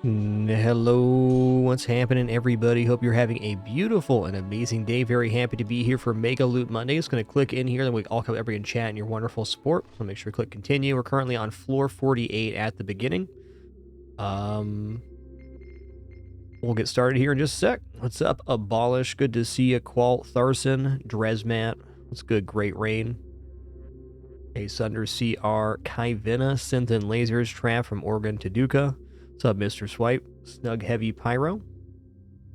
Hello, what's happening, everybody? Hope you're having a beautiful and amazing day. Very happy to be here for Mega Loot Monday. Just going to click in here, then we all come everybody in chat and your wonderful support. So make sure to click continue. We're currently on floor 48 at the beginning. We'll get started here in just a sec. What's up, Abolish? Good to see you. Qualt, Tharson, Dresmat. What's good? Great Rain. Hey, Sunder, CR, Kaivina, Synth and Lasers, Trap from Oregon to Duca. What's up, Mr. Swipe, Snug Heavy Pyro,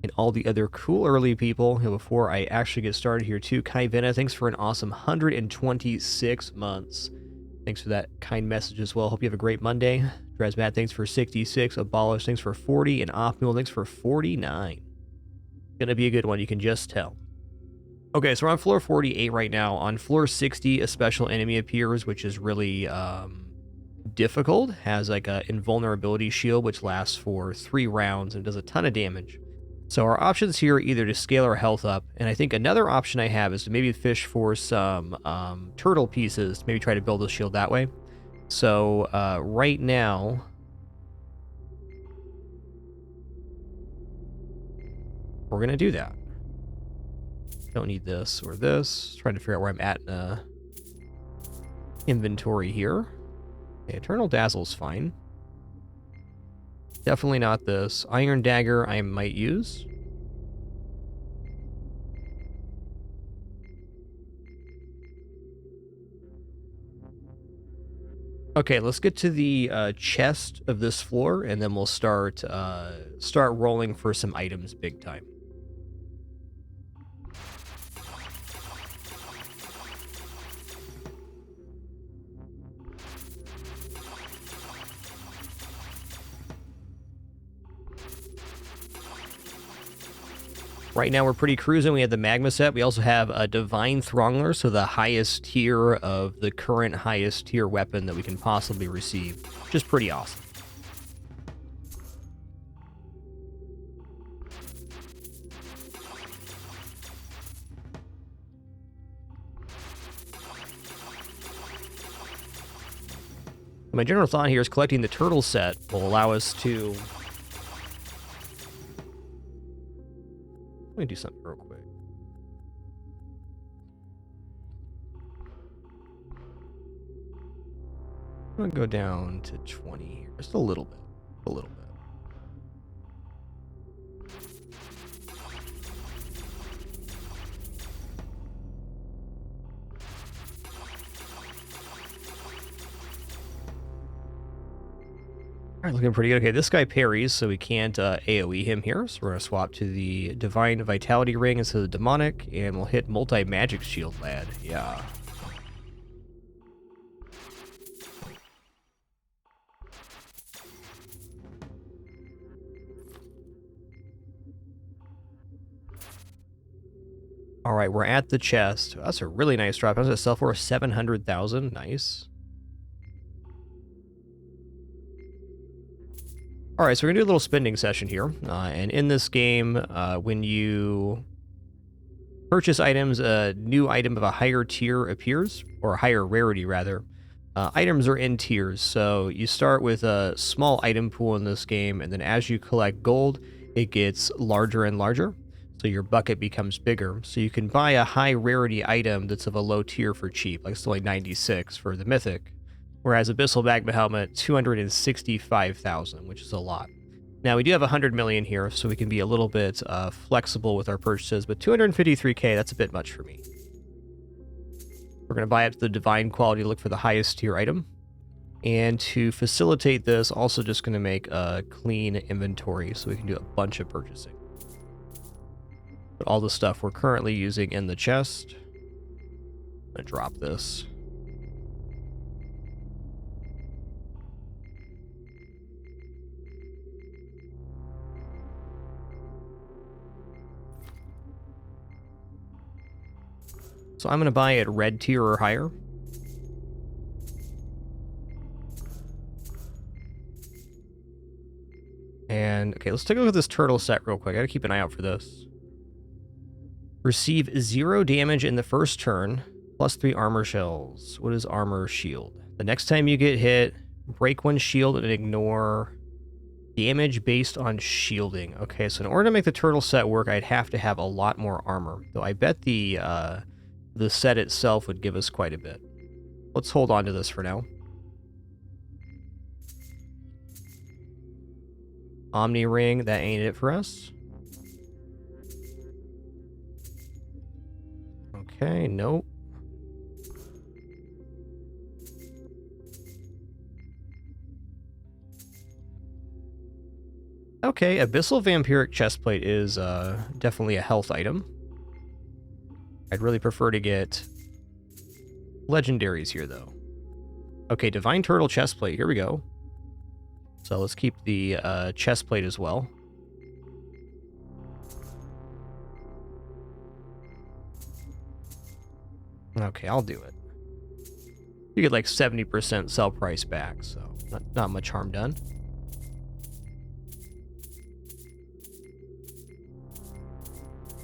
and all the other cool early people. Before I actually get started here too, Kaivina, thanks for an awesome 126 months. Thanks for that kind message as well. Hope you have a great Monday. Dresmat, thanks for 66. Abolish, thanks for 40. And Optimal, thanks for 49. Gonna be a good one, you can just tell. Okay, so we're on floor 48 right now. On floor 60, a special enemy appears, which is really difficult. Has like a invulnerability shield, which lasts for 3 rounds and does a ton of damage. So our options here are either to scale our health up, and I think another option I have is to maybe fish for some turtle pieces, maybe try to build a shield that way. So right now, we're gonna do that. Don't need this or this. Trying to figure out where I'm at in inventory here. Okay, Eternal Dazzle's fine. Definitely not this. Iron Dagger I might use. Okay, let's get to the chest of this floor, and then we'll start rolling for some items big time. Right now we're pretty cruising. We have the Magma set. We also have a Divine Throngler, so the highest tier of the current highest tier weapon that we can possibly receive. Just pretty awesome. My general thought here is collecting the turtle set will allow us to... Let me do something real quick. I'm going to go down to 20 here. Just a little bit. A little bit. All right, looking pretty good. Okay, this guy parries, so we can't AoE him here. So we're going to swap to the Divine Vitality Ring instead of the Demonic, and we'll hit Multi-Magic Shield, lad. Yeah. All right, we're at the chest. That's a really nice drop. How's that sell for? 700,000. Nice. All right, so we're going to do a little spending session here. And in this game, when you purchase items, a new item of a higher tier appears, or a higher rarity, rather. Items are in tiers, so you start with a small item pool in this game, and then as you collect gold, it gets larger and larger, so your bucket becomes bigger. So you can buy a high rarity item that's of a low tier for cheap, like it's only 96 for the Mythic. Whereas Abyssal Magma Helmet, 265,000, which is a lot. Now, we do have 100 million here, so we can be a little bit flexible with our purchases, but 253k, that's a bit much for me. We're going to buy up the Divine Quality, look for the highest tier item. And to facilitate this, also just going to make a clean inventory so we can do a bunch of purchasing. But all the stuff we're currently using in the chest. I'm going to drop this. So I'm going to buy at red tier or higher. And, okay, let's take a look at this turtle set real quick. I gotta keep an eye out for this. Receive 0 damage in the first turn, plus 3 armor shells. What is armor shield? The next time you get hit, break 1 shield and ignore Damage based on shielding. Okay, so in order to make the turtle set work, I'd have to have a lot more armor. Though I bet the set itself would give us quite a bit. Let's hold on to this for now. Omni Ring, that ain't it for us. Okay, nope. Okay, Abyssal Vampiric Chestplate is definitely a health item. I'd really prefer to get legendaries here, though. Okay, Divine Turtle Chestplate, here we go. So let's keep the chestplate as well. Okay, I'll do it. You get like 70% sell price back, so not much harm done.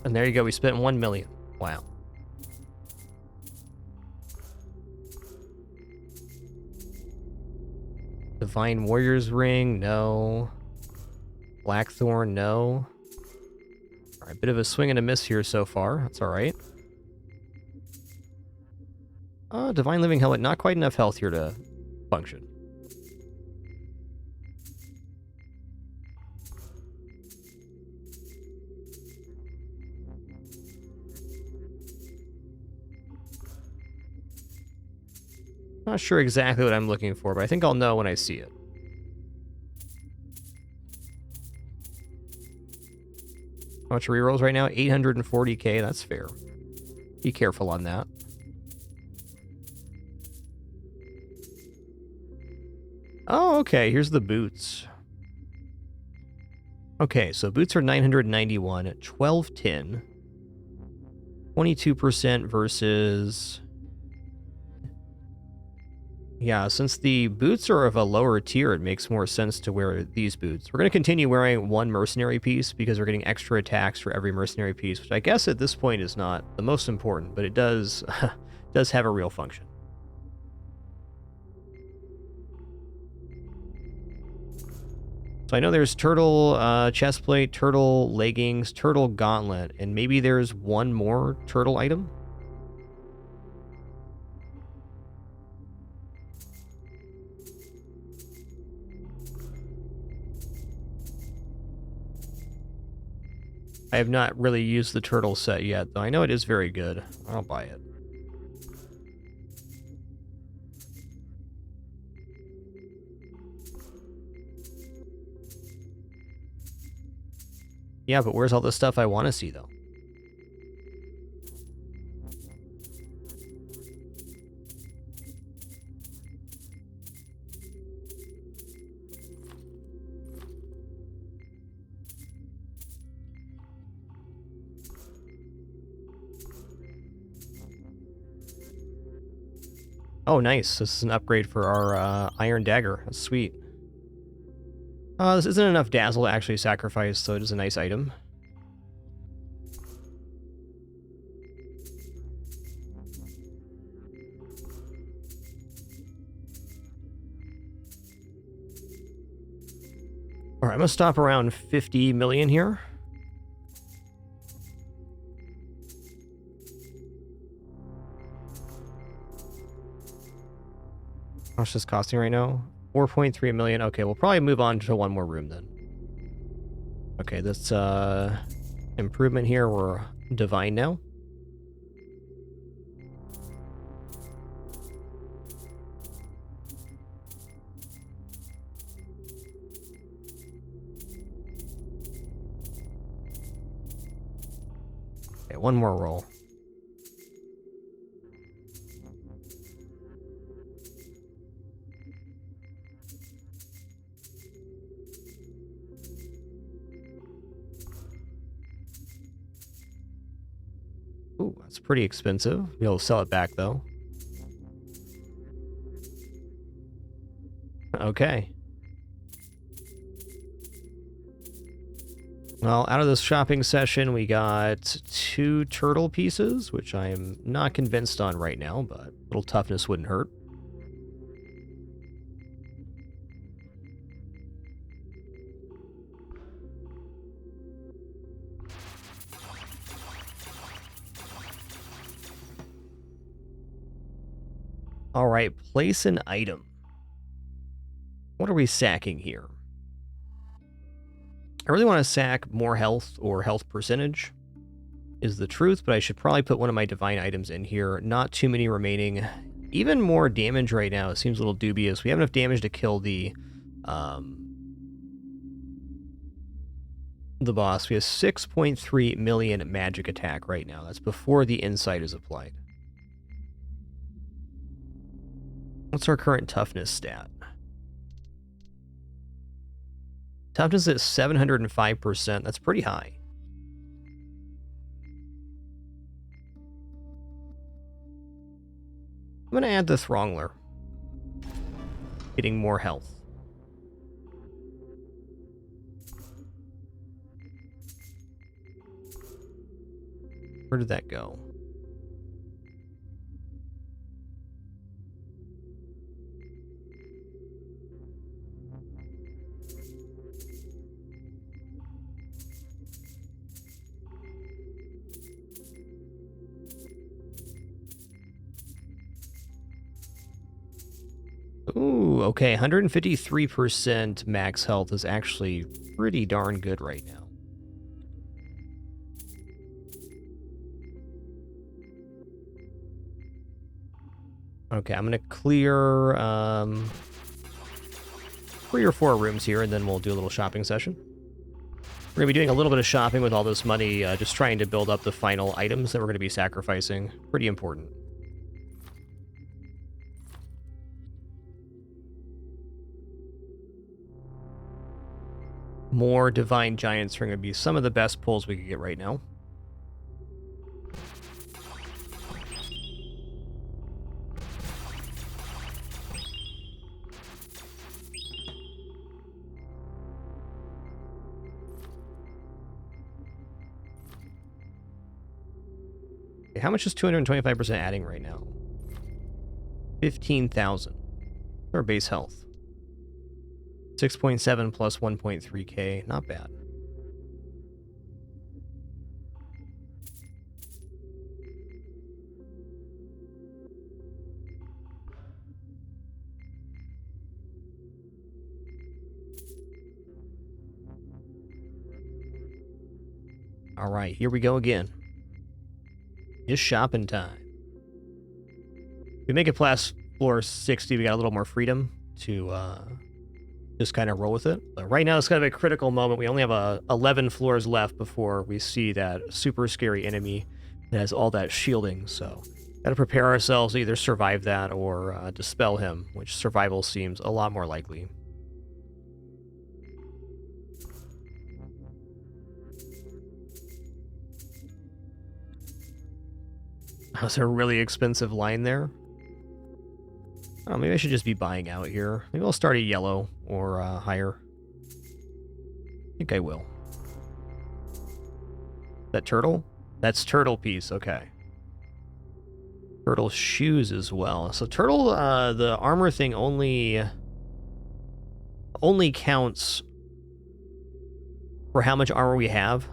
And there you go, we spent 1 million. Wow. Divine Warrior's Ring, no. Blackthorn, no. Alright, bit of a swing and a miss here so far. That's alright. Divine Living Helmet, not quite enough health here to function. Not sure exactly what I'm looking for, but I think I'll know when I see it. How much rerolls right now? 840k, that's fair. Be careful on that. Oh, okay, here's the boots. Okay, so boots are 991 at 1210. 22% versus... Yeah, since the boots are of a lower tier, it makes more sense to wear these boots. We're going to continue wearing one mercenary piece because we're getting extra attacks for every mercenary piece, which I guess at this point is not the most important, but it does, does have a real function. So I know there's turtle chestplate, turtle leggings, turtle gauntlet, and maybe there's one more turtle item? I have not really used the turtle set yet, though I know it is very good. I'll buy it. Yeah, but where's all the stuff I want to see, though? Oh, nice. This is an upgrade for our Iron Dagger. That's sweet. This isn't enough Dazzle to actually sacrifice, so it is a nice item. Alright, I'm going to stop around 50 million here. How much is this costing right now? 4.3 million. Okay, we'll probably move on to one more room then. Okay, this improvement here, we're divine now. Okay, one more roll. Ooh, that's pretty expensive. Be able to sell it back, though. Okay. Well, out of this shopping session, we got 2 turtle pieces, which I am not convinced on right now, but a little toughness wouldn't hurt. All right, place an item. What are we sacking here? I really want to sack more health or health percentage is the truth, but I should probably put one of my divine items in here. Not too many remaining. Even more damage right now, it seems a little dubious. We have enough damage to kill the boss. We have 6.3 million magic attack right now. That's before the insight is applied. What's our current toughness stat? Toughness is 705%. That's pretty high. I'm going to add the Throngler. Getting more health. Where did that go? Ooh, okay, 153% max health is actually pretty darn good right now. Okay, I'm gonna clear 3 or 4 rooms here, and then we'll do a little shopping session. We're gonna be doing a little bit of shopping with all this money, just trying to build up the final items that we're gonna be sacrificing. Pretty important. More Divine Giants are going to be some of the best pulls we could get right now. Okay, how much is 225% adding right now? 15,000. Our base health. 6.7 plus 1.3k. Not bad. All right, here we go again. It's shopping time. If we make it past floor 60, we got a little more freedom to just kind of roll with it. But right now, it's kind of a critical moment. We only have 11 floors left before we see that super scary enemy that has all that shielding. So, got to prepare ourselves to either survive that or dispel him, which survival seems a lot more likely. That's a really expensive line there. Oh, maybe I should just be buying out here. Maybe I'll start at yellow or higher. I think I will. That turtle? That's turtle piece, okay. Turtle shoes as well. So turtle, the armor thing only counts for how much armor we have.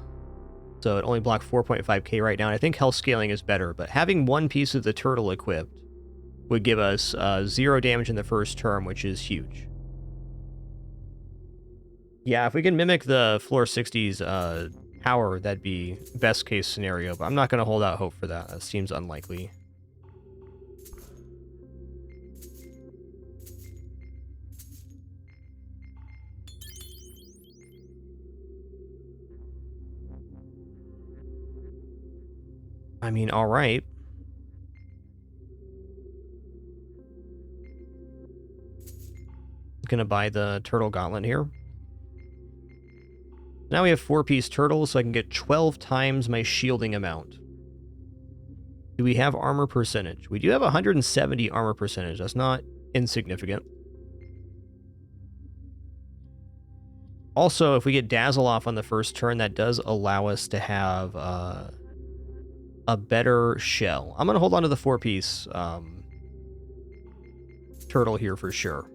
So it only blocked 4.5k right now. And I think health scaling is better, but having one piece of the turtle equipped would give us 0 damage in the first turn, which is huge. Yeah, if we can mimic the floor 60's power, that'd be best case scenario, but I'm not going to hold out hope for that. That seems unlikely. I mean, all right. Gonna buy the turtle gauntlet here. Now we have 4-piece turtles, so I can get 12 times my shielding amount. Do we have armor percentage? We do have 170 armor percentage. That's not insignificant. Also, if we get Dazzle off on the first turn, that does allow us to have a better shell. I'm going to hold on to the 4-piece turtle here for sure.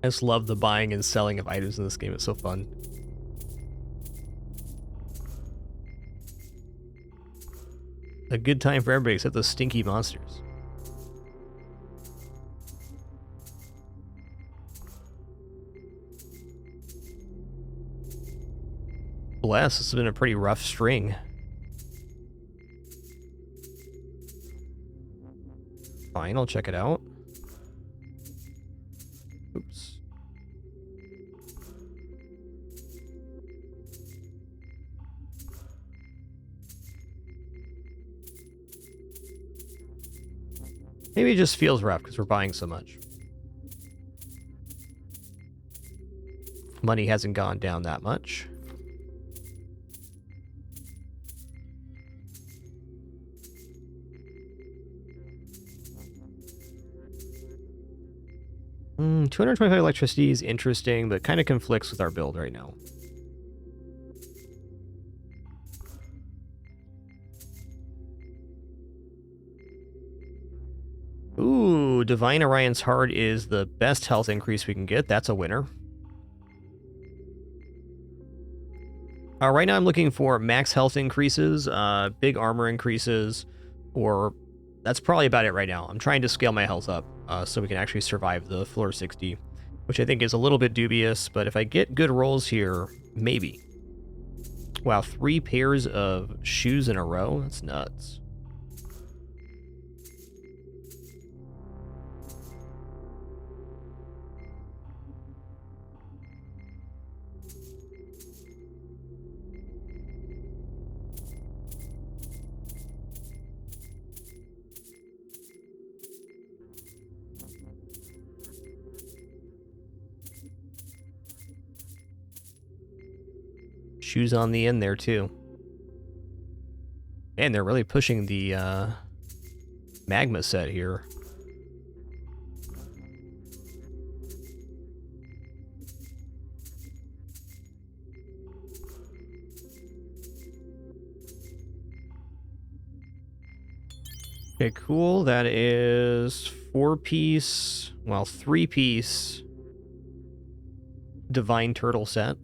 I just love the buying and selling of items in this game. It's so fun. A good time for everybody except those stinky monsters. Bless, this has been a pretty rough string. Fine, I'll check it out. Oops. Maybe it just feels rough because we're buying so much. Money hasn't gone down that much. Mm, 225 electricity is interesting, but kind of conflicts with our build right now. Ooh, Divine Orion's Heart is the best health increase we can get. That's a winner. Right now I'm looking for max health increases, big armor increases, or that's probably about it right now. I'm trying to scale my health up so we can actually survive the floor 60, which I think is a little bit dubious, but if I get good rolls here, maybe. Wow, 3 pairs of shoes in a row? That's nuts. Shoes on the end there, too. And they're really pushing the magma set here. Okay, cool. That is 4-piece, well, 3-piece Divine Turtle set.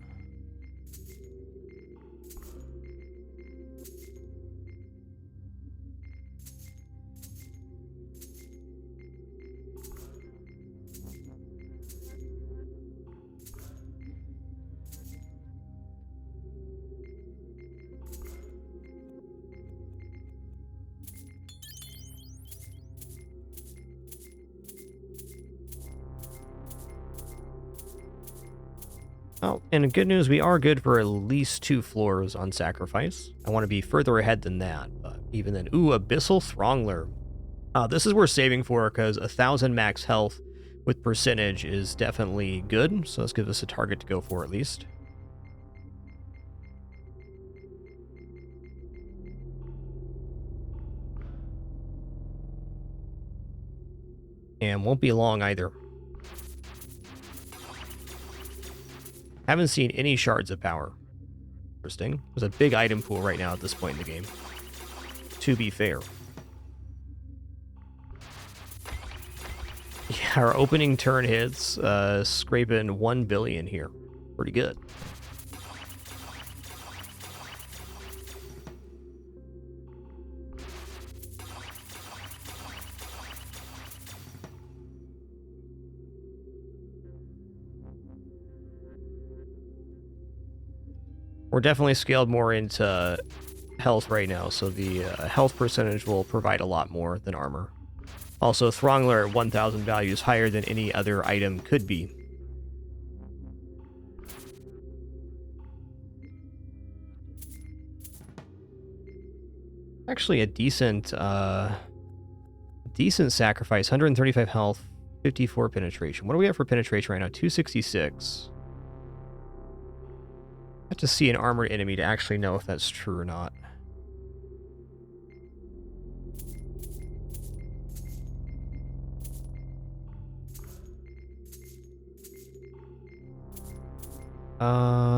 Oh, and good news, we are good for at least 2 floors on Sacrifice. I want to be further ahead than that, but even then... Ooh, Abyssal Throngler. This is worth saving for, because 1,000 max health with percentage is definitely good, so let's give us a target to go for at least. And won't be long either. Haven't seen any shards of power. Interesting. There's a big item pool right now at this point in the game. To be fair. Yeah, our opening turn hits, scraping 1 billion here. Pretty good. We're definitely scaled more into health right now, so the health percentage will provide a lot more than armor. Also, Throngler at 1,000 value is higher than any other item could be. Actually, a decent sacrifice. 135 health, 54 penetration. What do we have for penetration right now? 266. I have to see an armored enemy to actually know if that's true or not.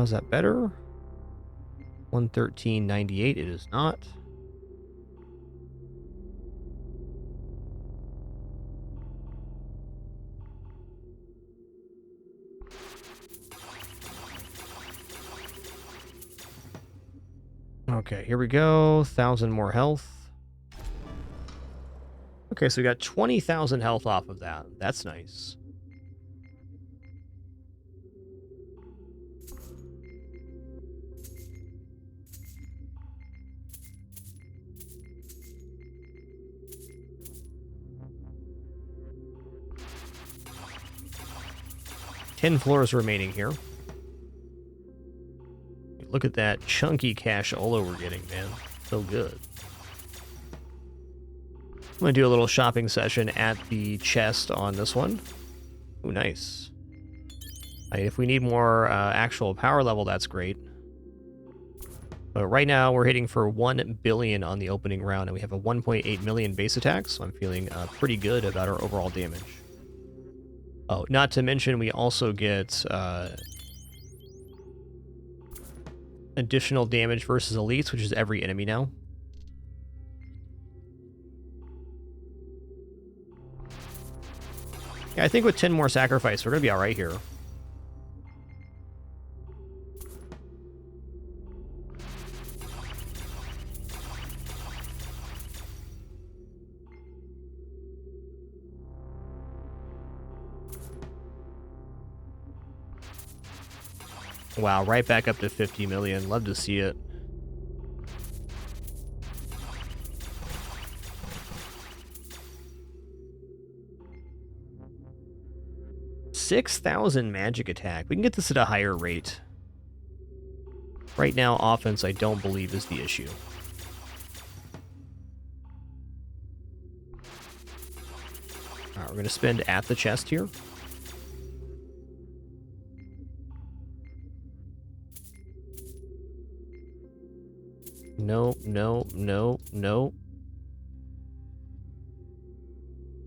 Is that better? 113.98. It is not. Okay, here we go. 1,000 more health. Okay, so we got 20,000 health off of that. That's nice. Ten floors remaining here. Look at that chunky cash Olo we're getting, man. So good. I'm going to do a little shopping session at the chest on this one. Ooh, nice. If we need more actual power level, that's great. But right now, we're hitting for 1 billion on the opening round, and we have a 1.8 million base attack, so I'm feeling pretty good about our overall damage. Oh, not to mention, we also get additional damage versus elites, which is every enemy now. Yeah, I think with 10 more sacrifice, we're going to be alright here. Wow, right back up to 50 million. Love to see it. $6,000 magic attack. We can get this at a higher rate. Right now, offense, I don't believe, is the issue. Alright, we're going to spend at the chest here. No, no, no, no.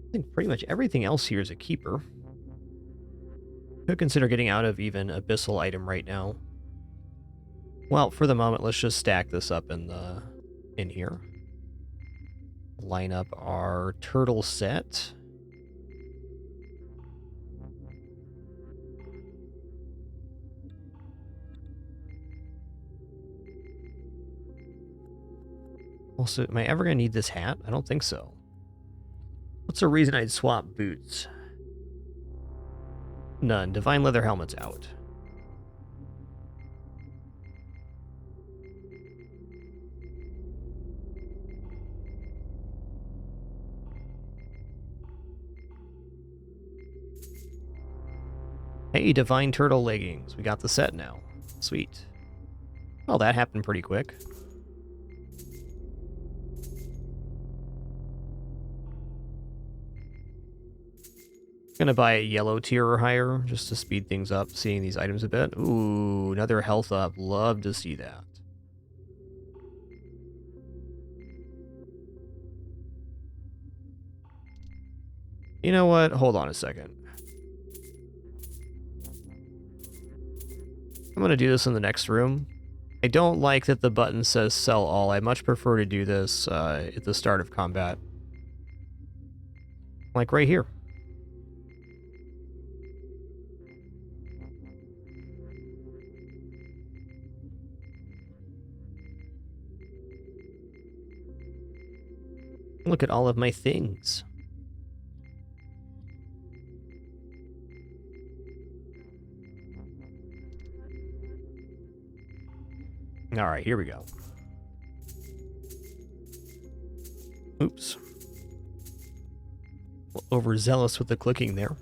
I think pretty much everything else here is a keeper. Could consider getting out of even abyssal item right now. Well, for the moment, let's just stack this up in here. Line up our turtle set. Also, am I ever going to need this hat? I don't think so. What's a reason I'd swap boots? None. Divine leather helmet's out. Hey, divine turtle leggings. We got the set now. Sweet. Well, that happened pretty quick. Gonna buy a yellow tier or higher just to speed things up, seeing these items a bit. Ooh, another health up. Love to see that. You know what? Hold on a second. I'm gonna do this in the next room. I don't like that the button says sell all. I much prefer to do this at the start of combat. Like right here. Look at all of my things. All right, here we go. Oops. Overzealous with the clicking there.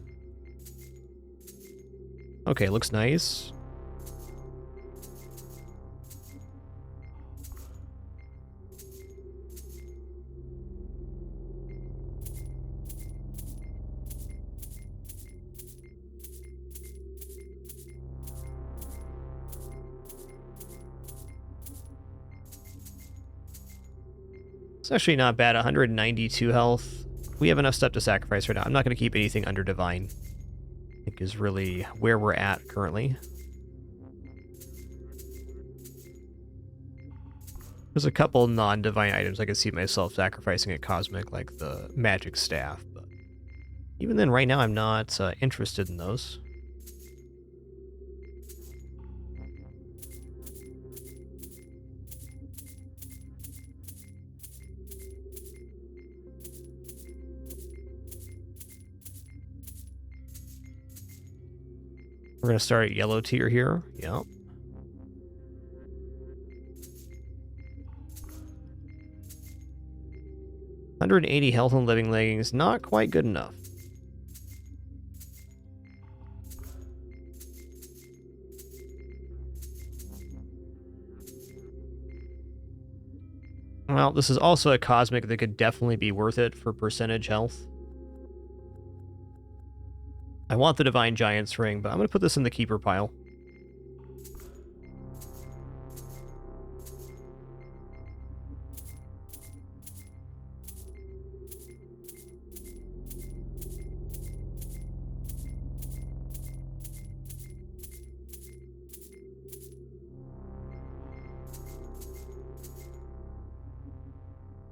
Okay, looks nice. It's actually not bad. 192 health. We have enough stuff to sacrifice right now. I'm not going to keep anything under divine. I think is really where we're at currently. There's a couple non-divine items I could see myself sacrificing at Cosmic, like the magic staff. But even then, right now, I'm not interested in those. We're going to start at yellow tier here. Yep. $180 health on living leggings, not quite good enough. Well, this is also a cosmic that could definitely be worth it for percentage health. I want the Divine Giant's Ring, but I'm going to put this in the keeper pile.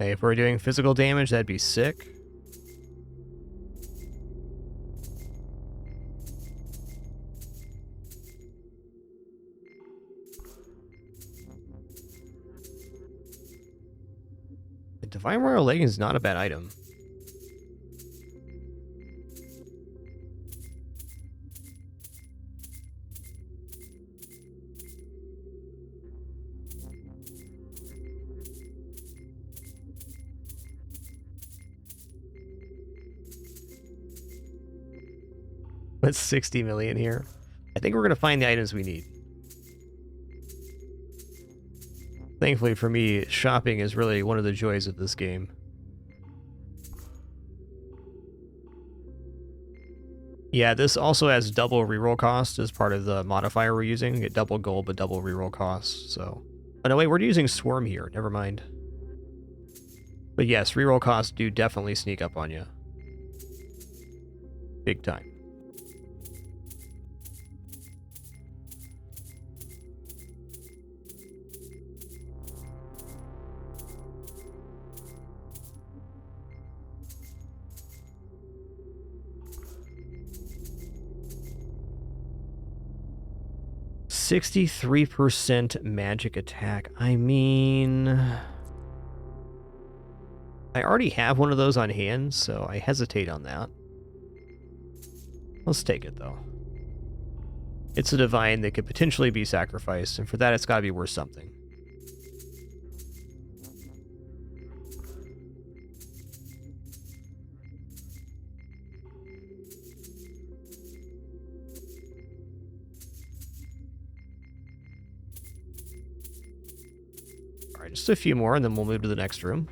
Okay, if we're doing physical damage, that'd be sick. The Divine Royal Leggings is not a bad item. What's 60 million here? I think we're going to find the items we need. Thankfully for me, shopping is really one of the joys of this game. Yeah, this also has double reroll cost as part of the modifier we're using. You get double gold, but double reroll cost, so... Oh, no, wait, we're using Swarm here. Never mind. But yes, reroll costs do definitely sneak up on you. Big time. %63 magic attack. I mean... I already have one of those on hand, so I hesitate on that. Let's take it, though. It's a divine that could potentially be sacrificed, and for that it's gotta be worth something. Alright, just a few more, and then we'll move to the next room.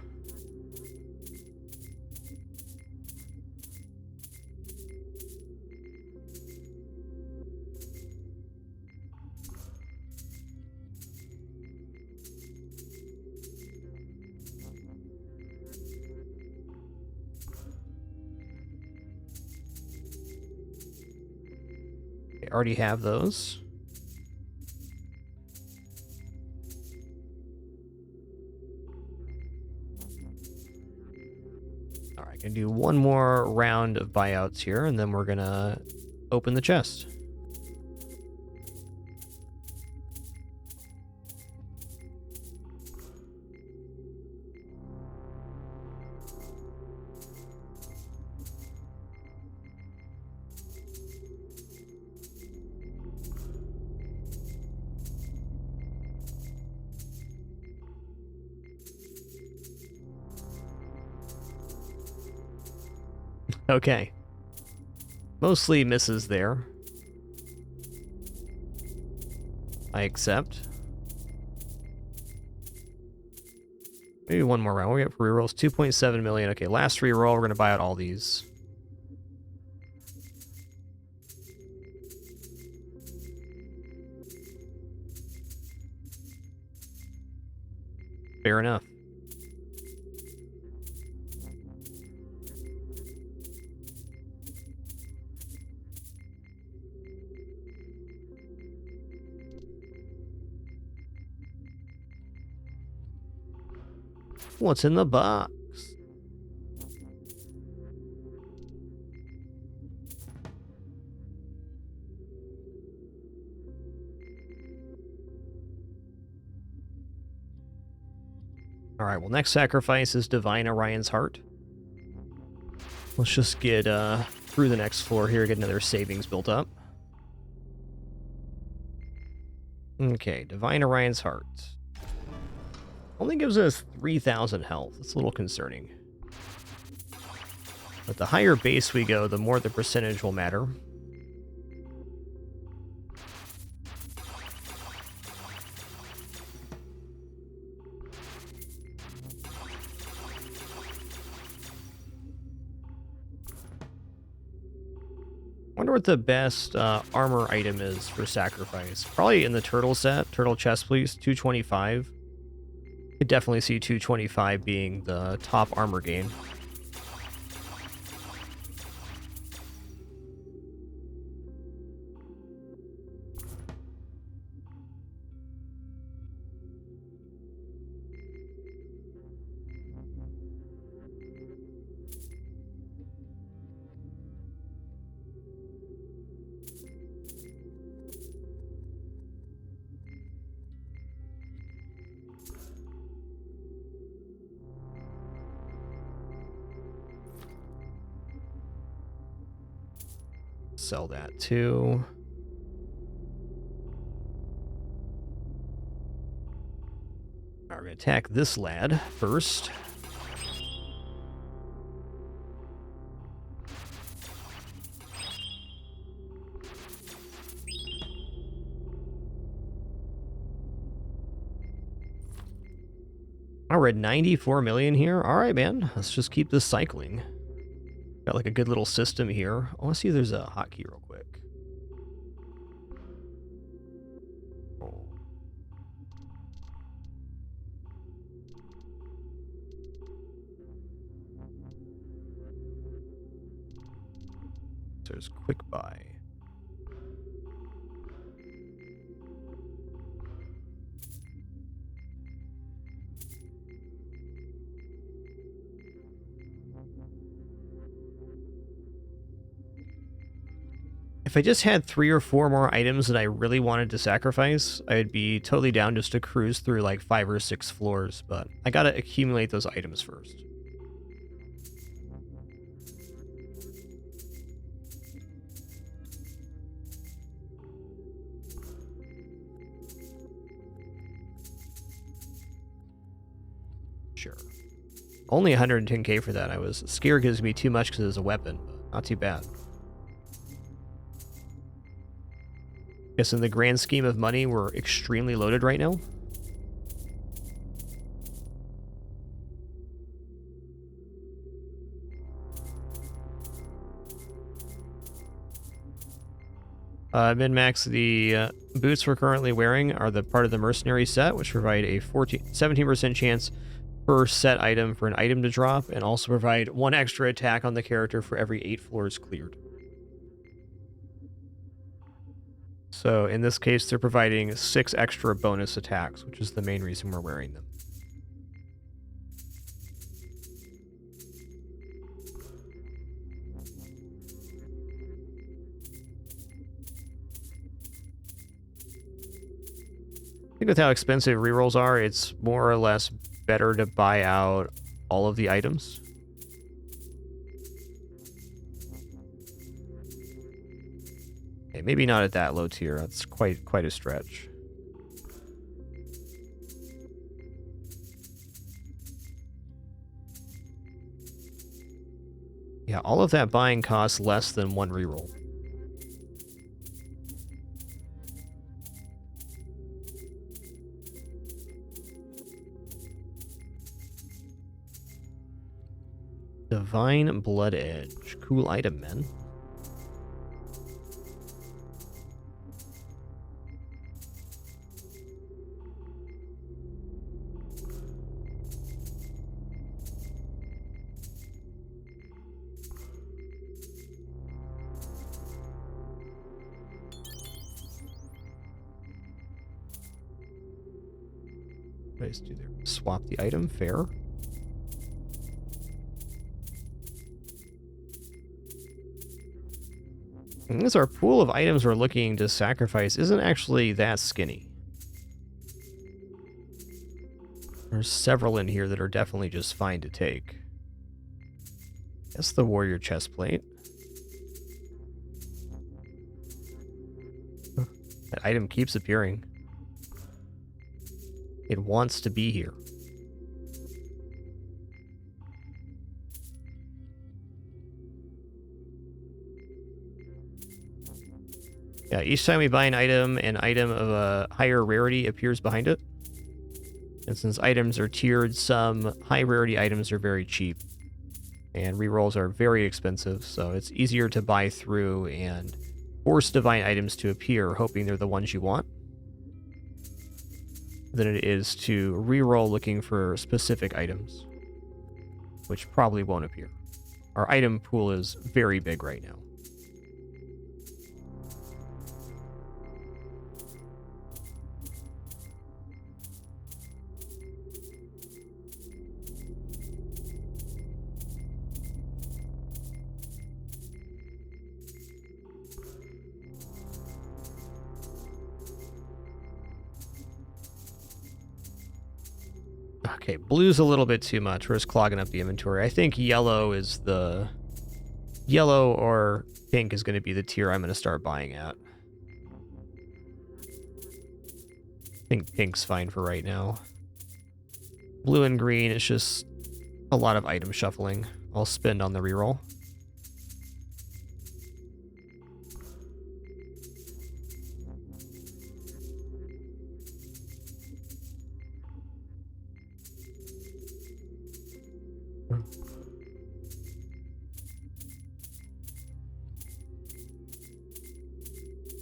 I already have those. Alright, gonna do one more round of buyouts here, and then we're gonna open the chest. Okay. Mostly misses there. I accept. Maybe one more round. What we got for rerolls? 2.7 million. Okay, last reroll. We're going to buy out all these. Fair enough. What's in the box? Alright, well, next sacrifice is Divine Orion's Heart. Let's just get through the next floor here, get another savings built up. Okay, Divine Orion's Heart. Only gives us 3,000 health. That's a little concerning. But the higher base we go, the more the percentage will matter. Wonder what the best armor item is for sacrifice. Probably in the turtle set, turtle chest please, 225. Could definitely see 225 being the top armor gain. Sell that too. All right, we're gonna attack this lad first. All right, 94 million here. All right, man. Let's just keep this cycling. Got like a good little system here. I want to see if there's a hotkey real quick. So there's quick buy. If I just had 3 or 4 more items that I really wanted to sacrifice, I'd be totally down just to cruise through like 5 or 6 floors, but I gotta accumulate those items first. Sure. Only 110k for that. I was scared it gives me too much because it was a weapon, but not too bad. Guess in the grand scheme of money, we're extremely loaded right now. Min-max, the boots we're currently wearing are the part of the mercenary set, which provide a 17% chance per set item for an item to drop, and also provide 1 extra attack on the character for every 8 floors cleared. So in this case, they're providing 6 extra bonus attacks, which is the main reason we're wearing them. I think with how expensive rerolls are, it's more or less better to buy out all of the items. Okay, maybe not at that low tier. That's quite a stretch. Yeah, all of that buying costs less than 1 reroll. Divine Blood Edge. Cool item, man. Nice, do there. Swap the item, fair. And this our pool of items we're looking to sacrifice isn't actually that skinny. There's several in here that are definitely just fine to take. That's the warrior chestplate. That item keeps appearing. It wants to be here. Yeah, each time we buy an item of a higher rarity appears behind it. And since items are tiered, some high rarity items are very cheap. And rerolls are very expensive, so it's easier to buy through and force divine items to appear, hoping they're the ones you want, than it is to reroll looking for specific items, which probably won't appear. Our item pool is very big right now. Okay, blue's a little bit too much. We're just clogging up the inventory. I think yellow is the... Yellow or pink is going to be the tier I'm going to start buying at. I think pink's fine for right now. Blue and green is just a lot of item shuffling. I'll spend on the reroll.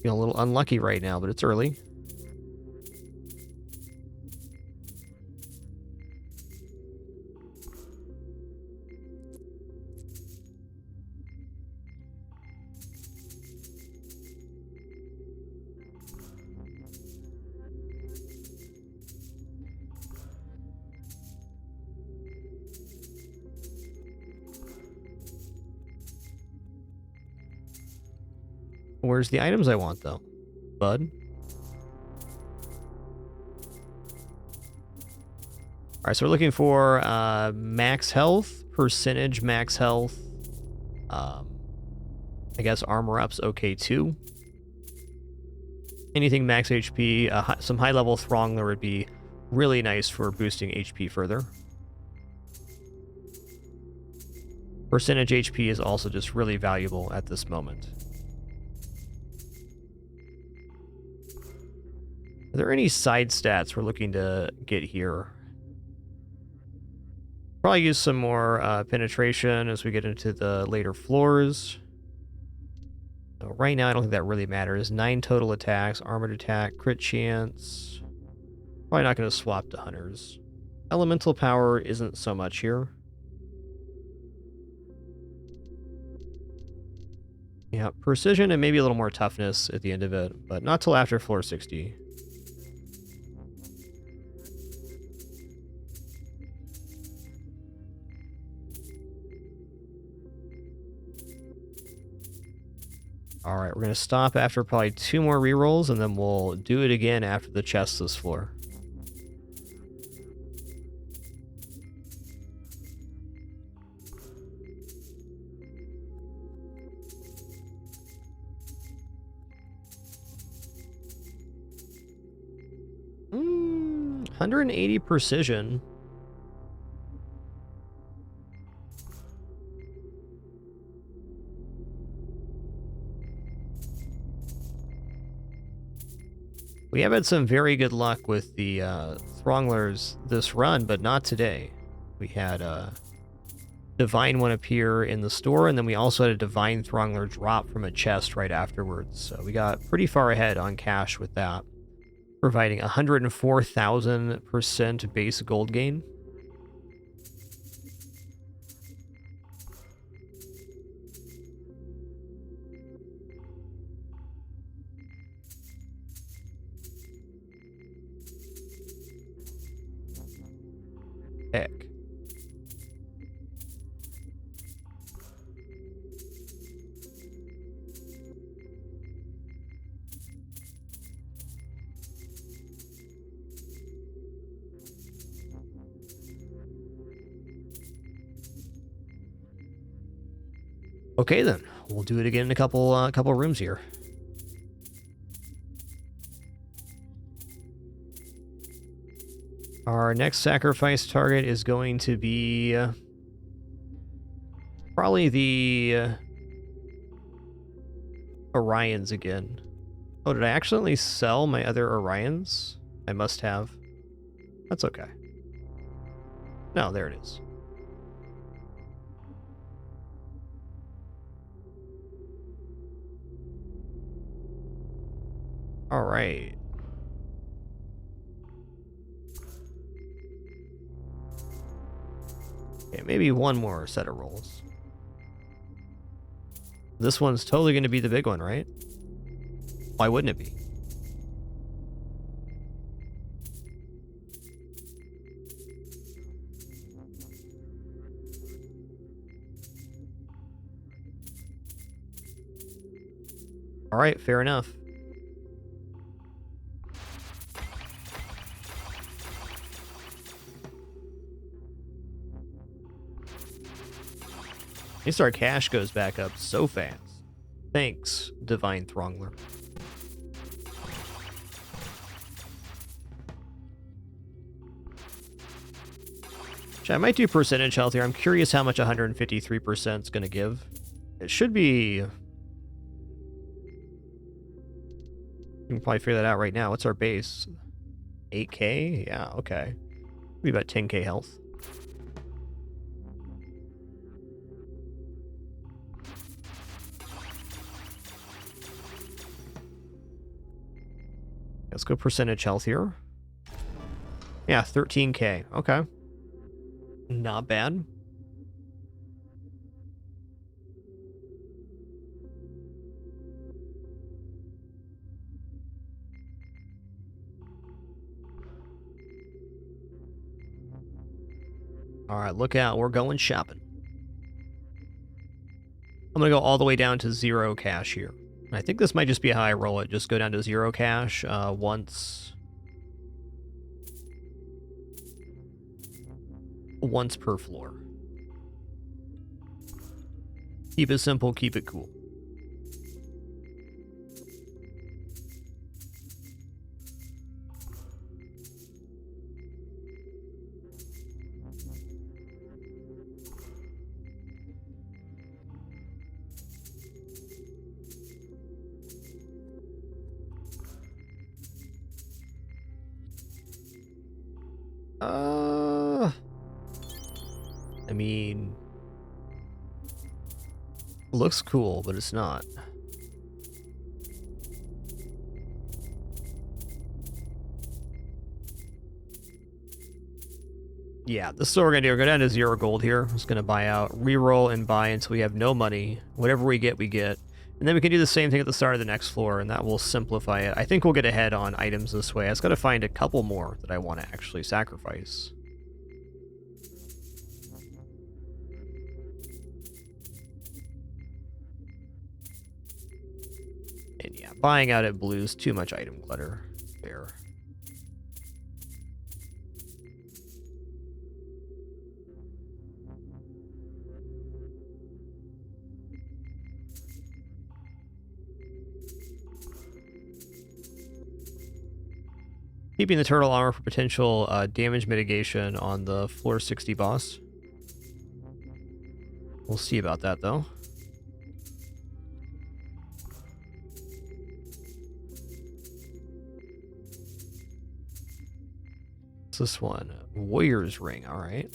Feeling a little unlucky right now, but it's early. Where's the items I want, though? Bud? Alright, so we're looking for max health, percentage max health. I guess armor up's okay, too. Anything max HP, some high-level Throngler would be really nice for boosting HP further. Percentage HP is also just really valuable at this moment. Are there any side stats we're looking to get here? Probably use some more penetration as we get into the later floors. So right now, I don't think that really matters. 9 total attacks, armored attack, crit chance. Probably not going to swap to hunters. Elemental power isn't so much here. Yeah, precision and maybe a little more toughness at the end of it, but not till after floor 60. Alright, we're going to stop after probably 2 more rerolls, and then we'll do it again after the chest this floor. Mm, 180 precision. We have had some very good luck with the Thronglers this run, but not today. We had a Divine one appear in the store, and then we also had a Divine Throngler drop from a chest right afterwards. So we got pretty far ahead on cash with that, providing 104,000% base gold gain. Heck. Okay then, we'll do it again in a couple rooms here. Our next sacrifice target is going to be probably the Orions again. Oh, did I accidentally sell my other Orions? I must have. That's okay. No, there it is. All right. Okay, maybe one more set of rolls. This one's totally going to be the big one, right? Why wouldn't it be? All right, fair enough. At least our cash goes back up so fast. Thanks, Divine Throngler. I might do percentage health here. I'm curious how much 153% is going to give. It should be... You can probably figure that out right now. What's our base? 8k? Yeah, okay. Maybe about 10k health. Let's go percentage health here. Yeah, 13k. Okay. Not bad. All right, look out. We're going shopping. I'm going to go all the way down to 0 cash here. I think this might just be how I roll it. Just go down to 0 cash once per floor. Keep it simple, keep it cool. I mean, looks cool, but it's not. Yeah, this is what we're gonna do. We're gonna go down to 0 gold here. I'm just gonna buy out, reroll, and buy until we have no money. Whatever we get, we get. And then we can do the same thing at the start of the next floor, and that will simplify it. I think we'll get ahead on items this way. I just gotta find a couple more that I want to actually sacrifice. And yeah, buying out at blue's too much item clutter. Fair. Keeping the turtle armor for potential damage mitigation on the floor 60 boss. We'll see about that, though. What's this one? Warrior's Ring, alright.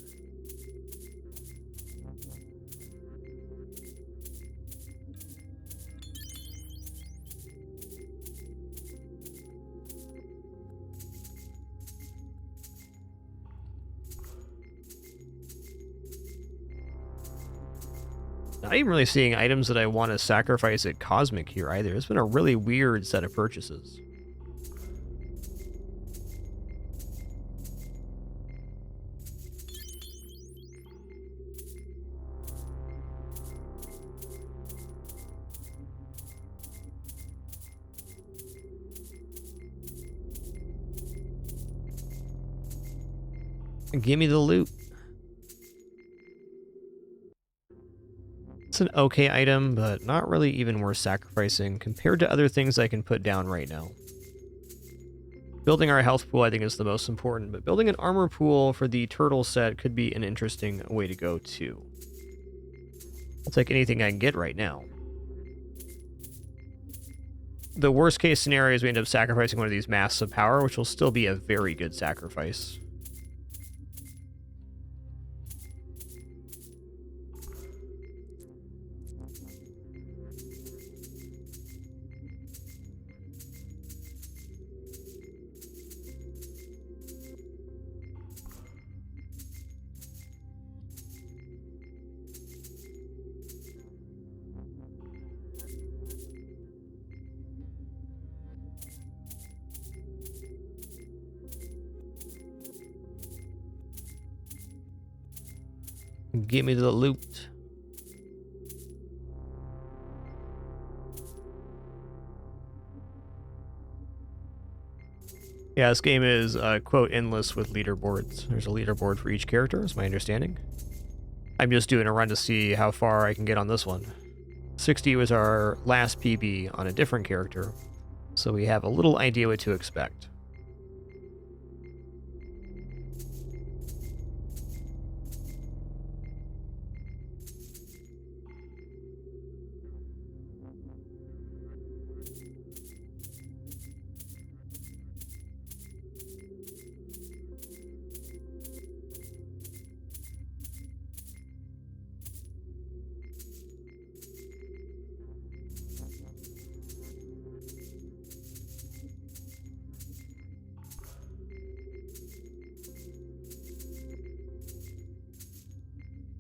Not even really seeing items that I want to sacrifice at Cosmic here either. It's been a really weird set of purchases. Give me the loot. It's an okay item, but not really even worth sacrificing compared to other things I can put down right now. Building our health pool, I think, is the most important, but building an armor pool for the turtle set could be an interesting way to go, too. I'll take anything I can get right now. The worst case scenario is we end up sacrificing one of these masks of power, which will still be a very good sacrifice. Give me the loot. Yeah, this game is, quote, endless with leaderboards. There's a leaderboard for each character, is my understanding. I'm just doing a run to see how far I can get on this one. 60 was our last PB on a different character, so we have a little idea what to expect.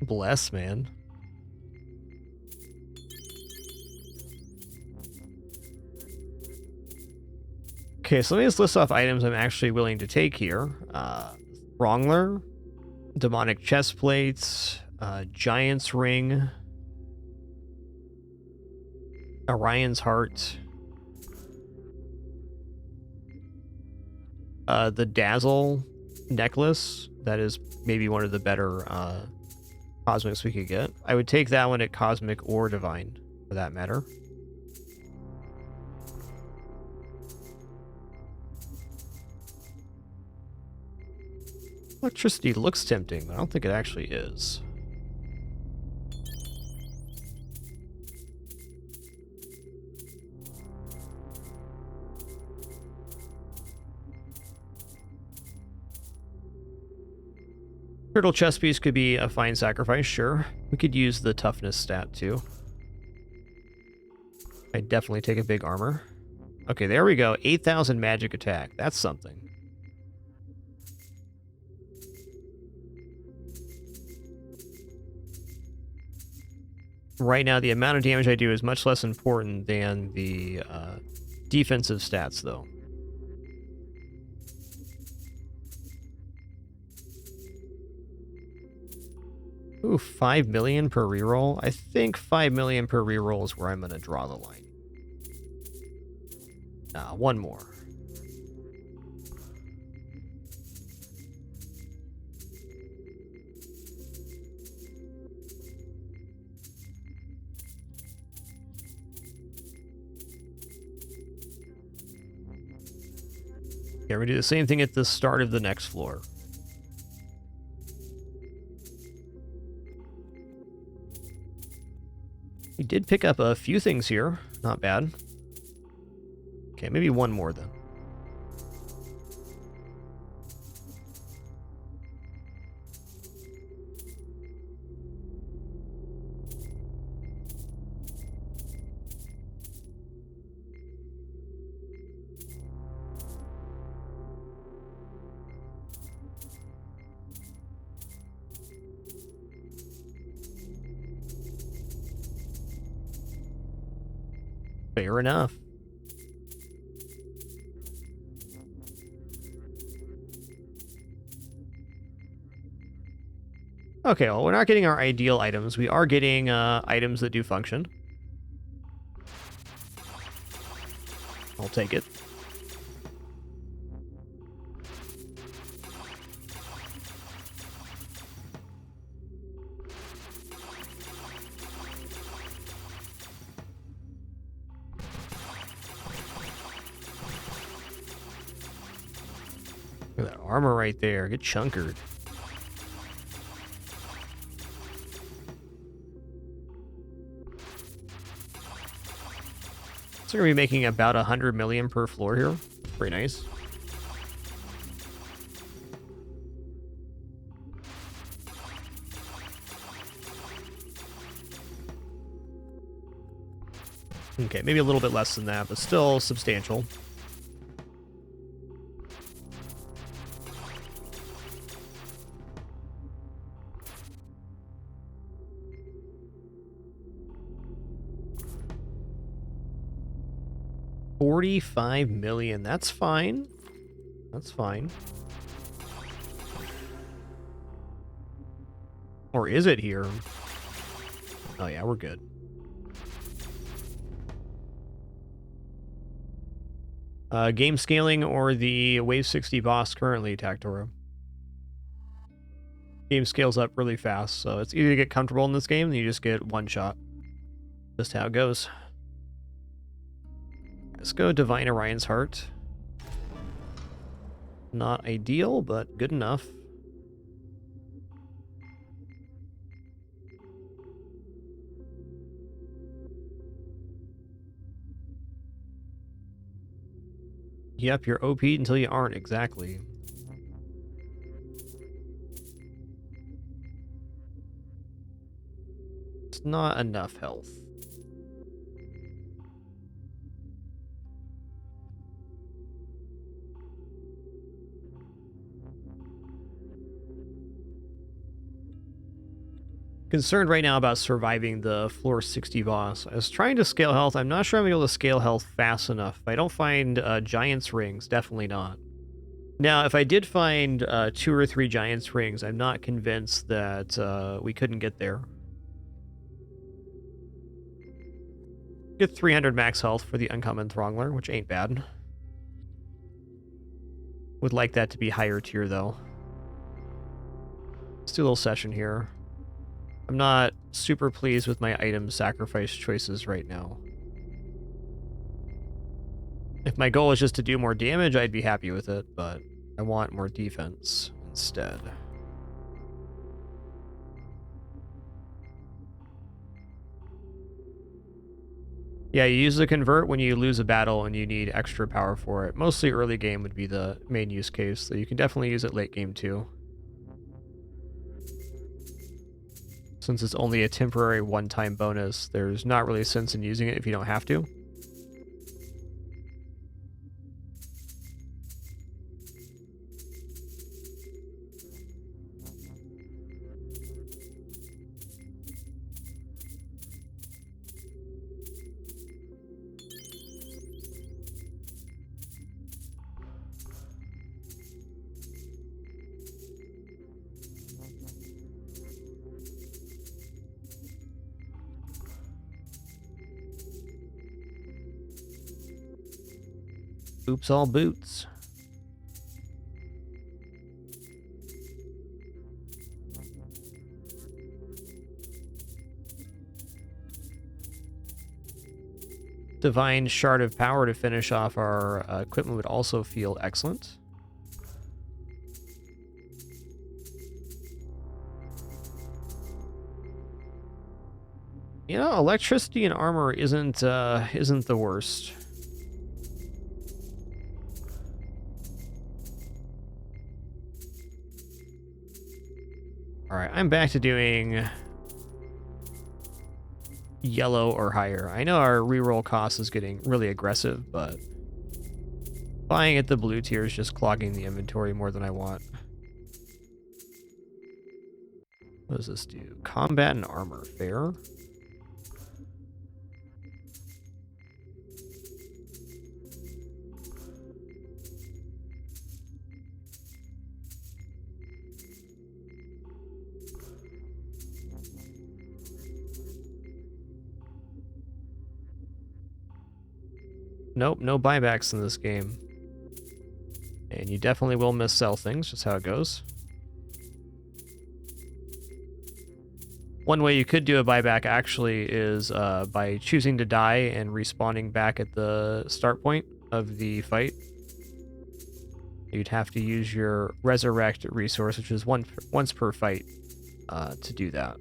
Bless, man. Okay, so let me just list off items I'm actually willing to take here. Wrongler, demonic chest plates, Giant's ring, Orion's heart, the Dazzle necklace. That is maybe one of the better cosmics we could get. I would take that one at cosmic or divine, for that matter. Electricity looks tempting, but I don't think it actually is. Turtle chest piece could be a fine sacrifice, sure. We could use the toughness stat, too. I'd definitely take a big armor. Okay, there we go. 8,000 magic attack. That's something. Right now, the amount of damage I do is much less important than the defensive stats, though. Ooh, 5 million per reroll. I think 5 million per reroll is where I'm going to draw the line. One more. Okay, we're going to do the same thing at the start of the next floor. We did pick up a few things here. Not bad. Okay, maybe one more then. Fair enough. Okay, well, we're not getting our ideal items. We are getting items that do function. I'll take it. Look at that armor right there. Get chunkered. So we're going to be making about 100 million per floor here. Pretty nice. Okay, maybe a little bit less than that, but still substantial. $45 million. That's fine. That's fine. Or is it here? Oh yeah, we're good. Game scaling or the Wave 60 boss currently, Tactoro? Game scales up really fast, so it's easy to get comfortable in this game, and you just get one shot. Just how it goes. Let's go Divine Orion's Heart. Not ideal, but good enough. Yep, you're OP'd until you aren't, exactly. It's not enough health. Concerned right now about surviving the floor 60 boss. I was trying to scale health. I'm not sure I'm able to scale health fast enough. If I don't find Giant's Rings, definitely not. Now, if I did find 2 or 3 Giant's Rings, I'm not convinced that we couldn't get there. Get 300 max health for the Uncommon Throngler, which ain't bad. Would like that to be higher tier, though. Let's do a little session here. I'm not super pleased with my item sacrifice choices right now. If my goal is just to do more damage, I'd be happy with it, but I want more defense instead. Yeah, you use the convert when you lose a battle and you need extra power for it. Mostly early game would be the main use case, so you can definitely use it late game too. Since it's only a temporary one-time bonus, there's not really sense in using it if you don't have to. Oops, all boots. Divine Shard of Power to finish off our equipment would also feel excellent. You know, electricity and armor isn't the worst. Alright, I'm back to doing yellow or higher. I know our reroll cost is getting really aggressive, but buying at the blue tier is just clogging the inventory more than I want. What does this do? Combat and armor. Fair. Nope, no buybacks in this game. And you definitely will miss sell things, just how it goes. One way you could do a buyback actually is by choosing to die and respawning back at the start point of the fight. You'd have to use your resurrect resource, which is once per fight, to do that.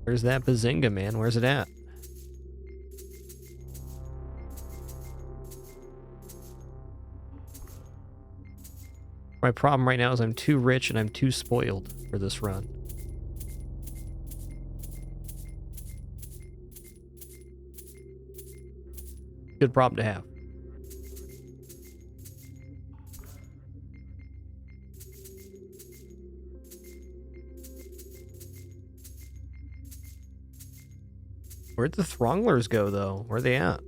Where's that Bazinga, man? Where's it at? My problem right now is I'm too rich and I'm too spoiled for this run. Good problem to have. Where'd the Thronglers go, though? Where are they at?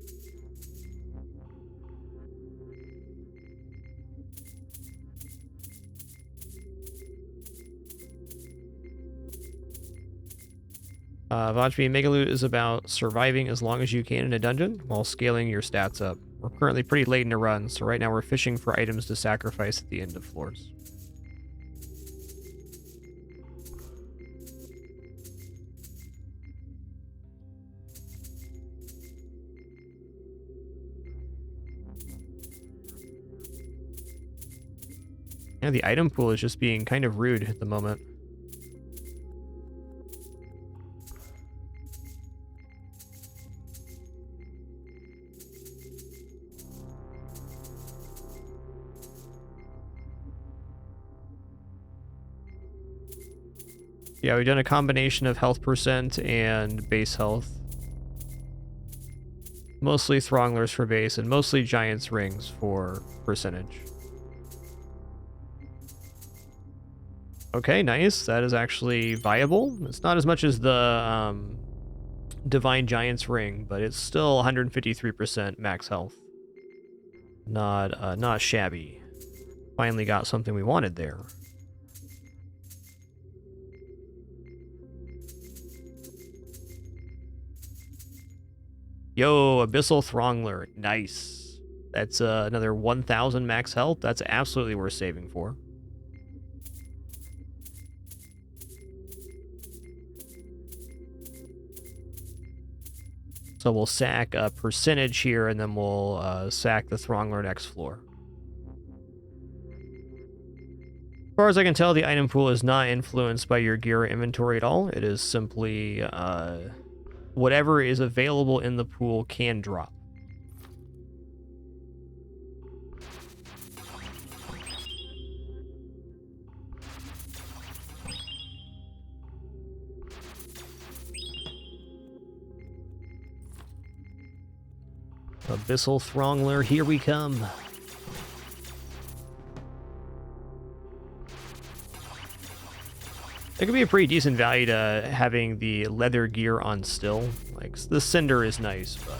Vajmi Megaloot is about surviving as long as you can in a dungeon while scaling your stats up. We're currently pretty late in the run, so right now we're fishing for items to sacrifice at the end of floors. Yeah, the item pool is just being kind of rude at the moment. Yeah, we've done a combination of health percent and base health. Mostly Thronglers for base and mostly Giant's Rings for percentage. Okay, nice. That is actually viable. It's not as much as the Divine Giant's Ring, but it's still 153% max health. Not shabby. Finally got something we wanted there. Yo, Abyssal Throngler. Nice. That's another 1,000 max health. That's absolutely worth saving for. So we'll sack a percentage here, and then we'll sack the Throngler next floor. As far as I can tell, the item pool is not influenced by your gear or inventory at all. It is simply whatever is available in the pool can drop. Abyssal Throngler, here we come. It could be a pretty decent value to having the leather gear on still. Like, the Cinder is nice, but...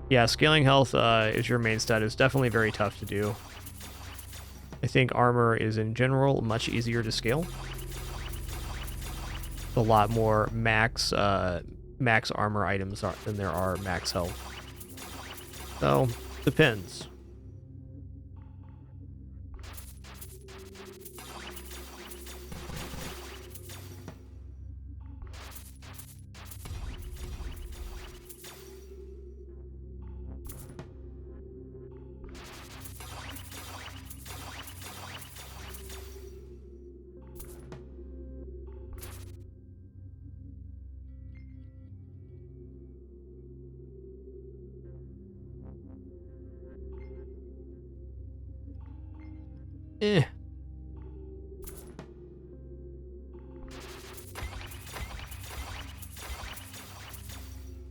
Yeah, scaling health is your main stat. It's definitely very tough to do. I think armor is, in general, much easier to scale. A lot more max armor items than there are max health. So, depends. Eh.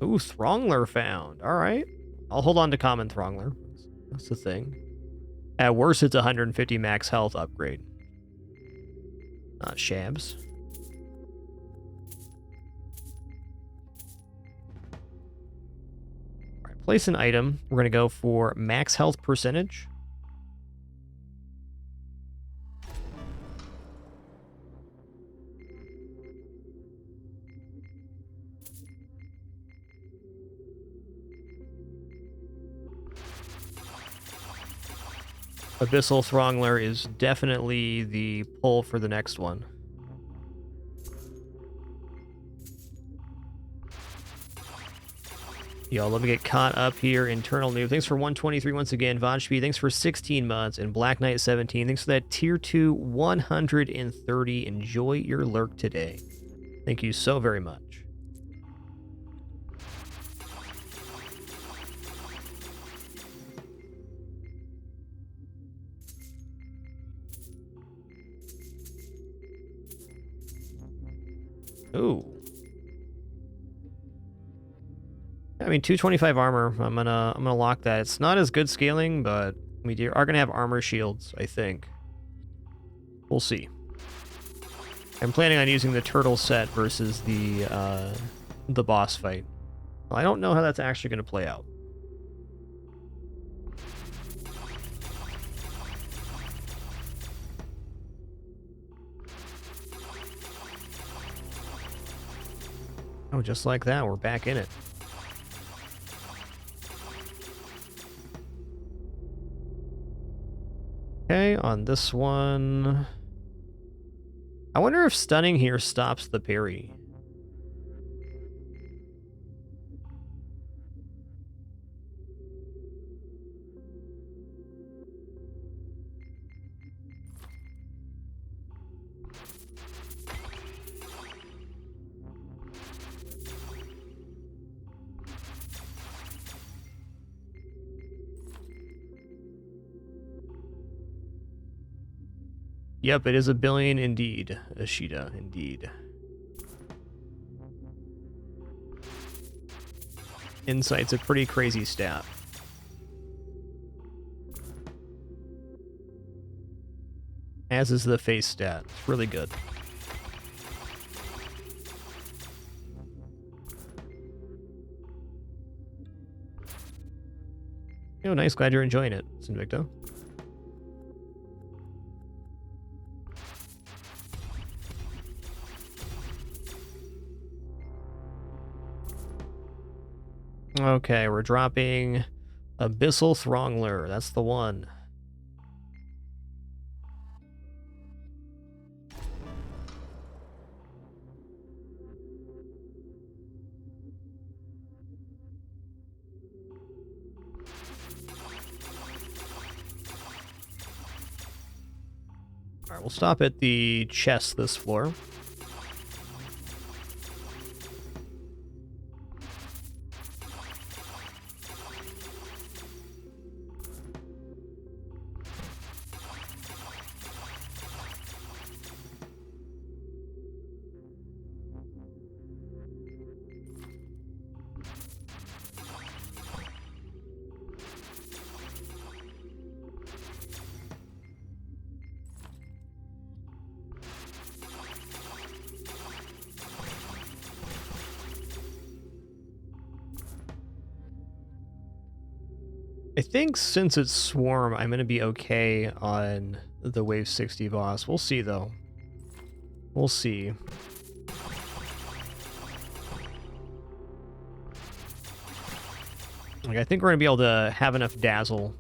Ooh, Throngler found. All right. I'll hold on to common Throngler. That's the thing. At worst, it's 150 max health upgrade. Not shabs. All right, place an item. We're going to go for max health percentage. Abyssal Throngler is definitely the pull for the next one. Yo, let me get caught up here. Internal Noob, thanks for 123 once again. Vonshby, thanks for 16 months. And Black Knight 17, thanks for that tier 2 130. Enjoy your lurk today. Thank you so very much. Ooh. I mean, 225 armor. I'm gonna lock that. It's not as good scaling, but we are gonna have armor shields, I think. We'll see. I'm planning on using the turtle set versus the boss fight. Well, I don't know how that's actually gonna play out. Oh, just like that, we're back in it. Okay, on this one... I wonder if stunning here stops the parry. Yep, it is a billion indeed, Ashita, indeed. Insight's a pretty crazy stat. As is the face stat. It's really good. Oh, nice. Glad you're enjoying it, Sinvicto. Okay, we're dropping Abyssal Throngler. That's the one. Alright, we'll stop at the chest this floor. I think since it's Swarm, I'm going to be okay on the Wave 60 boss. We'll see, though. We'll see. Like, I think we're going to be able to have enough Dazzle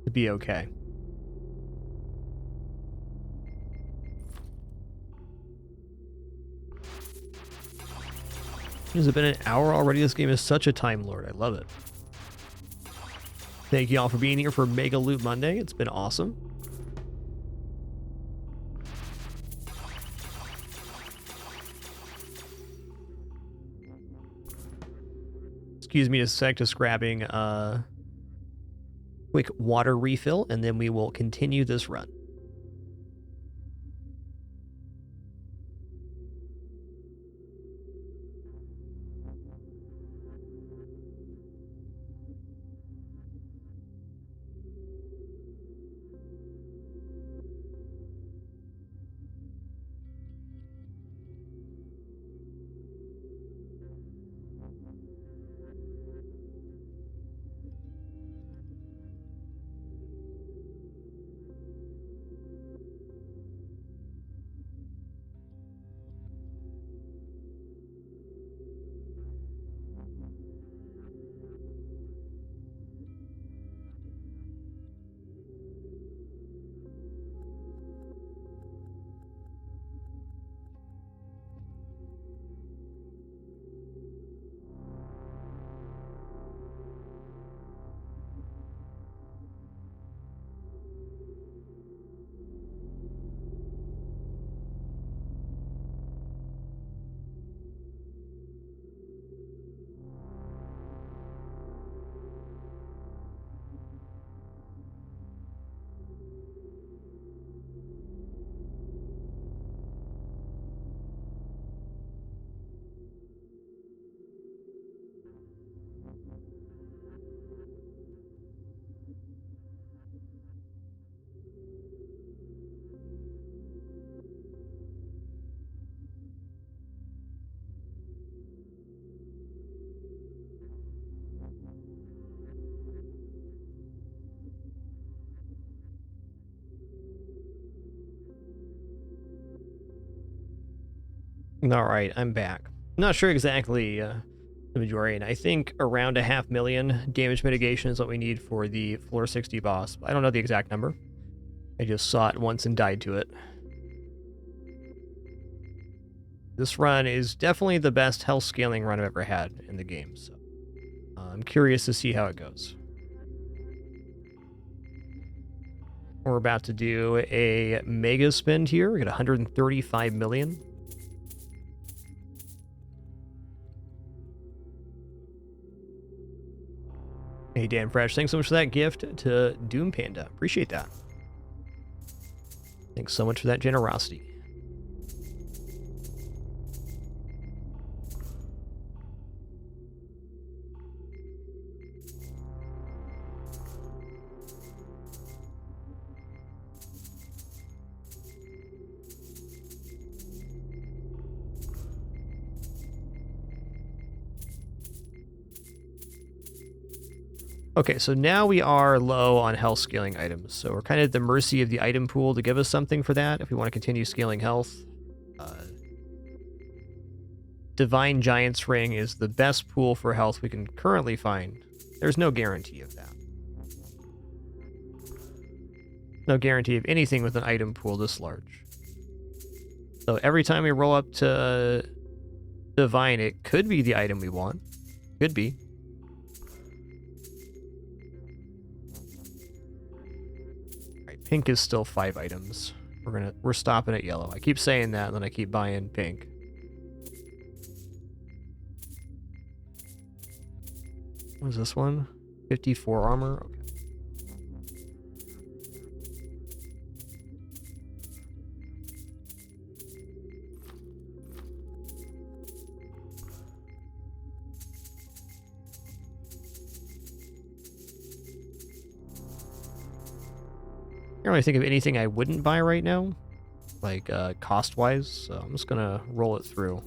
to be okay. Has it been an hour already? This game is such a Time Lord. I love it. Thank you all for being here for Mega Loot Monday. It's been awesome. Excuse me a sec, just grabbing a quick water refill, and then we will continue this run. Alright, I'm back. Not sure exactly the majority, and I think around 500,000 damage mitigation is what we need for the floor 60 boss. I don't know the exact number. I just saw it once and died to it. This run is definitely the best health scaling run I've ever had in the game, so I'm curious to see how it goes. We're about to do a mega spend here. We got 135 million. Hey, Dan Fresh, thanks so much for that gift to Doom Panda. Appreciate that. Thanks so much for that generosity. Okay, so now we are low on health scaling items, so we're kind of at the mercy of the item pool to give us something for that if we want to continue scaling health. Divine Giant's Ring is the best pool for health we can currently find. There's no guarantee of that. No guarantee of anything with an item pool this large. So every time we roll up to Divine, it could be the item we want. Could be. Pink is still 5 items. We're stopping at yellow. I keep saying that, and then I keep buying pink. What is this one? 54 armor? Okay. I don't really think of anything I wouldn't buy right now, like cost-wise, so I'm just gonna roll it through.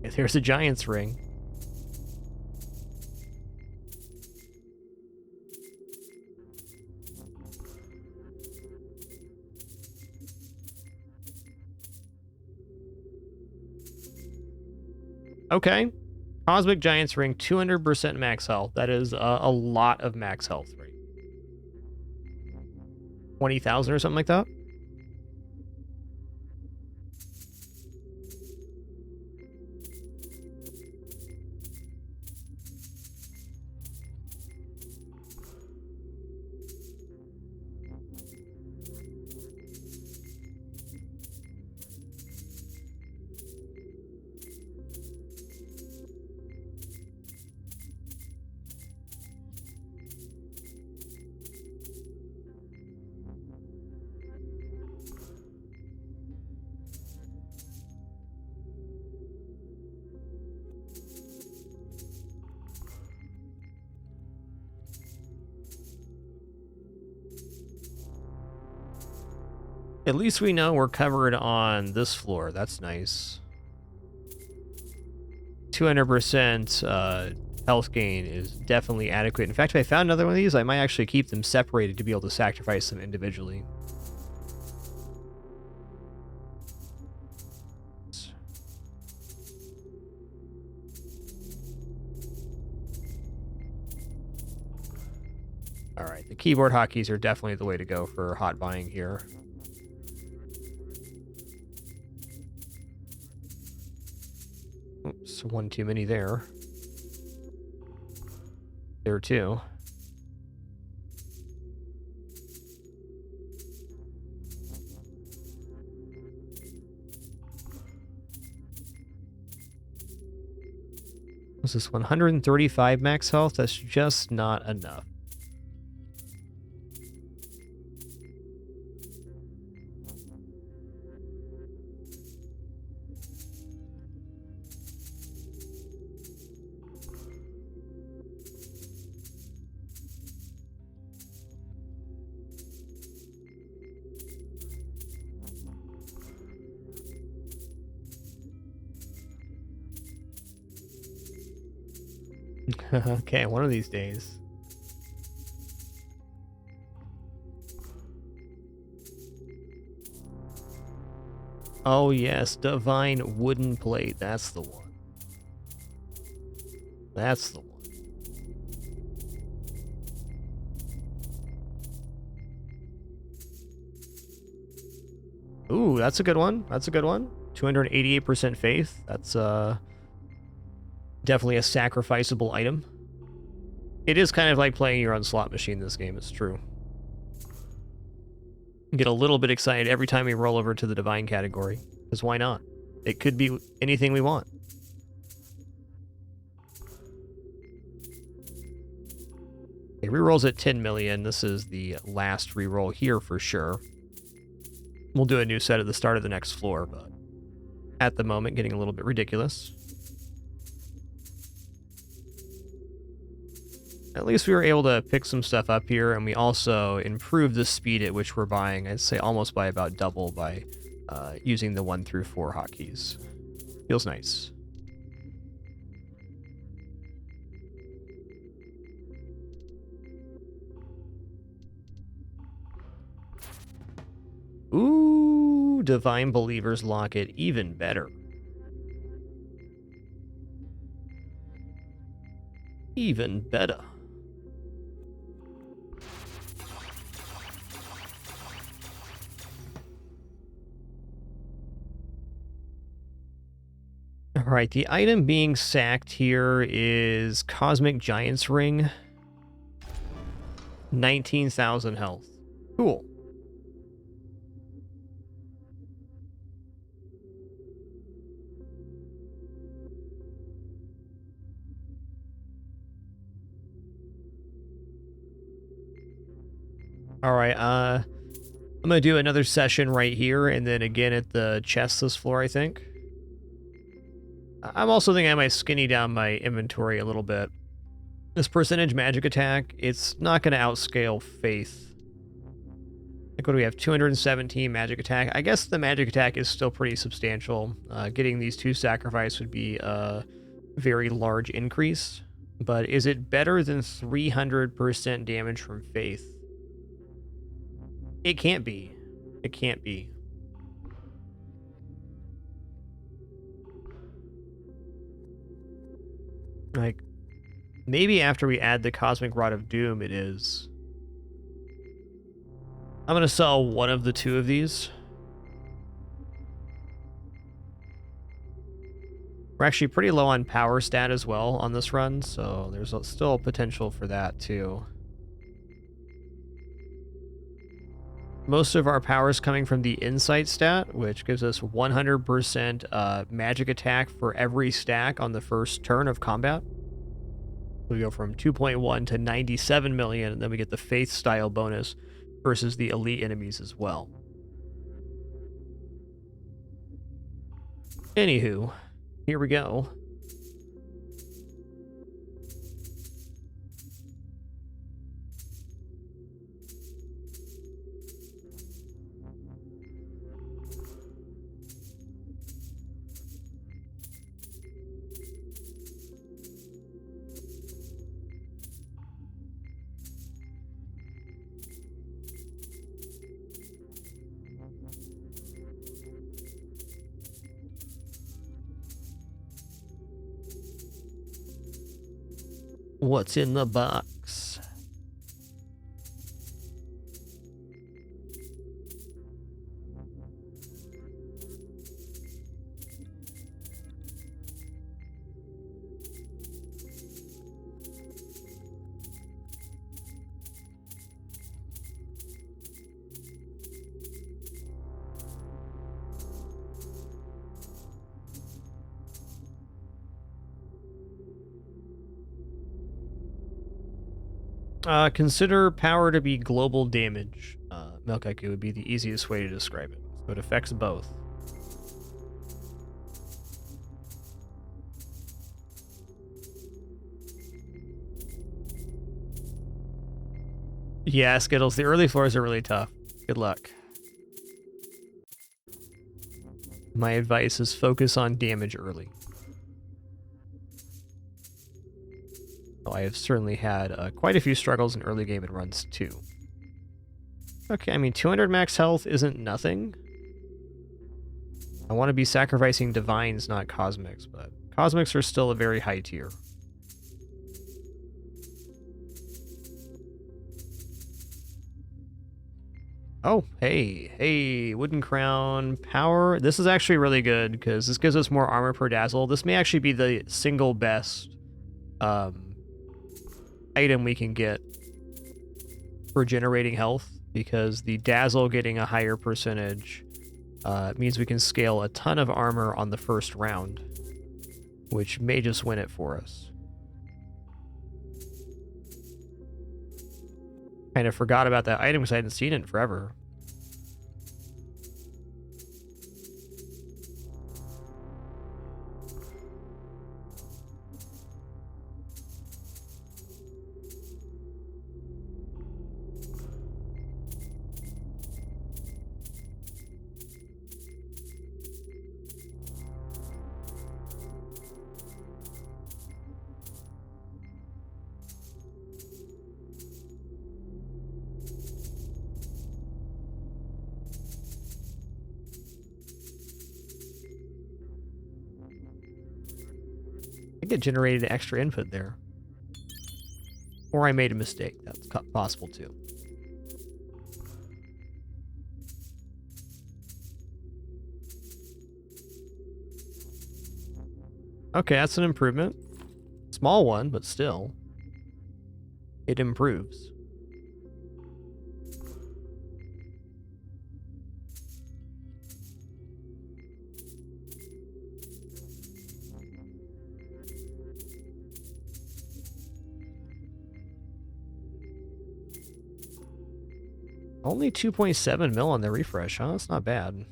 Yeah, there's a Giant's Ring. Okay. Cosmic Giant's Ring, 200% max health. That is a lot of max health, right? 20,000 or something like that? At least we know we're covered on this floor. That's nice. 200% health gain is definitely adequate. In fact, if I found another one of these, I might actually keep them separated to be able to sacrifice them individually. Alright, the keyboard hotkeys are definitely the way to go for hot buying here. Oops, one too many there. There too. What's this, 135 max health? That's just not enough. Okay, one of these days. Oh yes, divine wooden plate. That's the one. That's the one. Ooh, that's a good one. That's a good one. 288% faith. That's definitely a sacrificable item. It is kind of like playing your own slot machine this game, it's true. Get a little bit excited every time we roll over to the divine category, because why not? It could be anything we want. Okay, rerolls at 10 million. This is the last reroll here for sure. We'll do a new set at the start of the next floor, but at the moment, getting a little bit ridiculous. At least we were able to pick some stuff up here, and we also improved the speed at which we're buying, I'd say almost by about double by using the 1 through 4 hotkeys. Feels nice. Ooh, Divine Believer's Locket, even better. Even better. Alright, the item being sacked here is Cosmic Giant's Ring. 19,000 health. Cool. Alright, I'm gonna do another session right here, and then again at the chest this floor, I think. I'm also thinking I might skinny down my inventory a little bit. This percentage magic attack, it's not going to outscale faith. Like, what do we have? 217 magic attack. I guess the magic attack is still pretty substantial. Getting these 2 sacrifice would be a very large increase. But is it better than 300% damage from faith? It can't be. It can't be. Like, maybe after we add the Cosmic Rod of Doom, it is. I'm going to sell one of the 2 of these. We're actually pretty low on power stat as well on this run, so there's still potential for that too. Most of our power is coming from the insight stat, which gives us 100% magic attack for every stack on the first turn of combat. We go from 2.1 to 97 million, and then we get the faith style bonus versus the elite enemies as well. Anywho, here we go. What's in the box? Consider power to be global damage. Melkaku would be the easiest way to describe it. So it affects both. Yeah, Skittles, the early floors are really tough. Good luck. My advice is focus on damage early. Though I have certainly had quite a few struggles in early game and runs too. Okay, I mean 200 max health isn't nothing. I want to be sacrificing divines, not cosmics, but cosmics are still a very high tier. Oh, hey, wooden crown, power. This is actually really good because this gives us more armor per dazzle. This may actually be the single best item we can get for generating health, because the dazzle getting a higher percentage means we can scale a ton of armor on the first round, which may just win it for us. Kind of forgot about that item because I hadn't seen it in forever. I think it generated an extra input there. Or I made a mistake. That's possible too. Okay, that's an improvement. Small one, but still. It improves. Only 2.7 mil on the refresh, huh? That's not bad.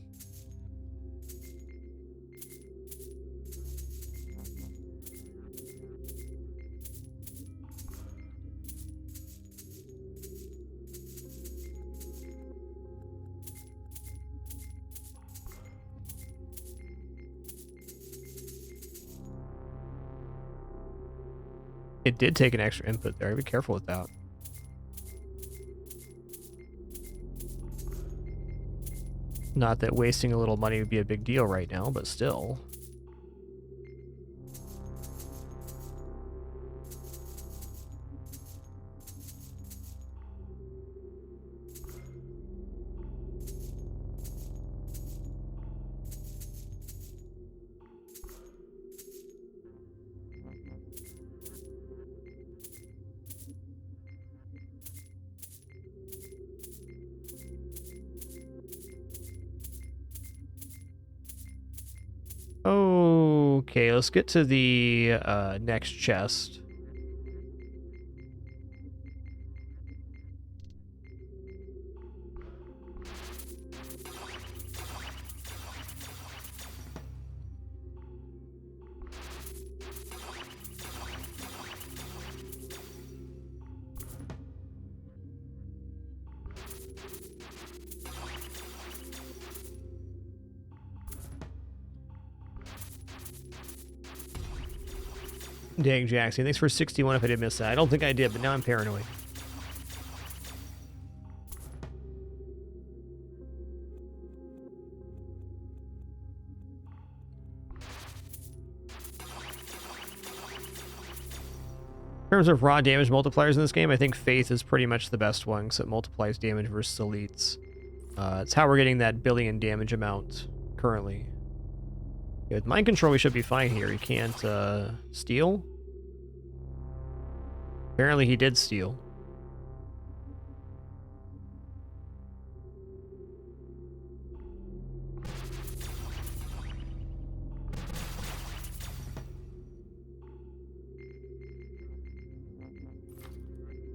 It did take an extra input there. Be careful with that. Not that wasting a little money would be a big deal right now, but still. Okay, let's get to the next chest. Dang, Jackson, thanks for 61 if I did miss that. I don't think I did, but now I'm paranoid. In terms of raw damage multipliers in this game, I think Faith is pretty much the best one, because it multiplies damage versus elites. It's how we're getting that billion damage amount currently. Yeah, with mind control, we should be fine here. He can't steal. Apparently he did steal.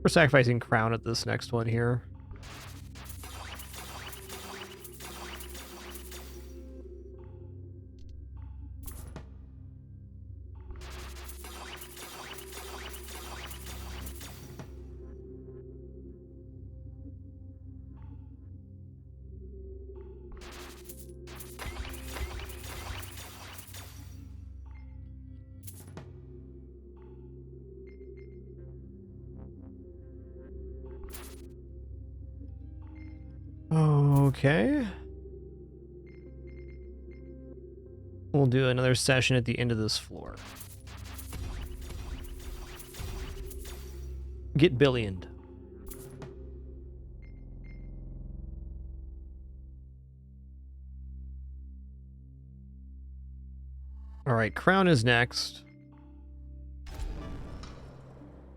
We're sacrificing crown at this next one here. Okay. We'll do another session at the end of this floor. Get billioned. Alright, crown is next.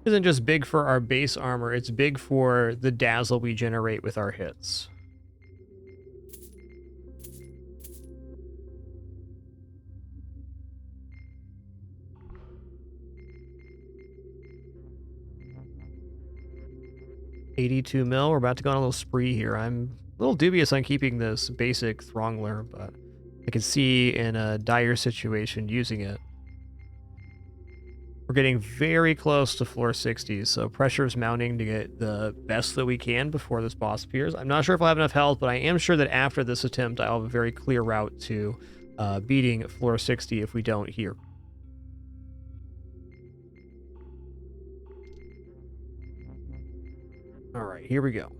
Isn't just big for our base armor, it's big for the dazzle we generate with our hits. $82 mil. We're about to go on a little spree here. I'm a little dubious on keeping this basic Throngler, but I can see in a dire situation using it. We're getting very close to floor 60, so pressure is mounting to get the best that we can before this boss appears. I'm not sure if I'll have enough health, but I am sure that after this attempt, I'll have a very clear route to beating floor 60 if we don't here. All right, here we go.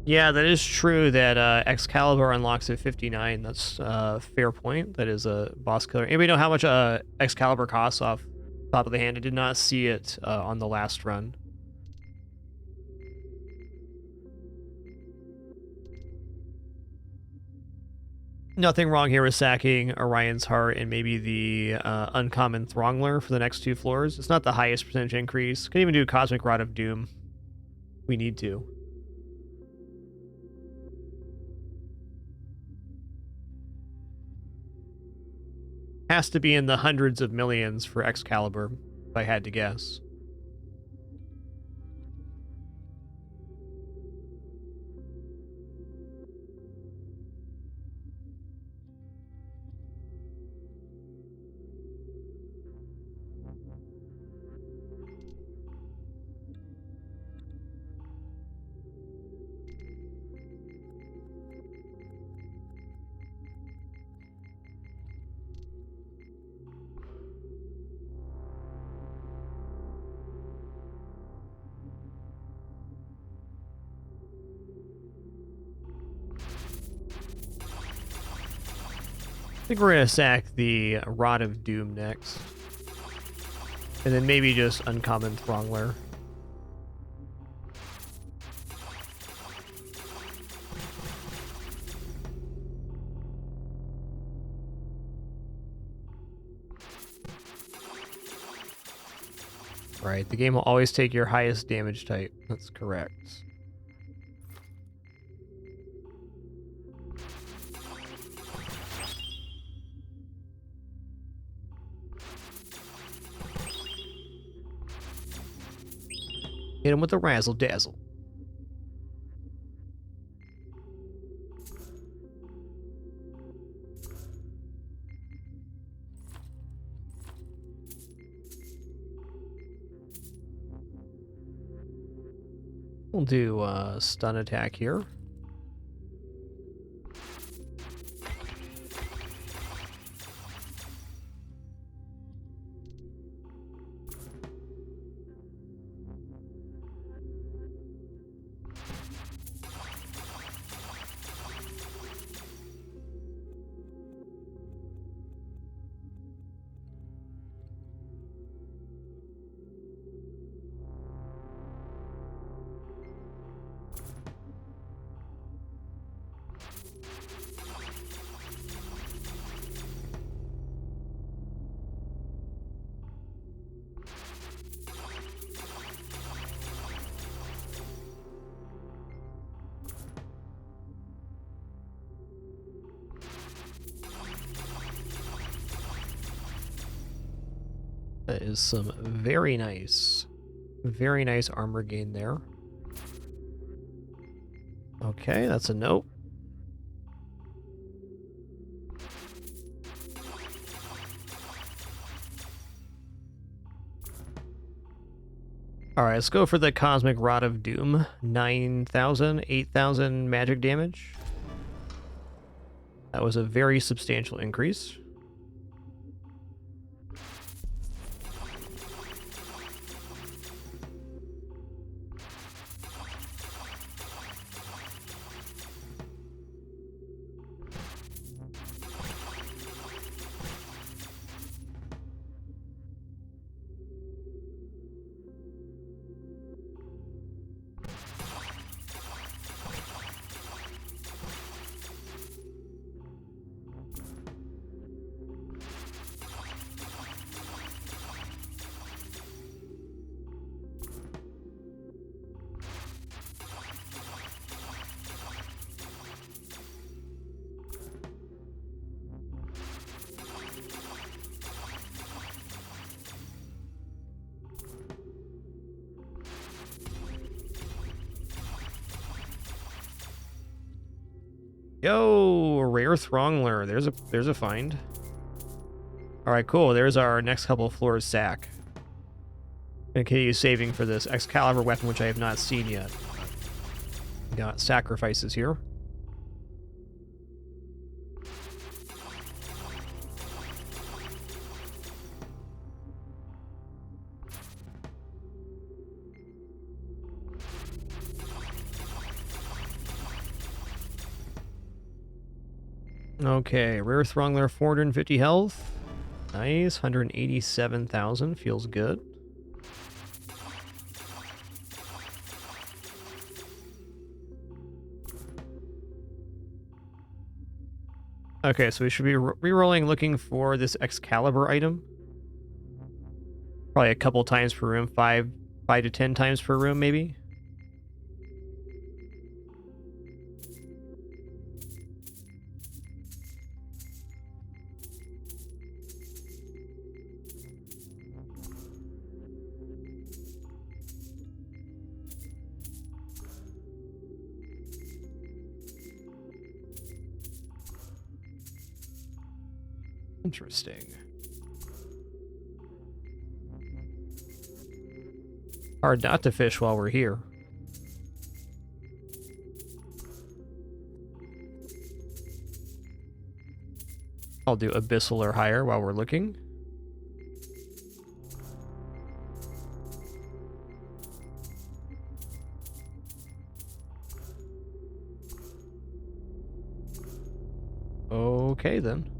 Yeah, that is true that Excalibur unlocks at 59. That's a fair point. That is a boss killer. Anybody know how much Excalibur costs off top of the hand? I did not see it on the last run. Nothing wrong here with sacking Orion's Heart and maybe the uncommon Throngler for the next 2 floors. It's not the highest percentage increase. Could even do Cosmic Rod of Doom. We need to. Has to be in the hundreds of millions for Excalibur, if I had to guess. I think we're going to sack the Rod of Doom next. And then maybe just uncommon Throngler. Right, the game will always take your highest damage type. That's correct. Hit him with the razzle dazzle. We'll do a stun attack here. That is some very nice Very nice armor gain there. Okay, that's a note. Alright, let's go for the Cosmic Rod of Doom. 9,000, 8,000 magic damage. That was a very substantial increase. Yo, rare Throngler. There's a find. All right, cool. There's our next couple of floors sack. Gonna continue saving for this Excalibur weapon, which I have not seen yet. Got sacrifices here. Okay, rare Throngler, 450 health. Nice, 187,000, feels good. Okay, so we should be rerolling looking for this Excalibur item. Probably a couple times per room, 5 to 10 times per room, maybe. Interesting. Hard not to fish while we're here. I'll do Abyssal or higher while we're looking. Okay then.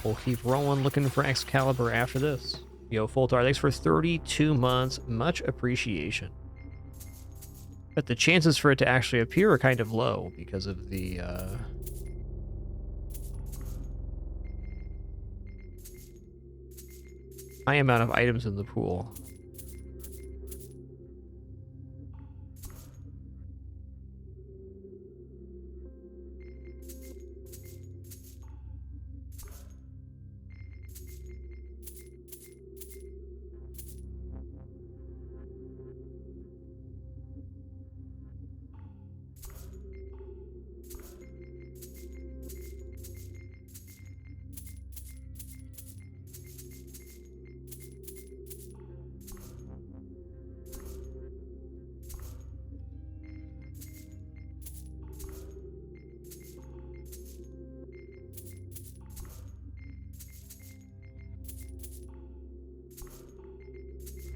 We'll keep rolling looking for Excalibur after this. Yo, Fultar, thanks for 32 months. Much appreciation. But the chances for it to actually appear are kind of low because of the, high amount of items in the pool.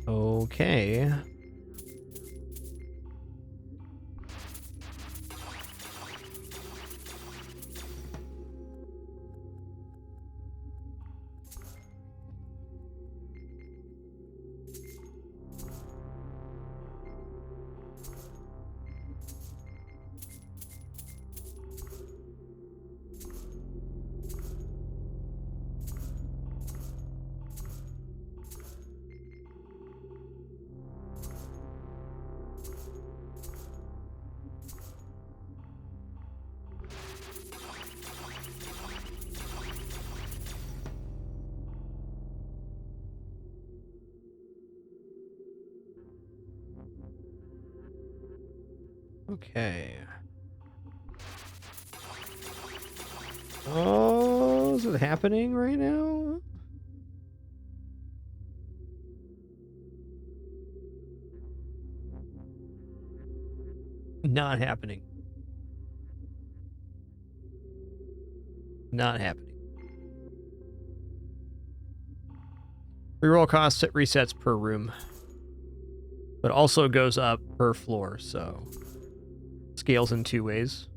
Okay. Okay. Oh, is it happening right now? Not happening. Not happening. Reroll cost resets per room, but also goes up per floor, so scales in 2 ways.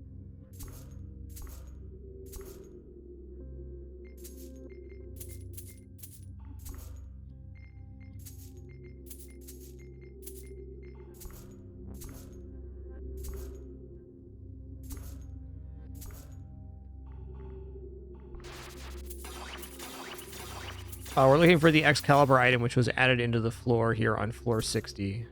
We're looking for the Excalibur item, which was added into the floor here on floor 60.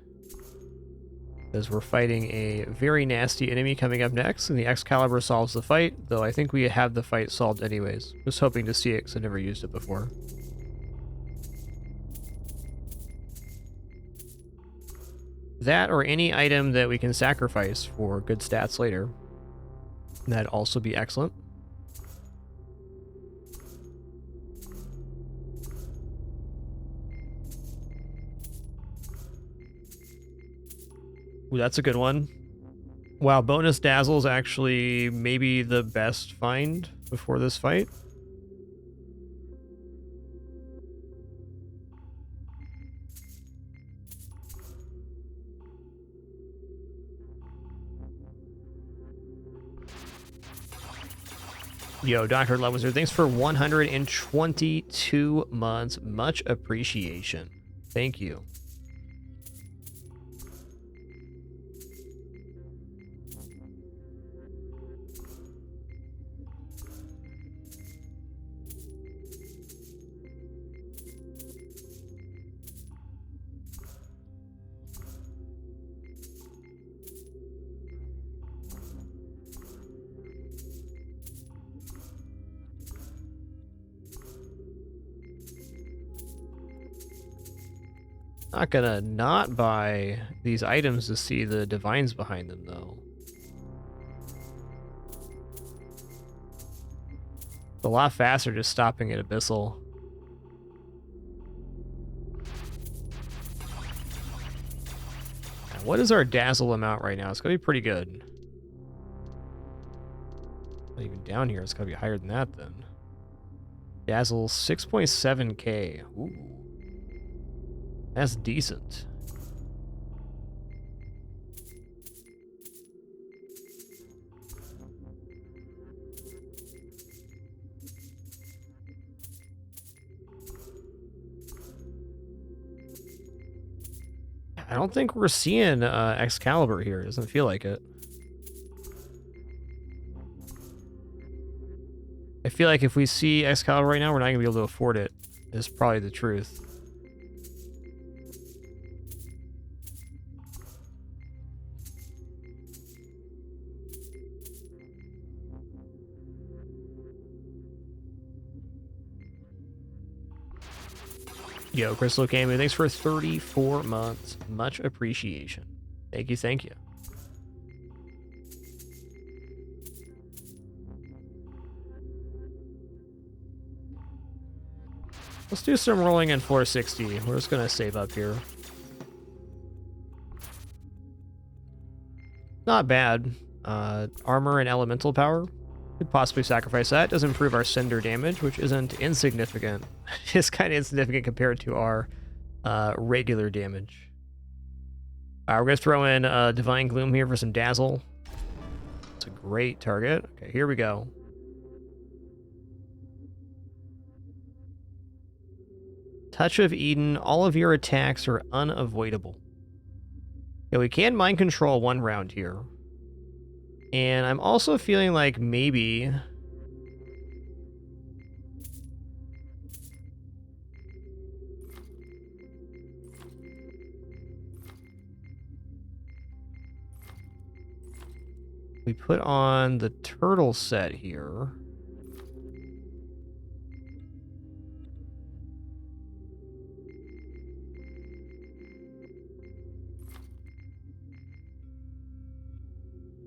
Because we're fighting a very nasty enemy coming up next, and the Excalibur solves the fight, though I think we have the fight solved anyways. Just hoping to see it, because I never used it before. That or any item that we can sacrifice for good stats later. That'd also be excellent. Ooh, that's a good one. Wow, bonus dazzle is actually maybe the best find before this fight. Yo, Dr. Levwizard, thanks for 122 months. Much appreciation. Thank you. Not gonna not buy these items to see the divines behind them, though. It's a lot faster just stopping at Abyssal. Now, what is our dazzle amount right now? It's gonna be pretty good. Not even down here, it's gonna be higher than that then. Dazzle 6.7k. Ooh. That's decent. I don't think we're seeing Excalibur here. It doesn't feel like it. I feel like if we see Excalibur right now, we're not going to be able to afford it. Is probably the truth. Yo, Crystal Camu, thanks for 34 months. Much appreciation. Thank you, thank you. Let's do some rolling in 460. We're just going to save up here. Not bad. Armor and elemental power. Could possibly sacrifice that. Does improve our sender damage, which isn't insignificant. It's kind of insignificant compared to our regular damage. We're going to throw in Divine Gloom here for some dazzle. It's a great target. Okay, here we go. Touch of Eden. All of your attacks are unavoidable. Yeah, we can mind control 1 round here. And I'm also feeling like maybe we put on the turtle set here.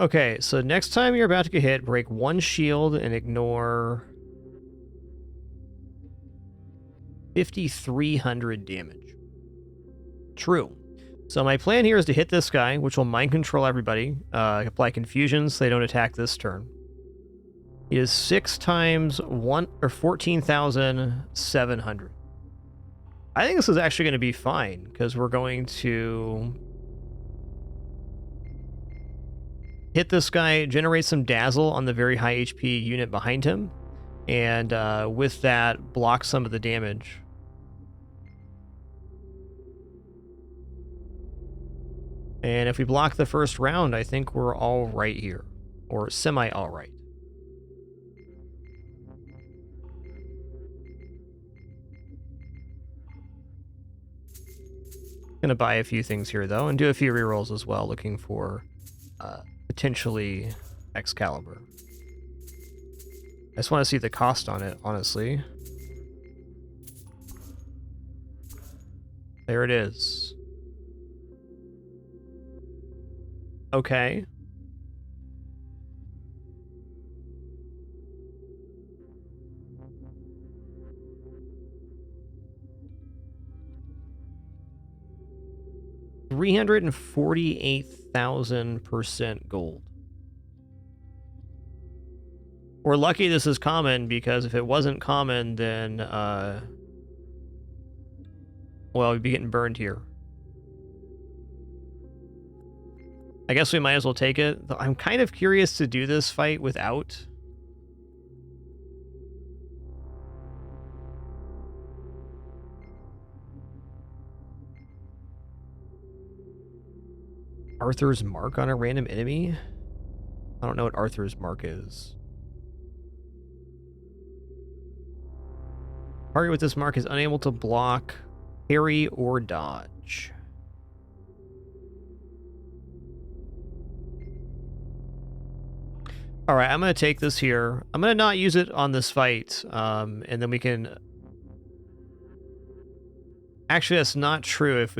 Okay, so next time you're about to get hit, break one shield and ignore 5,300 damage. True. So my plan here is to hit this guy, which will mind control everybody, apply confusion so they don't attack this turn. He is 6 times 14,700. I think this is actually going to be fine, because we're going to hit this guy, generate some dazzle on the very high HP unit behind him, and with that, block some of the damage. And if we block the first round, I think we're all right here, or semi all right. Gonna buy a few things here though, and do a few rerolls as well, looking for potentially Excalibur. I just want to see the cost on it, honestly. There it is. Okay. $348,000% gold. We're lucky this is common, because if it wasn't common, then, well, we'd be getting burned here. I guess we might as well take it. I'm kind of curious to do this fight without. Arthur's Mark on a random enemy? I don't know what Arthur's Mark is. Target with this mark is unable to block, parry, or dodge. Alright, I'm going to take this here. I'm going to not use it on this fight, and then we can... Actually, that's not true. If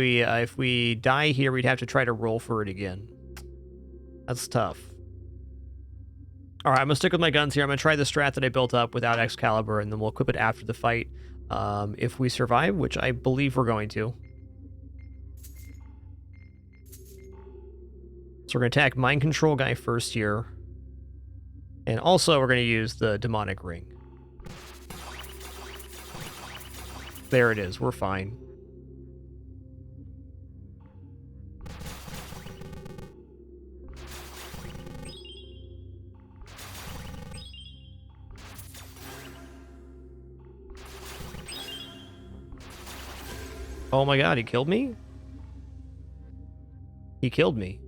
we die here, we'd have to try to roll for it again. That's tough. Alright, I'm going to stick with my guns here. I'm going to try the strat that I built up without Excalibur, and then we'll equip it after the fight. If we survive, which I believe we're going to. So we're going to attack Mind Control guy first here. And also we're going to use the Demonic Ring. There it is. We're fine. Oh my god, he killed me? He killed me.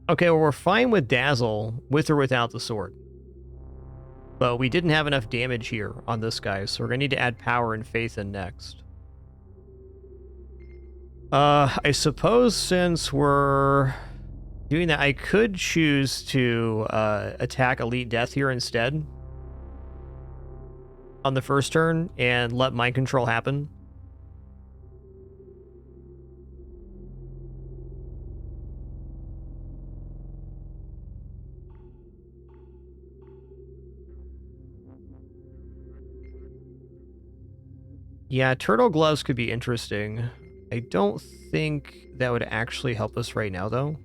Okay, well, we're fine with Dazzle, with or without the sword. But we didn't have enough damage here on this guy, so we're going to need to add Power and Faith in next. I suppose since we're doing that, I could choose to attack Elite Death here instead on the first turn and let Mind Control happen. Yeah, Turtle Gloves could be interesting. I don't think that would actually help us right now, though.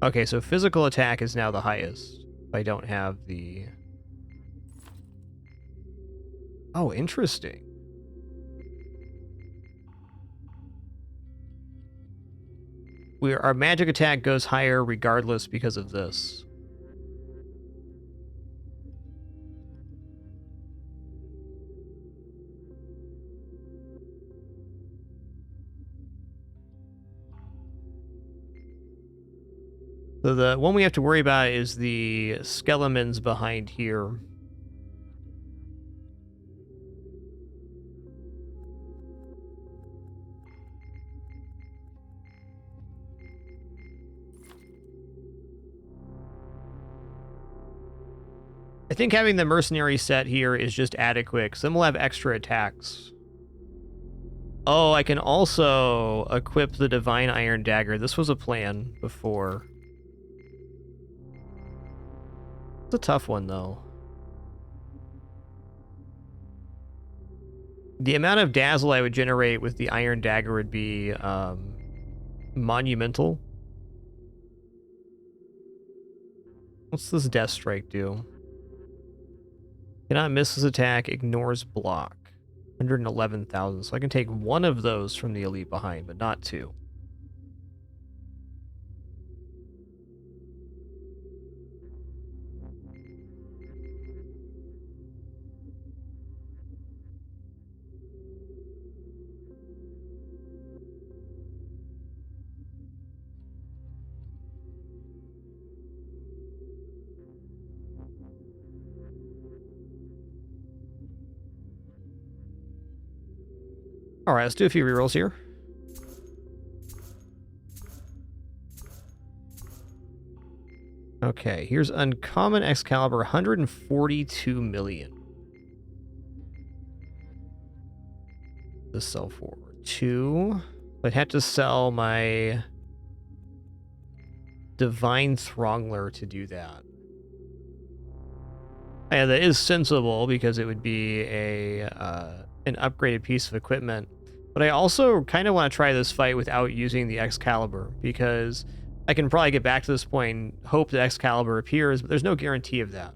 Okay, so physical attack is now the highest. If I don't have the... Oh, interesting. Our magic attack goes higher regardless because of this. So the one we have to worry about is the skeletons behind here. I think having the mercenary set here is just adequate, because then we'll have extra attacks. Oh, I can also equip the Divine Iron Dagger. This was a plan before. It's a tough one, though. The amount of dazzle I would generate with the Iron Dagger would be monumental. What's this Death Strike do? Cannot miss this attack, ignores block. 111,000. So I can take one of those from the elite behind, but not two. All right, let's do a few rerolls here. Okay, here's Uncommon Excalibur, 142 million. This sell for 2. I'd have to sell my Divine Throngler to do that. And that is sensible because it would be a an upgraded piece of equipment. But I also kind of want to try this fight without using the Excalibur, because I can probably get back to this point and hope that Excalibur appears, but there's no guarantee of that.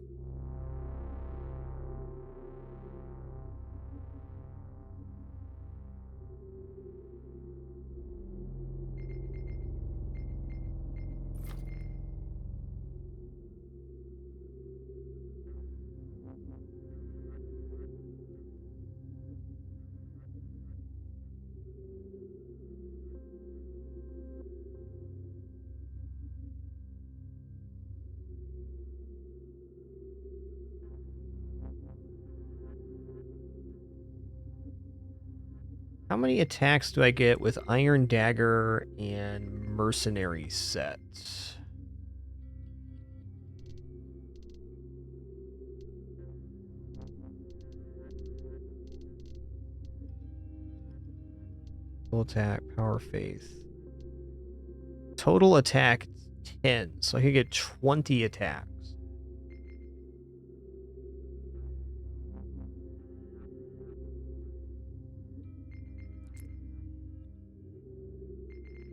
How many attacks do I get with Iron Dagger and Mercenary set? Full attack, power faith. Total attack 10, so I can get 20 attacks.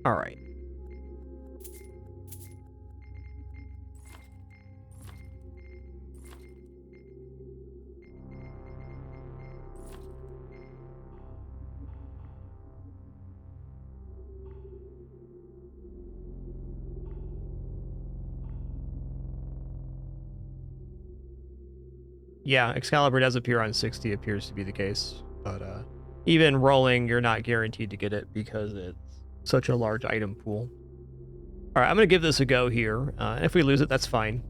All right. Yeah, Excalibur does appear on 60, appears to be the case. But even rolling, you're not guaranteed to get it because it's such a large item pool. All right, I'm going to give this a go here. And if we lose it, that's fine.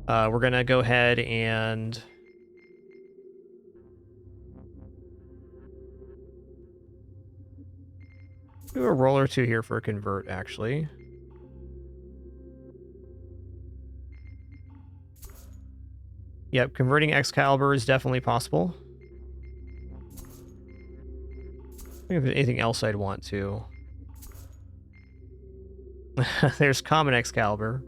We're going to go ahead and do a roll or two here for a convert, actually. Yep, converting Excalibur is definitely possible. I think if there's anything else I'd want to. There's common Excalibur.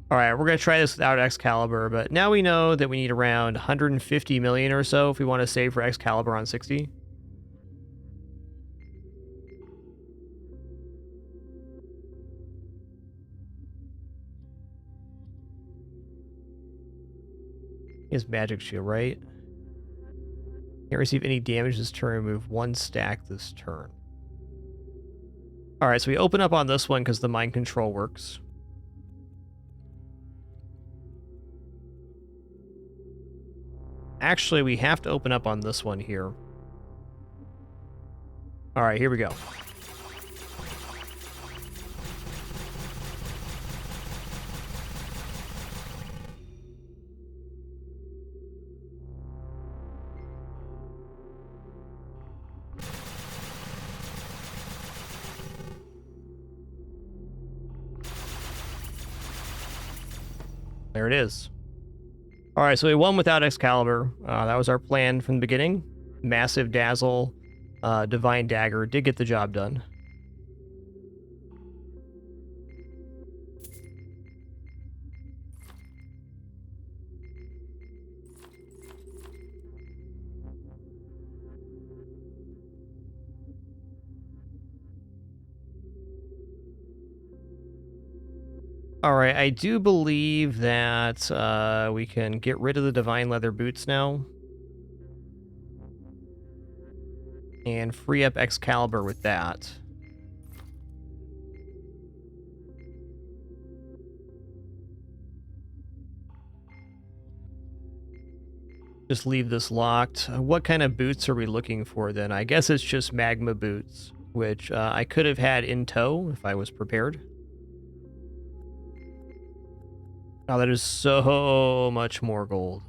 Alright, we're going to try this without Excalibur, but now we know that we need around 150 million or so if we want to save for Excalibur on 60. He has Magic Shield, right? Can't receive any damage this turn. Remove 1 stack this turn. Alright, so we open up on this one because the mind control works. Actually, we have to open up on this one here. Alright, here we go. There it is. All right, so we won without Excalibur. That was our plan from the beginning. Massive Dazzle, Divine Dagger did get the job done. All right, I do believe that we can get rid of the Divine Leather Boots now. And free up Excalibur with that. Just leave this locked. What kind of boots are we looking for then? I guess it's just magma boots, which I could have had in tow if I was prepared. Oh, that is so much more gold.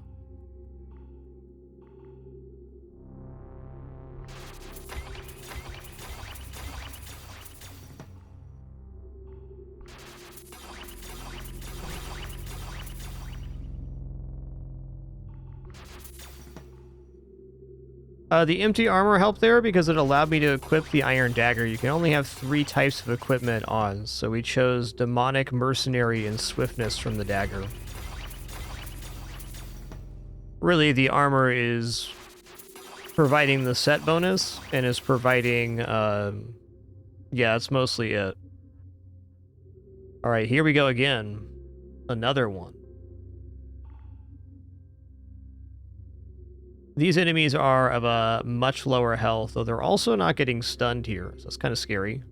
The empty armor helped there because it allowed me to equip the iron dagger. You can only have 3 types of equipment on, so we chose demonic, mercenary, and swiftness from the dagger. Really, the armor is providing the set bonus and is providing, yeah, that's mostly it. All right, here we go again. Another one. These enemies are of a much lower health, though they're also not getting stunned here, so it's kind of scary.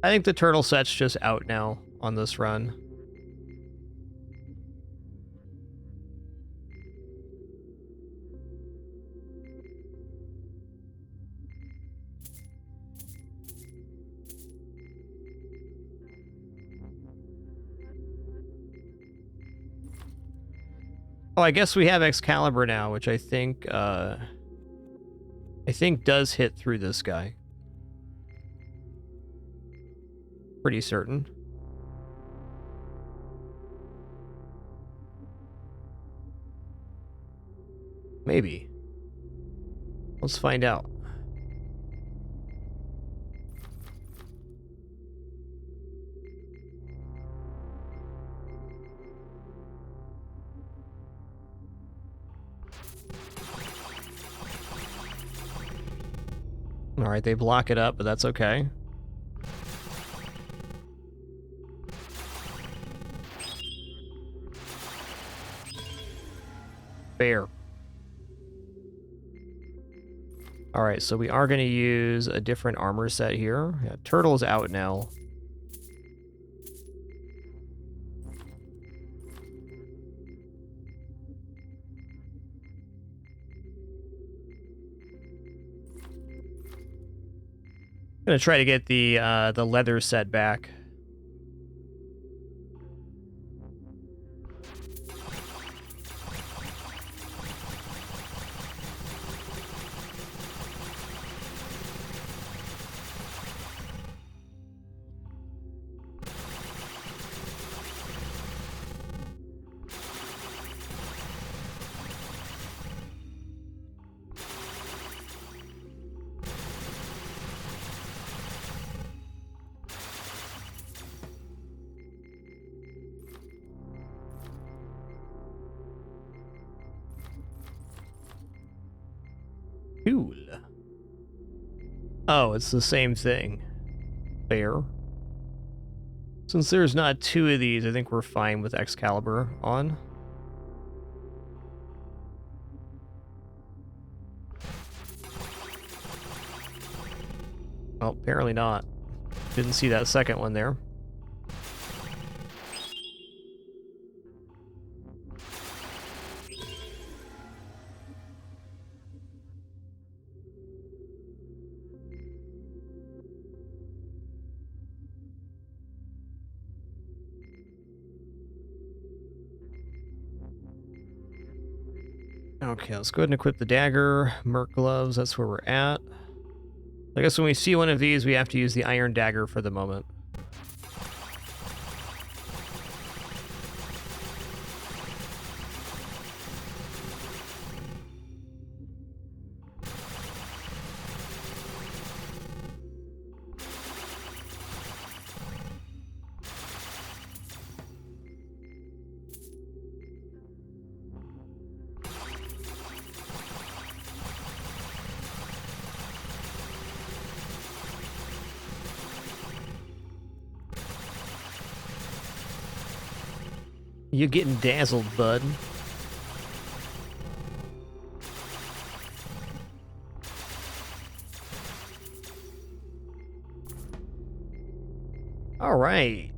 I think the turtle set's just out now on this run. Oh, I guess we have Excalibur now, which I think does hit through this guy. Pretty certain. Maybe. Let's find out. All right, they block it up, but that's okay. Fair. All right, so we are going to use a different armor set here. Yeah, Turtle's out now. I'm going to try to get the leather set back. Cool. Oh, it's the same thing. Fair. Since there's not 2 of these, I think we're fine with Excalibur on. Oh, apparently not. Didn't see that second one there. Okay, let's go ahead and equip the dagger. Merc gloves, that's where we're at. I guess when we see one of these, we have to use the iron dagger for the moment. You're getting dazzled, bud. All right.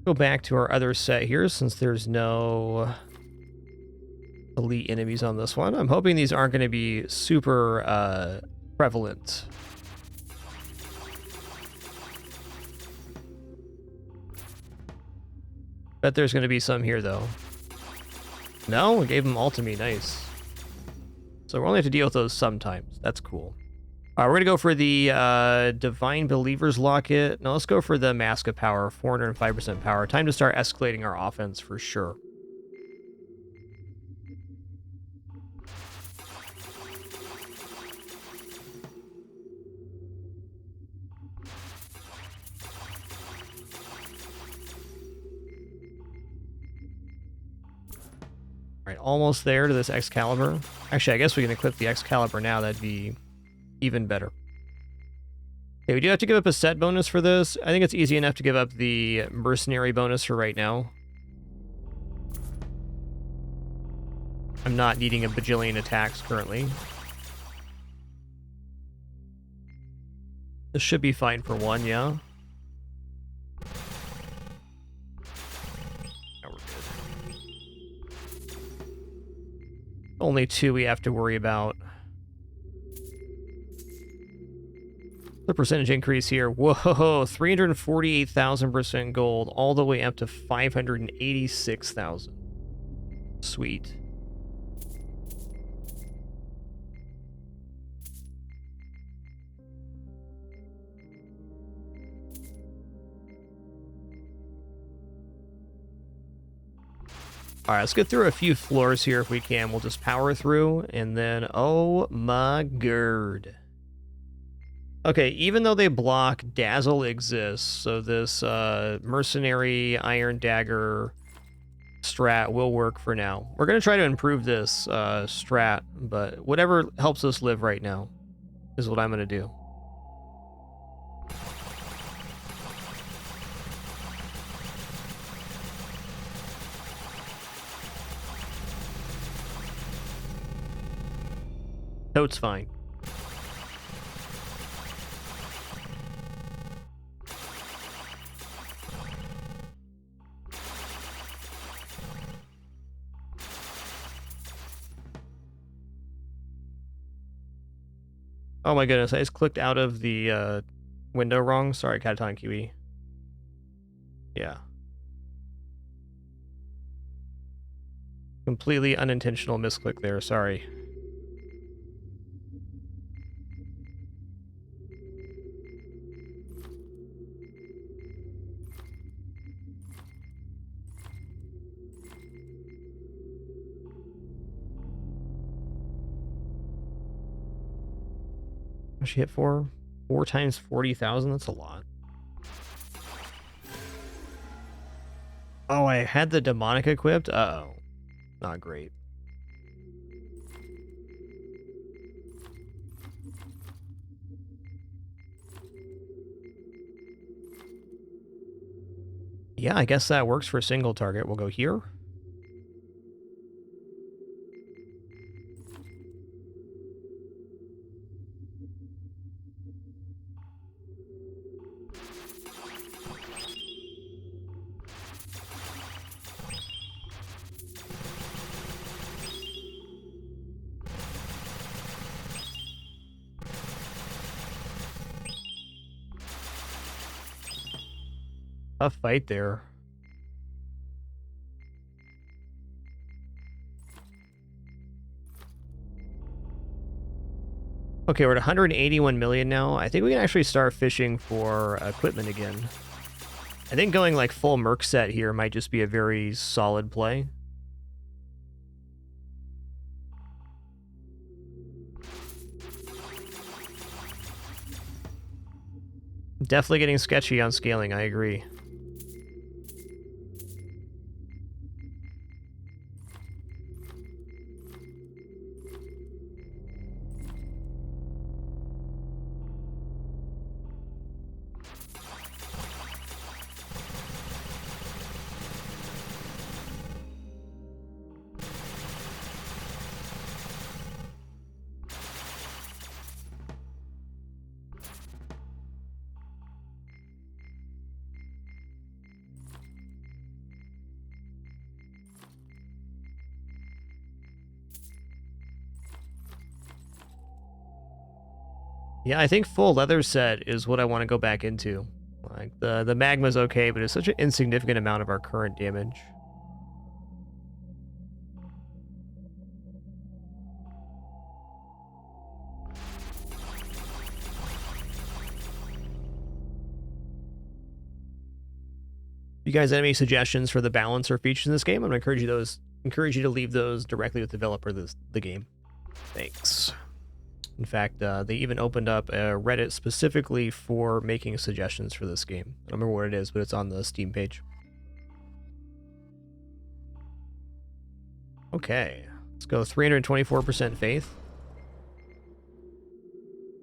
Go back to our other set here since there's no elite enemies on this one. I'm hoping these aren't going to be super prevalent. Bet there's going to be some here, though. No? We gave them all to me. Nice. So we only have to deal with those sometimes. That's cool. All right, we're going to go for the Divine Believer's Locket. No, let's go for the Mask of Power, 405% power. Time to start escalating our offense for sure. All right, almost there to this Excalibur. Actually, I guess we can equip the Excalibur now. That'd be even better. Okay, we do have to give up a set bonus for this. I think it's easy enough to give up the mercenary bonus for right now. I'm not needing a bajillion attacks currently. This should be fine for one, yeah. Now we're good. Only two we have to worry about. The percentage increase here. Whoa, 348,000% gold, all the way up to 586,000. Sweet. All right, let's get through a few floors here if we can. We'll just power through, and then, oh my god. Okay, even though they block, Dazzle exists, so this mercenary iron dagger strat will work for now. We're going to try to improve this strat, but whatever helps us live right now is what I'm going to do. Toad's fine. Oh my goodness, I just clicked out of the window wrong. Sorry, Catatonic Kiwi. Yeah. Completely unintentional misclick there, sorry. She hit four times 40,000. That's a lot. Oh, I had the demonic equipped. Uh-oh, not great. Yeah, I guess that works for a single target. We'll go here. Tough fight there. Okay, we're at 181 million now. I think we can actually start fishing for equipment again. I think going like full merc set here might just be a very solid play. Definitely getting sketchy on scaling, I agree. Yeah, I think full leather set is what I want to go back into. Like the magma's okay, but it's such an insignificant amount of our current damage. If you guys have any suggestions for the balance or features in this game, I'm gonna encourage you to leave those directly with the developer of the game. Thanks. In fact, they even opened up a Reddit specifically for making suggestions for this game. I don't remember what it is, but it's on the Steam page. Okay, let's go 324% faith.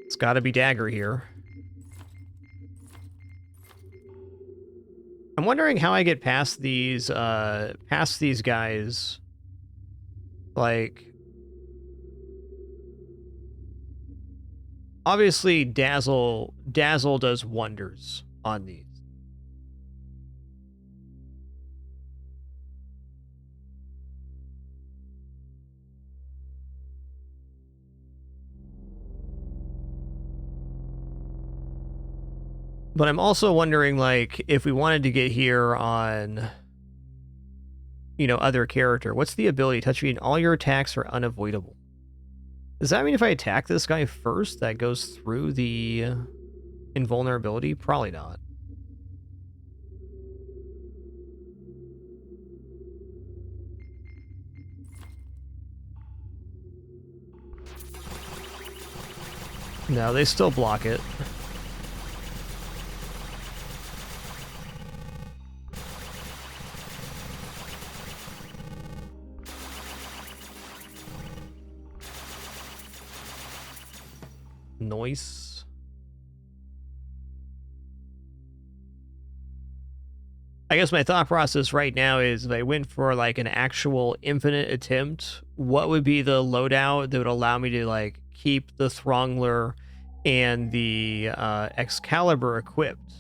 It's gotta be dagger here. I'm wondering how I get past these guys. Like, obviously, Dazzle does wonders on these. But I'm also wondering, like, if we wanted to get here on, you know, other character, what's the ability? Touching all your attacks are unavoidable. Does that mean if I attack this guy first, that goes through the invulnerability? Probably not. No, they still block it. Noise. I guess my thought process right now is if I went for like an actual infinite attempt, what would be the loadout that would allow me to like keep the Throngler and the Excalibur equipped?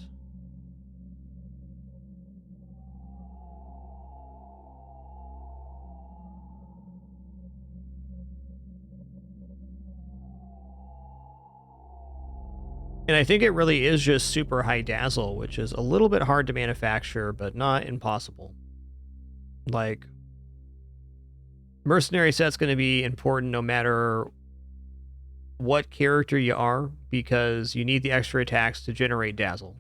And I think it really is just super high dazzle, which is a little bit hard to manufacture, but not impossible. Like, mercenary set's going to be important no matter what character you are, because you need the extra attacks to generate dazzle.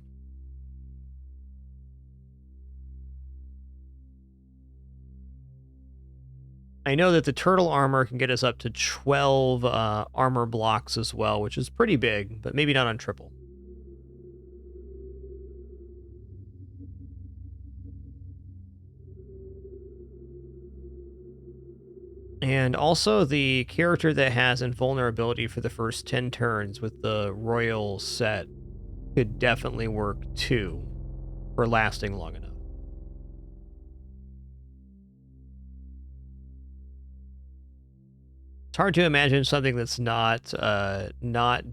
I know that the turtle armor can get us up to 12 armor blocks as well, which is pretty big, but maybe not on triple. And also the character that has invulnerability for the first 10 turns with the royal set could definitely work too for lasting long enough. hard to imagine something that's not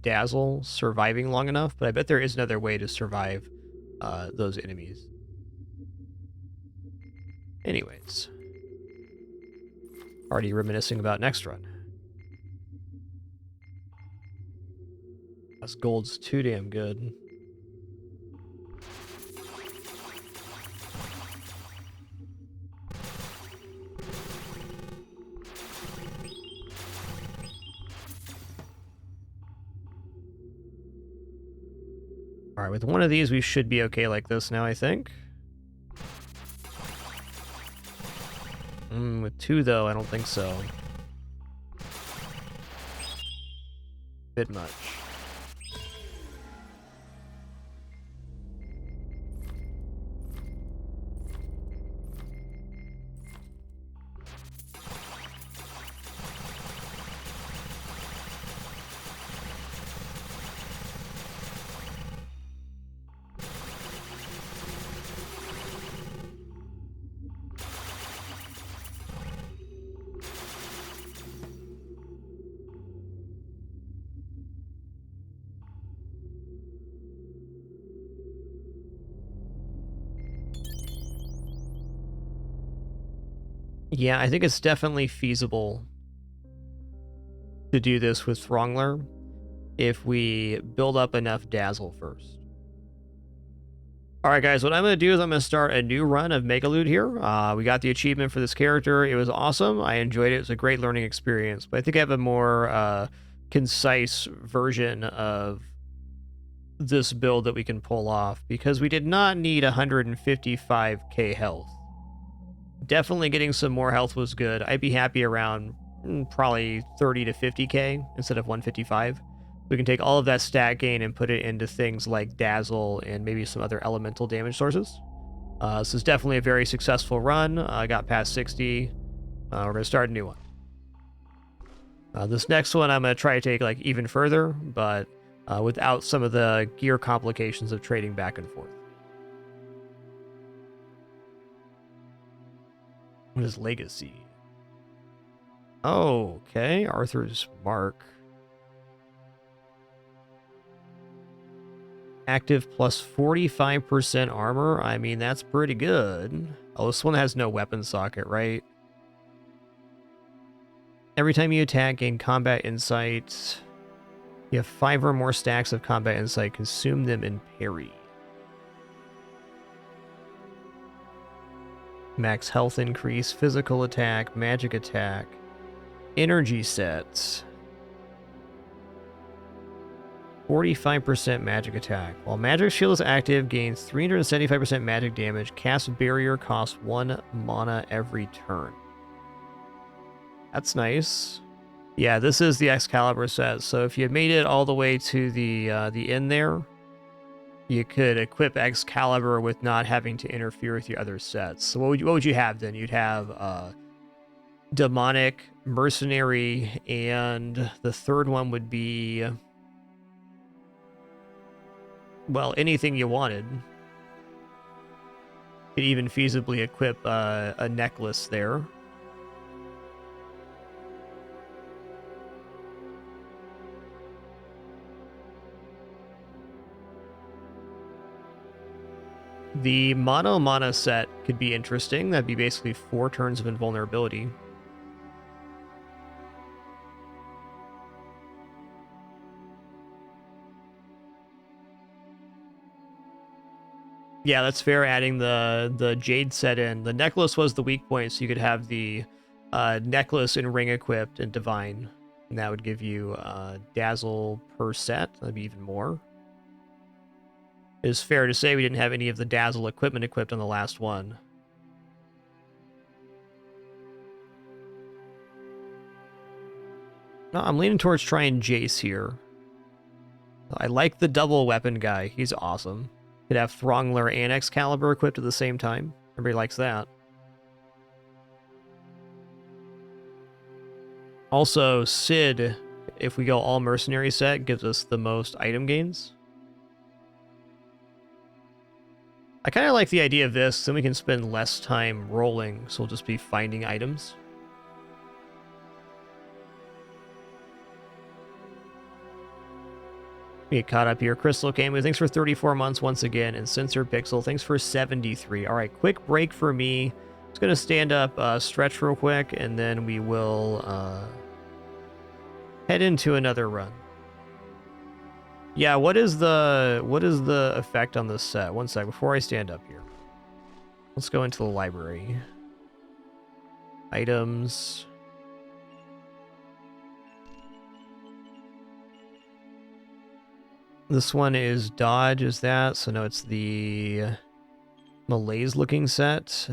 Dazzle surviving long enough, but I bet there is another way to survive those enemies. Anyways, already reminiscing about next run. This gold's too damn good. All right, with one of these, we should be okay like this now, I think. With two, though, I don't think so. Bit much. Yeah, I think it's definitely feasible to do this with Throngler if we build up enough Dazzle first. Alright guys, what I'm going to do is I'm going to start a new run of MEGALOOT here. We got the achievement for this character. It was awesome. I enjoyed it. It was a great learning experience. But I think I have a more concise version of this build that we can pull off, because we did not need 155k health. Definitely getting some more health was good. I'd be happy around probably 30 to 50k instead of 155. We can take all of that stat gain and put it into things like Dazzle and maybe some other elemental damage sources. This is definitely a very successful run. I got past 60. We're going to start a new one. This next one I'm going to try to take like even further, but without some of the gear complications of trading back and forth. What is Legacy? Oh, okay. Arthur's Mark. Active plus 45% armor. I mean, that's pretty good. Oh, this one has no weapon socket, right? Every time you attack, gain combat insight. You have 5 or more stacks of combat insight. Consume them in parry. Max health increase, physical attack, magic attack, energy sets. 45% magic attack. While magic shield is active, gains 375% magic damage. Cast barrier costs 1 mana every turn. That's nice. Yeah, this is the Excalibur set. So if you made it all the way to the end there, you could equip Excalibur with not having to interfere with your other sets. So what would you have then? You'd have Demonic, Mercenary, and the third one would be, well, anything you wanted. You could even feasibly equip a necklace there. The mono mana set could be interesting. That'd be basically 4 turns of invulnerability. Yeah, that's fair, adding the Jade set in. The necklace was the weak point, so you could have the necklace and ring equipped and divine. And that would give you Dazzle per set. That'd be even more. It's fair to say we didn't have any of the Dazzle equipment equipped on the last one. No, I'm leaning towards trying Jace here. I like the double weapon guy. He's awesome. Could have Throngler and Excalibur equipped at the same time. Everybody likes that. Also, Sid, if we go all mercenary set, gives us the most item gains. I kind of like the idea of this, then we can spend less time rolling, so we'll just be finding items. Get caught up here. Crystal Camus, thanks for 34 months once again. And Sensor Pixel, thanks for 73. All right, quick break for me. Just going to stand up, stretch real quick, and then we will head into another run. Yeah, what is the effect on this set? One sec, before I stand up here. Let's go into the library. Items. This one is dodge, is that? So no, it's the malaise looking set.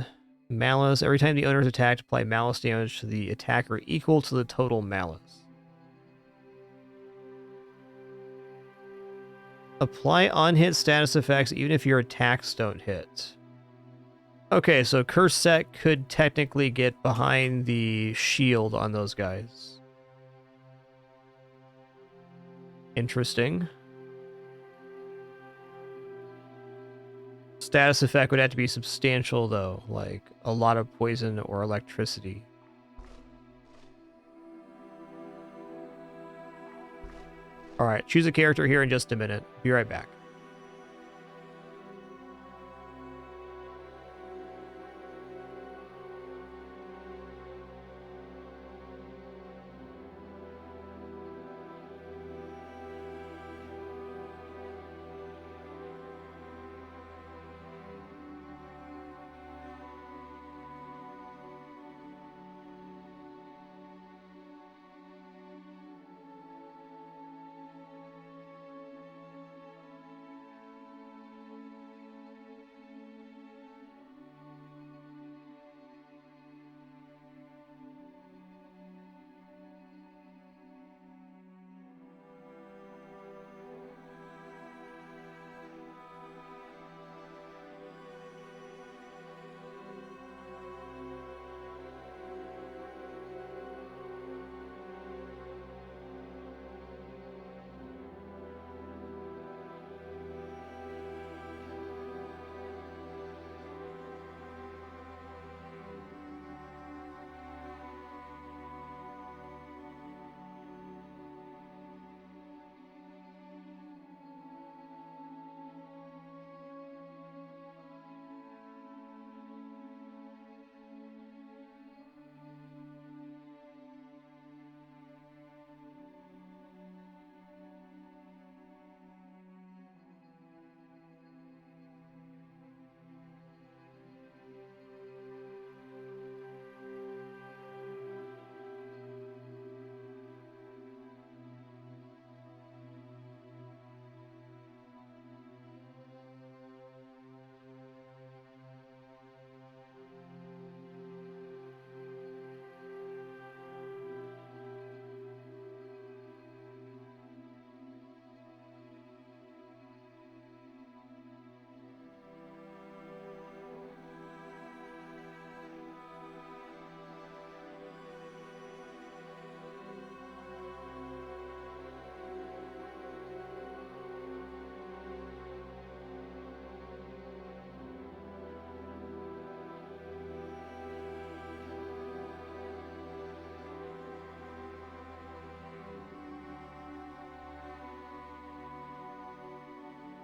Malice. Every time the owner is attacked, apply malice damage to the attacker equal to the total malice. Apply on-hit status effects even if your attacks don't hit. Okay, so Curse Set could technically get behind the shield on those guys. Interesting. Status effect would have to be substantial, though, like a lot of poison or electricity. Alright, choose a character here in just a minute. Be right back.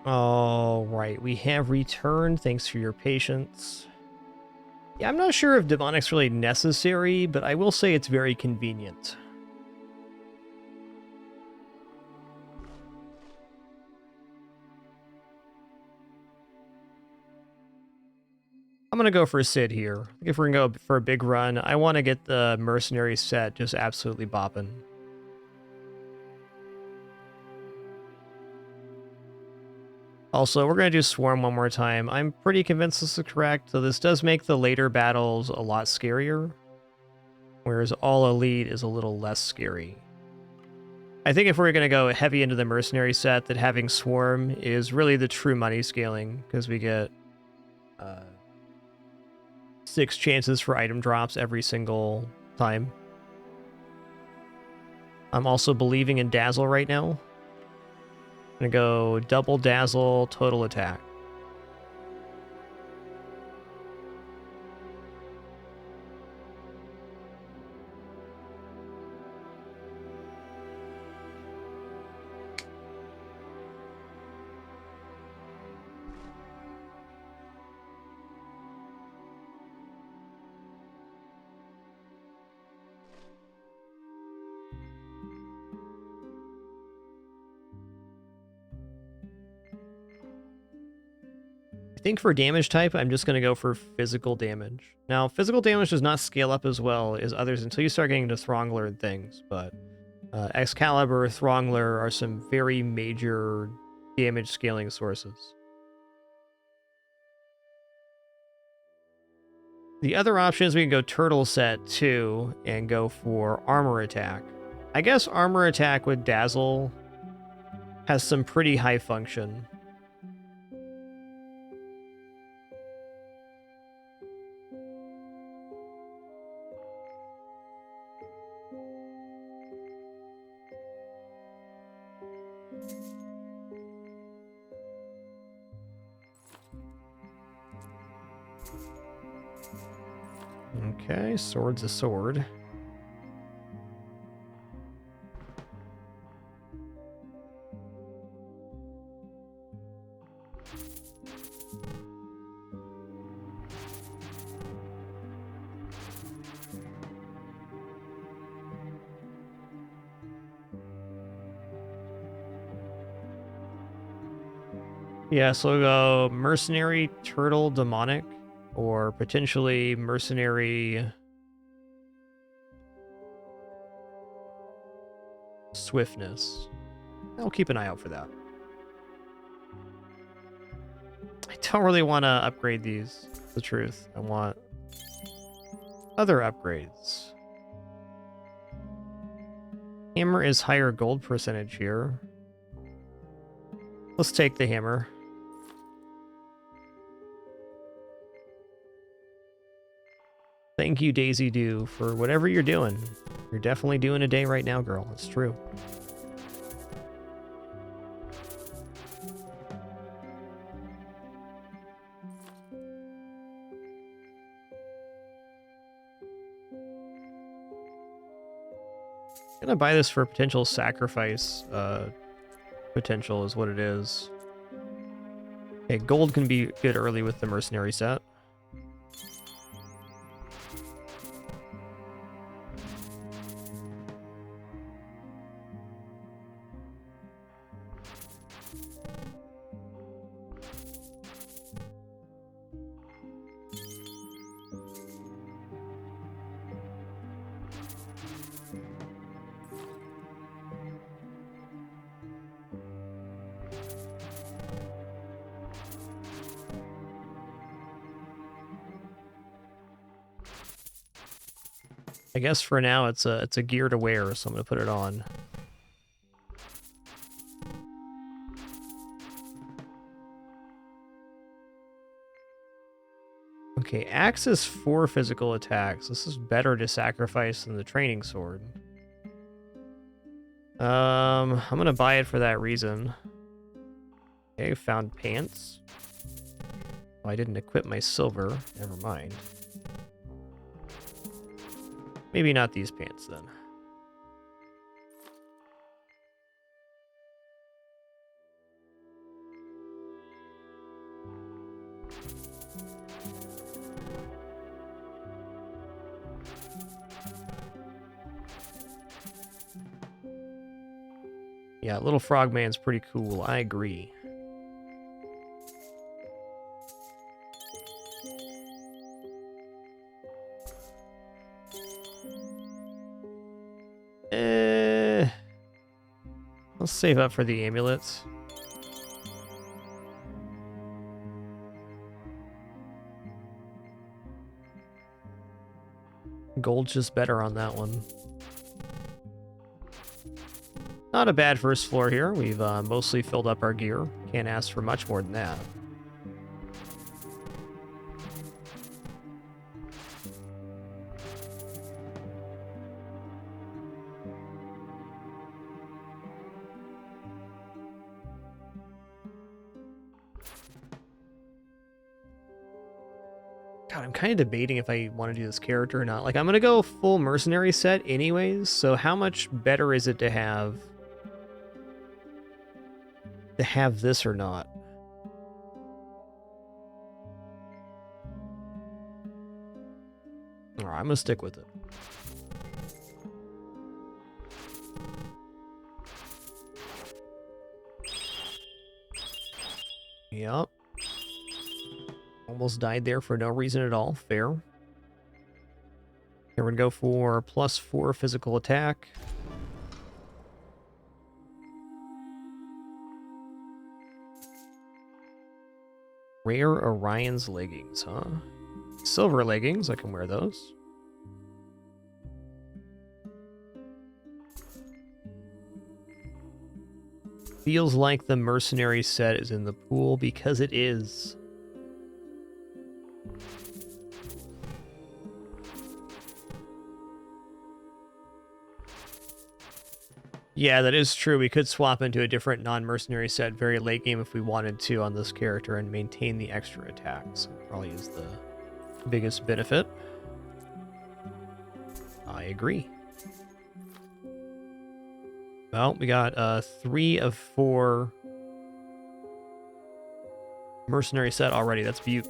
All right, we have returned. Thanks for your patience. Yeah, I'm not sure if Demonic's really necessary, but I will say it's very convenient. I'm going to go for a Sid here. If we're going to go for a big run, I want to get the mercenary set just absolutely bopping. Also, we're going to do Swarm one more time. I'm pretty convinced this is correct, so this does make the later battles a lot scarier, whereas All Elite is a little less scary. I think if we're going to go heavy into the mercenary set, that having Swarm is really the true money scaling, because we get 6 chances for item drops every single time. I'm also believing in Dazzle right now. I'm going to go double Dazzle, total attack. I think for damage type, I'm just going to go for physical damage. Now, physical damage does not scale up as well as others until you start getting into Throngler and things, but Excalibur, Throngler are some very major damage scaling sources. The other option is we can go Turtle Set too and go for Armor Attack. I guess Armor Attack with Dazzle has some pretty high function. Okay, sword's a sword. Yeah, so we'll go Mercenary, Turtle, Demonic, or potentially Mercenary, Swiftness. I'll keep an eye out for that. I don't really want to upgrade these, the truth. I want other upgrades. Hammer is higher gold percentage here. Let's take the hammer. Thank you, Daisy Dew, for whatever you're doing. You're definitely doing a day right now, girl. It's true. I'm gonna buy this for potential sacrifice. Potential is what it is. Okay, gold can be good early with the mercenary set. I guess for now it's a gear to wear, so I'm gonna put it on. Okay, axe is 4 physical attacks. This is better to sacrifice than the training sword. I'm gonna buy it for that reason. Okay, found pants. Oh, I didn't equip my silver. Never mind. Maybe not these pants, then. Yeah, Little Frogman's pretty cool. I agree. Let's save up for the amulets. Gold's just better on that one. Not a bad first floor here. We've mostly filled up our gear. Can't ask for much more than that. God, I'm kind of debating if I want to do this character or not. Like, I'm going to go full mercenary set anyways, so how much better is it to have this or not? Alright, I'm going to stick with it. Yep. almost died there for no reason at all. Fair. Here we're going to go for +4 physical attack. Rare Orion's leggings, huh? Silver leggings, I can wear those. Feels like the mercenary set is in the pool because it is. Yeah, that is true. We could swap into a different non-mercenary set very late game if we wanted to on this character and maintain the extra attacks. Probably is the biggest benefit. I agree. Well, we got 3 of 4 mercenary set already. That's beaut.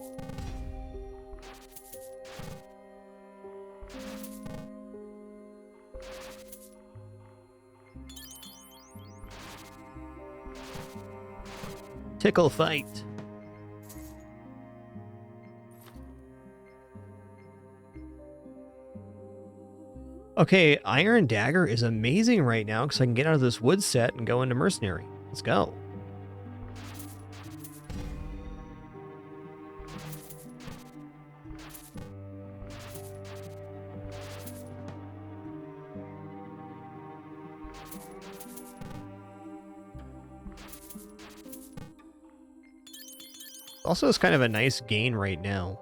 Tickle fight. Okay, Iron Dagger is amazing right now because I can get out of this wood set and go into mercenary. Let's go. Also, it's kind of a nice gain right now.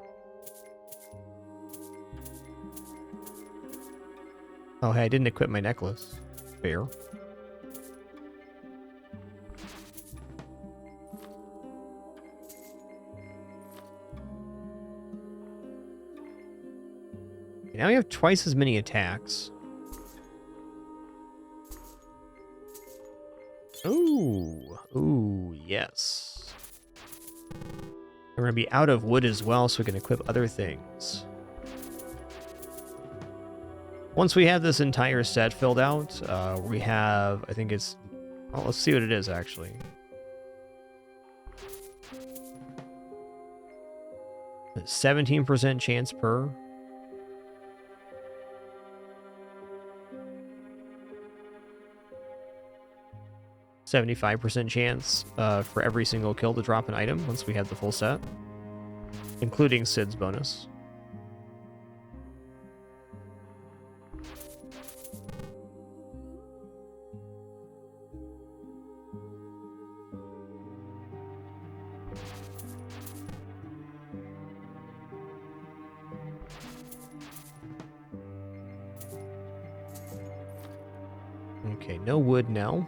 Oh, hey, I didn't equip my necklace. Fair. Now we have twice as many attacks. Ooh. Ooh, yes. We're going to be out of wood as well, so we can equip other things. Once we have this entire set filled out, we have, I think it's, well, let's see what it is, actually. A 17% chance per. %75% chance for every single kill to drop an item once we have the full set, including Sid's bonus. Okay, no wood now.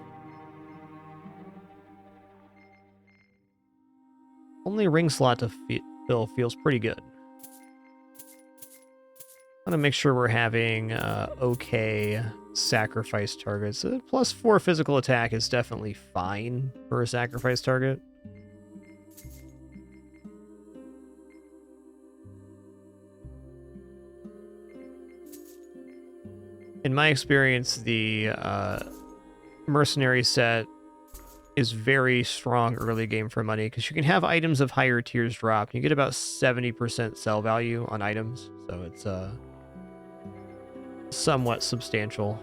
Only ring slot to fill feels pretty good. I want to make sure we're having okay sacrifice targets. +4 physical attack is definitely fine for a sacrifice target. In my experience, the mercenary set is very strong early game for money because you can have items of higher tiers drop. You get about 70% sell value on items, so it's somewhat substantial.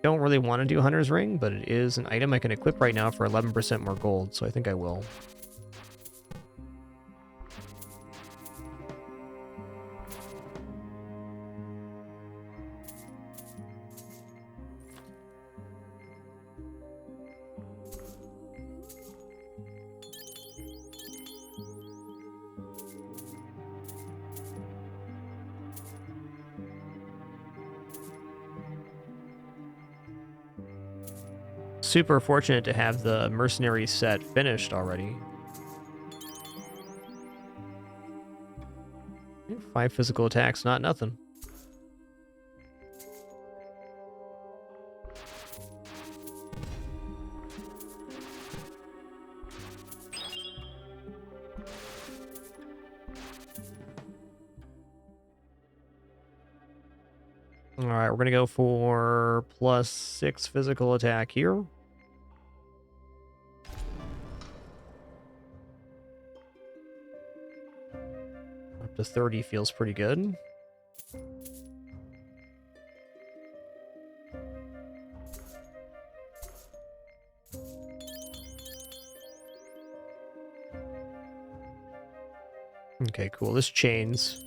Don't really want to do Hunter's Ring, but it is an item I can equip right now for 11% more gold, so I think I will. Super fortunate to have the mercenary set finished already. 5 physical attacks, not nothing. All right, we're going to go for +6 physical attack here. Up to 30 feels pretty good. Okay, cool. This chains.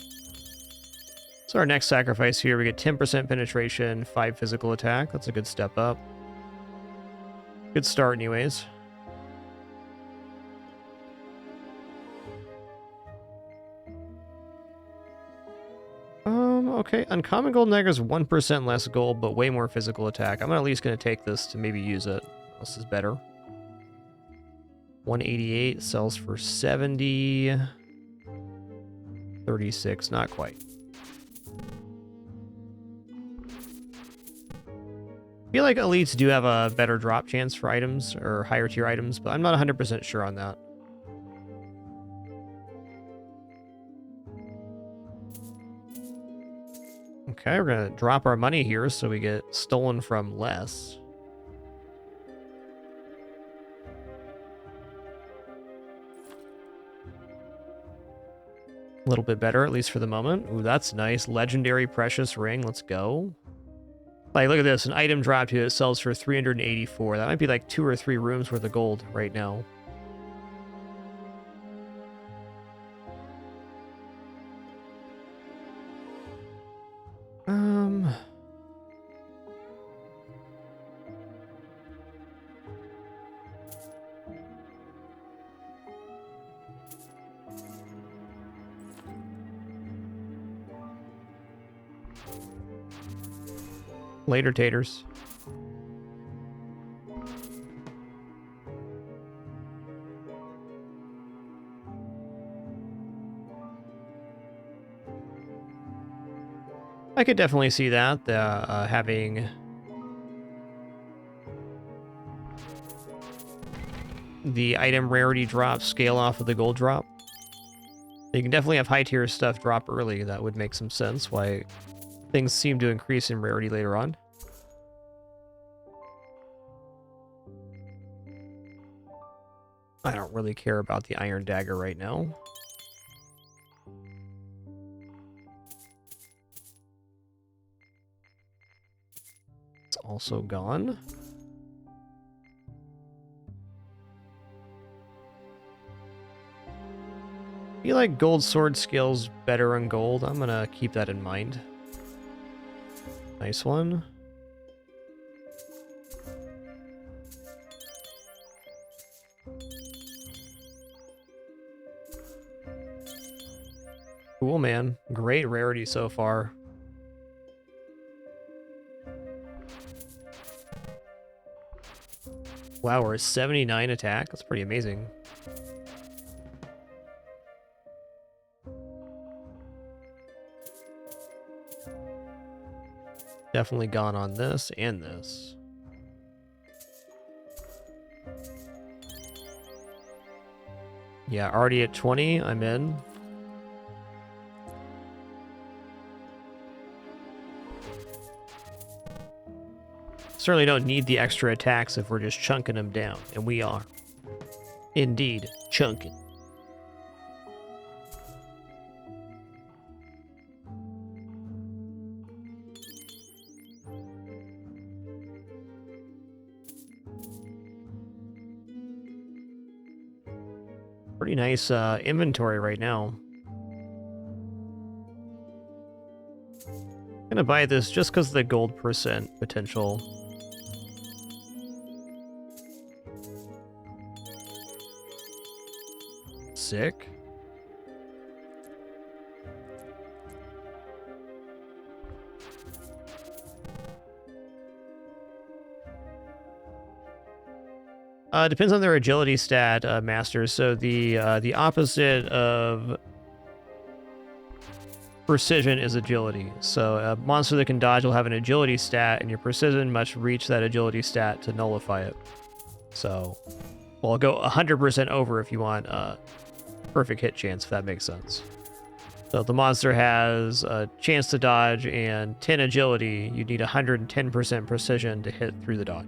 So our next sacrifice here, we get 10% penetration, 5 physical attack. That's a good step up. Good start anyways. Okay. Uncommon gold negger is 1% less gold, but way more physical attack. I'm at least going to take this to maybe use it. This is better. 188 sells for 70. 36, not quite. I feel like elites do have a better drop chance for items or higher tier items, but I'm not 100% sure on that. Okay, we're gonna drop our money here so we get stolen from less. A little bit better, at least for the moment. Ooh, that's nice. Legendary precious ring. Let's go. Like, look at this. An item dropped here that sells for 384. That might be like 2 or 3 rooms worth of gold right now. Later, taters. I could definitely see that, having the item rarity drop scale off of the gold drop. You can definitely have high tier stuff drop early. That would make some sense why things seem to increase in rarity later on. I don't really care about the iron dagger right now. It's also gone. I feel like gold sword skills better on gold. I'm gonna keep that in mind. Nice one. Cool, man. Great rarity so far. Wow, we're at 79 attack. That's pretty amazing. Definitely gone on this and this. Yeah, already at 20. I'm in. Certainly don't need the extra attacks if we're just chunking them down, and we are. Indeed, chunking. Pretty nice inventory right now. Gonna buy this just because of the gold percent potential. Sick. Depends on their agility stat, Master. So the opposite of precision is agility. So a monster that can dodge will have an agility stat, and your precision must reach that agility stat to nullify it. So, well, go 100% over if you want perfect hit chance, if that makes sense. So if the monster has a chance to dodge and 10 agility, you need 110% precision to hit through the dodge.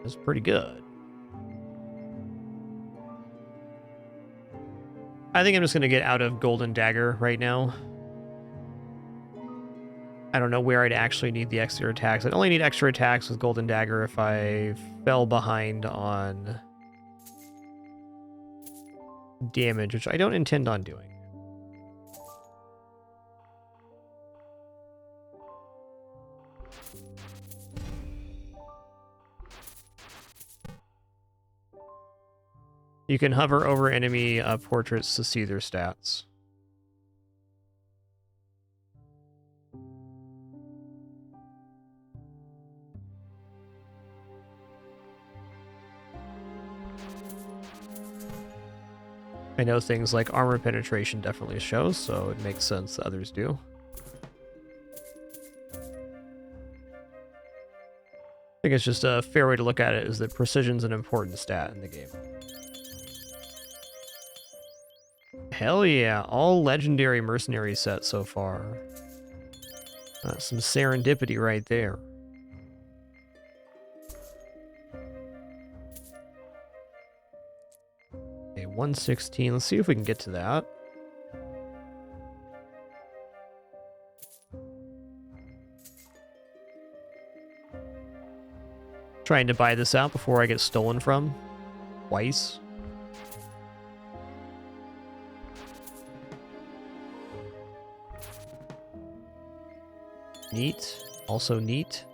That's pretty good. I think I'm just going to get out of Golden Dagger right now. I don't know where I'd actually need the extra attacks. I'd only need extra attacks with Golden Dagger if I fell behind on damage, which I don't intend on doing. You can hover over enemy portraits to see their stats. I know things like armor penetration definitely shows, so it makes sense that others do. I think it's just a fair way to look at it is that precision's an important stat in the game. Hell yeah, all legendary mercenary sets so far. Some serendipity right there. Okay, 116. Let's see if we can get to that. Trying to buy this out before I get stolen from. Twice. Neat. Also neat.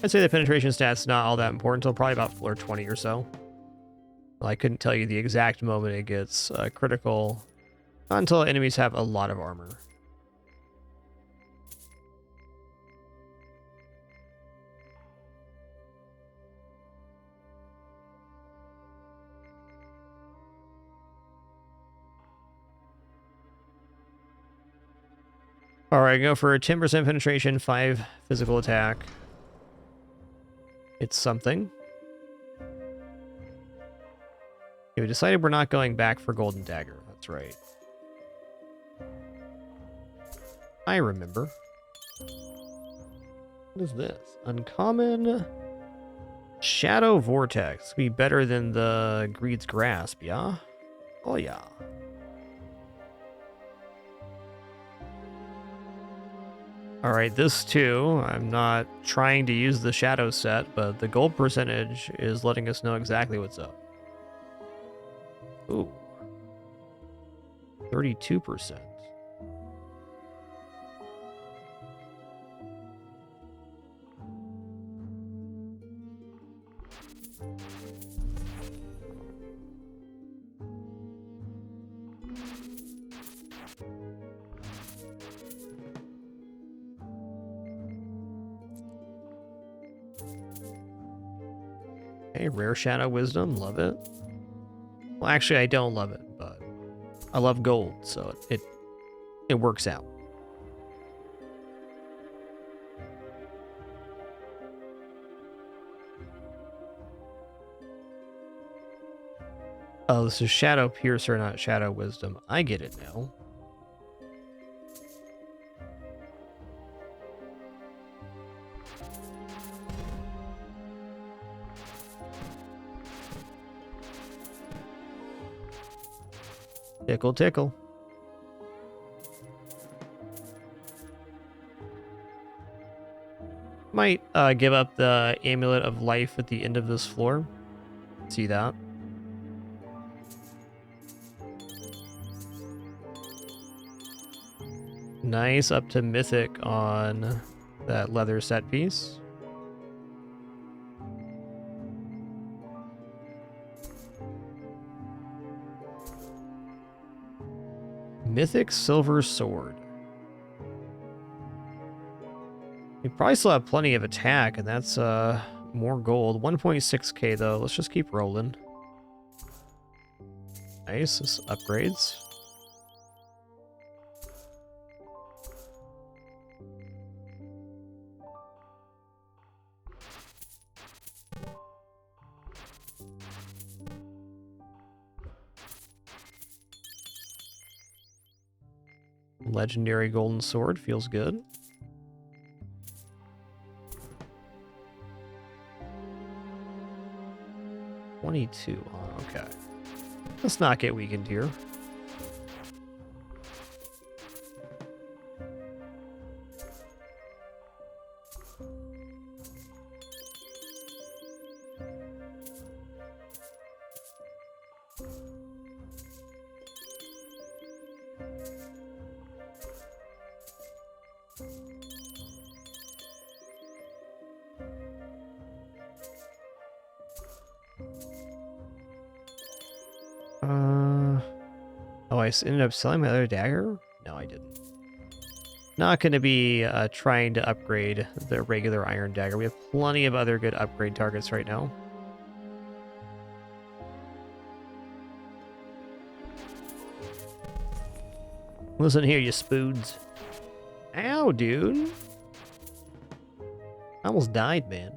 I'd say the penetration stat's not all that important until probably about floor 20 or so. Well, I couldn't tell you the exact moment it gets critical, not until enemies have a lot of armor. Alright, go for a 10% penetration, 5 physical attack. It's something. Okay, we decided we're not going back for Golden Dagger. That's right. I remember. What is this? Uncommon Shadow Vortex. Be better than the Greed's Grasp, yeah? Oh, yeah. Alright, this too. I'm not trying to use the Shadow set, but the gold percentage is letting us know exactly what's up. Ooh. 32%. Okay, rare Shadow Wisdom, love it. Well, actually, I don't love it, but I love gold, so it works out. Oh, this is Shadow Piercer, not Shadow Wisdom. I get it now. Tickle, tickle. Might give up the Amulet of Life at the end of this floor. See that? Nice, up to Mythic on that leather set piece. Mythic silver sword. We probably still have plenty of attack, and that's more gold. 1.6k though. Let's just keep rolling. Nice. This upgrades. Legendary golden sword feels good. $22. Oh, okay. Let's not get weakened here. Oh, I ended up selling my other dagger? No, I didn't. Not going to be trying to upgrade the regular iron dagger. We have plenty of other good upgrade targets right now. Listen here, you spoods. Ow, dude. I almost died, man.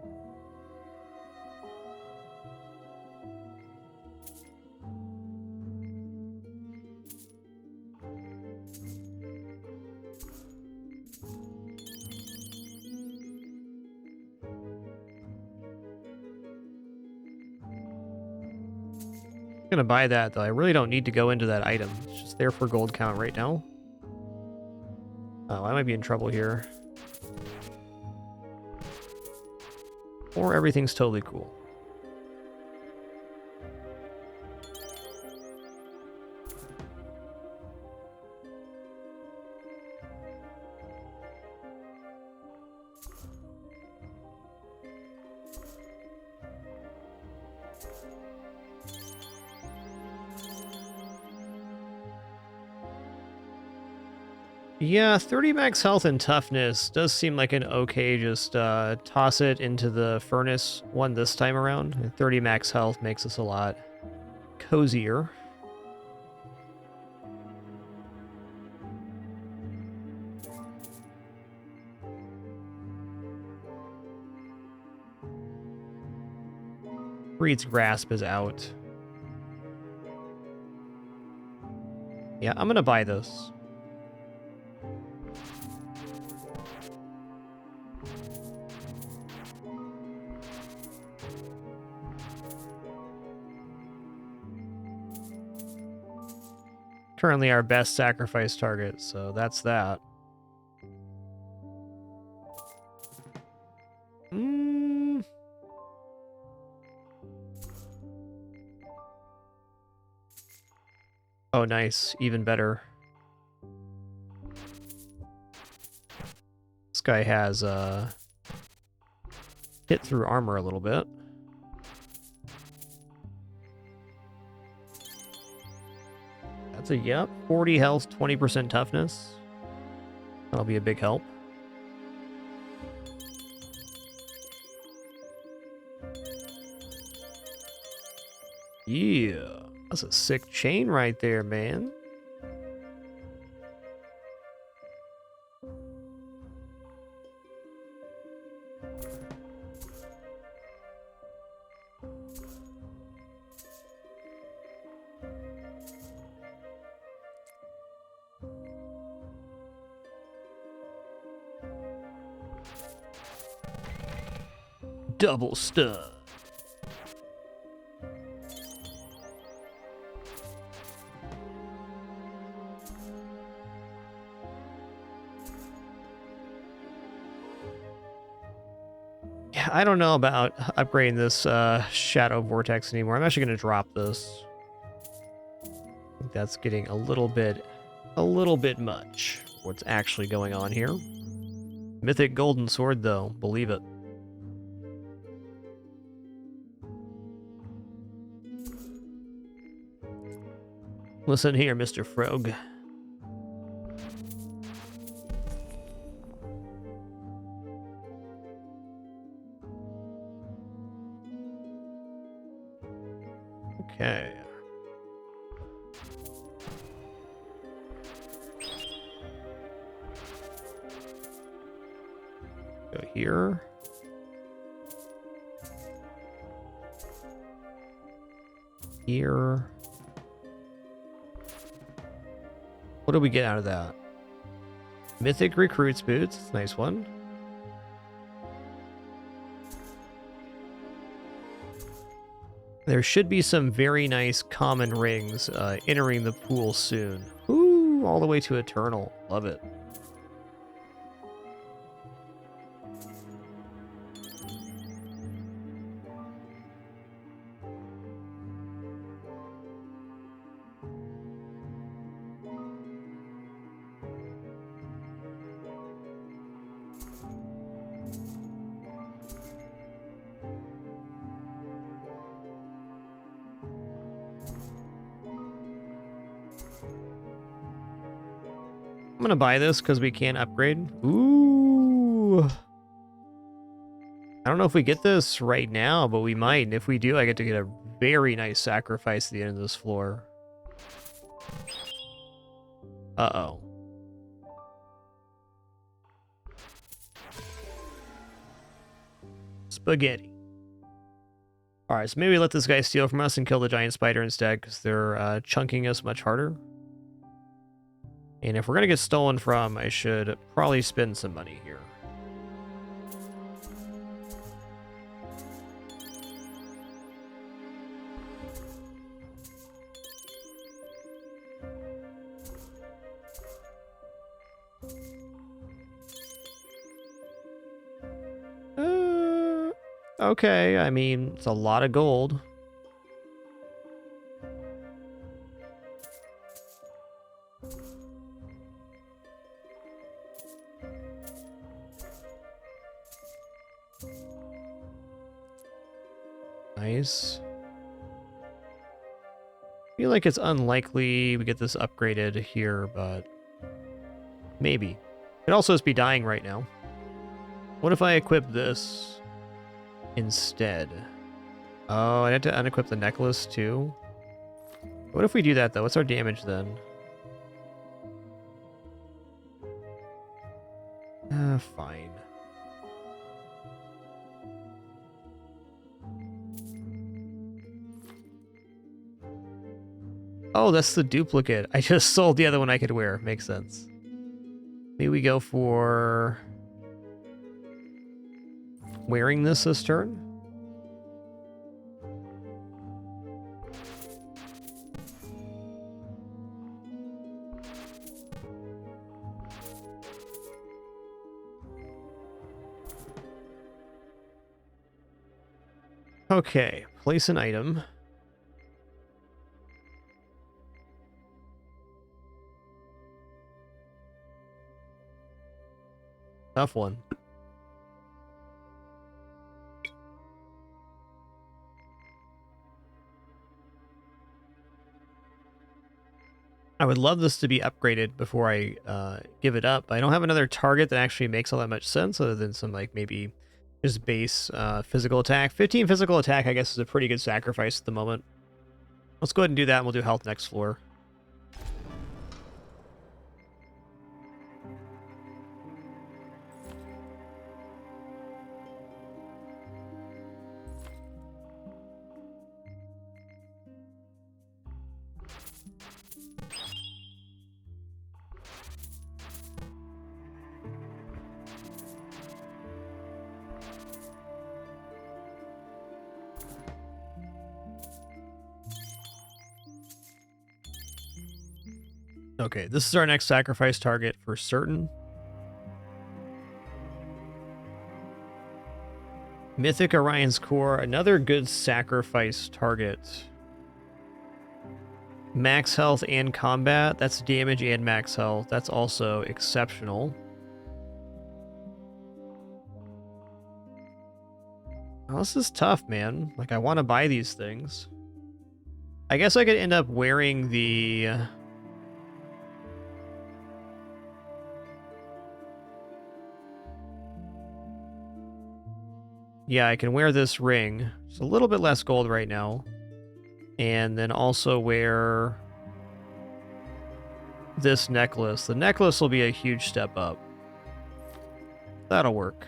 I'm gonna buy that, though. I really don't need to go into that item. It's just there for gold count right now. Oh, I might be in trouble here. Or everything's totally cool. Yeah, 30 max health and toughness does seem like an okay, just toss it into the furnace one this time around. And 30 max health makes us a lot cozier. Breed's Grasp is out. Yeah, I'm gonna buy this. Currently our best sacrifice target, so that's that. Oh, nice. Even better. This guy has hit through armor a little bit. That's a yep. 40 health, 20% toughness. That'll be a big help. Yeah. That's a sick chain right there, man. Double stun. Yeah, I don't know about upgrading this Shadow Vortex anymore. I'm actually going to drop this. I think that's getting a little bit much. What's actually going on here? Mythic Golden Sword, though. Believe it. Listen here, Mr. Frog. Okay. Go here. Here. What do we get out of that? Mythic Recruits Boots. Nice one. There should be some very nice common rings entering the pool soon. Ooh, all the way to Eternal. Love it. I'm gonna buy this because we can upgrade. Ooh. I don't know if we get this right now, but we might. And if we do, I get to get a very nice sacrifice at the end of this floor. Uh-oh. Spaghetti. Alright, so maybe let this guy steal from us and kill the giant spider instead, because they're chunking us much harder. And if we're going to get stolen from, I should probably spend some money here. Okay, I mean, it's a lot of gold. Nice. I feel like it's unlikely we get this upgraded here, but maybe. It could also just be dying right now. What if I equip this instead? Oh, I have to unequip the necklace too. What if we do that though? What's our damage then? Fine. Oh, that's the duplicate. I just sold the other one I could wear. Makes sense. Maybe we go for wearing this turn. Okay, place an item. Tough one. I would love this to be upgraded before I give it up. I don't have another target that actually makes all that much sense other than some, like, maybe just base physical attack. 15 physical attack, I guess, is a pretty good sacrifice at the moment. Let's go ahead and do that, and we'll do health next floor. Okay, this is our next sacrifice target for certain. Mythic Orion's Core, another good sacrifice target. Max health and combat, that's damage and max health. That's also exceptional. Oh, this is tough, man. Like, I want to buy these things. I guess I could end up wearing the... Yeah, I can wear this ring. It's a little bit less gold right now. And then also wear this necklace. The necklace will be a huge step up. That'll work.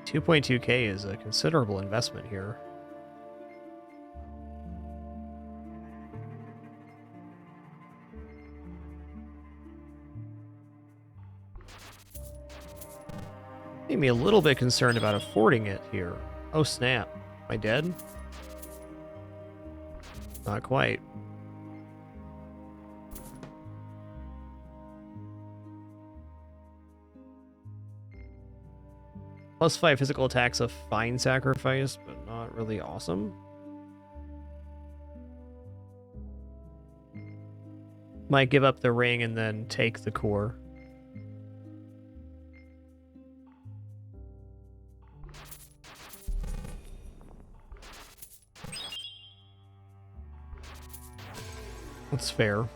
$2.2K is a considerable investment here. Made me a little bit concerned about affording it here. Oh snap. Am I dead? Not quite. +5 physical attack's a fine sacrifice, but not really awesome. Might give up the ring and then take the core. That's fair.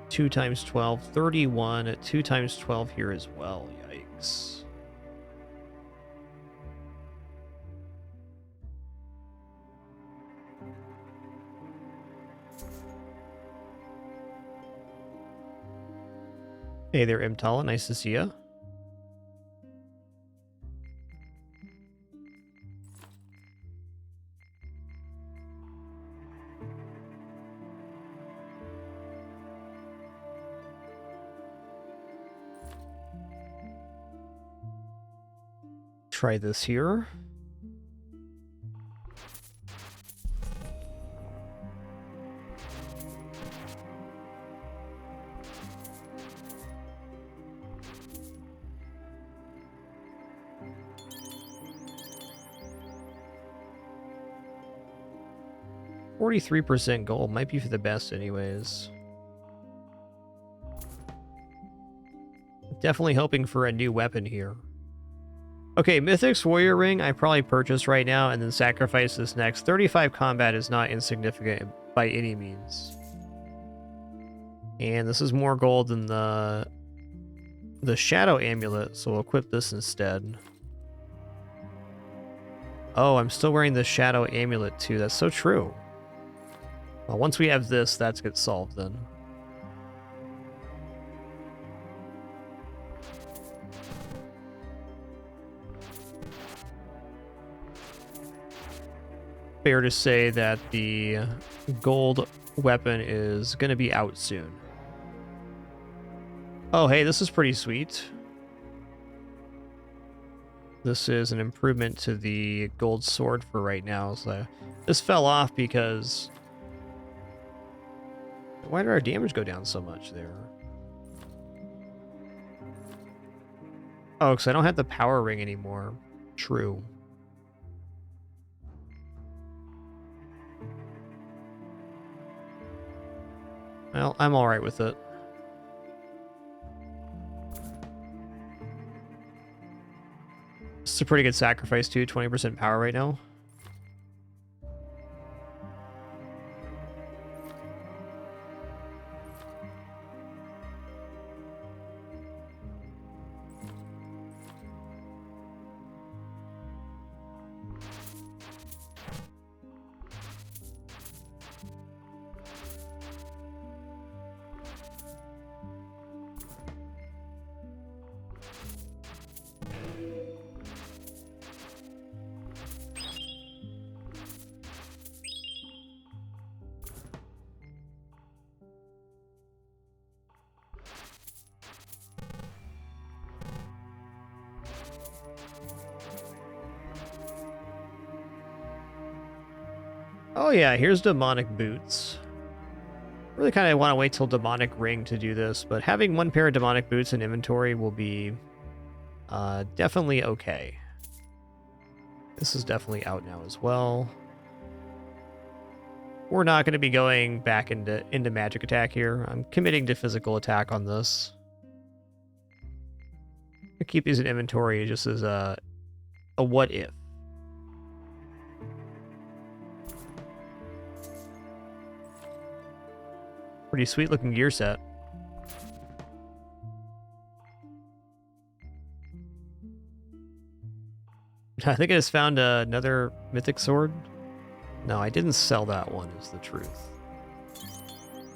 Two times 12, 31 at 2 times 12 here as well. Yikes. Hey there, Imtala. Nice to see ya. Try this here. %43 gold might be for the best anyways. Definitely hoping for a new weapon here. Okay, Mythic's Warrior Ring I probably purchase right now and then sacrifice this next. 35 combat is not insignificant by any means. And this is more gold than the Shadow Amulet, so we'll equip this instead. Oh, I'm still wearing the Shadow Amulet too. That's so true. Well, once we have this, that gets solved then. Fair to say that the gold weapon is going to be out soon. Oh, hey, this is pretty sweet. This is an improvement to the gold sword for right now. So this fell off because... Why did our damage go down so much there? Oh, because I don't have the power ring anymore. True. Well, I'm alright with it. It's a pretty good sacrifice too, 20% power right now. Oh yeah, here's demonic boots. Really kind of want to wait till demonic ring to do this, but having one pair of demonic boots in inventory will be definitely okay. This is definitely out now as well. We're not going to be going back into magic attack here. I'm committing to physical attack on this. I keep these in inventory just as a what if. Pretty sweet looking gear set. I think I just found another mythic sword. No, I didn't sell that one, is the truth.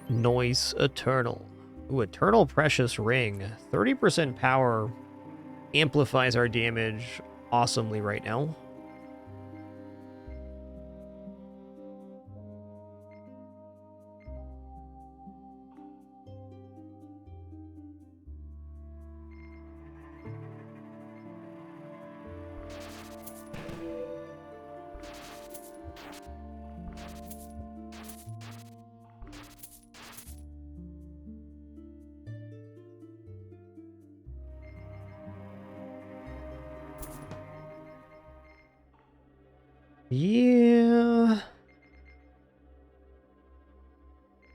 Noise Eternal. Ooh, Eternal Precious Ring. 30% power amplifies our damage awesomely right now. Yeah.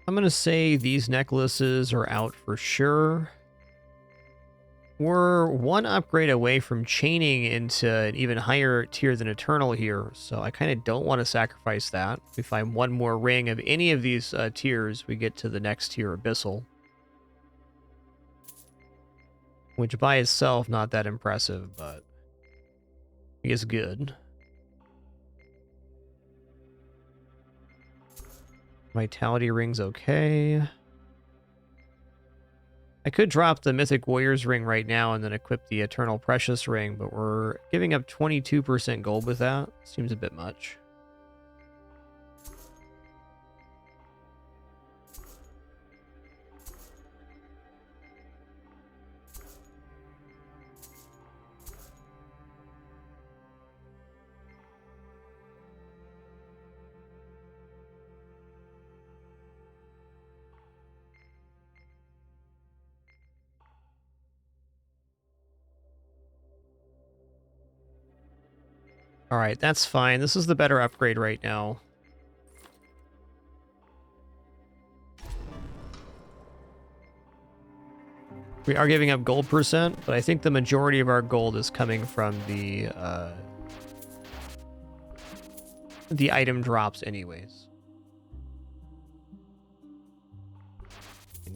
I'm going to say these necklaces are out for sure. We're one upgrade away from chaining into an even higher tier than Eternal here, so I kind of don't want to sacrifice that. If we find one more ring of any of these tiers, we get to the next tier, Abyssal. Which by itself, not that impressive, but is good. Vitality ring's okay. I could drop the Mythic Warriors ring right now and then equip the Eternal Precious ring, but we're giving up 22% gold with that. Seems a bit much. All right, that's fine. This is the better upgrade right now. We are giving up gold percent, but I think the majority of our gold is coming from the item drops anyways.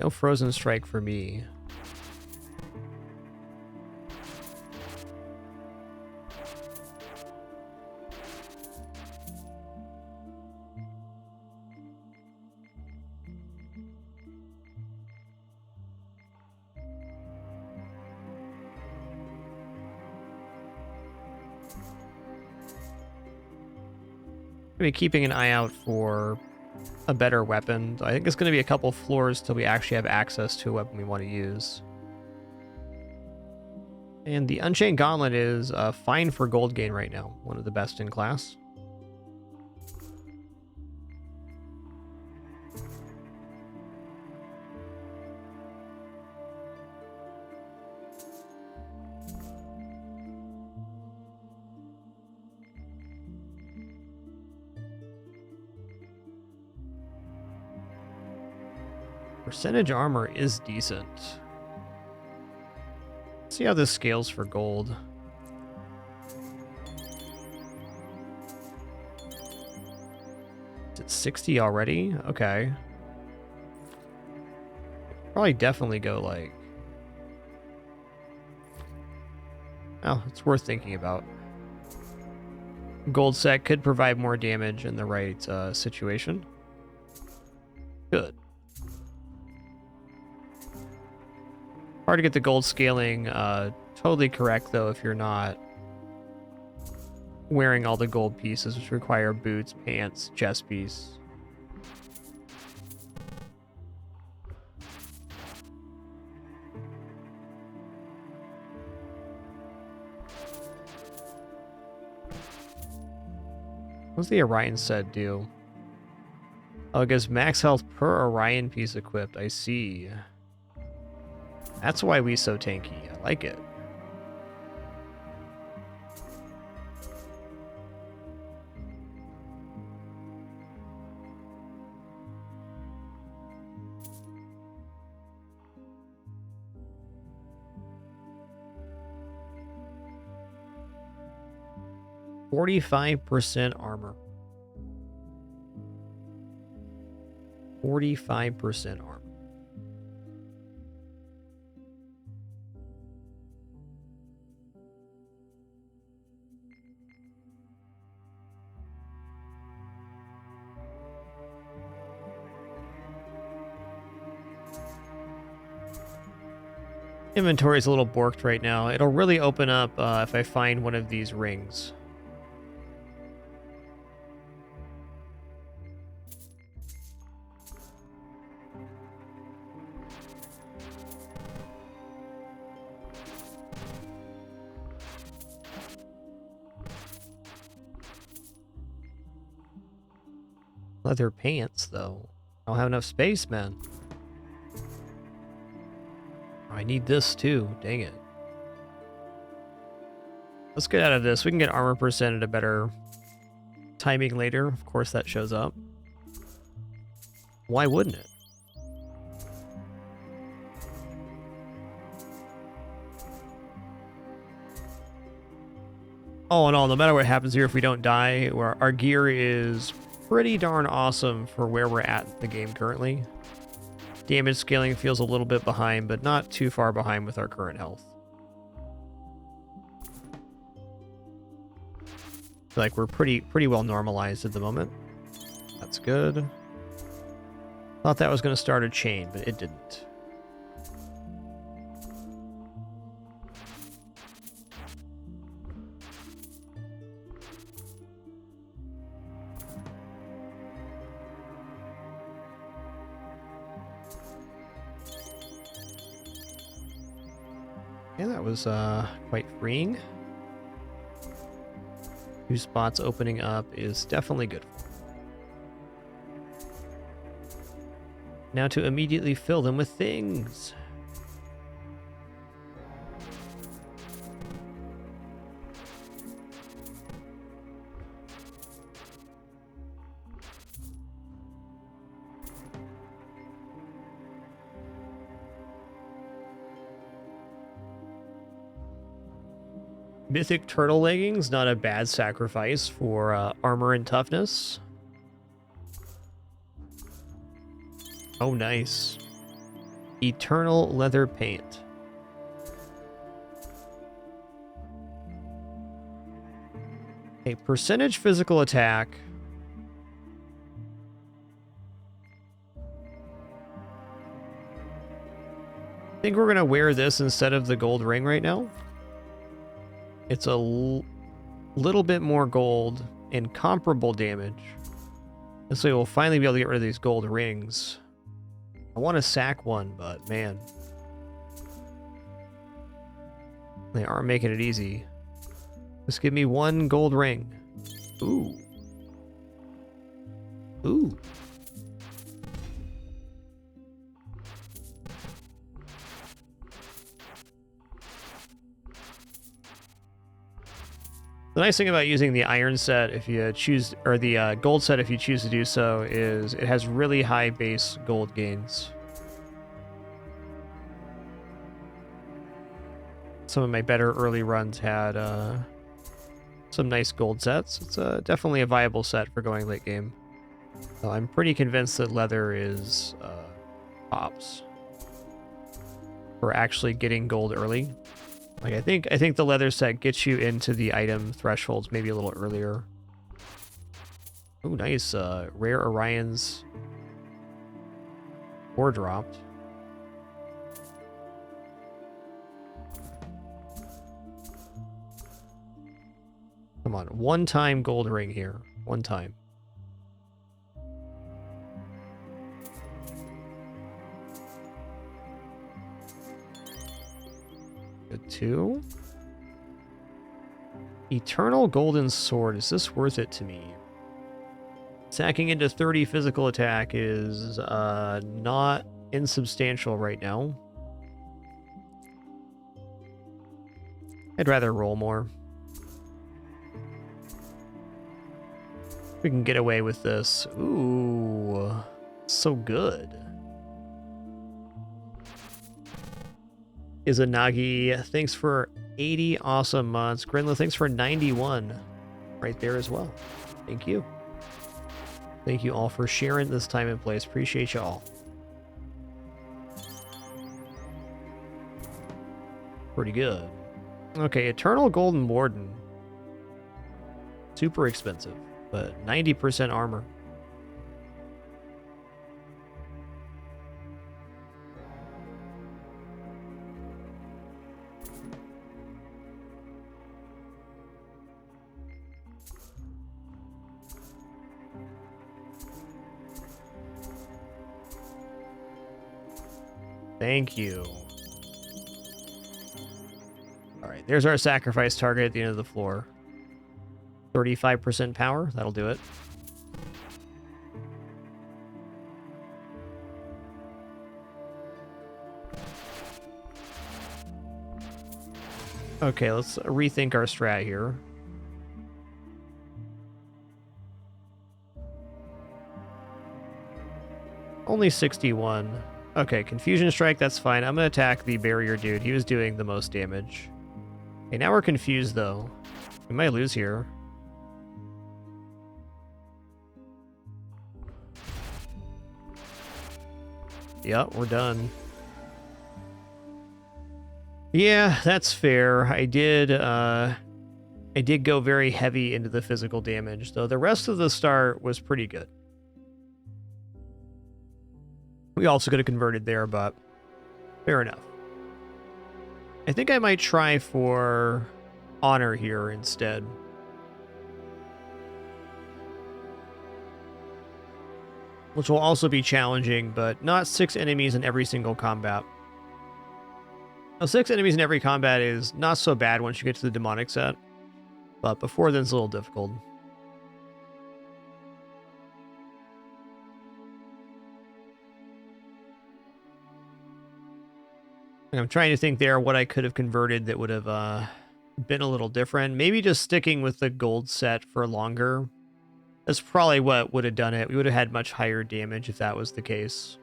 No Frozen Strike for me. Be keeping an eye out for a better weapon. I think it's going to be a couple floors till we actually have access to a weapon we want to use. And the Unchained Gauntlet is fine for gold gain right now. One of the best in class. Percentage armor is decent. Let's see how this scales for gold. Is it 60 already? Okay. Probably definitely go like... Oh, it's worth thinking about. Gold set could provide more damage in the right situation. Good. Hard to get the gold scaling totally correct, though, if you're not wearing all the gold pieces, which require boots, pants, chest piece. What's the Orion set do? Oh, it gives max health per Orion piece equipped. I see. That's why we so tanky. I like it. %45 armor. 45% armor. Inventory is a little borked right now. It'll really open up if I find one of these rings. Leather pants, though. I don't have enough space, man. I need this, too. Dang it. Let's get out of this. We can get armor percent at a better timing later. Of course, that shows up. Why wouldn't it? All in all, no matter what happens here, if we don't die, our gear is pretty darn awesome for where we're at in the game currently. Damage scaling feels a little bit behind, but not too far behind with our current health. I feel like we're pretty well normalized at the moment. That's good. Thought that was going to start a chain, but it didn't. Yeah, that was quite freeing. 2 spots opening up is definitely good. Now to immediately fill them with things. Mythic turtle leggings, not a bad sacrifice for armor and toughness. Oh, nice. Eternal leather paint. A percentage physical attack. I think we're going to wear this instead of the gold ring right now. It's a little bit more gold and comparable damage. This way we'll finally be able to get rid of these gold rings. I want to sack one, but man. They aren't making it easy. Just give me 1 gold ring. Ooh. Ooh. The nice thing about using the iron set, if you choose, or the gold set, if you choose to do so, is it has really high base gold gains. Some of my better early runs had some nice gold sets. It's definitely a viable set for going late game. So I'm pretty convinced that leather is tops for actually getting gold early. Like I think the leather set gets you into the item thresholds maybe a little earlier. Oh, nice. Rare Orions. 4 dropped. Come on, 1-time gold ring here. 1 time. Good 2. Eternal golden sword. Is this worth it to me? Attacking into 30 physical attack is not insubstantial right now. I'd rather roll more. We can get away with this. Ooh, so good. Izanagi, thanks for 80 awesome months. Grinla, thanks for 91 right there as well. Thank you. Thank you all for sharing this time and place. Appreciate you all. Pretty good. Okay, Eternal Golden Warden. Super expensive, but 90% armor. Thank you. All right, there's our sacrifice target at the end of the floor. 35% power, that'll do it. Okay, let's rethink our strat here. Only 61. Okay, Confusion Strike, that's fine. I'm going to attack the barrier dude. He was doing the most damage. Okay, now we're confused, though. We might lose here. Yep, we're done. Yeah, that's fair. I did go very heavy into the physical damage, though the rest of the start was pretty good. We also could have converted there, but fair enough. I think I might try for honor here instead. Which will also be challenging, but not 6 enemies in every single combat. Now, 6 enemies in every combat is not so bad once you get to the demonic set, but before then it's a little difficult. I'm trying to think there what I could have converted that would have been a little different. Maybe just sticking with the gold set for longer. That's probably what would have done it. We would have had much higher damage if that was the case.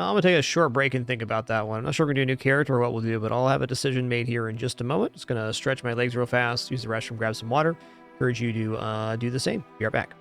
I'm going to take a short break and think about that one. I'm not sure we're going to do a new character or what we'll do, but I'll have a decision made here in just a moment. Just going to stretch my legs real fast, use the restroom, grab some water. Encourage you to do the same. Be right back.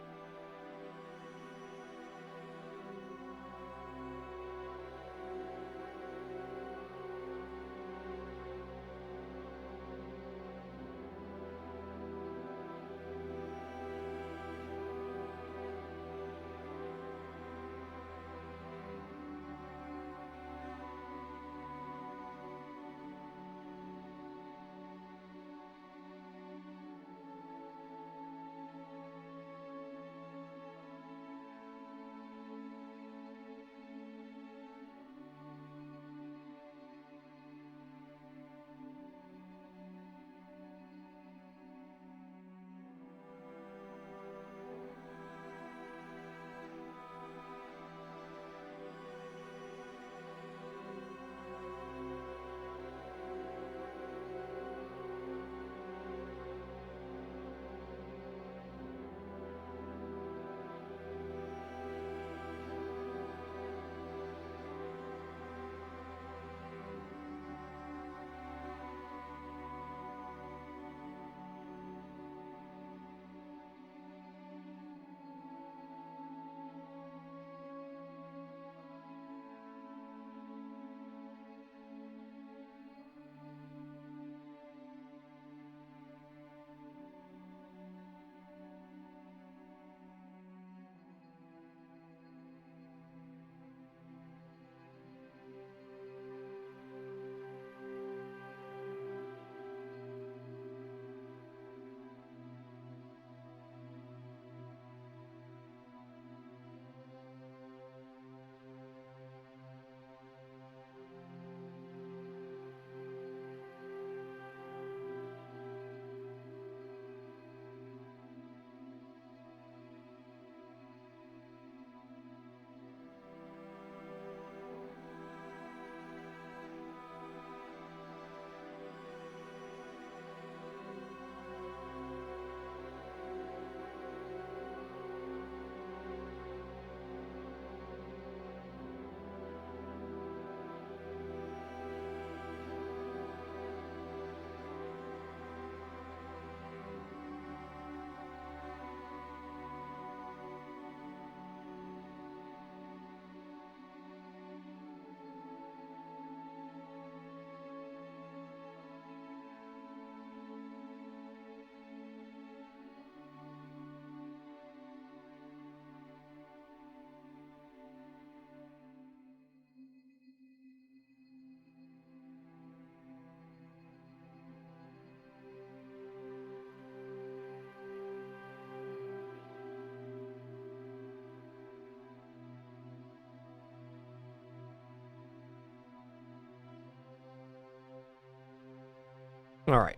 All right,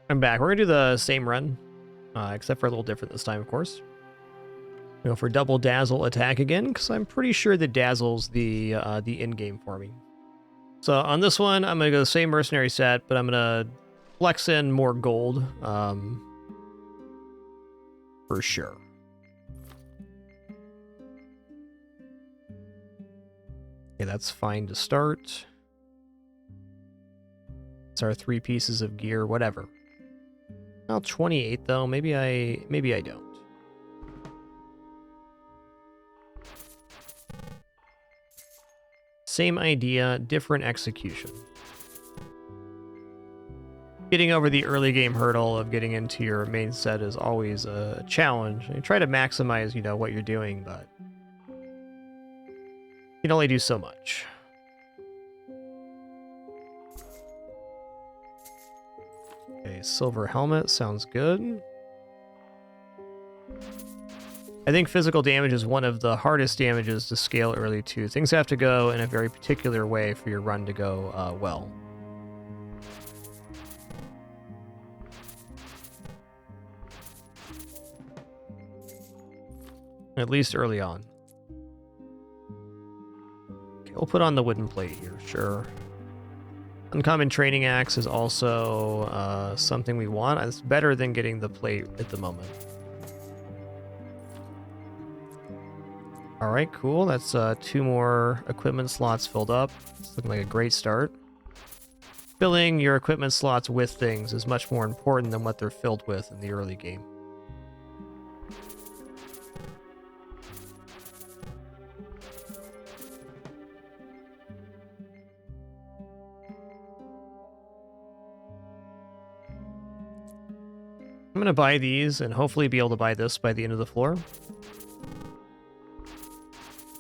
I'm back. We're gonna do the same run, except for a little different this time, of course. Go for double dazzle attack again, because I'm pretty sure that dazzle's the end game for me. So on this one, I'm gonna go the same mercenary set, but I'm gonna flex in more gold, for sure. Okay, that's fine to start. It's our 3 pieces of gear, whatever. Well, 28 though. Maybe I don't. Same idea, different execution. Getting over the early game hurdle of getting into your main set is always a challenge. You try to maximize, you know, what you're doing, but you can only do so much. Okay, silver helmet sounds good. I think physical damage is one of the hardest damages to scale early too. Things have to go in a very particular way for your run to go well. At least early on. Okay, we'll put on the wooden plate here, sure. Uncommon training axe is also something we want. It's better than getting the plate at the moment. All right, cool. That's 2 more equipment slots filled up. It's looking like a great start. Filling your equipment slots with things is much more important than what they're filled with in the early game. I'm going to buy these and hopefully be able to buy this by the end of the floor.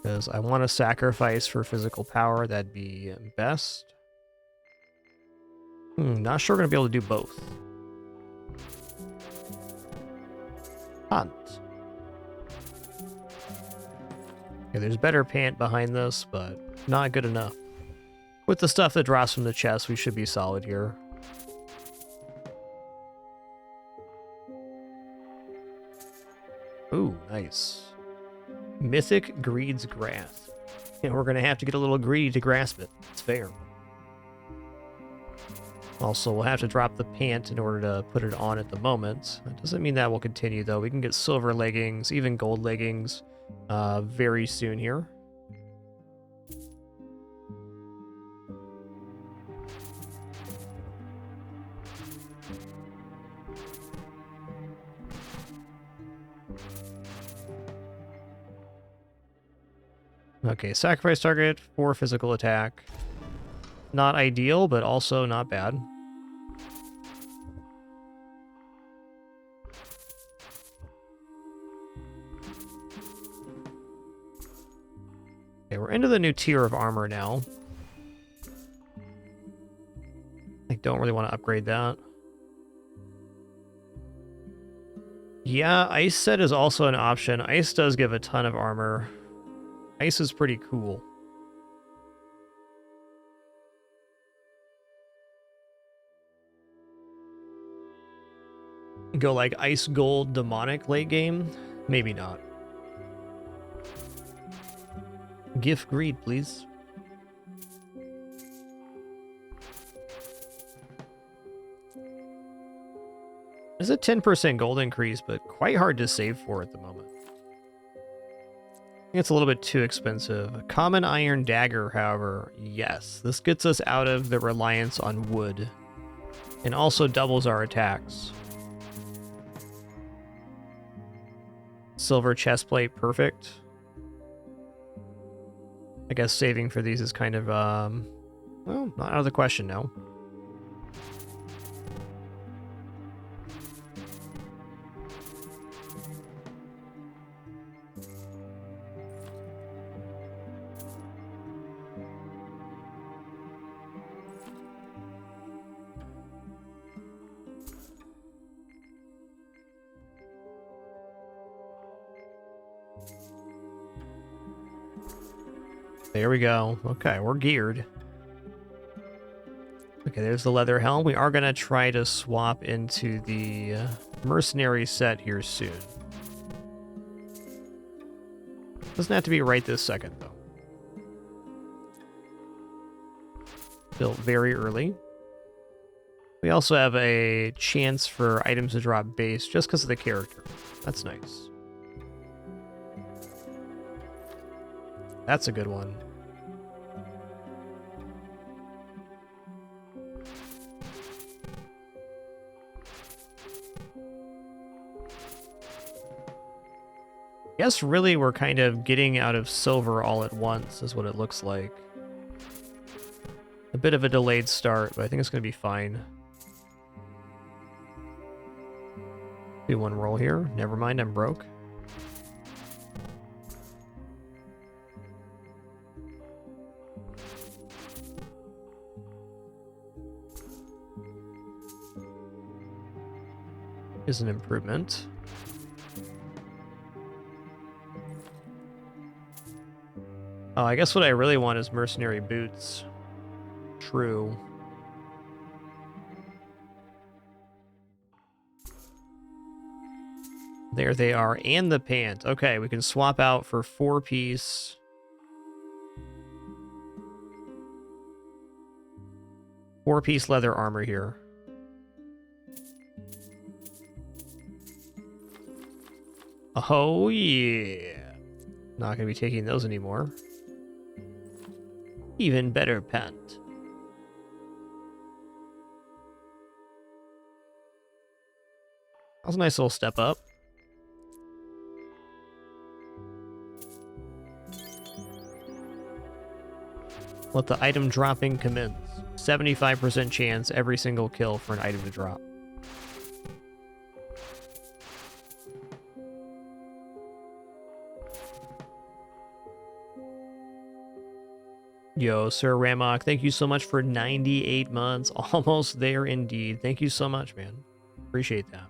Because I want to sacrifice for physical power. That'd be best. Not sure we're going to be able to do both. Hunt. Okay, there's better pant behind this, but not good enough. With the stuff that drops from the chest, we should be solid here. Ooh, nice. Mythic Greed's Grasp. Yeah, we're going to have to get a little greedy to grasp it. It's fair. Also, we'll have to drop the pant in order to put it on at the moment. That doesn't mean that will continue, though. We can get silver leggings, even gold leggings, very soon here. Okay, sacrifice target for physical attack. Not ideal, but also not bad. Okay, we're into the new tier of armor now. I don't really want to upgrade that. Yeah, ice set is also an option. Ice does give a ton of armor. Ice is pretty cool. Go like ice gold demonic late game? Maybe not. Gift greed, please. There's a 10% gold increase, but quite hard to save for at the moment. It's a little bit too expensive. A common iron dagger, however, yes. This gets us out of the reliance on wood. And also doubles our attacks. Silver chestplate, perfect. I guess saving for these is kind of, well, not out of the question now. There we go. Okay, we're geared. Okay, there's the leather helm. We are going to try to swap into the mercenary set here soon. Doesn't have to be right this second, though. Still very early. We also have a chance for items to drop base just because of the character. That's nice. That's a good one. I guess really we're kind of getting out of silver all at once is what it looks like. A bit of a delayed start, but I think it's going to be fine. Do one roll here. Never mind, I'm broke. Is an improvement. Oh, I guess what I really want is mercenary boots. True. There they are, and the pant. Okay, we can swap out for 4-piece. Four-piece leather armor here. Oh, yeah. Not going to be taking those anymore. Even better pant. That was a nice little step up. Let the item dropping commence. 75% chance every single kill for an item to drop. Yo, Sir Ramok, thank you so much for 98 months. Almost there indeed. Thank you so much, man. Appreciate that.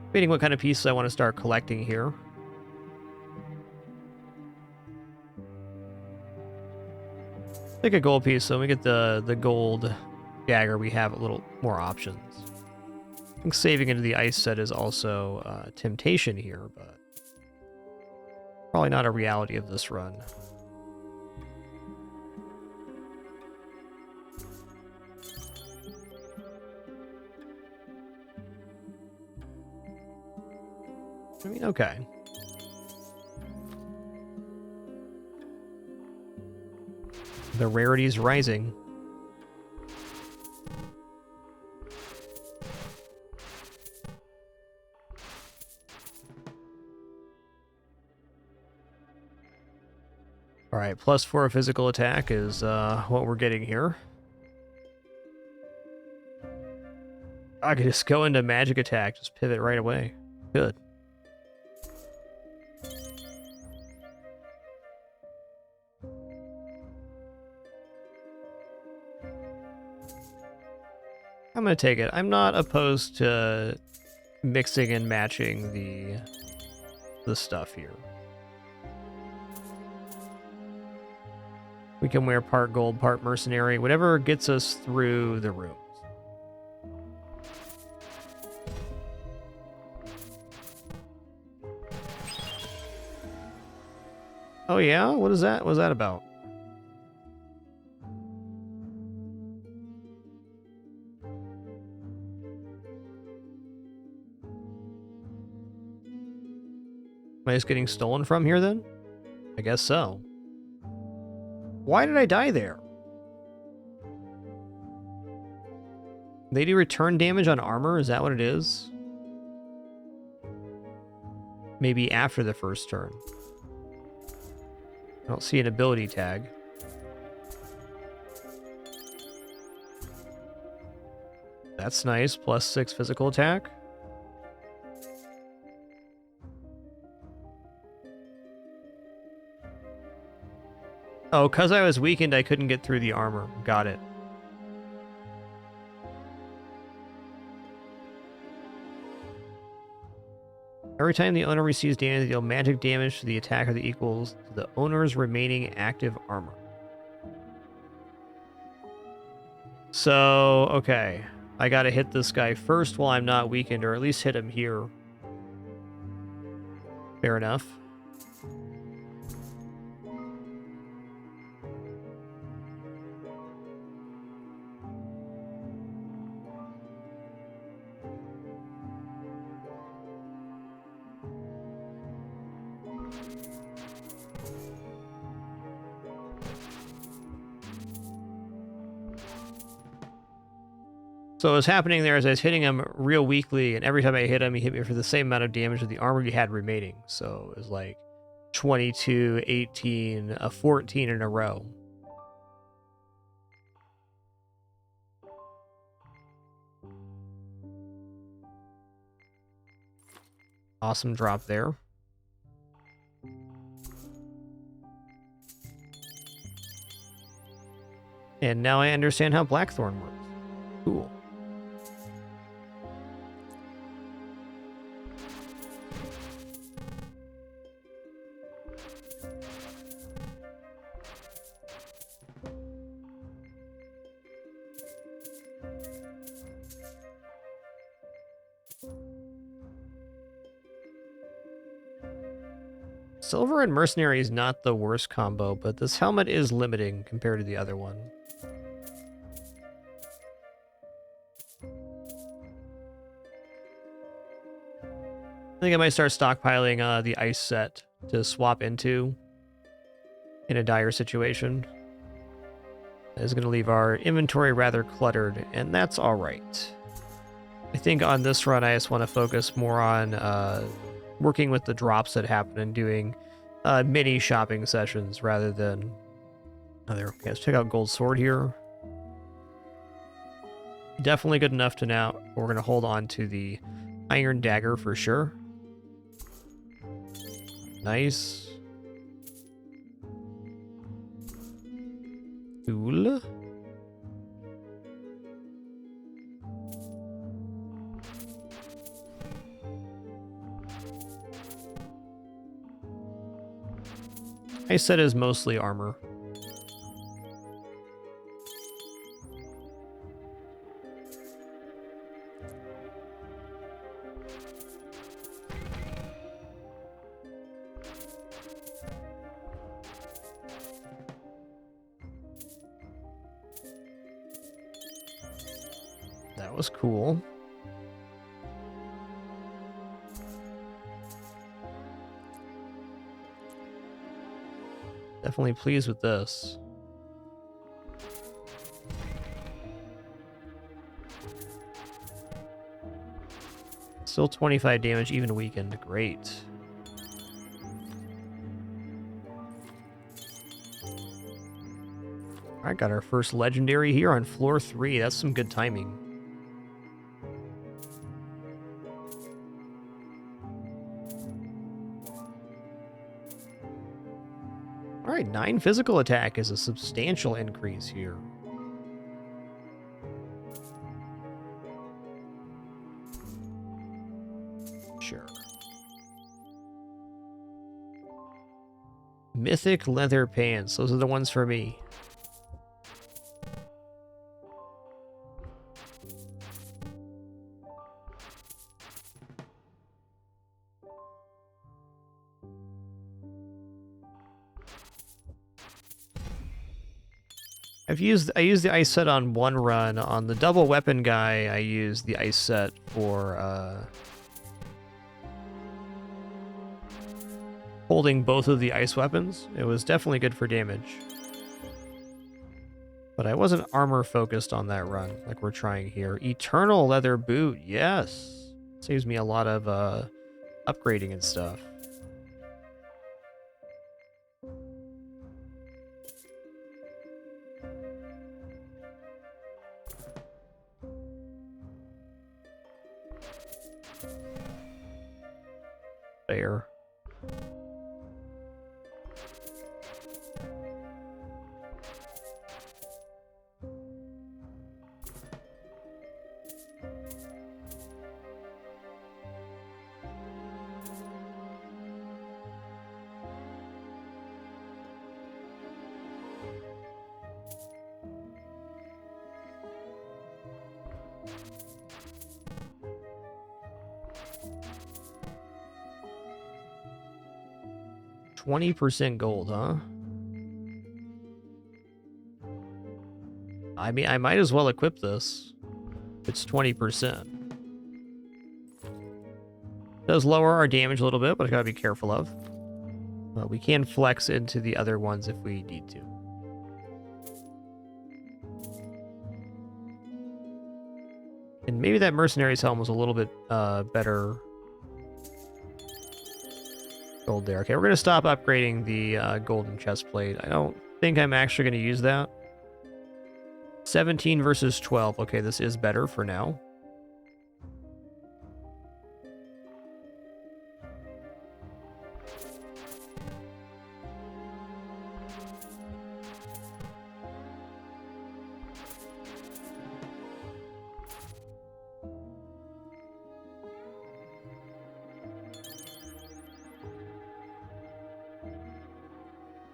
Debating what kind of pieces I want to start collecting here. Take a gold piece, so when we get the gold dagger, we have a little more options. I think saving into the ice set is also a temptation here, but probably not a reality of this run. I mean, okay. The rarity is rising. All right, +4 physical attack is what we're getting here. I could just go into magic attack, just pivot right away. Good. I'm gonna take it. I'm not opposed to mixing and matching the stuff here. We can wear part gold, part mercenary, whatever gets us through the rooms. Oh yeah? What is that? What was that about? Am I just getting stolen from here then? I guess so. Why did I die there? They do return damage on armor? Is that what it is? Maybe after the first turn. I don't see an ability tag. That's nice. +6 physical attack. Oh, because I was weakened, I couldn't get through the armor. Got it. Every time the owner receives damage, they deal magic damage to the attacker that equals the owner's remaining active armor. So, okay. I gotta hit this guy first while I'm not weakened, or at least hit him here. Fair enough. So what was happening there is I was hitting him real weakly, and every time I hit him, he hit me for the same amount of damage with the armor he had remaining. So it was like 22, 18, 14 in a row. Awesome drop there. And now I understand how Blackthorn works. Cool. Silver and Mercenary is not the worst combo, but this helmet is limiting compared to the other one. I think I might start stockpiling the ice set to swap into in a dire situation. That is going to leave our inventory rather cluttered, and that's alright. I think on this run I just want to focus more on working with the drops that happen and doing mini shopping sessions rather than other. Okay, let's check out Gold Sword here. Definitely good enough to now. We're going to hold on to the Iron Dagger for sure. Nice. Cool. I said is mostly armor. That was cool. Definitely pleased with this. Still 25 damage, even weakened. Great. Alright, got our first legendary here on floor 3. That's some good timing. Alright, 9 physical attack is a substantial increase here. Sure. Mythic leather pants. Those are the ones for me. I used the ice set on one run. On the double weapon guy, I used the ice set for holding both of the ice weapons. It was definitely good for damage. But I wasn't armor focused on that run, like we're trying here. Eternal leather boot, yes. Saves me a lot of upgrading and stuff. Fair. 20% gold, huh? I mean, I might as well equip this. It's 20%. Does lower our damage a little bit, but I gotta be careful of. We can flex into the other ones if we need to. And maybe that mercenary's helm was a little bit better gold there. Okay, we're gonna stop upgrading the golden chest plate. I don't think I'm actually gonna use that. 17 versus 12. Okay, this is better for now.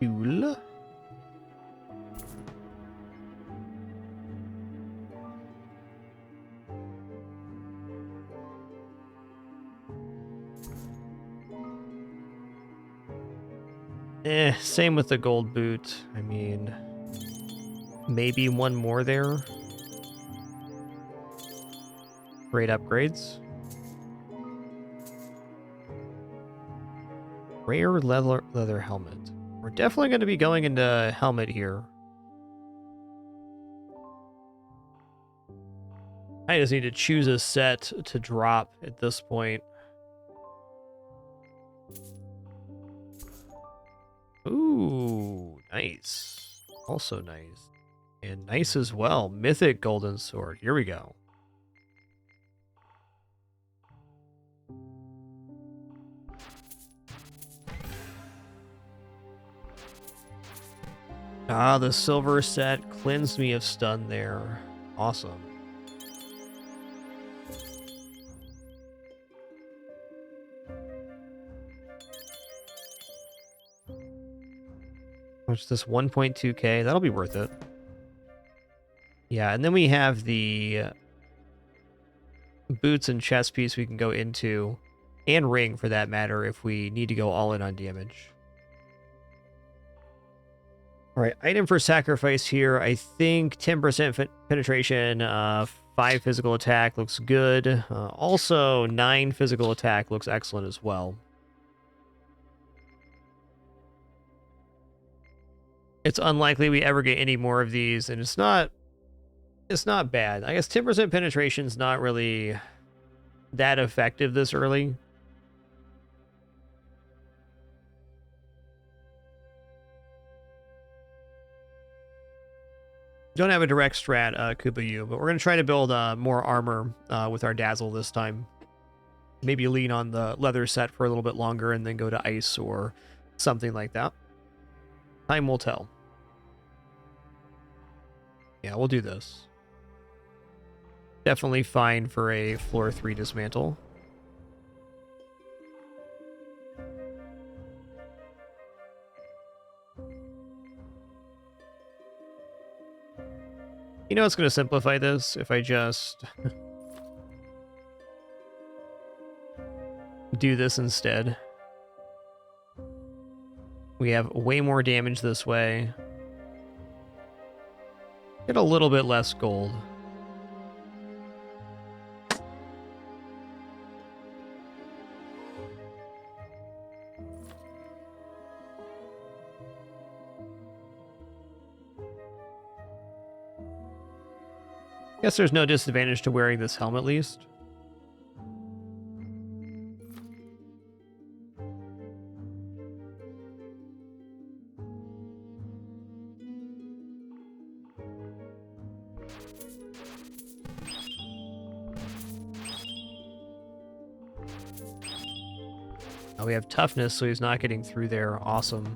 Cool. Same with the gold boot. I mean, maybe one more there. Great upgrades. Rare leather helmet. We're definitely going to be going into helmet here. I just need to choose a set to drop at this point. Ooh, nice. Also nice. And nice as well. Mythic golden sword. Here we go. Ah, the silver set cleansed me of stun there. Awesome. What's this? 1.2k? That'll be worth it. Yeah, and then we have the boots and chest piece we can go into, and ring for that matter, if we need to go all in on damage. All right, item for sacrifice here. I think 10% penetration, 5 physical attack looks good. Also, 9 physical attack looks excellent as well. It's unlikely we ever get any more of these, and it's not bad. I guess 10% penetration's not really that effective this early. Don't have a direct strat, Koopa U, but we're going to try to build more armor with our Dazzle this time. Maybe lean on the leather set for a little bit longer and then go to ice or something like that. Time will tell. Yeah, we'll do this. Definitely fine for a floor 3 dismantle. You know what's going to simplify this? If I just do this instead. We have way more damage this way. Get a little bit less gold. Guess there's no disadvantage to wearing this helmet, at least. Oh, we have toughness, so he's not getting through there. Awesome.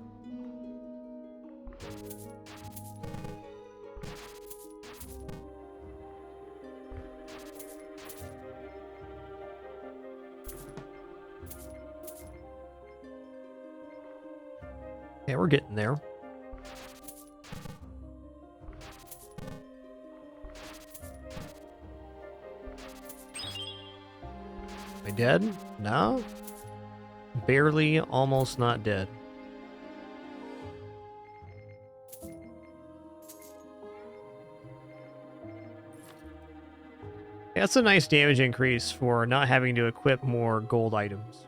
Yeah, we're getting there. Am I dead? No? Barely, almost not dead. That's a nice damage increase for not having to equip more gold items.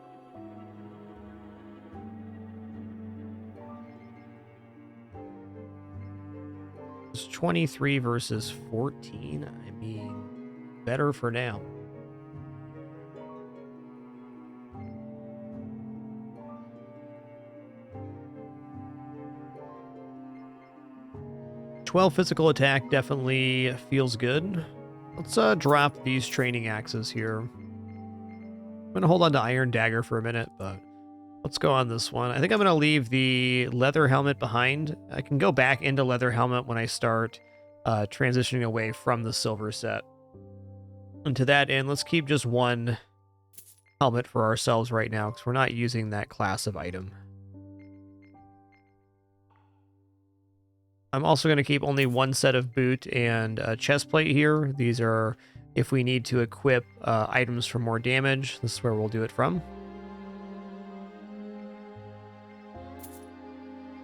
It's 23 versus 14. I mean, better for now. "12 physical attack definitely feels good. Let's drop these training axes here. I'm gonna hold on to Iron Dagger for a minute, but let's go on this one. I think I'm gonna leave the leather helmet behind. I can go back into leather helmet when I start transitioning away from the silver set. And to that end, let's keep just one helmet for ourselves right now, because we're not using that class of item. I'm also going to keep only one set of boot and chest plate here. These are if we need to equip items for more damage. This is where we'll do it from.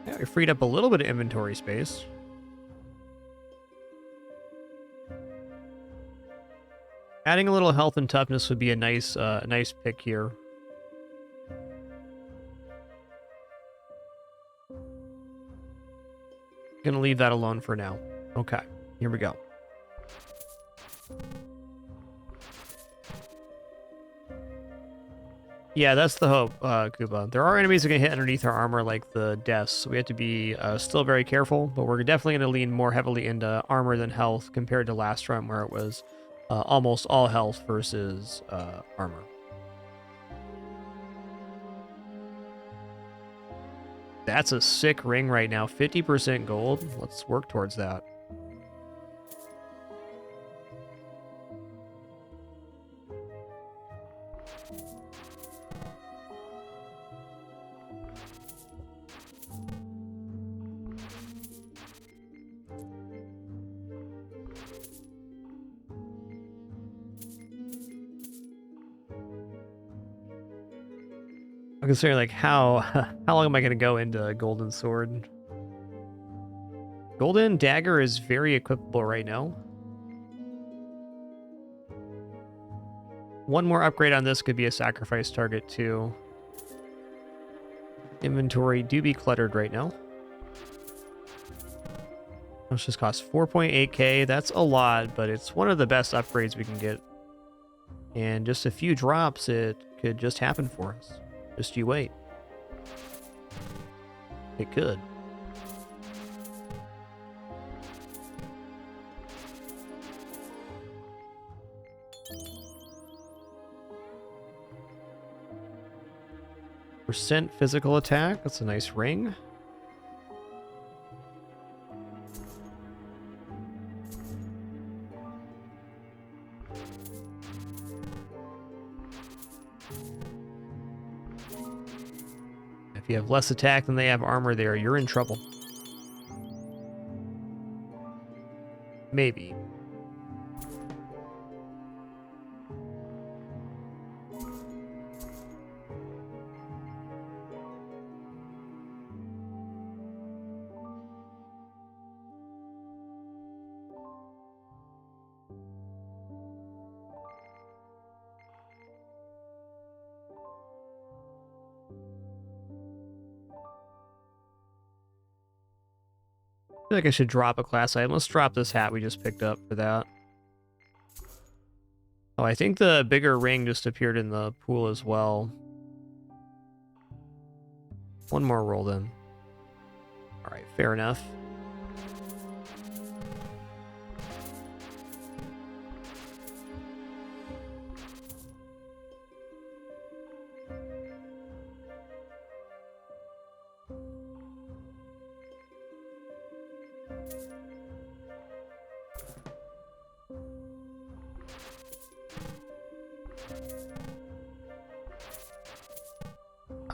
Yeah, we freed up a little bit of inventory space. Adding a little health and toughness would be a nice pick here. Gonna leave that alone for now. Okay, here we go. Yeah, that's the hope, Kuba. There are enemies that can hit underneath our armor, like the deaths, so we have to be still very careful, but we're definitely going to lean more heavily into armor than health compared to last run, where it was almost all health versus armor. That's a sick ring right now. 50% gold. Let's work towards that. I'm considering, like, how long am I going to go into Golden Sword? Golden Dagger is very equipable right now. One more upgrade on this could be a sacrifice target, too. Inventory do be cluttered right now. This just costs 4.8k. That's a lot, but it's one of the best upgrades we can get. And just a few drops, it could just happen for us. Just you wait. It could. Percent physical attack. That's a nice ring. If you have less attack than they have armor there, you're in trouble. Maybe. I feel like I should drop a class item. Let's drop this hat we just picked up for that. Oh, I think the bigger ring just appeared in the pool as well. One more roll then. All right, fair enough.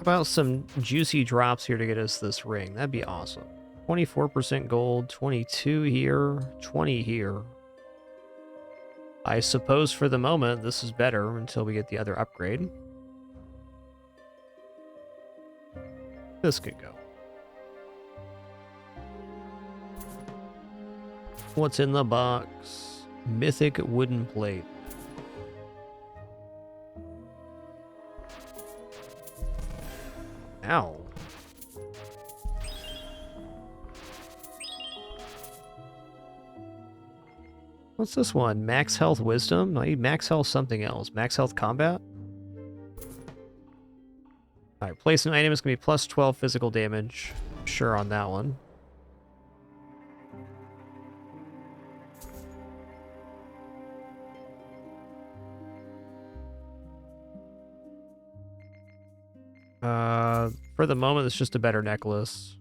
About some juicy drops here to get us this ring. That'd be awesome. 24% gold, 22 here, 20 here. I suppose for the moment this is better until we get the other upgrade. This could go. What's in the box? Mythic wooden plate. Ow. What's this one? Max health wisdom? No, I need max health something else. Max health combat? Alright, place an item is going to be plus 12 physical damage. Sure on that one. For the moment, it's just a better necklace.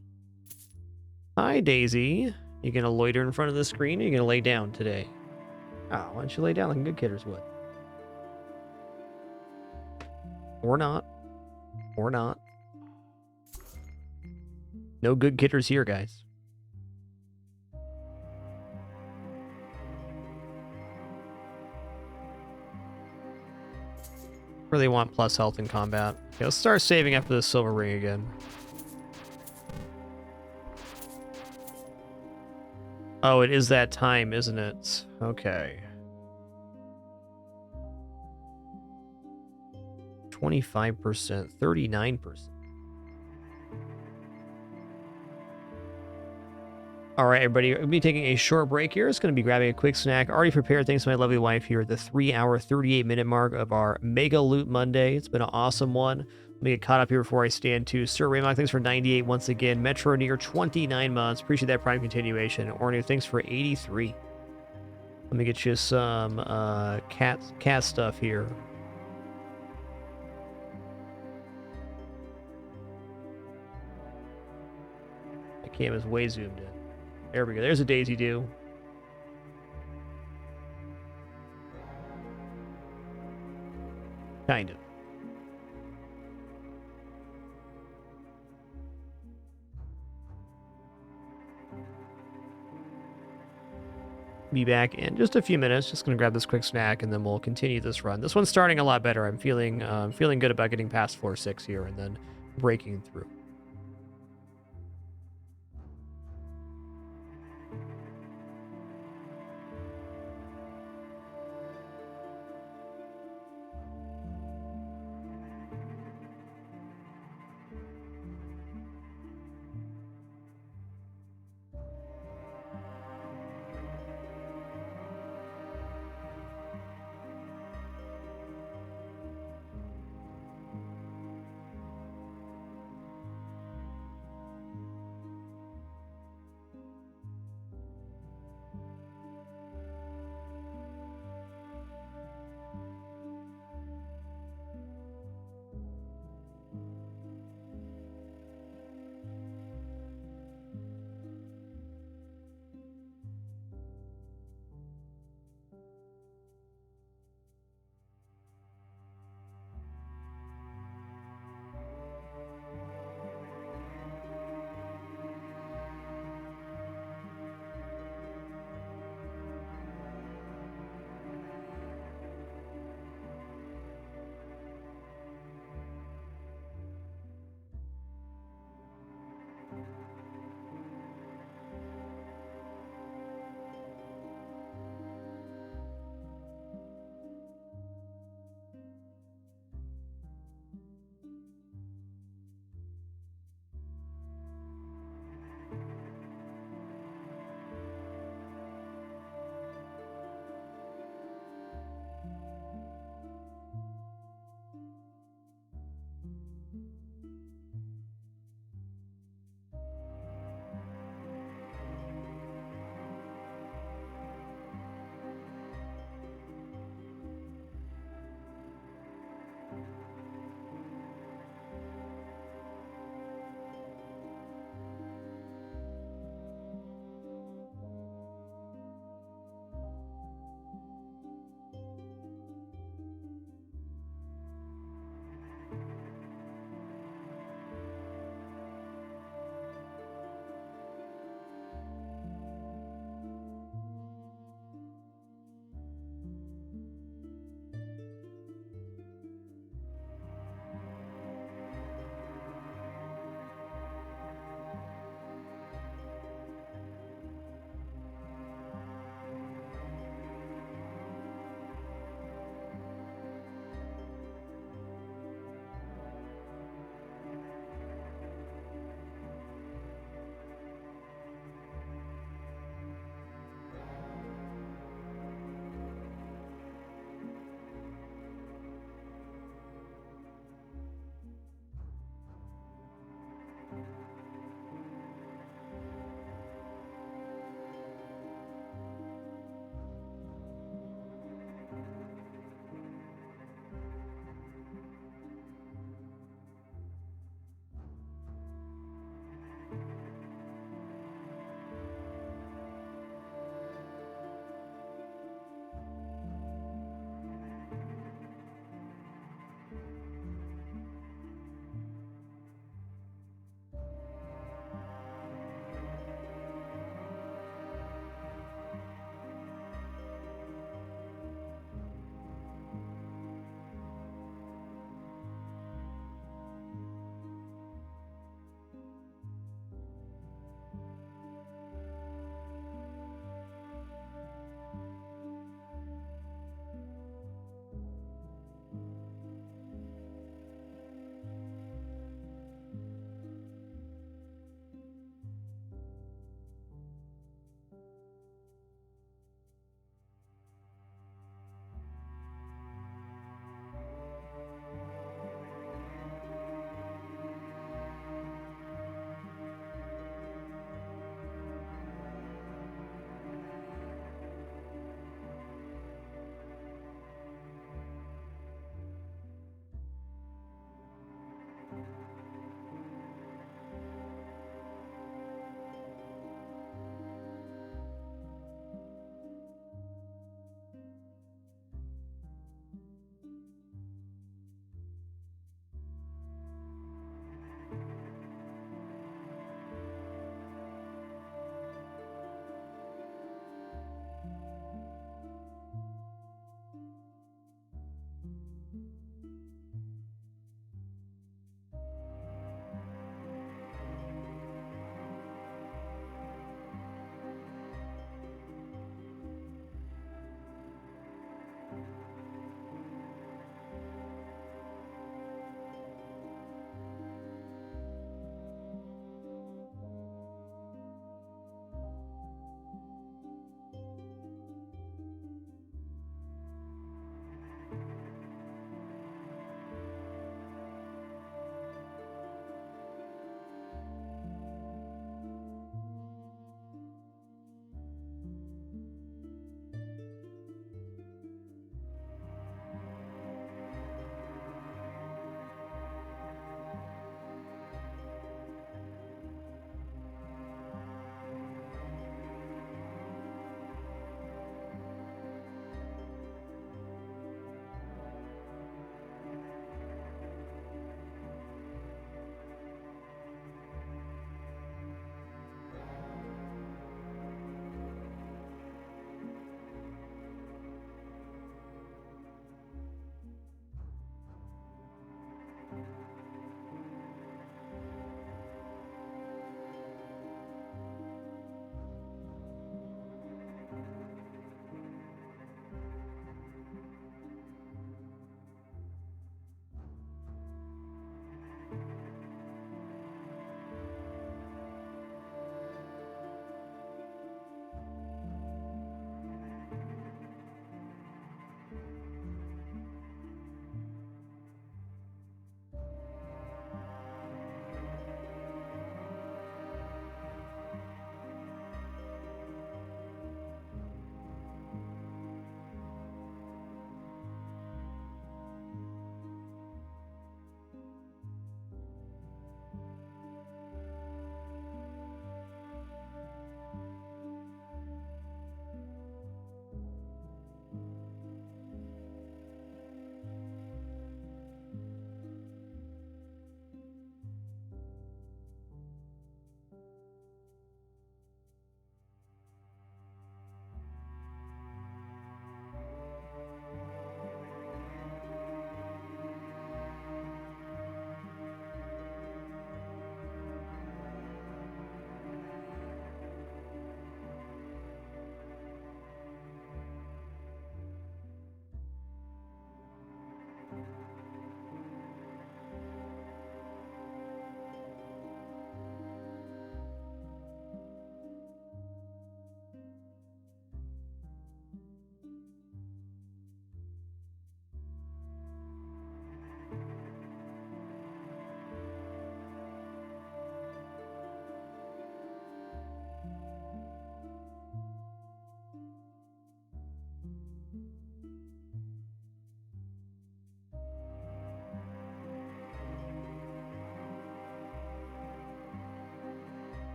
Hi, Daisy. You gonna loiter in front of the screen, or you gonna lay down today? Oh, why don't you lay down like good kidders would? Or not. Or not. No good kidders here, guys. Really want plus health in combat. Okay, let's start saving after the silver ring again. Oh, it is that time, isn't it? Okay. 25%, 39%. All right, everybody, we'll be taking a short break here. It's going to be grabbing a quick snack. Already prepared, thanks to my lovely wife here at the 3-hour, 38-minute mark of our Mega Loot Monday. It's been an awesome one. Let me get caught up here before I stand to. Sir Raymond, thanks for 98 once again. Metro Near, 29 months. Appreciate that Prime continuation. Ornu, thanks for 83. Let me get you some cat stuff here. My cam is way zoomed in. There we go. There's a Daisy Do. Kind of. Be back in just a few minutes. Just gonna grab this quick snack and then we'll continue this run. This one's starting a lot better. I'm feeling good about getting past floor 6 here and then breaking through.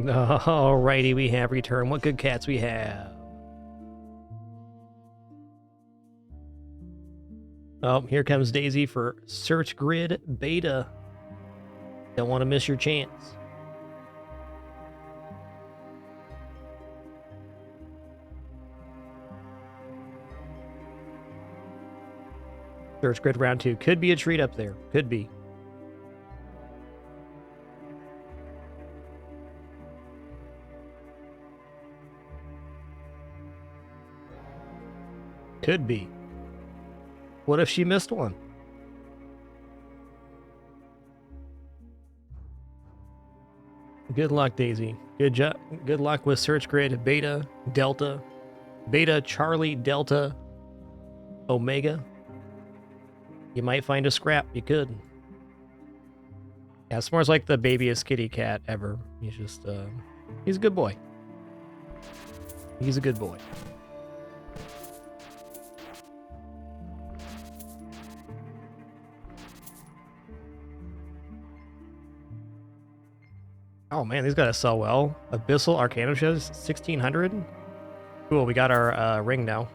Alrighty, we have returned. What good cats we have? Oh, here comes Daisy for Search Grid Beta. Don't want to miss your chance. Search Grid Round 2. Could be a treat up there. Could be. Could be. What if she missed one? Good luck, Daisy. Good job. Good luck with Search Grid Beta, Delta, Beta, Charlie, Delta, Omega. You might find a scrap. You could. Yeah, S'more's like the babyest kitty cat ever. He's just, he's a good boy. He's a good boy. Oh man, these gotta sell well. Abyssal Arcanum shows 1600. Cool, we got our ring now.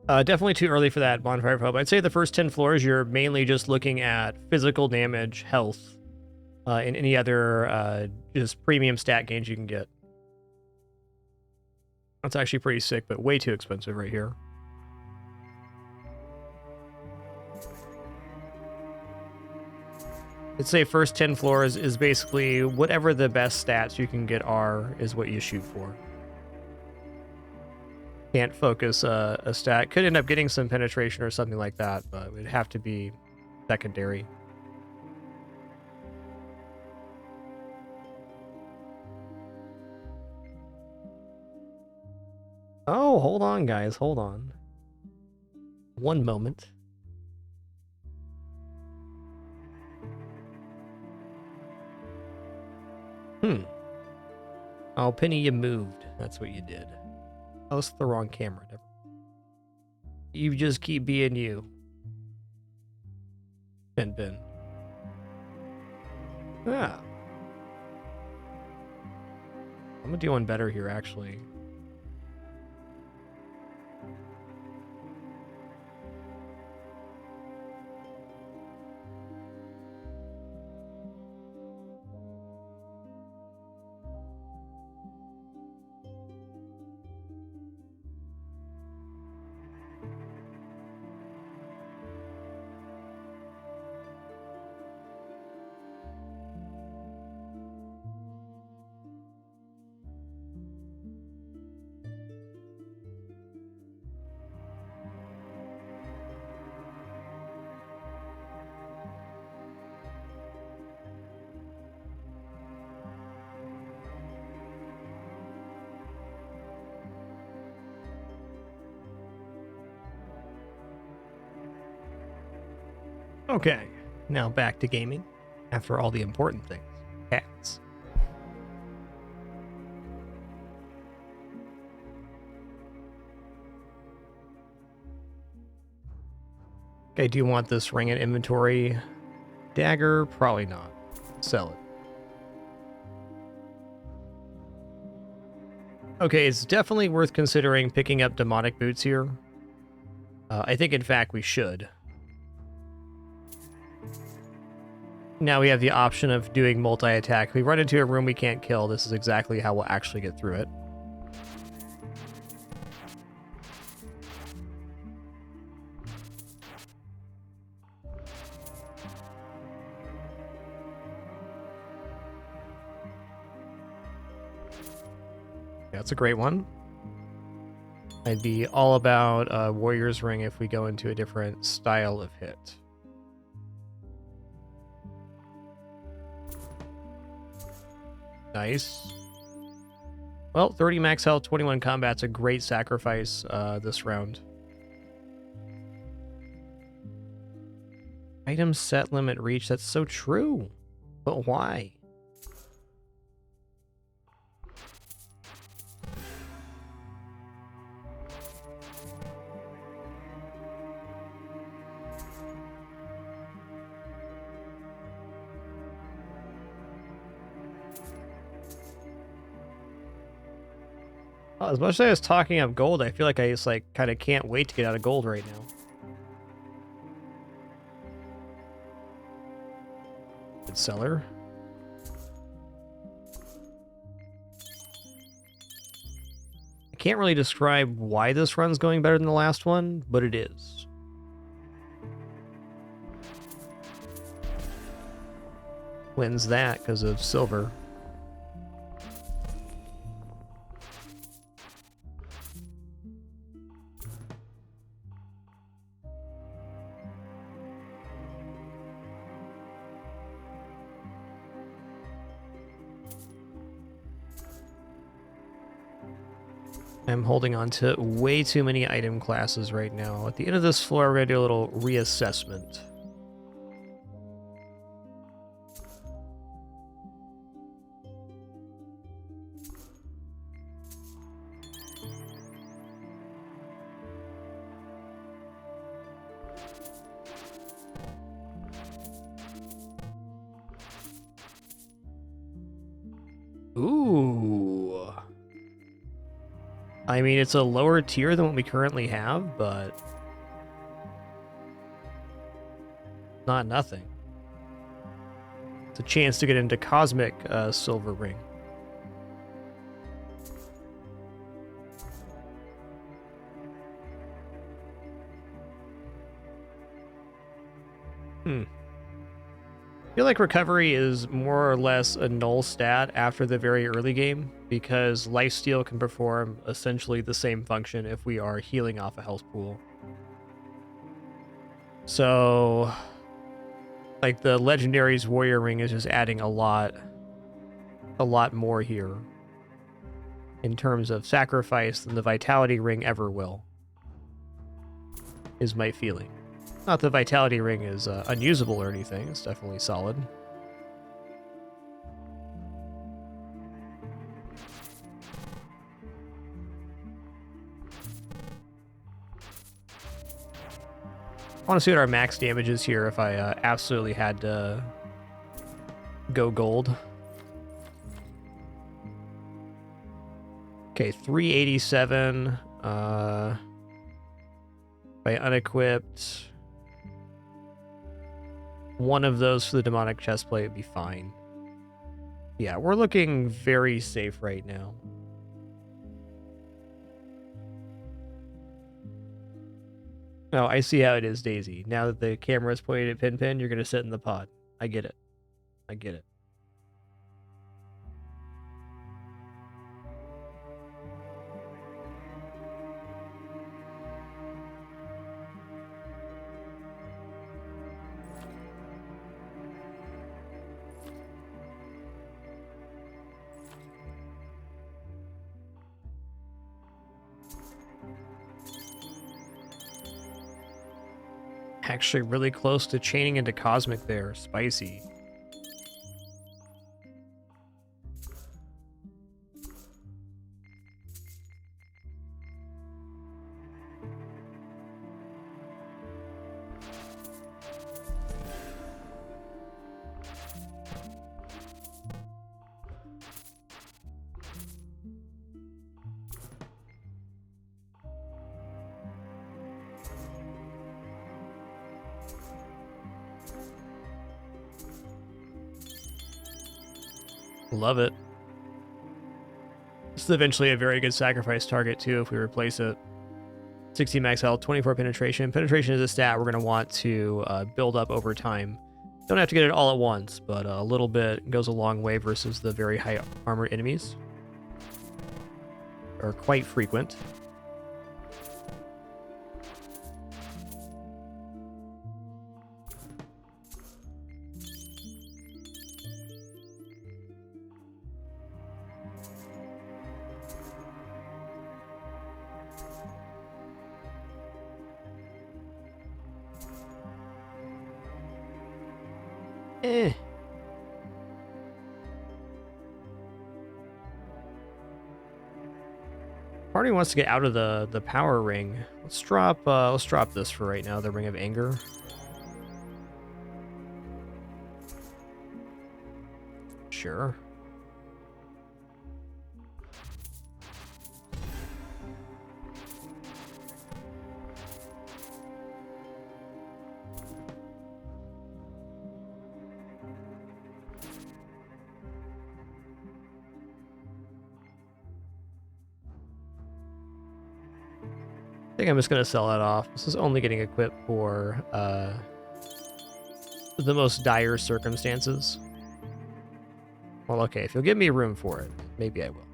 Definitely too early for that Bonfire Pub. I'd say the first 10 floors, you're mainly just looking at physical damage, health, and any other just premium stat gains you can get. That's actually pretty sick, but way too expensive right here. I'd say first 10 floors is basically whatever the best stats you can get are, is what you shoot for. Can't focus a stat. Could end up getting some penetration or something like that, but it would have to be secondary. Oh, hold on, guys. Hold on. One moment. Oh, Penny, you moved. That's what you did. Oh, it's the wrong camera. Never. You just keep being you. Ben. Ah. I'm doing better here, actually. Okay, now back to gaming. After all the important things. Cats. Okay, do you want this ring in inventory? Dagger? Probably not. Sell it. Okay, it's definitely worth considering picking up demonic boots here. I think, in fact, we should. Now we have the option of doing multi-attack. If we run into a room we can't kill, this is exactly how we'll actually get through it. That's a great one. I'd be all about Warrior's Ring if we go into a different style of hit. Nice. Well, 30 max health, 21 combat's a great sacrifice this round. Item set limit reach, that's so true. But why? Oh, as much as I was talking up gold, I feel like I just like kind of can't wait to get out of gold right now. Good seller. I can't really describe why this run's going better than the last one, but it is. Wins that because of silver. I'm holding on to way too many item classes right now. At the end of this floor, we're going to do a little reassessment. Ooh. I mean, it's a lower tier than what we currently have, but not nothing. It's a chance to get into Cosmic Silver Ring. I feel like recovery is more or less a null stat after the very early game, because lifesteal can perform essentially the same function if we are healing off a health pool. So, like, the Legendary's Warrior Ring is just adding a lot more here in terms of sacrifice than the Vitality Ring ever will, is my feeling. Not that the Vitality Ring is unusable or anything, it's definitely solid. I want to see what our max damage is here if I absolutely had to go gold. Okay, 387. By unequipped. One of those for the demonic chestplate would be fine. Yeah, we're looking very safe right now. Oh, I see how it is, Daisy. Now that the camera is pointed at Pin, you're going to sit in the pod. I get it. I get it. Actually really close to chaining into Cosmic there. Spicy. Love it. This is eventually a very good sacrifice target, too, if we replace it. 60 max health, 24 penetration. Penetration is a stat we're going to want to build up over time. Don't have to get it all at once, but a little bit goes a long way versus the very high armored enemies. Are quite frequent. Party wants to get out of the power ring. Let's drop this for right now, the Ring of Anger. Sure. I think I'm just going to sell that off. This is only getting equipped for the most dire circumstances. Well, okay, if you'll give me room for it, maybe I will.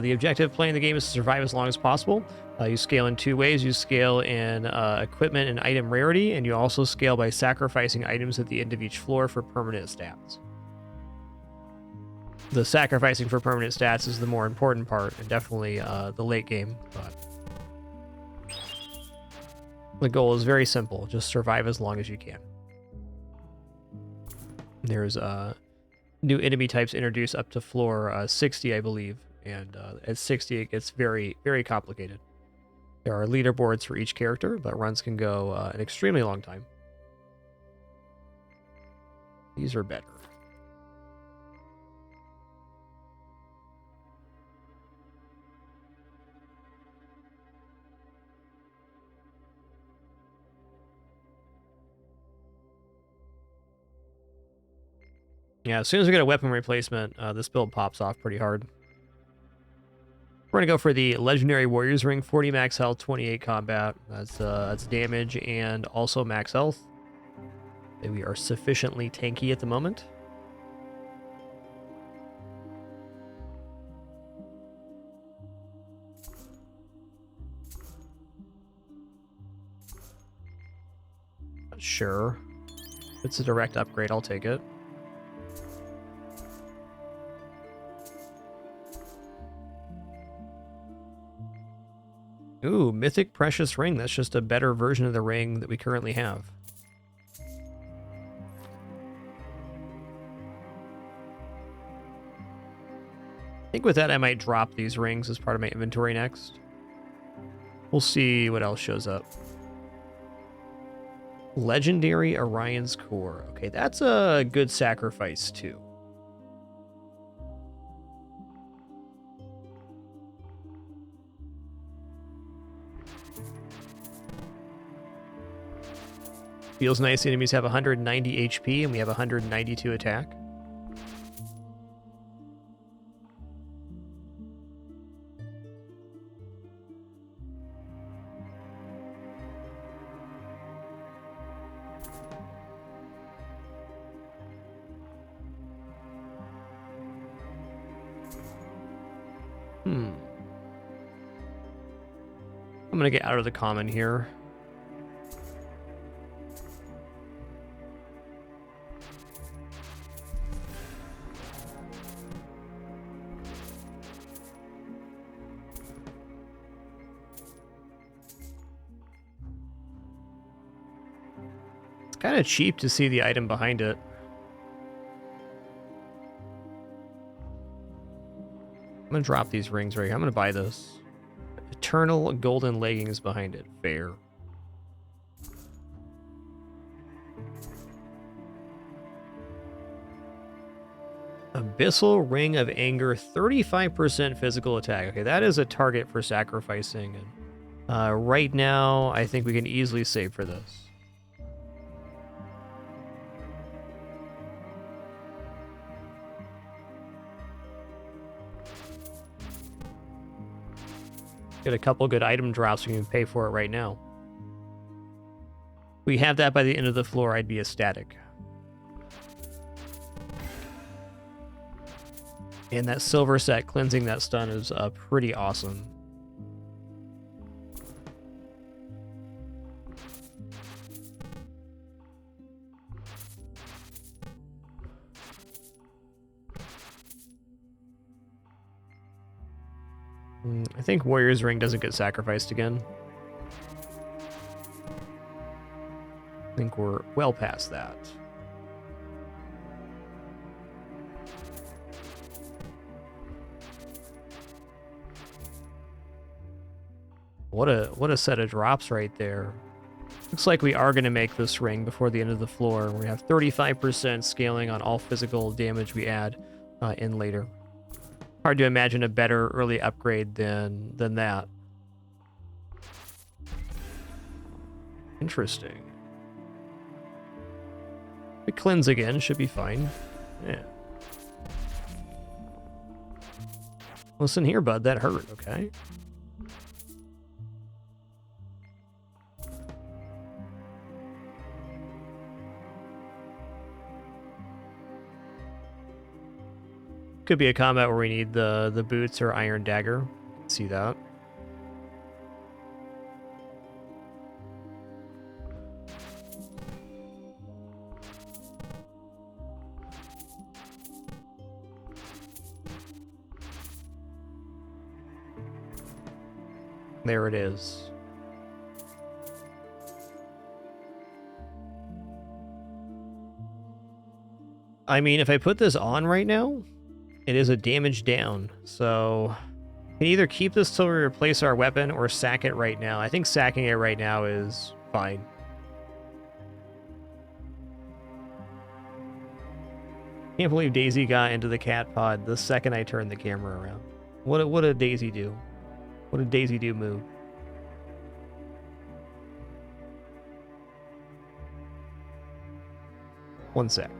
The objective playing the game is to survive as long as possible. You scale in two ways. You scale in equipment and item rarity, and you also scale by sacrificing items at the end of each floor for permanent stats. The sacrificing for permanent stats is the more important part, and definitely the late game, but the goal is very simple. Just survive as long as you can. There's new enemy types introduced up to floor 60, I believe, and at 60 it gets very, very complicated. There are leaderboards for each character, but runs can go an extremely long time. These are better. Yeah, as soon as we get a weapon replacement, this build pops off pretty hard. We're going to go for the Legendary Warriors Ring, 40 max health, 28 combat. That's damage and also max health. And we are sufficiently tanky at the moment. Sure. If it's a direct upgrade, I'll take it. Ooh, Mythic Precious Ring. That's just a better version of the ring that we currently have. I think with that, I might drop these rings as part of my inventory next. We'll see what else shows up. Legendary Orion's Core. Okay, that's a good sacrifice, too. Feels nice. The enemies have 190 HP and we have 192 attack. I'm gonna get out of the common here. It's kind of cheap to see the item behind it. I'm gonna drop these rings right here. I'm gonna buy this. Eternal golden leggings behind it. Fair. Abyssal Ring of Anger, 35% physical attack. Okay, that is a target for sacrificing. And right now, I think we can easily save for this. Get a couple good item drops, we can pay for it right now. If we have that by the end of the floor, I'd be ecstatic. And that silver set cleansing that stun is pretty awesome. I think Warrior's Ring doesn't get sacrificed again. I think we're well past that. What a set of drops right there. Looks like we are going to make this ring before the end of the floor. We have 35% scaling on all physical damage we add in later. Hard to imagine a better early upgrade than that. Interesting. We cleanse again, should be fine. Yeah. Listen here, bud, that hurt, okay? Could be a combat where we need the boots or iron dagger. See that. There it is. I mean, if I put this on right now, it is a damage down, so we can either keep this till we replace our weapon or sack it right now. I think sacking it right now is fine. Can't believe Daisy got into the cat pod the second I turned the camera around. What did Daisy do? What did Daisy do move? One sec.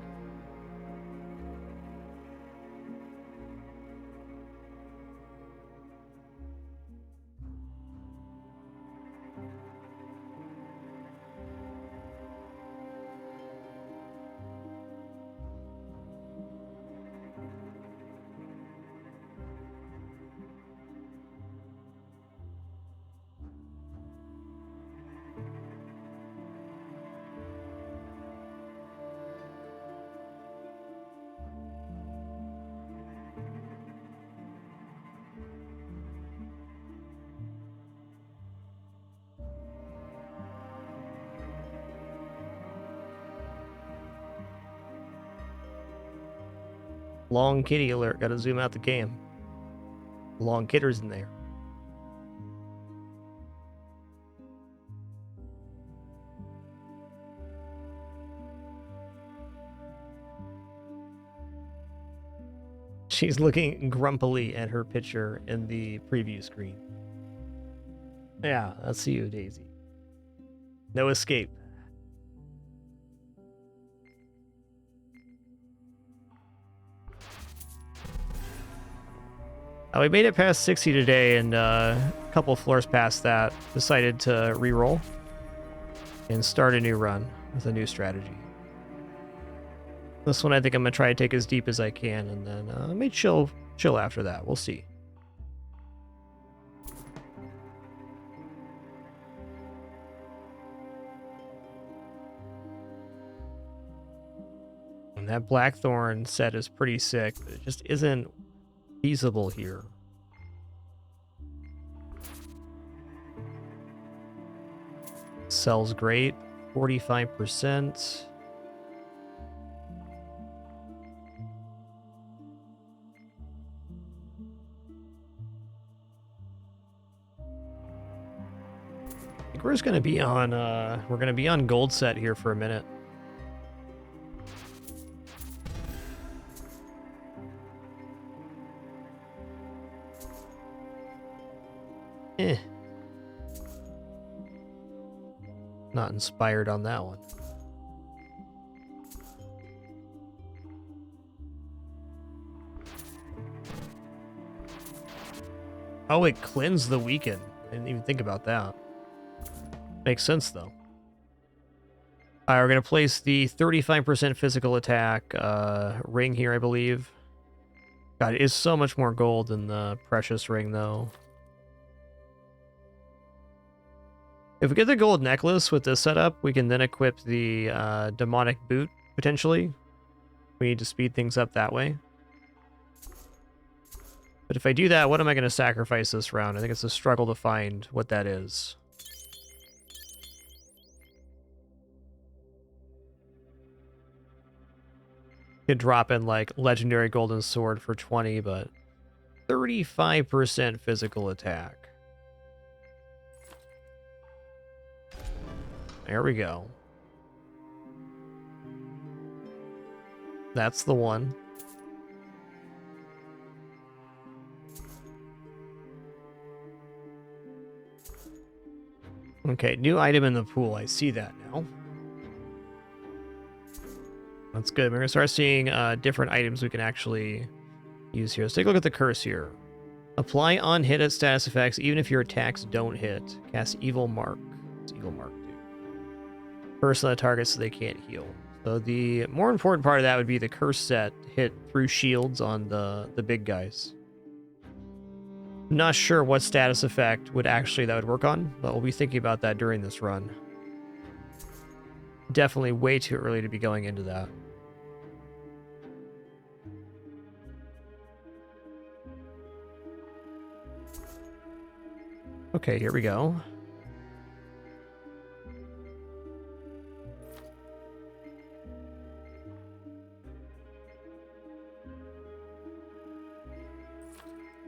Long kitty alert. Gotta zoom out the cam. Long kitter's in there. She's looking grumpily at her picture in the preview screen. Yeah, that's you, Daisy. No escape. We made it past 60 today, and a couple floors past that, decided to re-roll and start a new run with a new strategy. This one I think I'm going to try to take as deep as I can, and then I may chill after that. We'll see. And that Blackthorn set is pretty sick, but it just isn't feasible here. Sells great, 45%. I think we're just gonna be on we're gonna be on gold set here for a minute. Not inspired on that one. Oh, it cleansed the weaken. I didn't even think about that. Makes sense, though. Alright, we're going to place the 35% physical attack ring here, I believe. God, it is so much more gold than the precious ring, though. If we get the gold necklace with this setup, we can then equip the demonic boot, potentially. We need to speed things up that way. But if I do that, what am I going to sacrifice this round? I think it's a struggle to find what that is. Could drop in, like, legendary golden sword for 20, but 35% physical attack. There we go. That's the one. Okay, new item in the pool. I see that now. That's good. We're going to start seeing different items we can actually use here. Let's take a look at the curse here. Apply on hit at status effects even if your attacks don't hit. Cast Evil Mark. What's Evil Mark do? Curse on the target so they can't heal. So the more important part of that would be the curse set hit through shields on the big guys. I'm not sure what status effect that would work on, but we'll be thinking about that during this run. Definitely way too early to be going into that. Okay, here we go.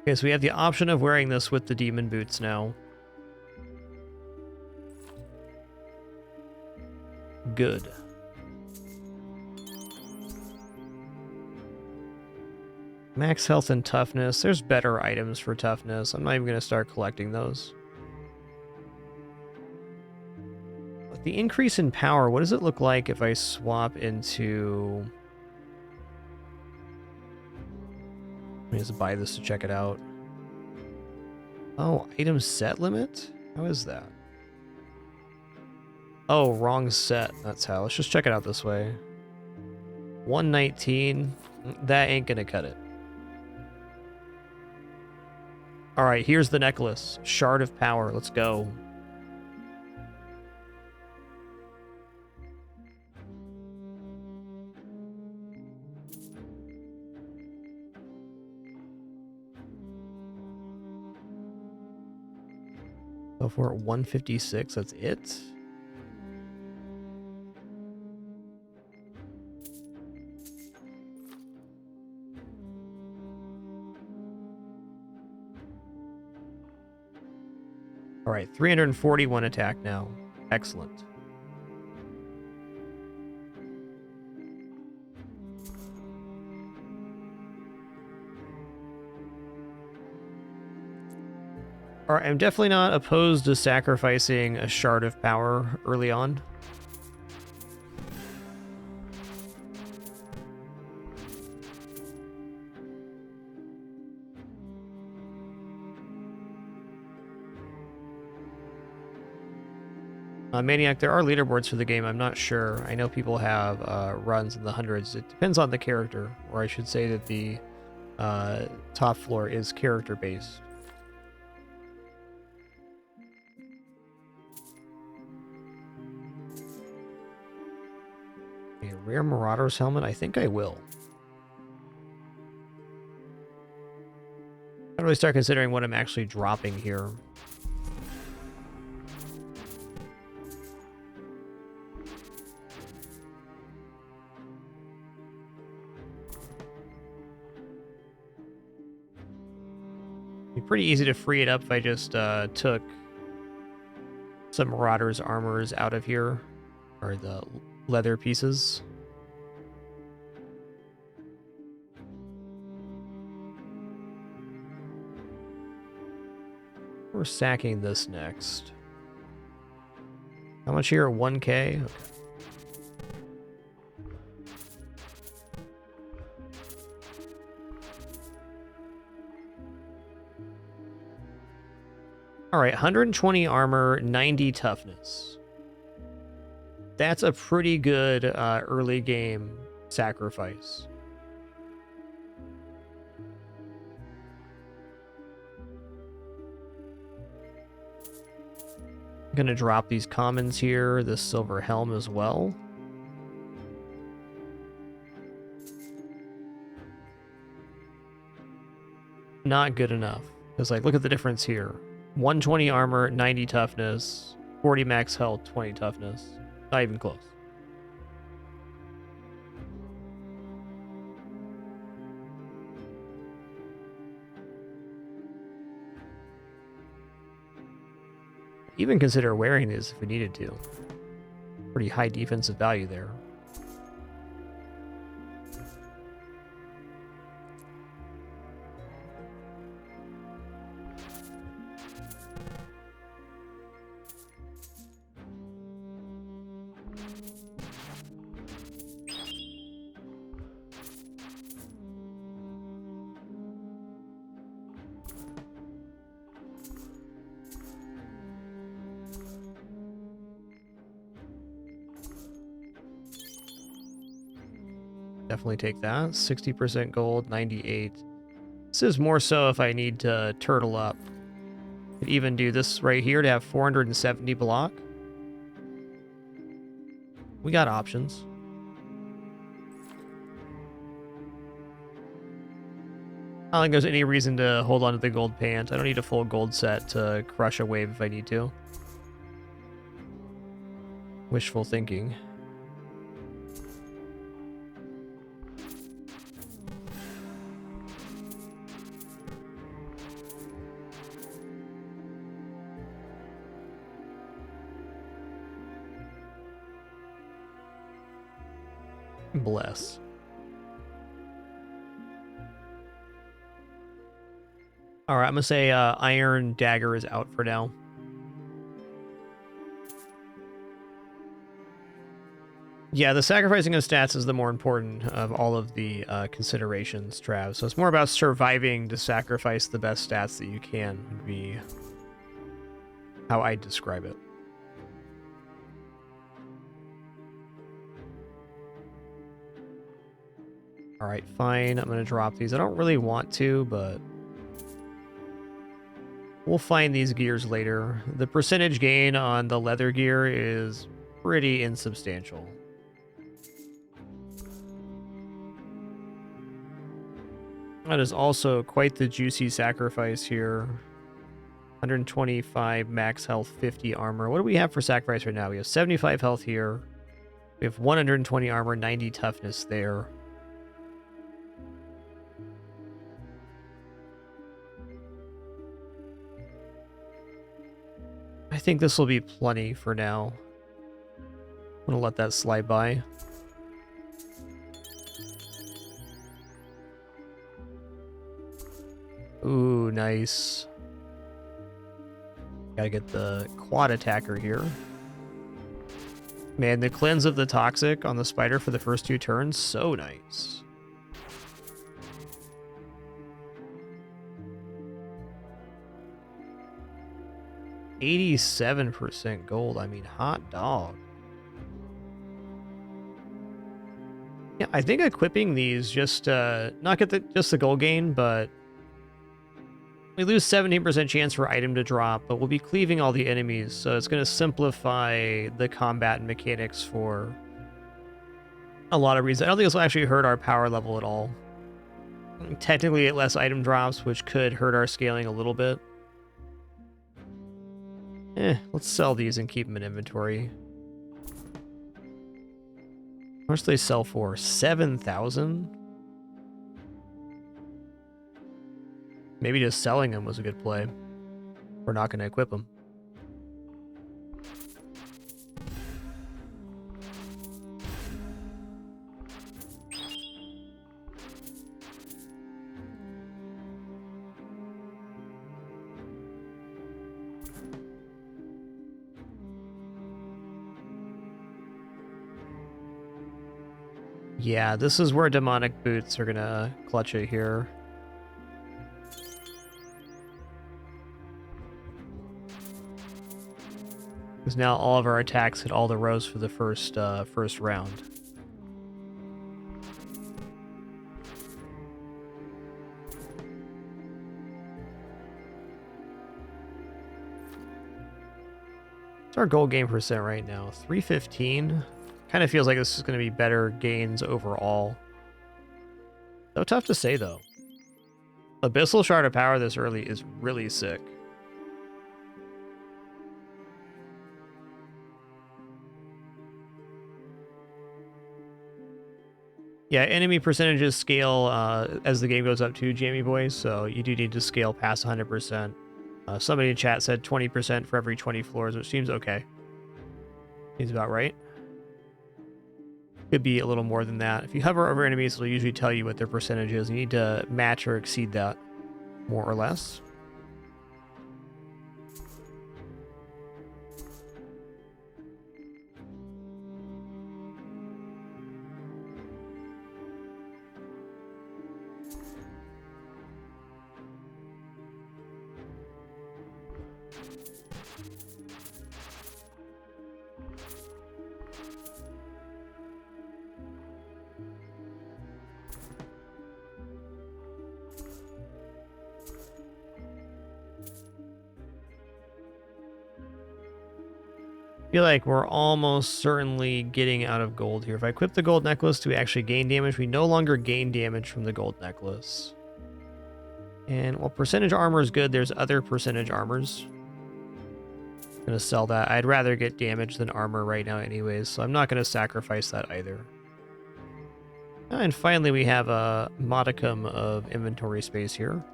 Okay, so we have the option of wearing this with the demon boots now. Good. Max health and toughness. There's better items for toughness. I'm not even going to start collecting those. But the increase in power, what does it look like if I swap into... Let me just buy this to check it out. Oh, item set limit? How is that? Oh, wrong set. That's how. Let's just check it out this way. 119. That ain't gonna cut it. Alright, here's the necklace. Shard of Power. Let's go. So if we're at 156, that's it. All right, 341 attack now. Excellent. All right, I'm definitely not opposed to sacrificing a Shard of Power early on. Maniac, there are leaderboards for the game. I'm not sure. I know people have runs in the hundreds. It depends on the character, or I should say that the top floor is character-based. A rare Marauder's helmet? I think I will. I don't really start considering what I'm actually dropping here. It'd be pretty easy to free it up if I just took some Marauder's armors out of here, or the leather pieces. We're sacking this next. How much here? 1K? Okay. All right, 120 armor, 90 toughness. That's a pretty good early game sacrifice. I'm gonna drop these commons here, this silver helm as well. Not good enough. Because, like, look at the difference here. 120 armor, 90 toughness, 40 max health, 20 toughness. Not even close. Even consider wearing these if we needed to. Pretty high defensive value there. Definitely take that. 60% gold, 98. This is more so if I need to turtle up. Could even do this right here to have 470 block. We got options. I don't think there's any reason to hold on to the gold pants. I don't need a full gold set to crush a wave if I need to. Wishful thinking. Bless. All right, I'm gonna say Iron Dagger is out for now. Yeah, the sacrificing of stats is the more important of all of the considerations, Trav. So it's more about surviving to sacrifice the best stats that you can, would be how I'd describe it. All right, fine. I'm going to drop these. I don't really want to, but we'll find these gears later. The percentage gain on the leather gear is pretty insubstantial. That is also quite the juicy sacrifice here. 125 max health, 50 armor. What do we have for sacrifice right now? We have 75 health here. We have 120 armor, 90 toughness there. I think this will be plenty for now. I'm gonna let that slide by. Ooh, nice. Gotta get the quad attacker here. Man, the cleanse of the toxic on the spider for the first 2 turns, so nice. $87% gold. I mean, hot dog. Yeah, I think equipping these just not get just the gold gain, but we lose 17% chance for item to drop, but we'll be cleaving all the enemies, so it's going to simplify the combat mechanics for a lot of reasons. I don't think this will actually hurt our power level at all. Technically, get less item drops, which could hurt our scaling a little bit. Let's sell these and keep them in inventory. How much do they sell for? 7,000? Maybe just selling them was a good play. We're not going to equip them. Yeah, this is where demonic boots are gonna clutch it here. Because now all of our attacks hit all the rows for the first round. What's our goal gain percent right now? 315. Kind of feels like this is going to be better gains overall. So tough to say, though. Abyssal Shard of Power this early is really sick. Yeah, enemy percentages scale as the game goes up too, Jamie Boy, so you do need to scale past 100%. Somebody in chat said 20% for every 20 floors, which seems okay. Seems about right. Could be a little more than that. If you hover over enemies, it'll usually tell you what their percentage is. You need to match or exceed that, more or less. I feel like we're almost certainly getting out of gold here. If I equip the gold necklace, do we actually gain damage? We no longer gain damage from the gold necklace. And while percentage armor is good, there's other percentage armors. I'm going to sell that. I'd rather get damage than armor right now anyways, so I'm not going to sacrifice that either. And finally, we have a modicum of inventory space here.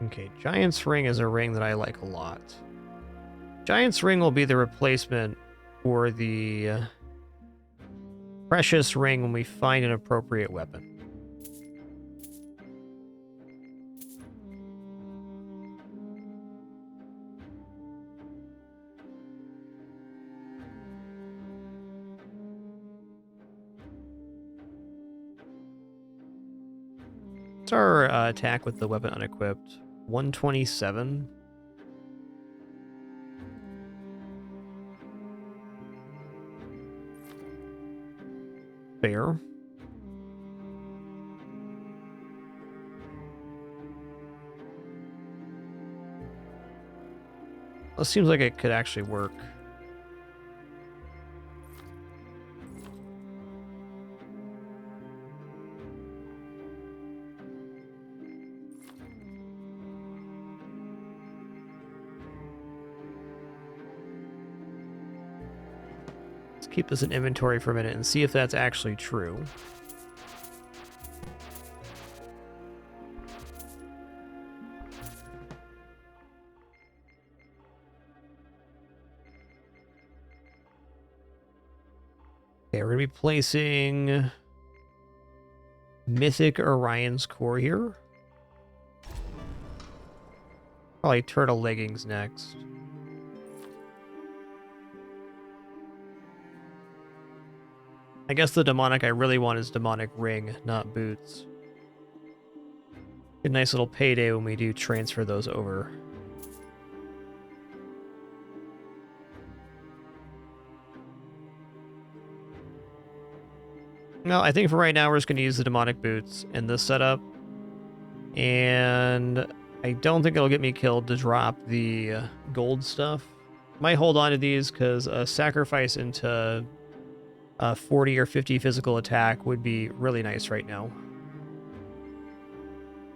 Okay, Giant's Ring is a ring that I like a lot. Giant's Ring will be the replacement for the Precious Ring when we find an appropriate weapon. What's our attack with the weapon unequipped? 127. Fair. Well, it seems like it could actually work. Keep this in inventory for a minute and see if that's actually true. Okay, we're going to be placing Mythic Orion's Core here. Probably Turtle Leggings next. I guess the demonic I really want is Demonic Ring, not boots. A nice little payday when we do transfer those over. No, I think for right now we're just going to use the demonic boots in this setup. And I don't think it'll get me killed to drop the gold stuff. Might hold on to these because a sacrifice into 40 or 50 physical attack would be really nice right now.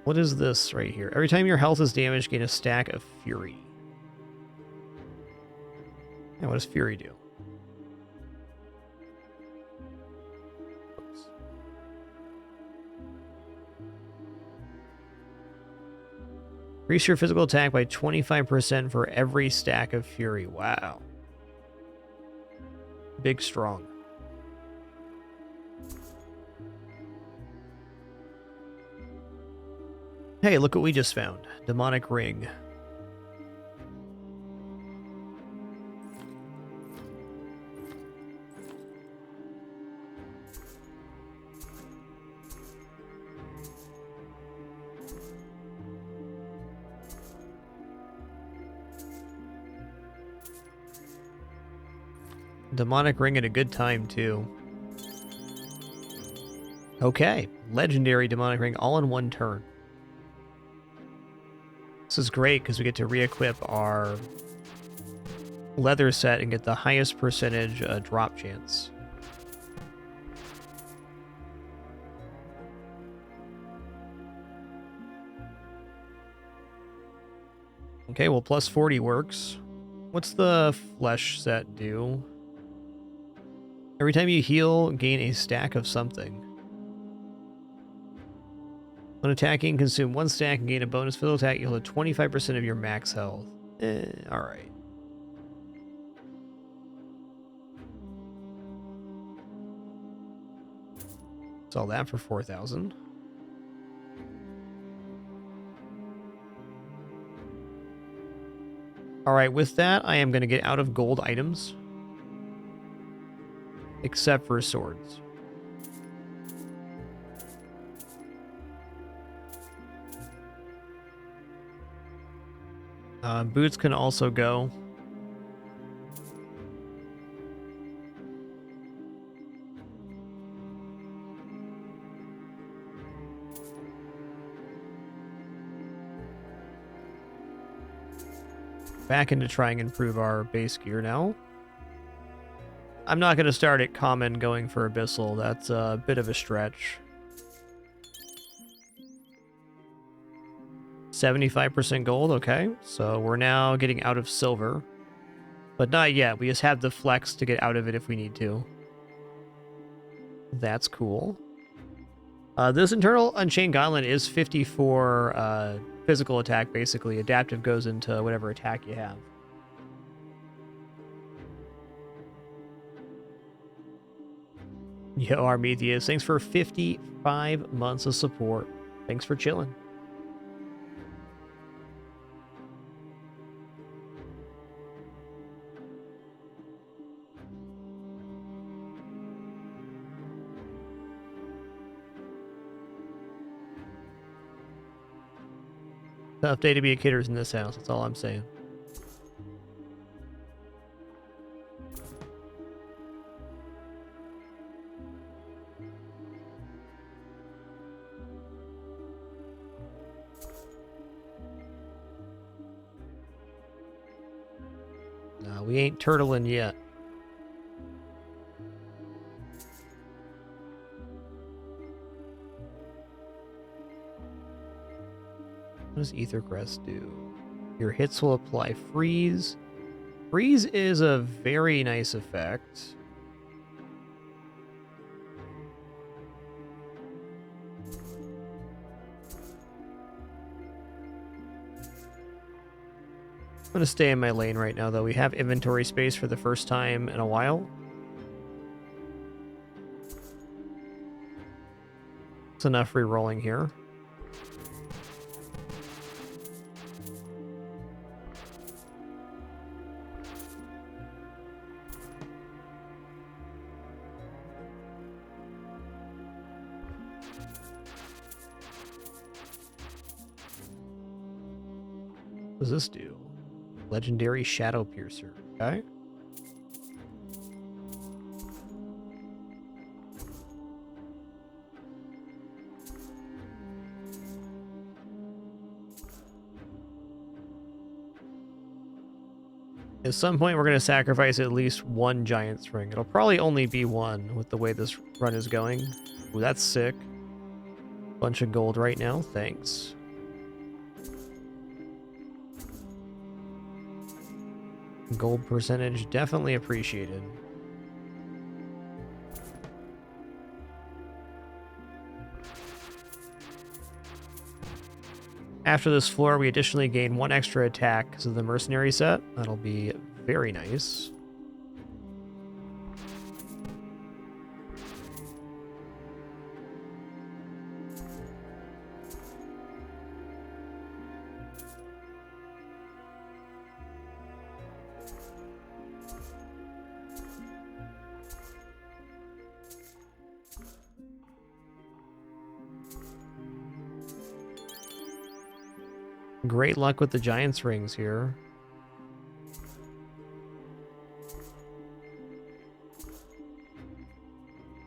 What is this right here? Every time your health is damaged, gain a stack of Fury. And what does Fury do? Oops. Increase your physical attack by 25% for every stack of Fury. Wow. Big strong. Hey, look what we just found. Demonic Ring. Demonic Ring at a good time, too. Okay. Legendary Demonic Ring all in one turn. This is great because we get to re-equip our leather set and get the highest percentage drop chance. Okay, well, plus 40 works. What's the flesh set do? Every time you heal, gain a stack of something. When attacking, consume 1 stack and gain a bonus physical attack. You'll have 25% of your max health. Alright. Sell that for 4,000. Alright, with that, I am going to get out of gold items. Except for swords. Boots can also go. Back into trying and improve our base gear now. I'm not going to start at common going for abyssal. That's a bit of a stretch. 75% gold, okay. So we're now getting out of silver. But not yet. We just have the flex to get out of it if we need to. That's cool. This internal Unchained Gauntlet is 54 physical attack, basically. Adaptive goes into whatever attack you have. Yo, Armethius, thanks for 55 months of support. Thanks for chilling. Tough day to be a kidders in this house, that's all I'm saying. No, we ain't turtling yet. What does Ether Crest do? Your hits will apply freeze. Freeze is a very nice effect. I'm going to stay in my lane right now, though. We have inventory space for the first time in a while. It's enough re-rolling here. What does this do? Legendary Shadow Piercer. Okay. At some point, we're going to sacrifice at least one Giant's Ring. It'll probably only be one with the way this run is going. Ooh, that's sick. Bunch of gold right now. Thanks. Gold percentage definitely appreciated. After this floor, we additionally gain 1 extra attack because of the mercenary set. That'll be very nice. Great luck with the Giant's Rings here.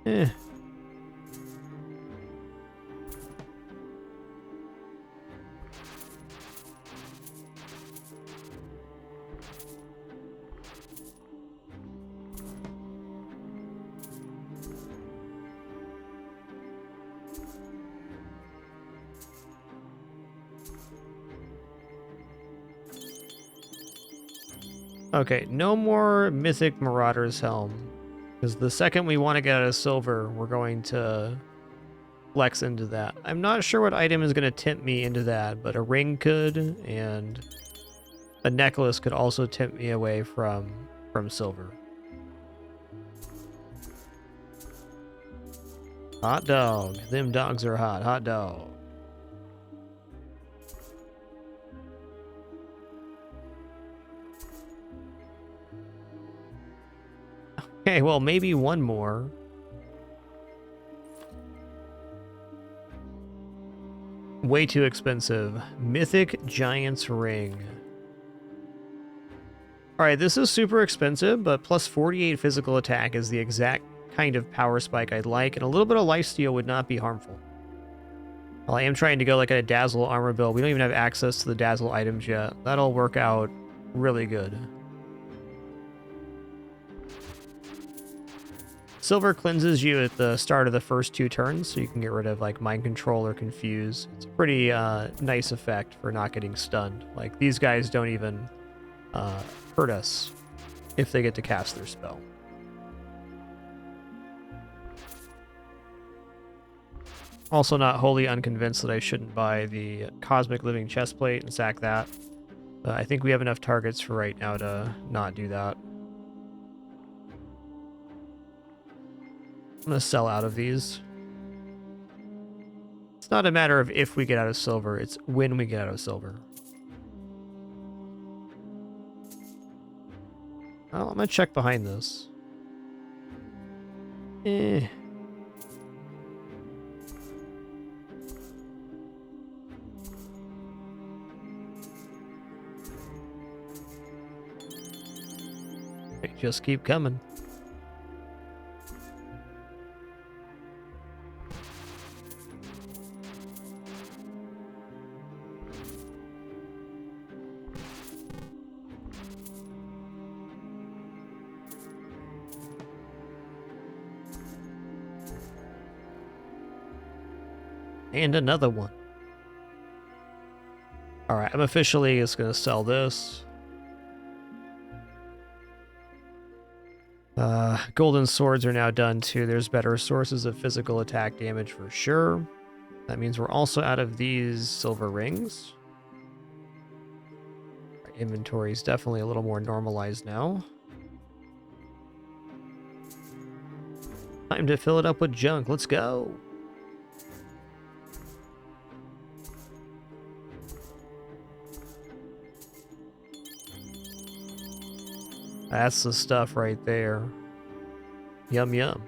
Eh. Okay, no more Mythic Marauder's Helm. Because the second we want to get out of silver, we're going to flex into that. I'm not sure what item is going to tempt me into that, but a ring could, and a necklace could also tempt me away from silver. Hot dog. Them dogs are hot. Hot dog. Okay, well, maybe one more. Way too expensive. Mythic Giant's Ring. Alright, this is super expensive, but plus 48 physical attack is the exact kind of power spike I'd like, and a little bit of lifesteal would not be harmful. Well, I am trying to go like a Dazzle armor build. We don't even have access to the Dazzle items yet. That'll work out really good. Silver cleanses you at the start of the first 2 turns, so you can get rid of like Mind Control or Confuse. It's a pretty nice effect for not getting stunned. Like, these guys don't even hurt us if they get to cast their spell. Also not wholly unconvinced that I shouldn't buy the Cosmic Living Chestplate and sack that. I think we have enough targets for right now to not do that. I'm going to sell out of these. It's not a matter of if we get out of silver, it's when we get out of silver. Well, I'm going to check behind this. They just keep coming. And another one. Alright, I'm officially just going to sell this. Golden swords are now done too. There's better sources of physical attack damage for sure. That means we're also out of these silver rings. Our inventory is definitely a little more normalized now. Time to fill it up with junk. Let's go. That's the stuff right there. Yum, yum.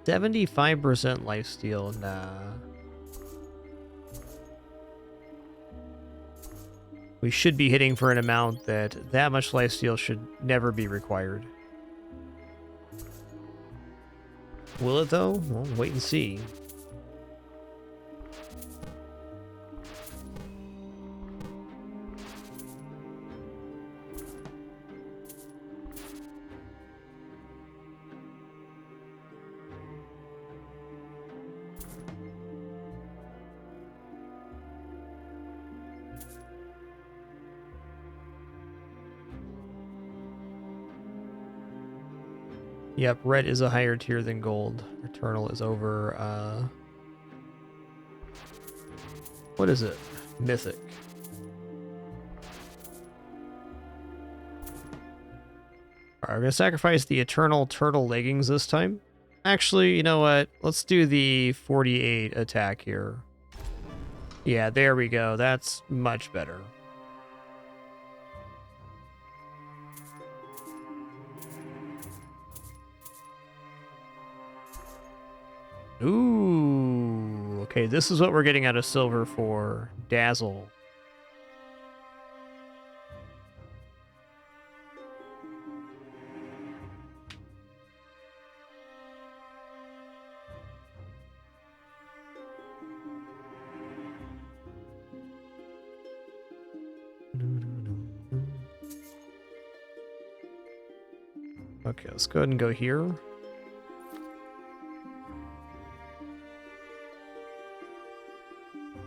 $75% lifesteal, nah. We should be hitting for an amount that much lifesteal should never be required. Will it though? Well, wait and see. Yep, red is a higher tier than gold. Eternal is over, what is it? Mythic. Alright, we're gonna sacrifice the Eternal Turtle leggings this time. Actually, you know what? Let's do the 48 attack here. Yeah, there we go. That's much better. Ooh, okay, this is what we're getting out of silver for Dazzle. Okay, let's go ahead and go here.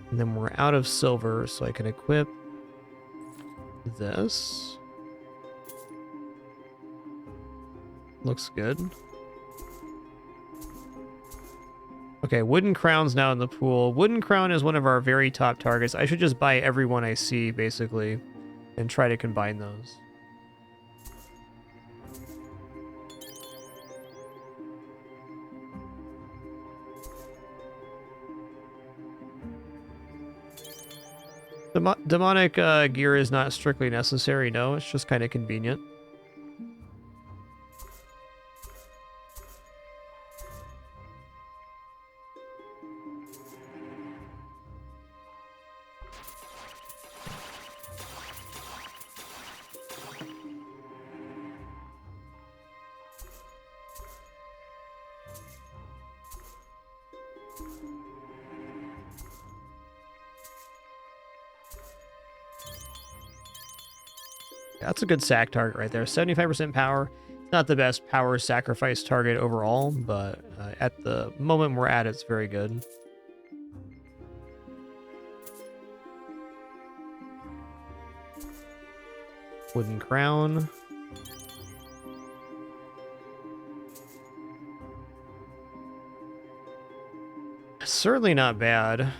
And then we're out of silver, so I can equip this. Looks good. Okay, Wooden Crown's now in the pool. Wooden Crown is one of our very top targets. I should just buy every one I see, basically, and try to combine those. Demonic gear is not strictly necessary, no. It's just kind of convenient. That's a good sack target right there. 75% power. It's not the best power sacrifice target overall, but at the moment we're at, it's very good. Wooden Crown. Certainly not bad.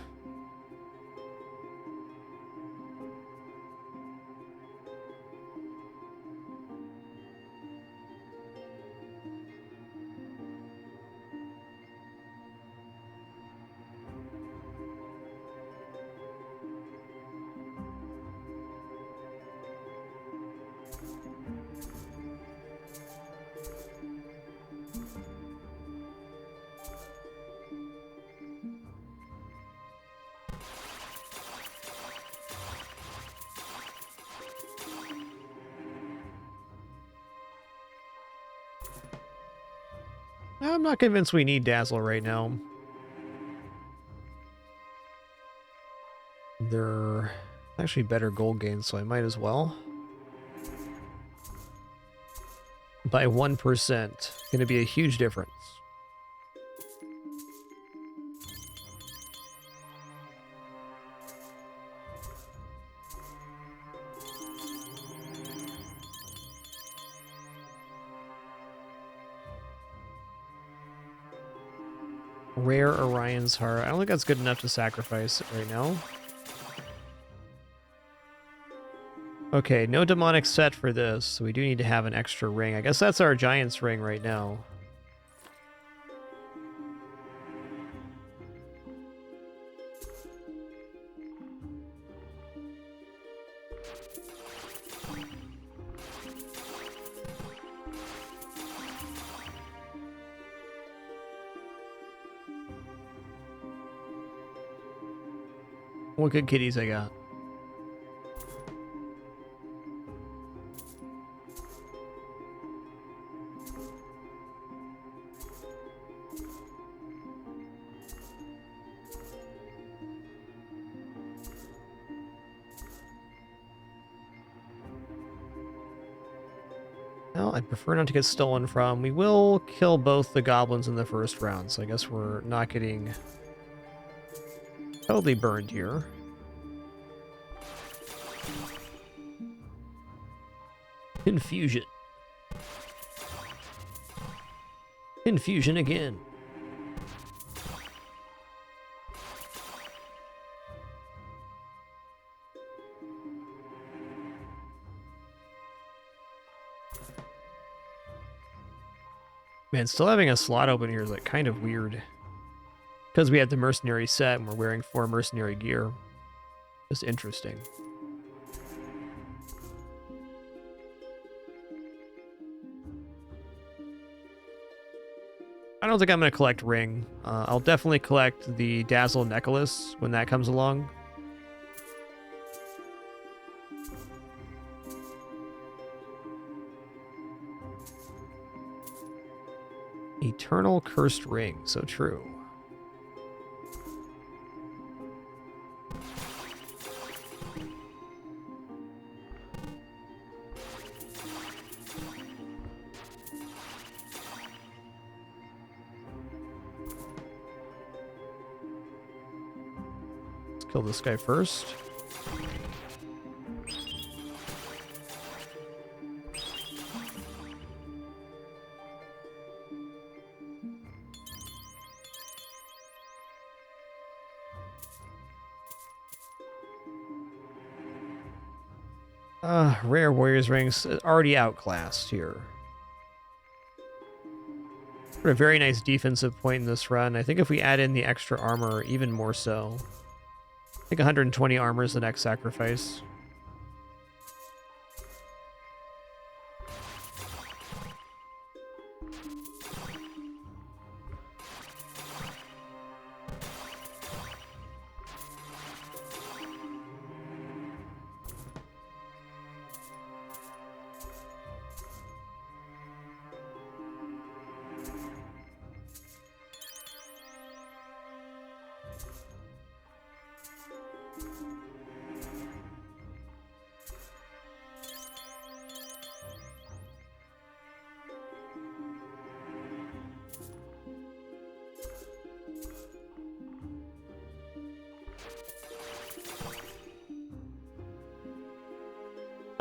I'm not convinced we need Dazzle right now. They're actually better gold gains, so I might as well. By 1%. Going to be a huge difference. Rare Orion's Heart. I don't think that's good enough to sacrifice right now. Okay, no demonic set for this, so we do need to have an extra ring. I guess that's our Giant's Ring right now. What good kitties I got? Well, I'd prefer not to get stolen from. We will kill both the goblins in the first round, so I guess we're not getting totally burned here. Confusion. Confusion again. Man, still having a slot open here is like kind of weird. Because we have the mercenary set and we're wearing 4 mercenary gear. Just interesting. I don't think I'm going to collect ring. I'll definitely collect the Dazzle necklace when that comes along. Eternal Cursed Ring, so true. kill this guy first. Rare Warriors Rings already outclassed here. A very nice defensive point in this run. I think if we add in the extra armor, even more so. I think 120 armor is the next sacrifice.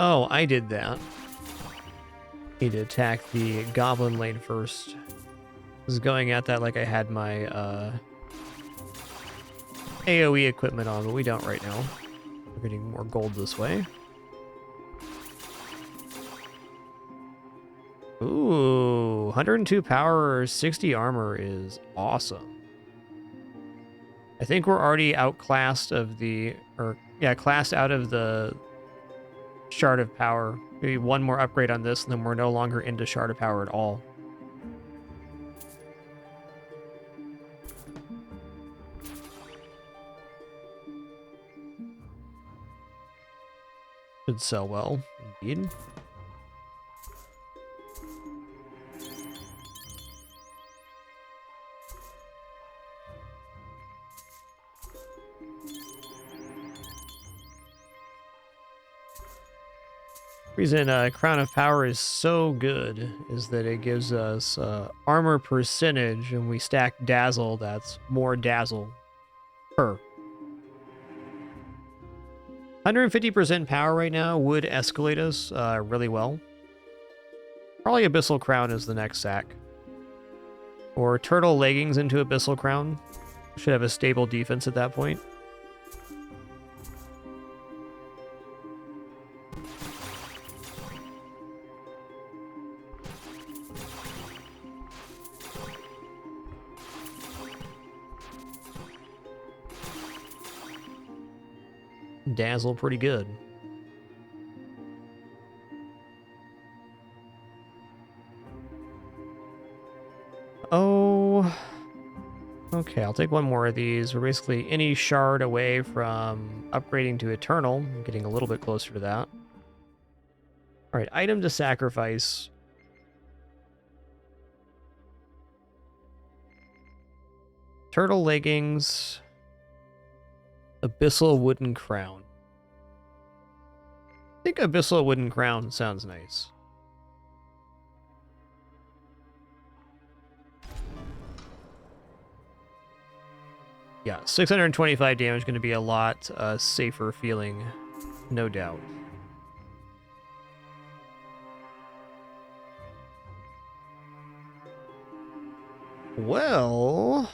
Oh, I did that. Need to attack the goblin lane first. I was going at that like I had my AoE equipment on, but we don't right now. We're getting more gold this way. Ooh, 102 power, 60 armor is awesome. I think we're already outclassed of the, classed out of the Shard of Power. Maybe one more upgrade on this, and then we're no longer into Shard of Power at all. Should sell well, indeed. Reason Crown of Power is so good is that it gives us armor percentage, and we stack Dazzle, that's more Dazzle per. 150% power right now would escalate us really well. Probably Abyssal Crown is the next sack. Or Turtle Leggings into Abyssal Crown. Should have a stable defense at that point. Dazzle pretty good. Oh, okay, I'll take one more of these. We're basically any shard away from upgrading to Eternal. I'm getting a little bit closer to that. All right, item to sacrifice. Turtle Leggings. Abyssal Wooden Crown. I think Abyssal Wooden Crown sounds nice. Yeah, 625 damage, going to be a lot safer feeling, no doubt. Well,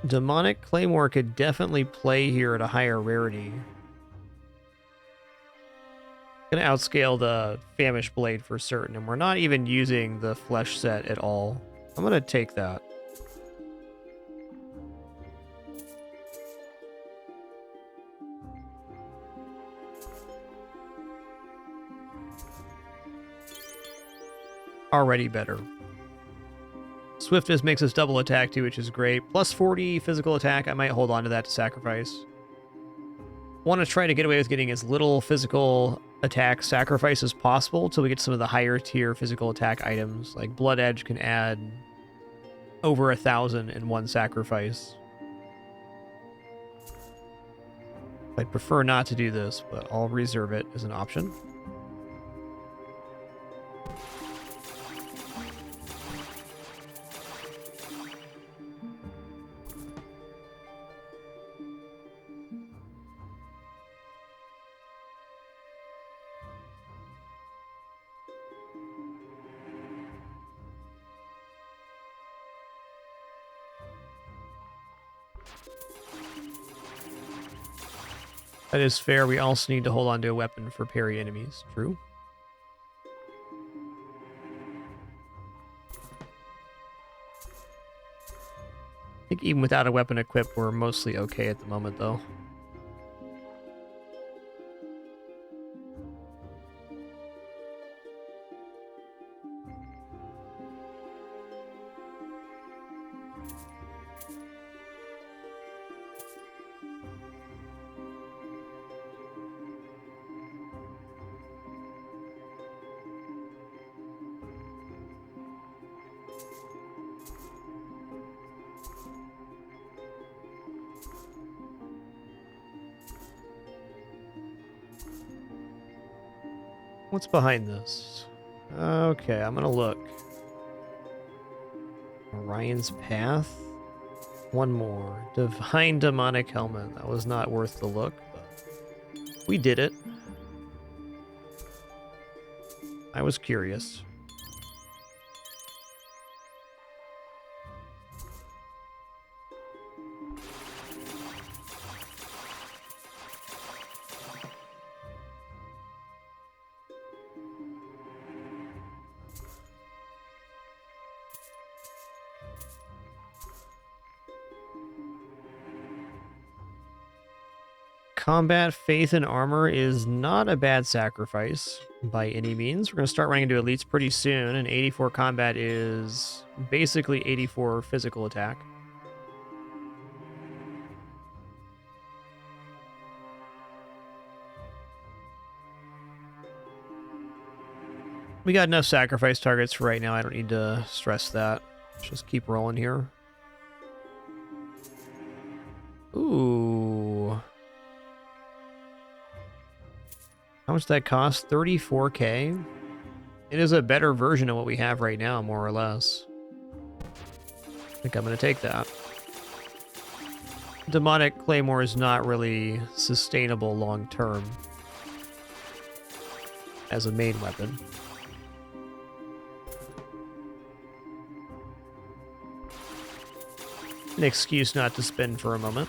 Demonic Claymore could definitely play here at a higher rarity. Gonna outscale the Famished Blade for certain, and we're not even using the flesh set at all. I'm gonna take that. Already better. Swiftness makes us double attack too, which is great. Plus 40 physical attack. I might hold on to that to sacrifice. Want to try to get away with getting as little physical attack sacrifice as possible till we get some of the higher tier physical attack items. Like Blood Edge can add over 1,000 in one sacrifice. I'd prefer not to do this, but I'll reserve it as an option. That is fair. We also need to hold on to a weapon for parry enemies. True. I think even without a weapon equipped, we're mostly okay at the moment, though. What's behind this? Okay, I'm gonna look. Orion's Path. One more. Divine Demonic Helmet. That was not worth the look, but we did it. I was curious. Combat, faith, and armor is not a bad sacrifice by any means. We're going to start running into elites pretty soon, and 84 combat is basically 84 physical attack. We got enough sacrifice targets for right now. I don't need to stress that. Let's just keep rolling here. Ooh. How much did that cost? 34k? It is a better version of what we have right now, more or less. I think I'm going to take that. Demonic Claymore is not really sustainable long-term as a main weapon. An excuse not to spin for a moment.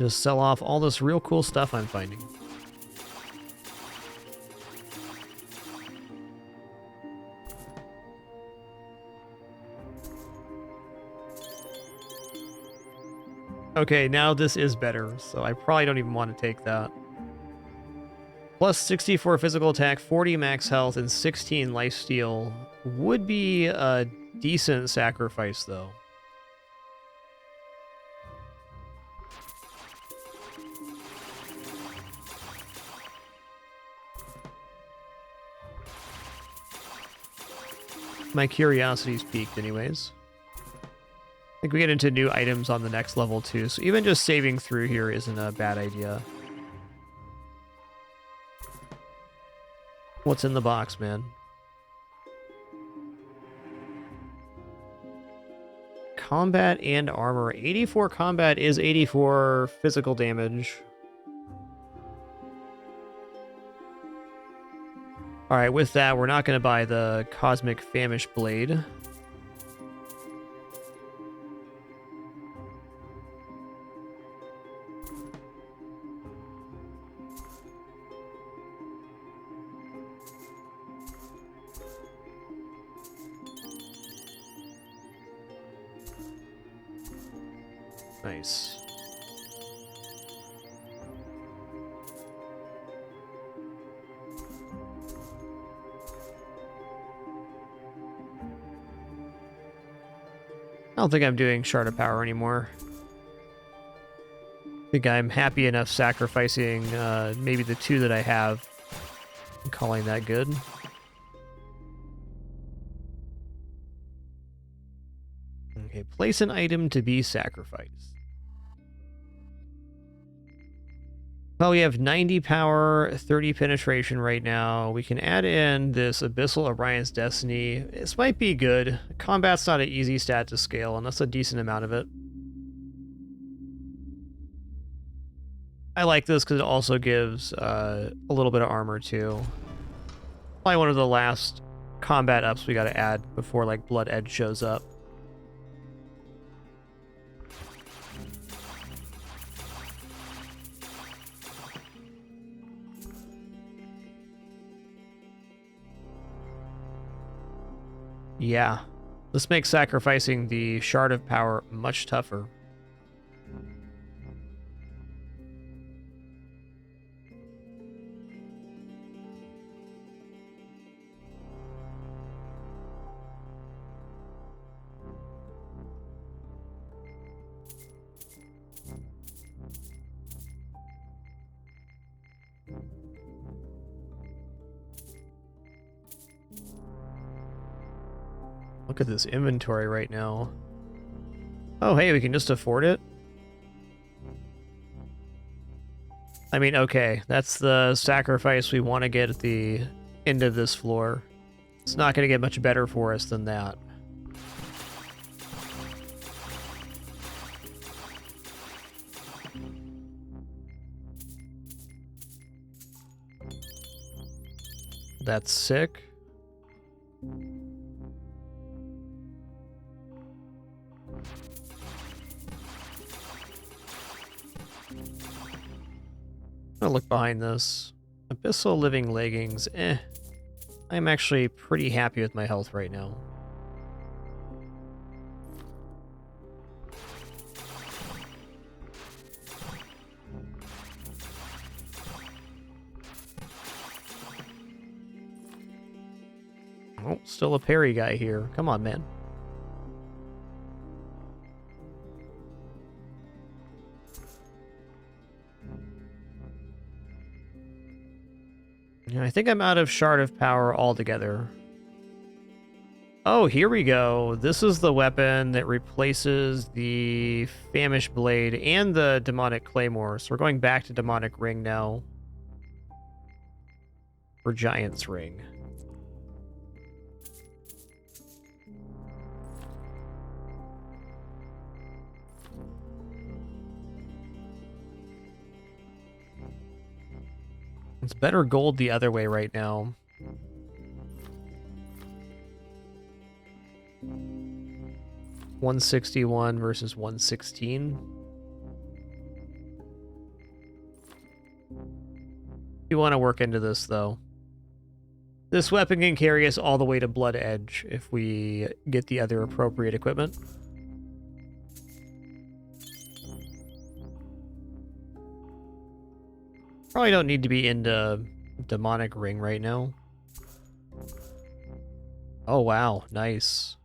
Just sell off all this real cool stuff I'm finding. Okay, now this is better, so I probably don't even want to take that. Plus 64 physical attack, 40 max health, and 16 lifesteal would be a decent sacrifice, though. My curiosity's peaked anyways. I think we get into new items on the next level too, so even just saving through here isn't a bad idea. What's in the box, man? Combat and armor. 84 combat is 84 physical damage. Alright, with that, we're not going to buy the Cosmic Famish Blade. Nice. I don't think I'm doing Shard of Power anymore. I think I'm happy enough sacrificing maybe the two that I have and calling that good. Okay, place an item to be sacrificed. Well, we have 90 power, 30 penetration right now. We can add in this Abyssal Orion's Destiny. This might be good. Combat's not an easy stat to scale, and that's a decent amount of it. I like this because it also gives a little bit of armor, too. Probably one of the last combat ups we gotta add before, like, Blood Edge shows up. Yeah. This makes sacrificing the Shard of Power much tougher. Look at this inventory right now. Oh, hey, we can just afford it? I mean, okay, that's the sacrifice we want to get at the end of this floor. It's not going to get much better for us than that. That's sick. I'll look behind this. Abyssal Living Leggings, eh. I'm actually pretty happy with my health right now. Oh, still a parry guy here. Come on, man. Yeah, I think I'm out of Shard of Power altogether. Oh, here we go. This is the weapon that replaces the Famish Blade and the Demonic Claymore. So we're going back to Demonic Ring now. For Giant's Ring. It's better gold the other way right now. $161 versus $116. You want to work into this, though. This weapon can carry us all the way to Blood Edge if we get the other appropriate equipment. Probably don't need to be into Demonic Ring right now. Oh, wow. Nice.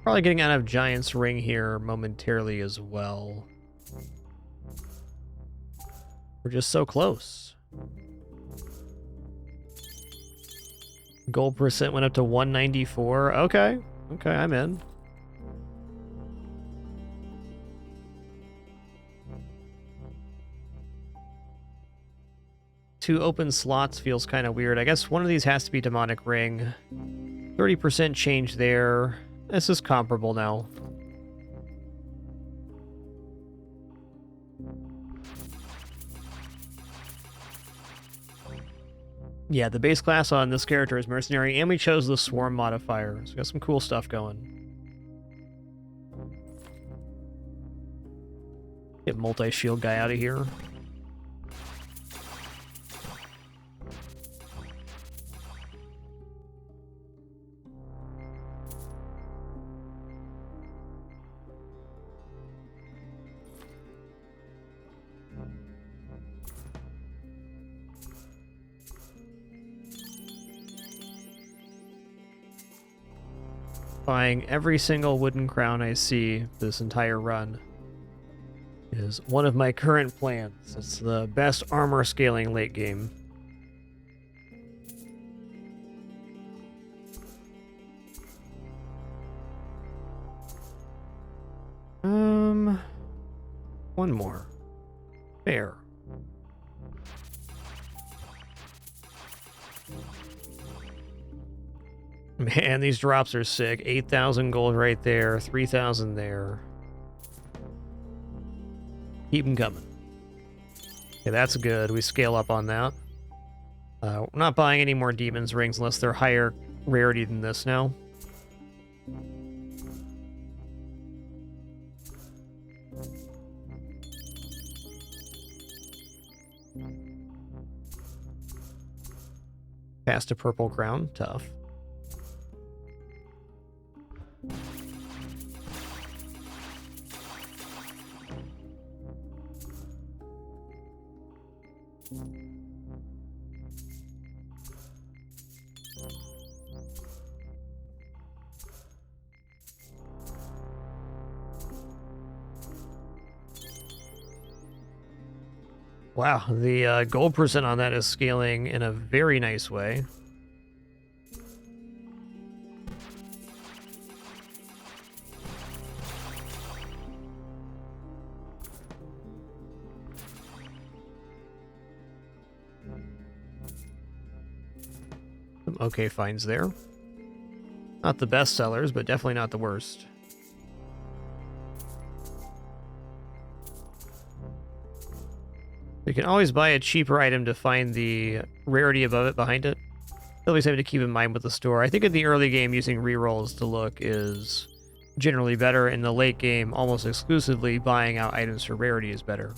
Probably getting out of Giant's Ring here momentarily as well. We're just so close. Gold percent went up to 194. Okay. Okay, I'm in. Two open slots feels kind of weird. I guess one of these has to be Demonic Ring. 30% change there. This is comparable now. Yeah, the base class on this character is mercenary, and we chose the swarm modifier, so we got some cool stuff going. Get multi-shield guy out of here. Buying every single wooden crown I see this entire run is one of my current plans. It's the best armor scaling late game. One more. Fair. Man, these drops are sick. 8,000 gold right there, 3,000 there. Keep them coming. Okay, that's good. We scale up on that. We're not buying any more Demon's Rings unless they're higher rarity than this now. Past a purple crown. Tough. Wow, the gold percent on that is scaling in a very nice way. Some okay finds there. Not the best sellers, but definitely not the worst. You can always buy a cheaper item to find the rarity above it behind it. Always have to keep in mind with the store. I think in the early game, using rerolls to look is generally better. In the late game, almost exclusively buying out items for rarity is better.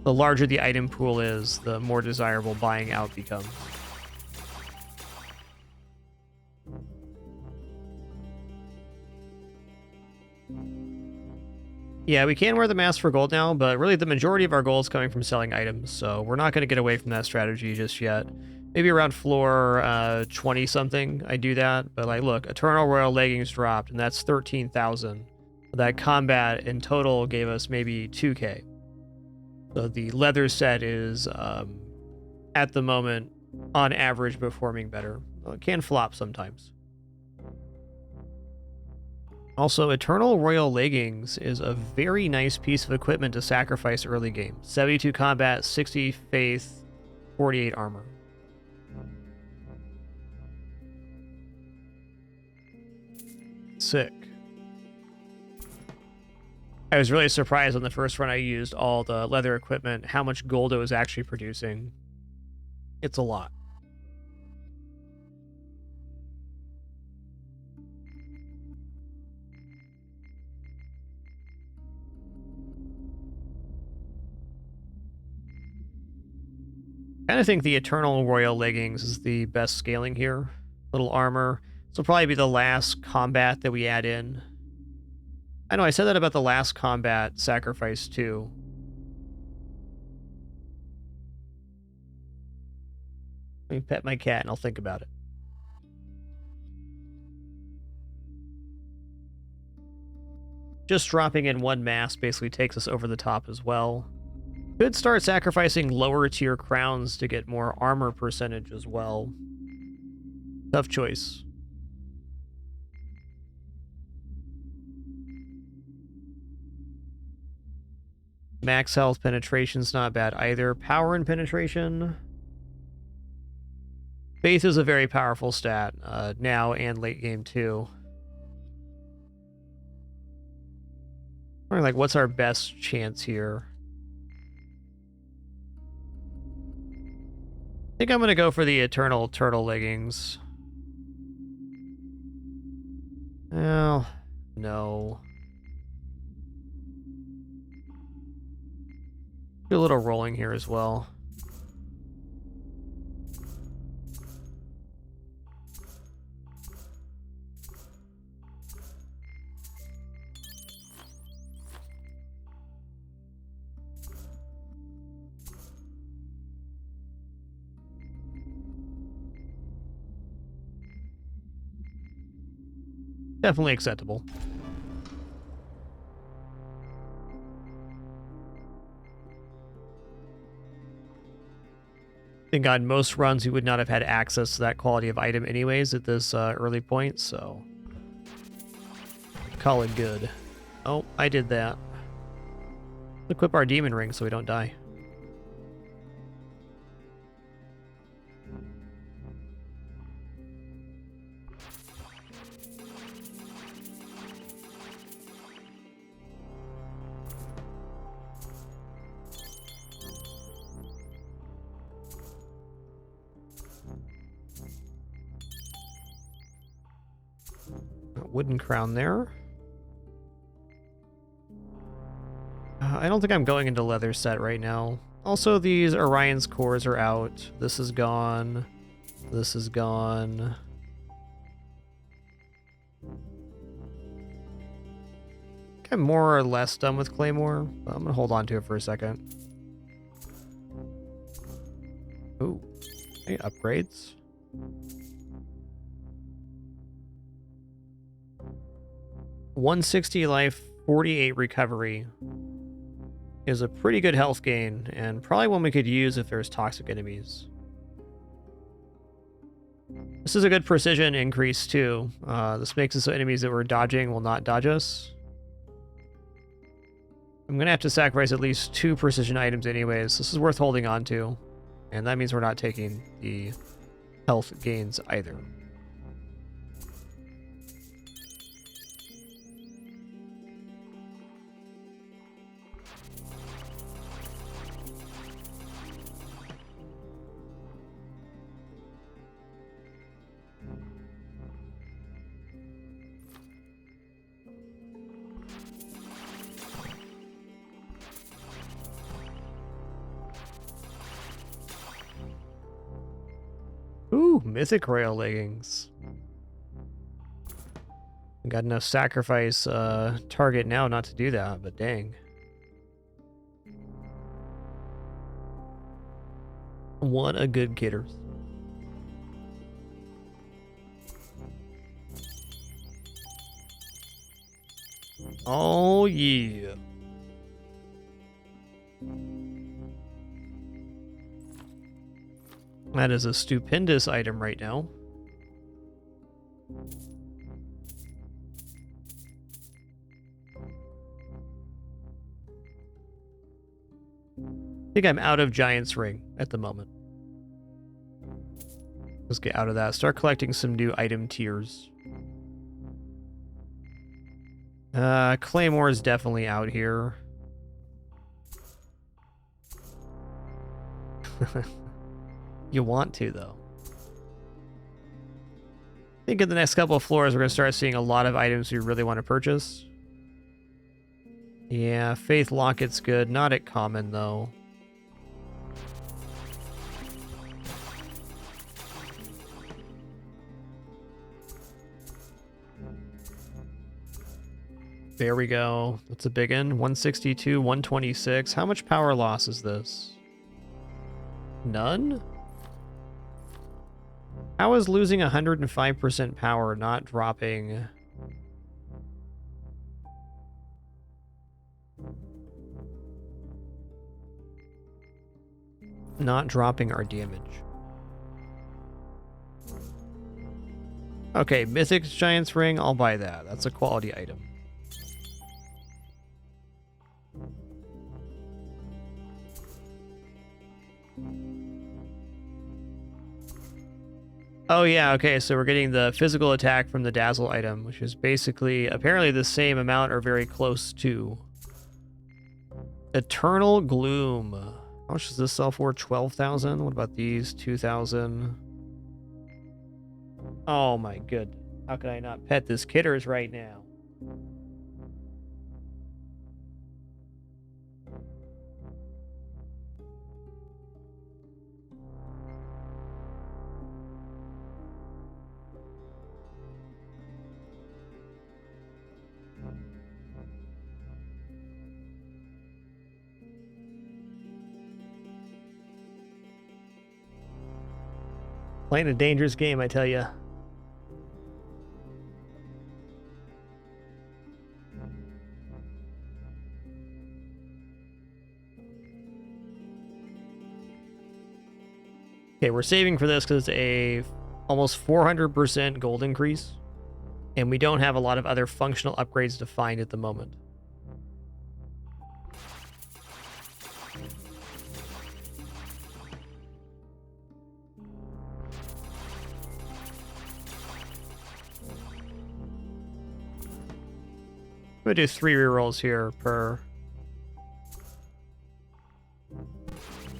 The larger the item pool is, the more desirable buying out becomes. Yeah, we can wear the mask for gold now, but really the majority of our gold is coming from selling items, so we're not going to get away from that strategy just yet. Maybe around floor 20-something I do that, but like, look, Eternal Royal Leggings dropped, and that's 13,000. That combat in total gave us maybe 2k. So the leather set is, at the moment, on average, performing better. Well, it can flop sometimes. Also, Eternal Royal Leggings is a very nice piece of equipment to sacrifice early game. 72 combat, 60 faith, 48 armor. Sick. I was really surprised on the first run I used all the leather equipment, how much gold it was actually producing. It's a lot. I kind of think the Eternal Royal Leggings is the best scaling here. Little armor. This will probably be the last combat that we add in. I know I said that about the last combat sacrifice too. Let me pet my cat and I'll think about it. Just dropping in one mask basically takes us over the top as well. Could start sacrificing lower tier crowns to get more armor percentage as well. Tough choice. Max health penetration's not bad either. Power and penetration. Faith is a very powerful stat, now and late game too. Like, what's our best chance here? I think I'm gonna go for the Eternal Turtle Leggings. Well, no. Do a little rolling here as well. Definitely acceptable. I think on most runs we would not have had access to that quality of item anyways at this early point, so call it good. Oh, I did that. Equip our demon ring so we don't die. wooden crown there. I don't think I'm going into leather set right now. Also, these Orion's cores are out. This is gone. This is gone. I'm more or less done with Claymore, but I'm gonna hold on to it for a second. Ooh, any upgrades? $160 life, 48 recovery is a pretty good health gain, and probably one we could use if there's toxic enemies. This is a good precision increase too. This makes it so enemies that we're dodging will not dodge us. I'm gonna have to sacrifice at least 2 precision items anyways. This is worth holding on to, and that means we're not taking the health gains either. Ooh, mythic rail leggings. Got enough sacrifice target now not to do that, but dang. What a good kidder. Oh yeah. That is a stupendous item right now. I think I'm out of Giant's Ring at the moment. Let's get out of that. Start collecting some new item tiers. Claymore is definitely out here. You want to, though. I think in the next couple of floors, we're going to start seeing a lot of items we really want to purchase. Yeah, Faith Locket's good. Not at common, though. There we go. That's a big one. 162, 126. How much power loss is this? None? How is losing 105% power not dropping? Not dropping our damage. Okay, Mythic Giant's Ring, I'll buy that. That's a quality item. Oh yeah, okay, so we're getting the physical attack from the Dazzle item, which is basically apparently the same amount or very close to. Eternal Gloom. How much does this sell for? 12,000? What about these? 2,000? Oh my good. How could I not pet this Kitters right now? Playing a dangerous game, I tell you. Okay, we're saving for this because it's a almost 400% gold increase, and we don't have a lot of other functional upgrades to find at the moment. I'm gonna do 3 rerolls here per.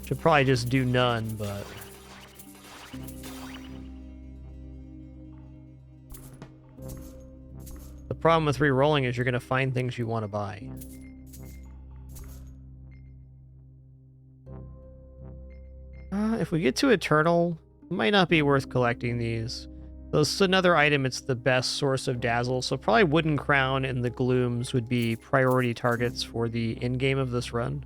Should probably just do none, but. problem with re-rolling is you're going to find things you want to buy. If we get to Eternal, it might not be worth collecting these. This is another item, it's the best source of Dazzle, so probably Wooden Crown and the Glooms would be priority targets for the endgame of this run.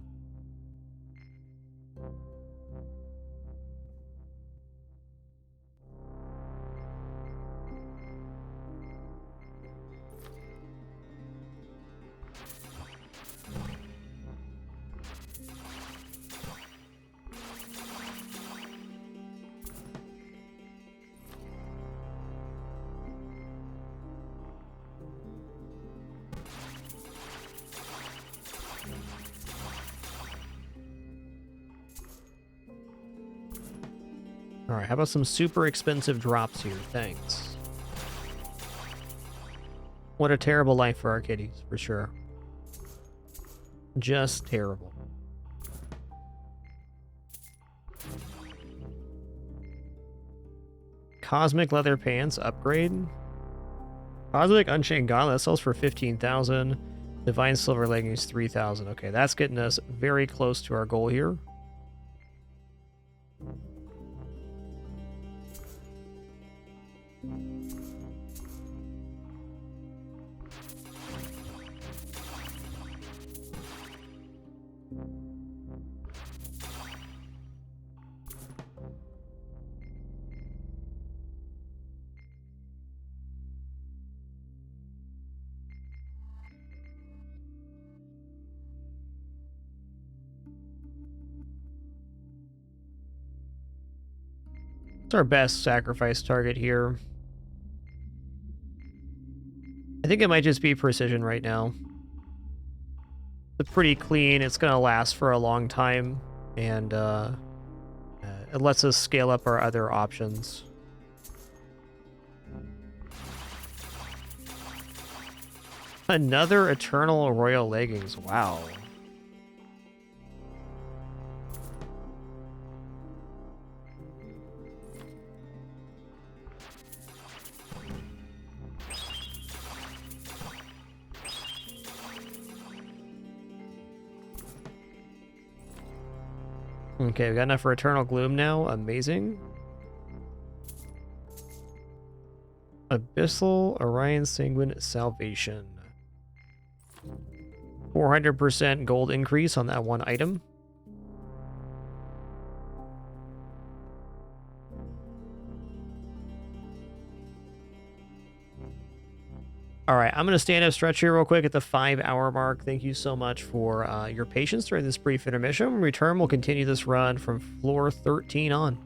Alright, how about some super expensive drops here? Thanks. What a terrible life for our kitties, for sure. Just terrible. Cosmic Leather Pants upgrade. Cosmic Unchained Gauntlet sells for 15,000. Divine Silver Leggings 3,000. Okay, that's getting us very close to our goal here. It's our best sacrifice target here. I think it might just be precision right now. It's pretty clean. It's going to last for a long time, and it lets us scale up our other options. Another Eternal Royal Leggings. Wow. Okay, we got enough for Eternal Gloom now. Amazing. Abyssal Orion Sanguine Salvation. 400% gold increase on that one item. All right, I'm going to stand up stretch here real quick at the 5-hour mark. Thank you so much for your patience during this brief intermission. When we return, we'll continue this run from floor 13 on.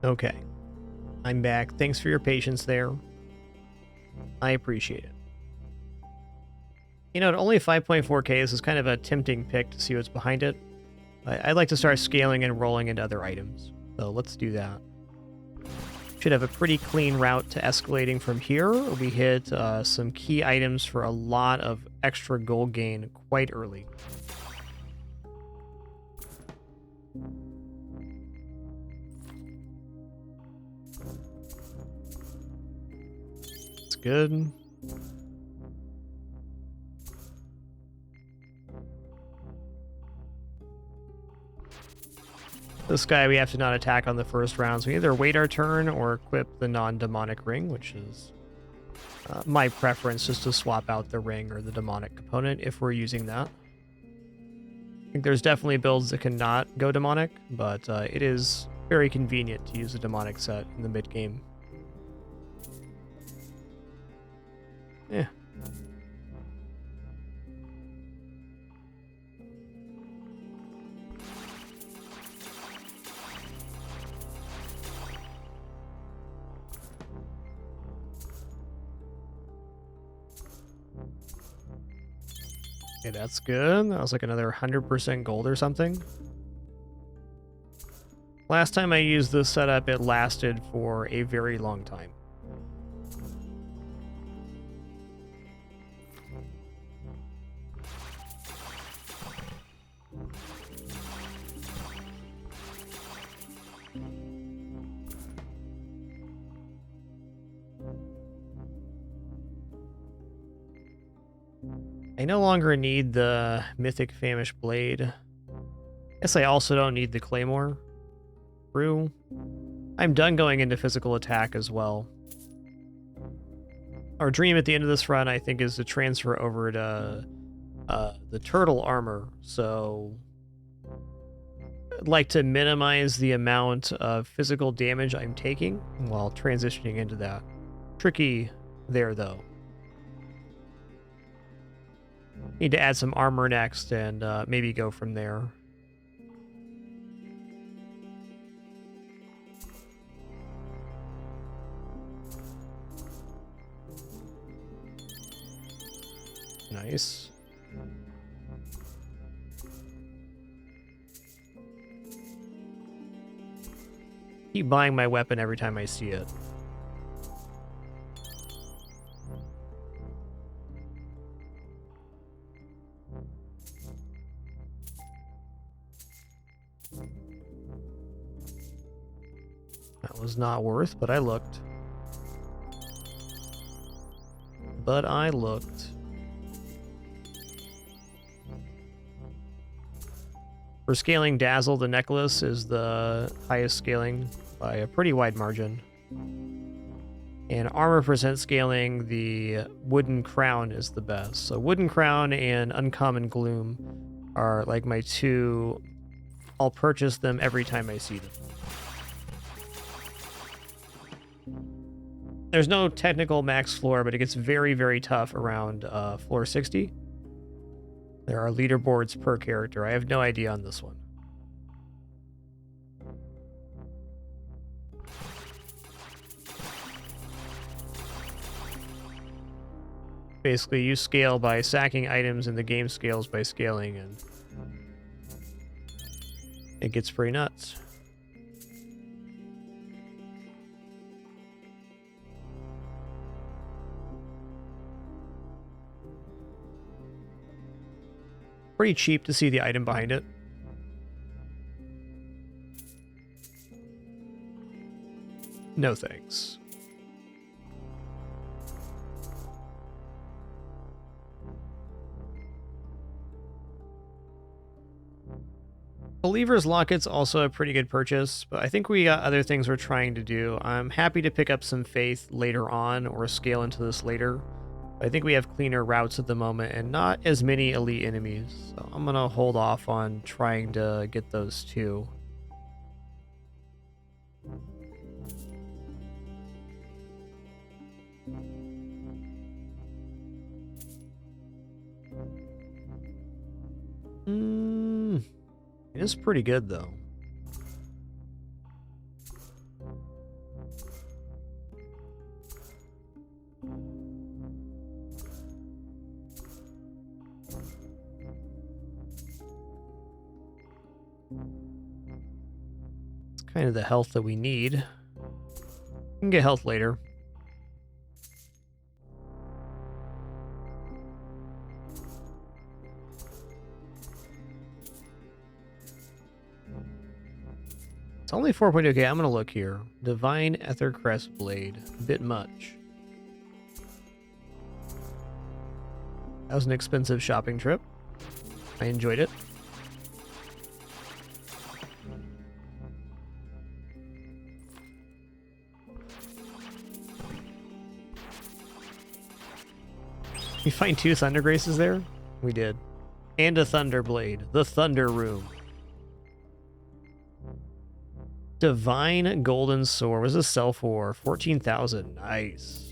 Okay. I'm back. Thanks for your patience there. I appreciate it. You know, at only 5.4k, this is kind of a tempting pick to see what's behind it. I'd like to start scaling and rolling into other items. So let's do that. Should have a pretty clean route to escalating from here. We hit some key items for a lot of extra gold gain quite early. It's good. This guy we have to not attack on the first round, so we either wait our turn or equip the non-demonic ring, which is my preference, just to swap out the ring or the demonic component if we're using that. I think there's definitely builds that cannot go demonic, but it is very convenient to use a demonic set in the mid-game. Yeah. Okay, that's good. That was like another 100% gold or something. Last time I used this setup, it lasted for a very long time. I no longer need the Mythic Famished Blade. Guess I also don't need the Claymore. True. I'm done going into physical attack as well. Our dream at the end of this run, I think, is to transfer over to the turtle armor. So I'd like to minimize the amount of physical damage I'm taking while transitioning into that. Tricky there, though. Need to add some armor next and maybe go from there. Nice. Keep buying my weapon every time I see it. That was not worth, but I looked. But I looked. For scaling Dazzle, the necklace is the highest scaling by a pretty wide margin. And armor percent scaling, the Wooden Crown is the best. So Wooden Crown and Uncommon Gloom are like my two. I'll purchase them every time I see them. There's no technical max floor, but it gets very, very tough around floor 60. There are leaderboards per character. I have no idea on this one. Basically, you scale by sacking items, and the game scales by scaling, and it gets pretty nuts. Pretty cheap to see the item behind it. No thanks. Believer's Locket's also a pretty good purchase, but I think we got other things we're trying to do. I'm happy to pick up some Faith later on or scale into this later. I think we have cleaner routes at the moment and not as many elite enemies. So I'm going to hold off on trying to get those too. It is pretty good though. kind of the health that we need. We can get health later. It's only 4.2. Okay, I'm gonna look here. Divine Ether Crest Blade. A bit much. That was an expensive shopping trip. I enjoyed it. We find 2 Thunder Graces there? We did. And a Thunder Blade. The Thunder Room. Divine Golden Sword. What does this sell for? 14,000. Nice.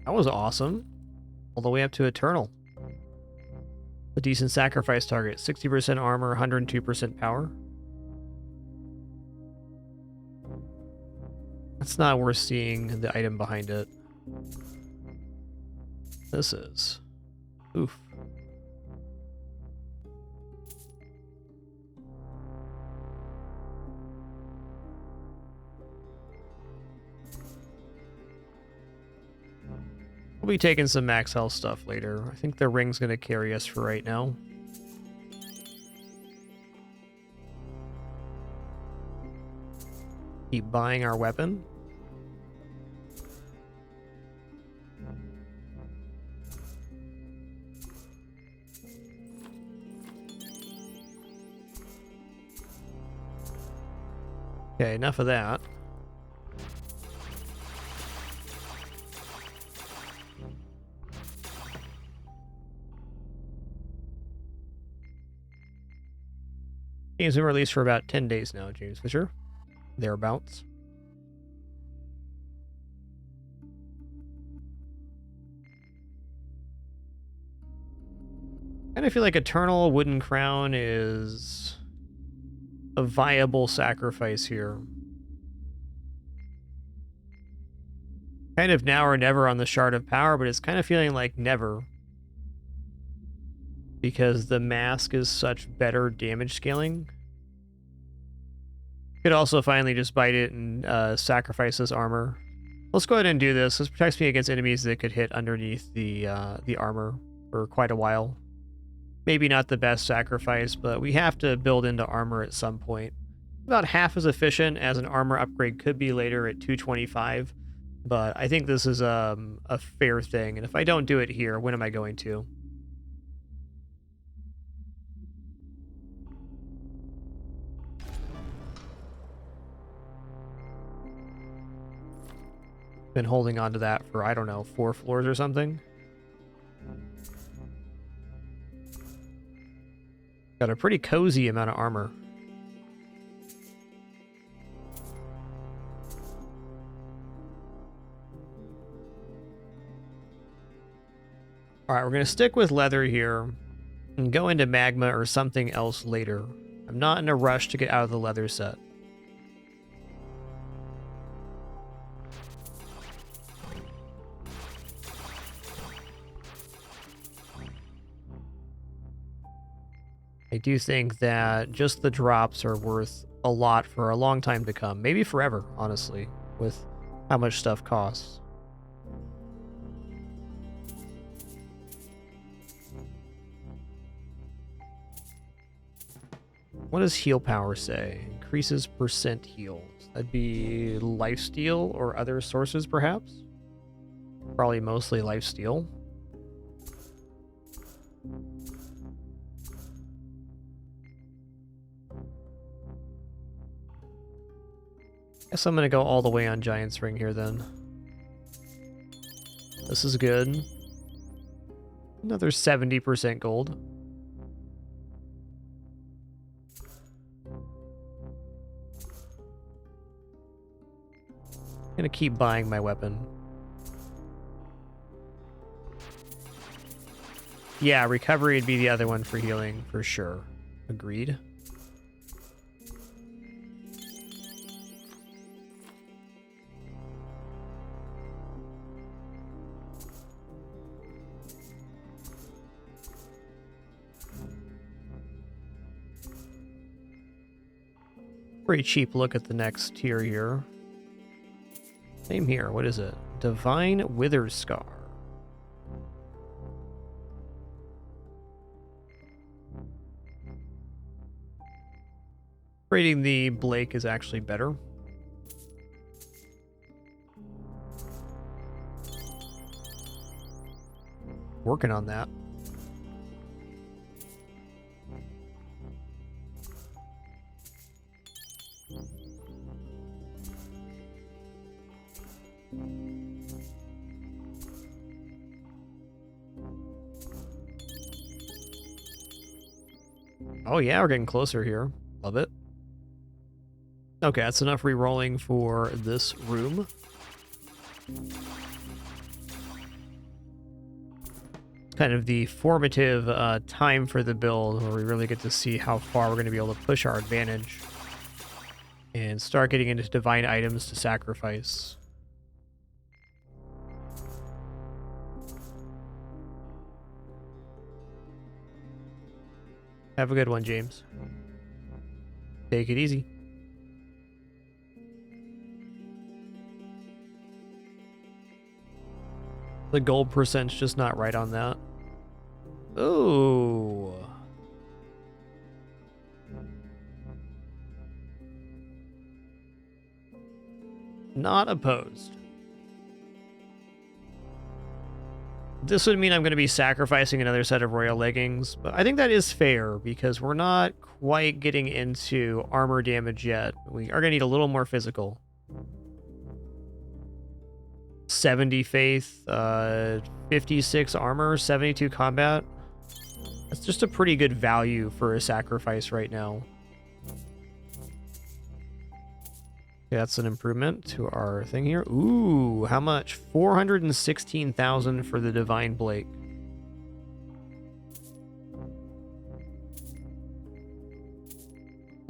That was awesome. All the way up to Eternal. A decent sacrifice target. 60% armor, 102% power. That's not worth seeing the item behind it. This is. Oof. We'll be taking some max health stuff later. I think the ring's going to carry us for right now. Keep buying our weapon. Okay, enough of that. Game's been released for about 10 days now, James Fisher. Thereabouts. And I feel like Eternal Wooden Crown is a viable sacrifice here. Kind of now or never on the Shard of Power, but it's kind of feeling like never. Because the mask is such better damage scaling. Could also finally just bite it and sacrifice this armor. Let's go ahead and do this. This protects me against enemies that could hit underneath the armor for quite a while. Maybe not the best sacrifice, but we have to build into armor at some point. About half as efficient as an armor upgrade could be later at 225, but I think this is a fair thing. And if I don't do it here, when am I going to? Been holding on to that for, I don't know, 4 floors or something. Got a pretty cozy amount of armor. Alright, we're going to stick with leather here and go into magma or something else later. I'm not in a rush to get out of the leather set. I do think that just the drops are worth a lot for a long time to come. Maybe forever, honestly, with how much stuff costs. What does heal power say? Increases percent heals. That'd be lifesteal or other sources, perhaps? Probably mostly lifesteal. Guess I'm gonna go all the way on Giant's Ring here then. This is good. Another 70% gold. Gonna keep buying my weapon. Yeah, recovery would be the other one for healing, for sure. Agreed. Pretty cheap look at the next tier here. Same here. What is it? Divine Wither Scar. Rating the Blake is actually better. Working on that. Oh yeah, we're getting closer here. Love it. Okay, that's enough re-rolling for this room. Kind of the formative time for the build where we really get to see how far we're going to be able to push our advantage and start getting into divine items to sacrifice. Have a good one, James. Take it easy. The gold percent's just not right on that. Ooh. Not opposed. This would mean I'm going to be sacrificing another set of royal leggings, but I think that is fair because we're not quite getting into armor damage yet. We are going to need a little more physical. 70 faith, 56 armor, 72 combat. That's just a pretty good value for a sacrifice right now. That's an improvement to our thing here. Ooh, how much? 416,000 for the Divine Blake.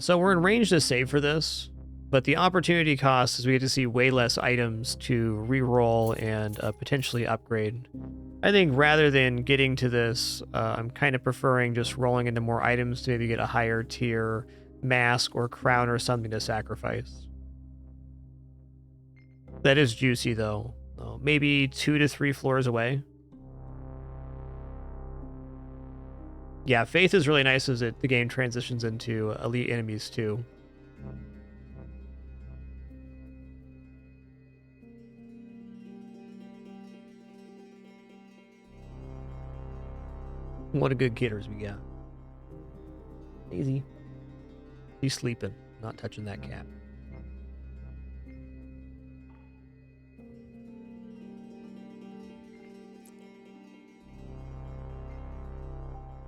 So we're in range to save for this, but the opportunity cost is we get to see way less items to re-roll and potentially upgrade. I think rather than getting to this, I'm kind of preferring just rolling into more items to maybe get a higher tier mask or crown or something to sacrifice. That is juicy, though. Maybe 2 to 3 floors away. Yeah, Faith is really nice as the game transitions into elite enemies, too. What a good getters we got. Easy. He's sleeping, not touching that cat.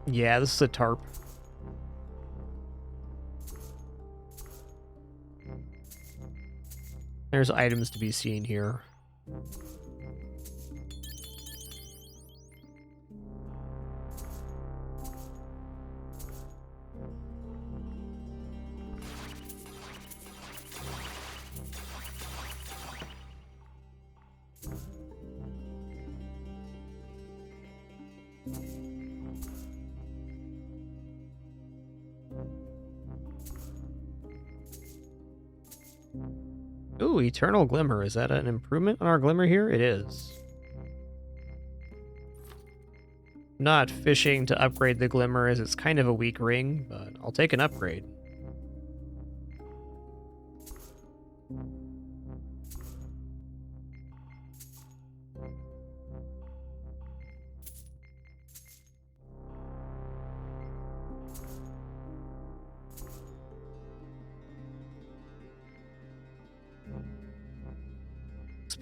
Yeah, this is a tarp. There's items to be seen here. Ooh, Eternal Glimmer. Is that an improvement on our Glimmer here? It is. Not fishing to upgrade the Glimmer as it's kind of a weak ring, but I'll take an upgrade.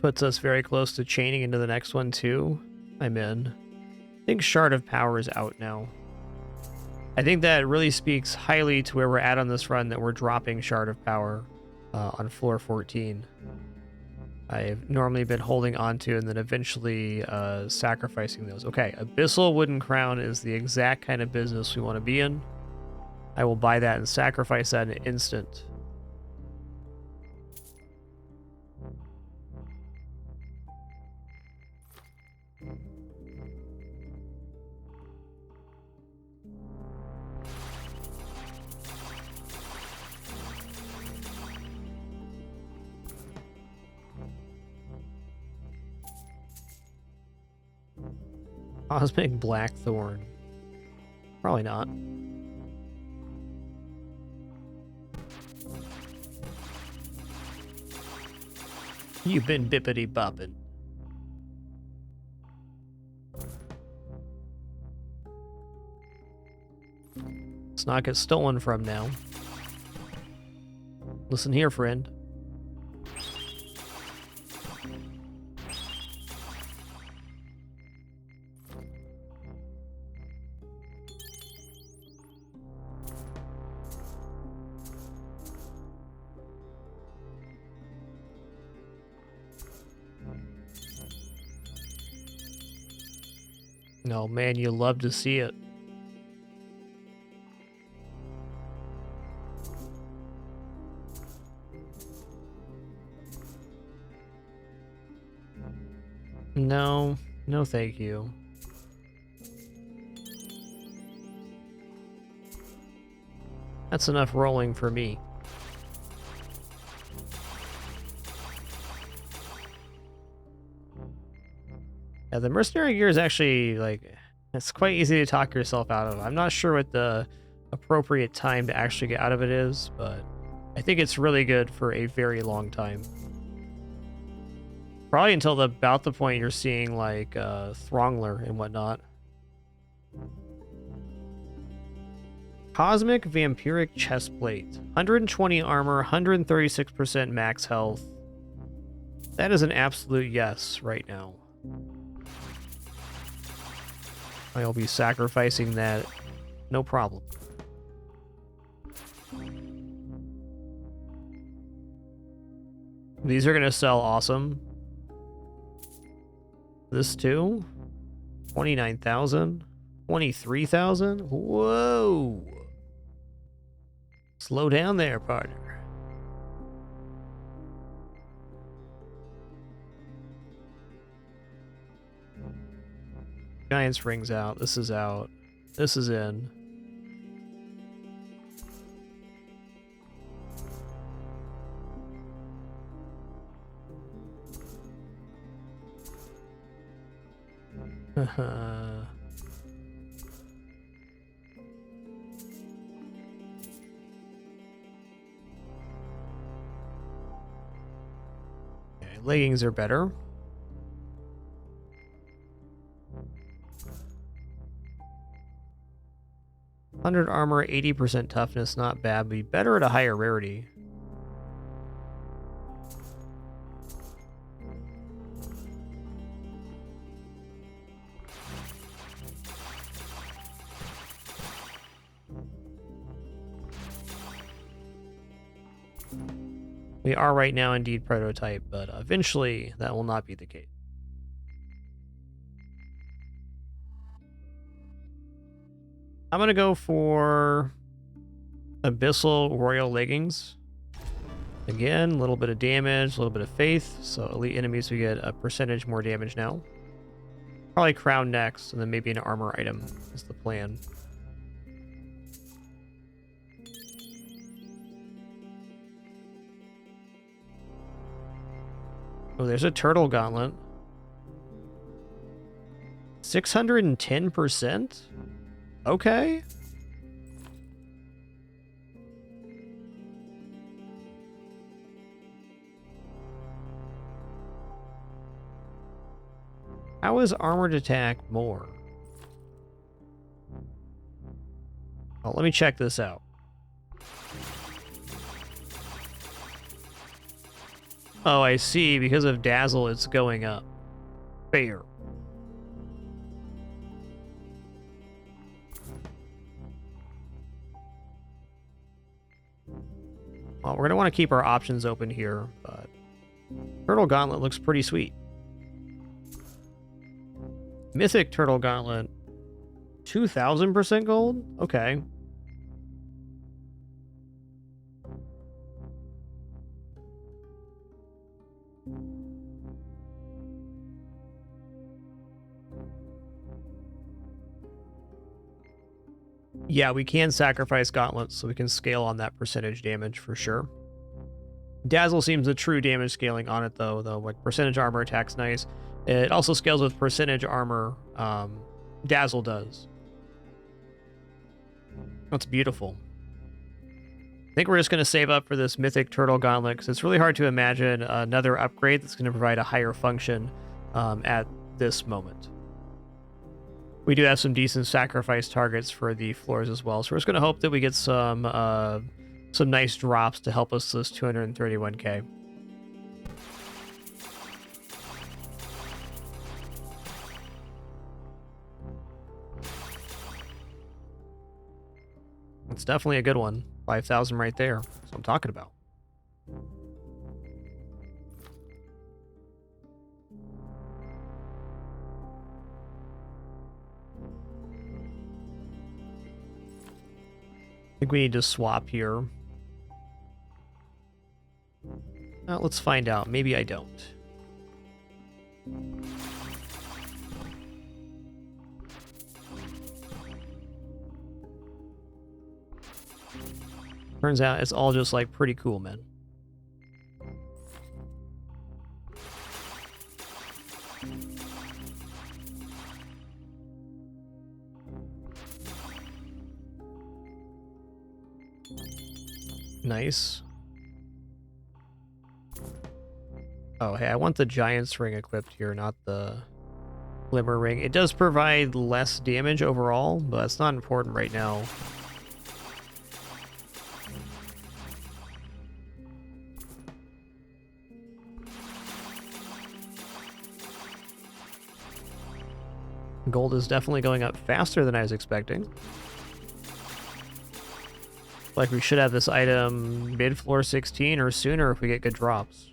Puts us very close to chaining into the next one too. I'm in. I think Shard of Power is out now. I think that really speaks highly to where we're at on this run, that we're dropping Shard of Power on floor 14. I've normally been holding on to and then eventually sacrificing those. Okay, Abyssal Wooden Crown is the exact kind of business we want to be in. I will buy that and sacrifice that in an instant. Cosmic Blackthorn. Probably not. You've been bippity bopping. Let's not get stolen from now. Listen here, friend. Oh man, you love to see it. No, no thank you. That's enough rolling for me. Yeah, the mercenary gear is actually, like, it's quite easy to talk yourself out of. I'm not sure what the appropriate time to actually get out of it is, but I think it's really good for a very long time. Probably until about the point you're seeing, like, Throngler and whatnot. Cosmic Vampiric Chestplate. 120 armor, 136% max health. That is an absolute yes right now. I'll be sacrificing that, no problem. These are gonna sell awesome. This too? 29,000? 23,000? Whoa! Slow down there, partner. Giant's Ring's out. This is out. This is in. Okay, leggings are better. $100 armor, 80% toughness, not bad, but be better at a higher rarity. We are right now indeed prototype, but eventually that will not be the case. I'm gonna go for Abyssal Royal Leggings. Again, a little bit of damage, a little bit of faith, so elite enemies we get a percentage more damage now. Probably crown next, and then maybe an armor item is the plan. Oh, there's a turtle gauntlet. 610%? Okay. How is armored attack more? Oh, let me check this out. Oh, I see. Because of Dazzle, it's going up. Fair. Well, we're going to want to keep our options open here, but Turtle Gauntlet looks pretty sweet. Mythic Turtle Gauntlet. 2,000% gold? Okay. Yeah, we can sacrifice gauntlets so we can scale on that percentage damage for sure. Dazzle seems the true damage scaling on it though. Like percentage armor attack's nice. It also scales with percentage armor. Dazzle does. That's beautiful. I think we're just going to save up for this Mythic Turtle Gauntlet because it's really hard to imagine another upgrade that's going to provide a higher function at this moment. We do have some decent sacrifice targets for the floors as well, so we're just going to hope that we get some nice drops to help us this 231k. It's definitely a good one. 5,000 right there. That's what I'm talking about. I think we need to swap here. Let's find out. Maybe I don't. Turns out it's all just like pretty cool, man. Nice. Oh, hey, I want the Giant's Ring equipped here, not the Glimmer Ring. It does provide less damage overall, but it's not important right now. Gold is definitely going up faster than I was expecting. Like we should have this item mid-floor 16 or sooner if we get good drops.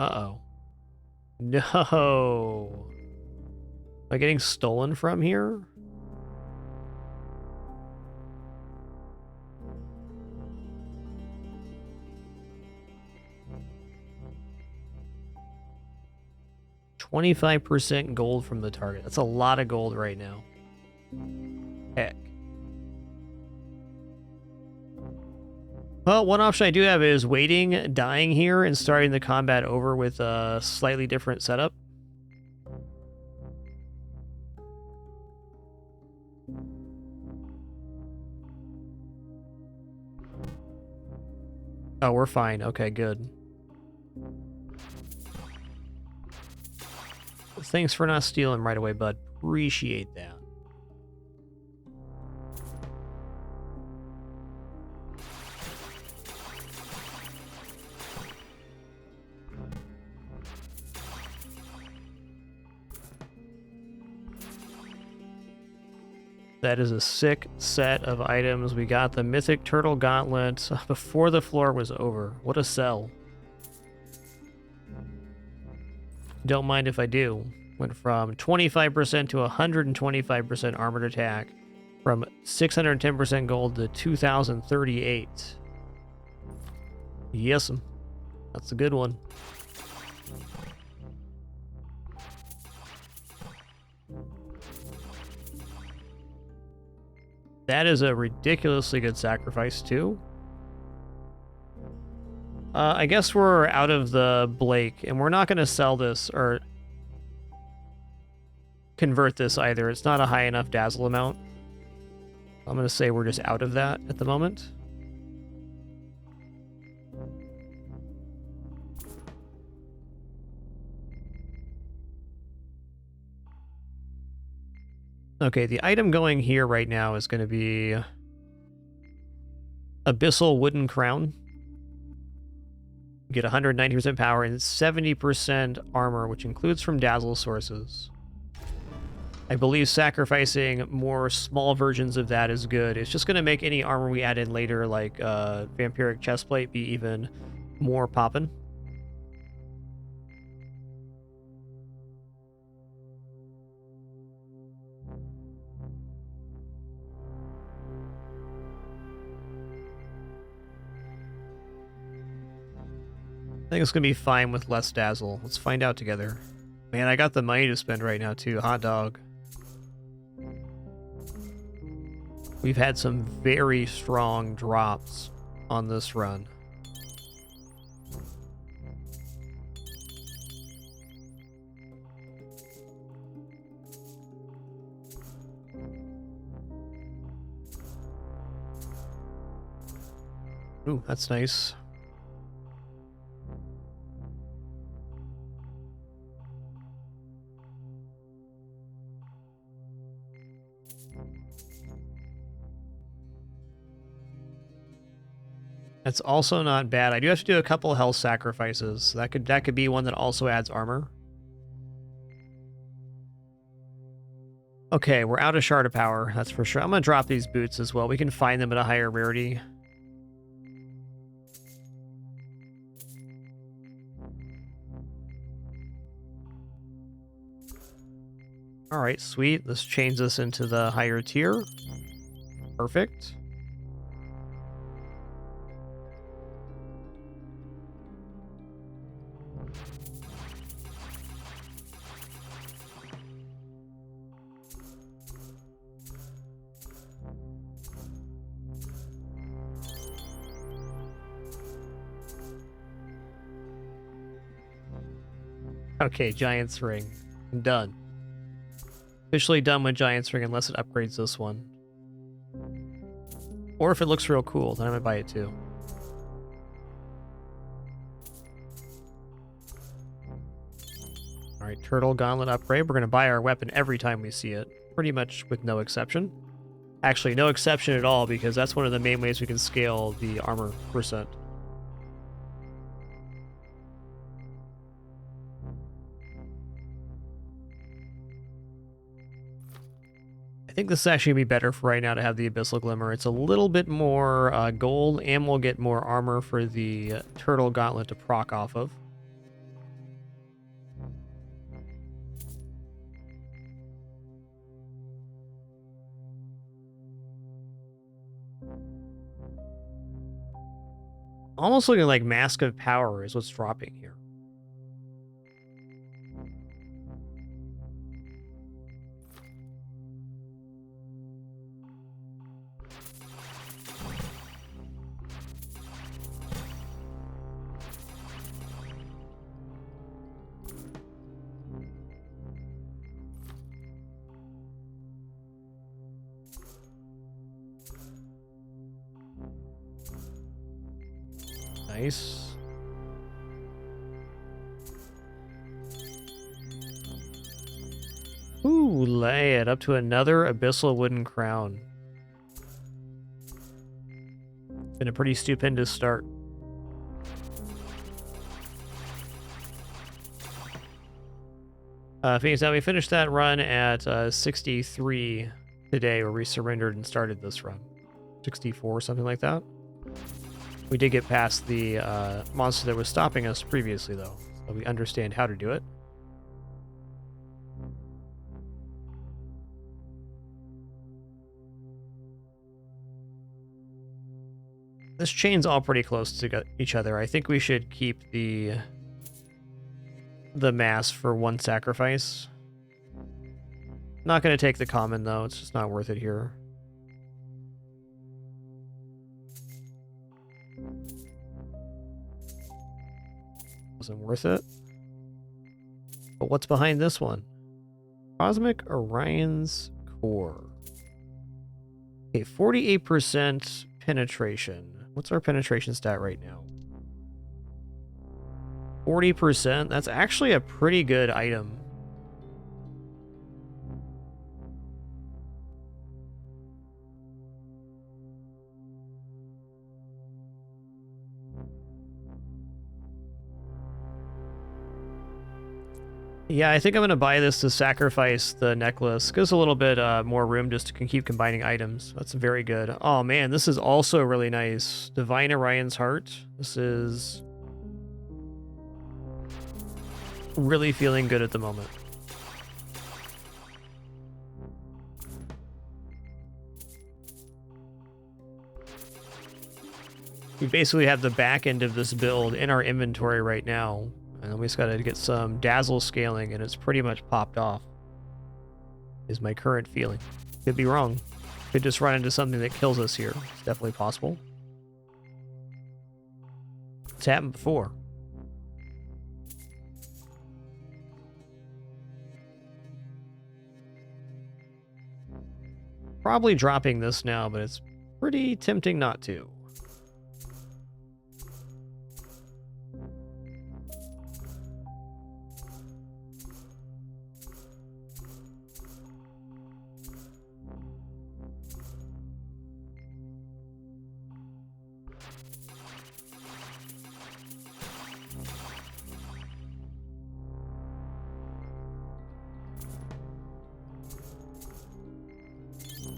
Uh-oh. No. Am I getting stolen from here? $25% gold from the target. That's a lot of gold right now. Heck. Well, one option I do have is waiting, dying here, and starting the combat over with a slightly different setup. Oh, we're fine. Okay, good. Thanks for not stealing right away, bud. Appreciate that. That is a sick set of items. We got the Mythic Turtle Gauntlet before the floor was over. What a sell. Don't mind if I do. Went from 25% to 125% armored attack. From 610% gold to 2,038. Yes, that's a good one. That is a ridiculously good sacrifice, too. I guess we're out of the Blake, and we're not going to sell this or convert this either. It's not a high enough dazzle amount. I'm going to say we're just out of that at the moment. Okay, the item going here right now is going to be Abyssal 'Wooden Crown. You get 190% power and 70% armor, which includes from dazzle sources. I believe sacrificing more small versions of that is good. It's just going to make any armor we add in later, like vampiric chestplate, be even more poppin'. I think it's going to be fine with less dazzle. Let's find out together. Man, I got the money to spend right now, too. Hot dog. We've had some very strong drops on this run. Ooh, that's nice. That's also not bad. I do have to do a couple health sacrifices. That could be one that also adds armor. Okay, we're out of Shard of Power, that's for sure. I'm gonna drop these boots as well. We can find them at a higher rarity. Alright, sweet. Let's change this into the higher tier. Perfect. Okay, Giant's Ring. I'm done. Officially done with Giant's Ring unless it upgrades this one. Or if it looks real cool, then I might buy it too. Alright, Turtle Gauntlet upgrade. We're going to buy our weapon every time we see it. Pretty much with no exception. Actually, no exception at all, because that's one of the main ways we can scale the armor percent. I think this is actually going to be better for right now to have the Abyssal Glimmer. It's a little bit more gold, and we'll get more armor for the Turtle Gauntlet to proc off of. Almost looking like Mask of Power is what's dropping here. Nice. Ooh, lay it up to another Abyssal Wooden Crown. Been a pretty stupendous start. Phoenix, now we finished that run at 63 today, where we surrendered and started this run. 64, something like that. We did get past the monster that was stopping us previously, though, so we understand how to do it. This chain's all pretty close to each other. I think we should keep the mass for one sacrifice. Not going to take the common, though. It's just not worth it here. Wasn't worth it. But what's behind this one? Cosmic Orion's Core. Okay, 48% penetration. What's our penetration stat right now? 40%? That's actually a pretty good item. Yeah, I think I'm going to buy this to sacrifice the necklace. Gives a little bit more room just to keep combining items. That's very good. Oh man, this is also really nice. Divine Orion's Heart. This is really feeling good at the moment. We basically have the back end of this build in our inventory right now. And we just got to get some dazzle scaling, and it's pretty much popped off, is my current feeling. Could be wrong. Could just run into something that kills us here. It's definitely possible. It's happened before. Probably dropping this now, but it's pretty tempting not to.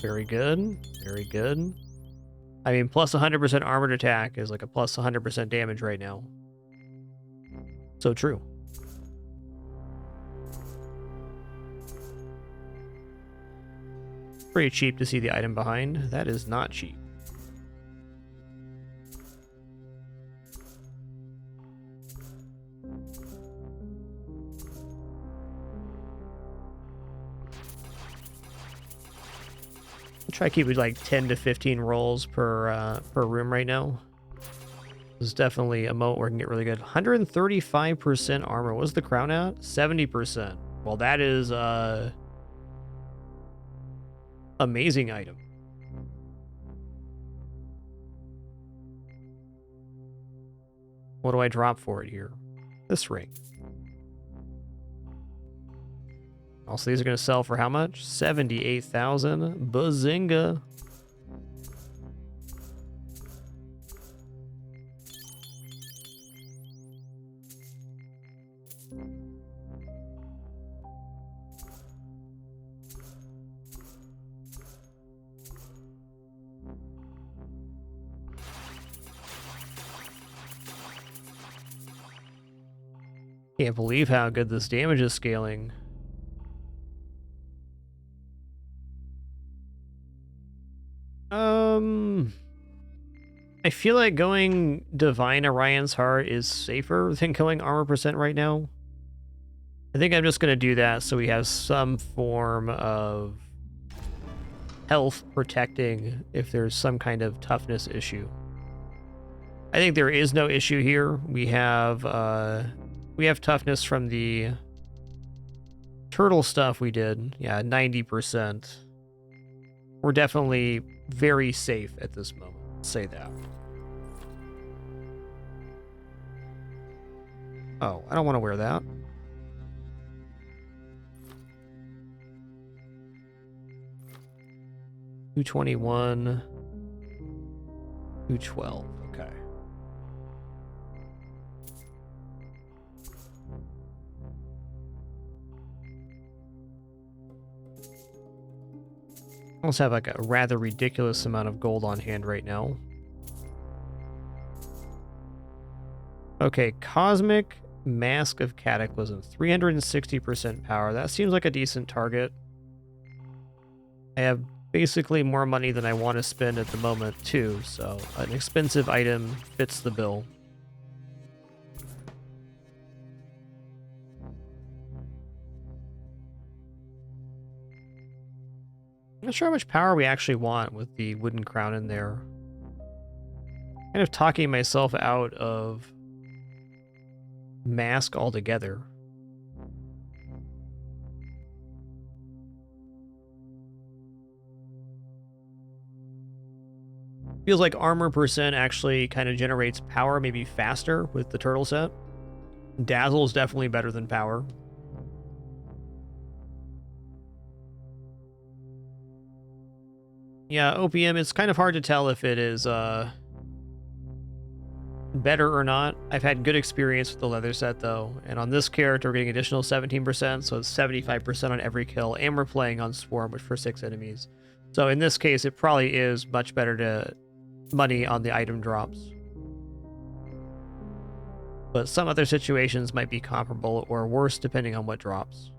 Very good. Very good. I mean, plus 100% armored attack is like a plus 100% damage right now. So true. Pretty cheap to see the item behind. That is not cheap. Try to keep it like 10 to 15 rolls per room right now. This is definitely a moat where I can get really good. 135% armor. What's the crown at? 70%. Well, that is amazing item. What do I drop for it here? This ring. Also, these are going to sell for how much? 78,000. Bazinga. Can't believe how good this damage is scaling. I feel like going Divine Orion's Heart is safer than going armor percent right now. I think I'm just going to do that so we have some form of health protecting if there's some kind of toughness issue. I think there is no issue here. We have toughness from the turtle stuff we did. Yeah, 90%. We're definitely very safe at this moment. Let's say that. Oh, I don't want to wear that. $221. $212. Okay. I also have like a rather ridiculous amount of gold on hand right now. Okay, Cosmic Mask of Cataclysm, 360% power. That seems like a decent target. I have basically more money than I want to spend at the moment too, so an expensive item fits the bill. I'm not sure how much power we actually want with the wooden crown in there. Kind of talking myself out of mask altogether. Feels like armor percent actually kind of generates power maybe faster with the turtle set. Dazzle is definitely better than power. Yeah, OPM, it's kind of hard to tell if it is better or not. I've had good experience with the leather set though, and on this character we're getting additional 17%, so it's 75% on every kill, and we're playing on Swarm, which for 6 enemies. So in this case, it probably is much better to money on the item drops. But some other situations might be comparable or worse depending on what drops.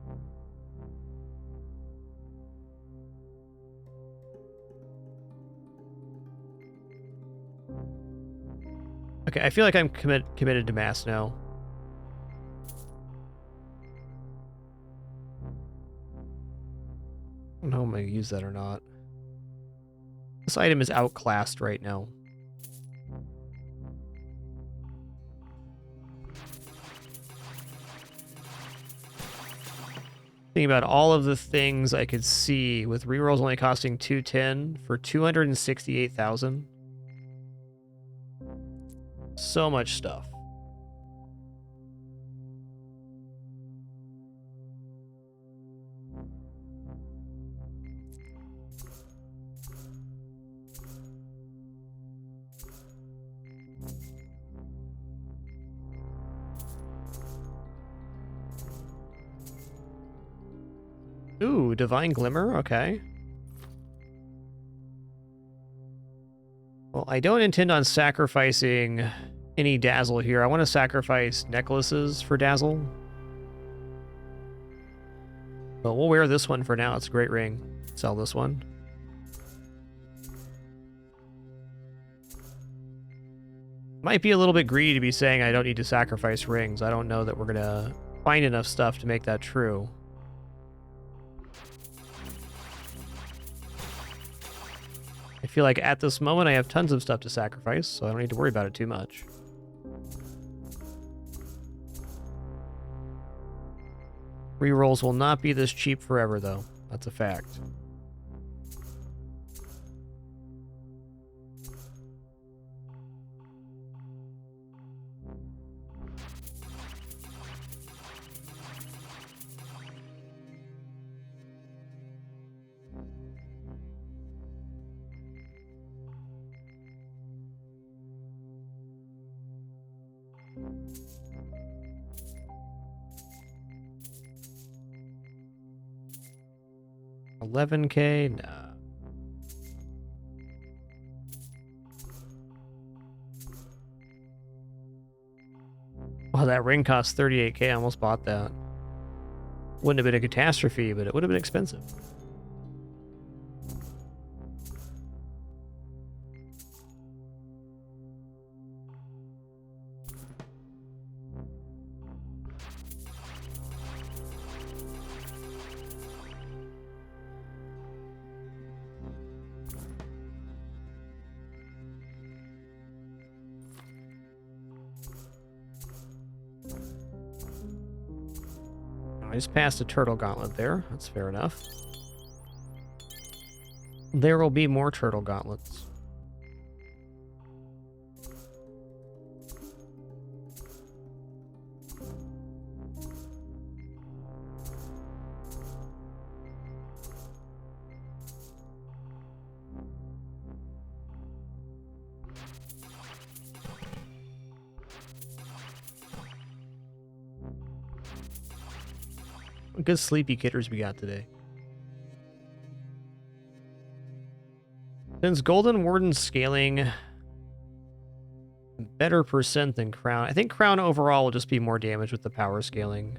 Okay, I feel like I'm committed to mass now. I don't know if I'm going to use that or not. This item is outclassed right now. Thinking about all of the things I could see with rerolls only costing 210 for 268,000. So much stuff. Ooh, Divine Glimmer, okay. Well, I don't intend on sacrificing any Dazzle here. I want to sacrifice necklaces for Dazzle. But we'll wear this one for now. It's a great ring. Sell this one. Might be a little bit greedy to be saying I don't need to sacrifice rings. I don't know that we're going to find enough stuff to make that true. I feel like at this moment I have tons of stuff to sacrifice, so I don't need to worry about it too much. Rerolls will not be this cheap forever, though. That's a fact. $11K? Nah. Wow, that ring costs $38K. I almost bought that. Wouldn't have been a catastrophe, but it would have been expensive. I just passed a turtle gauntlet there. That's fair enough. There will be more turtle gauntlets. What good sleepy kitters we got today. Since Golden Warden's scaling better percent than Crown, I think Crown overall will just be more damage with the power scaling.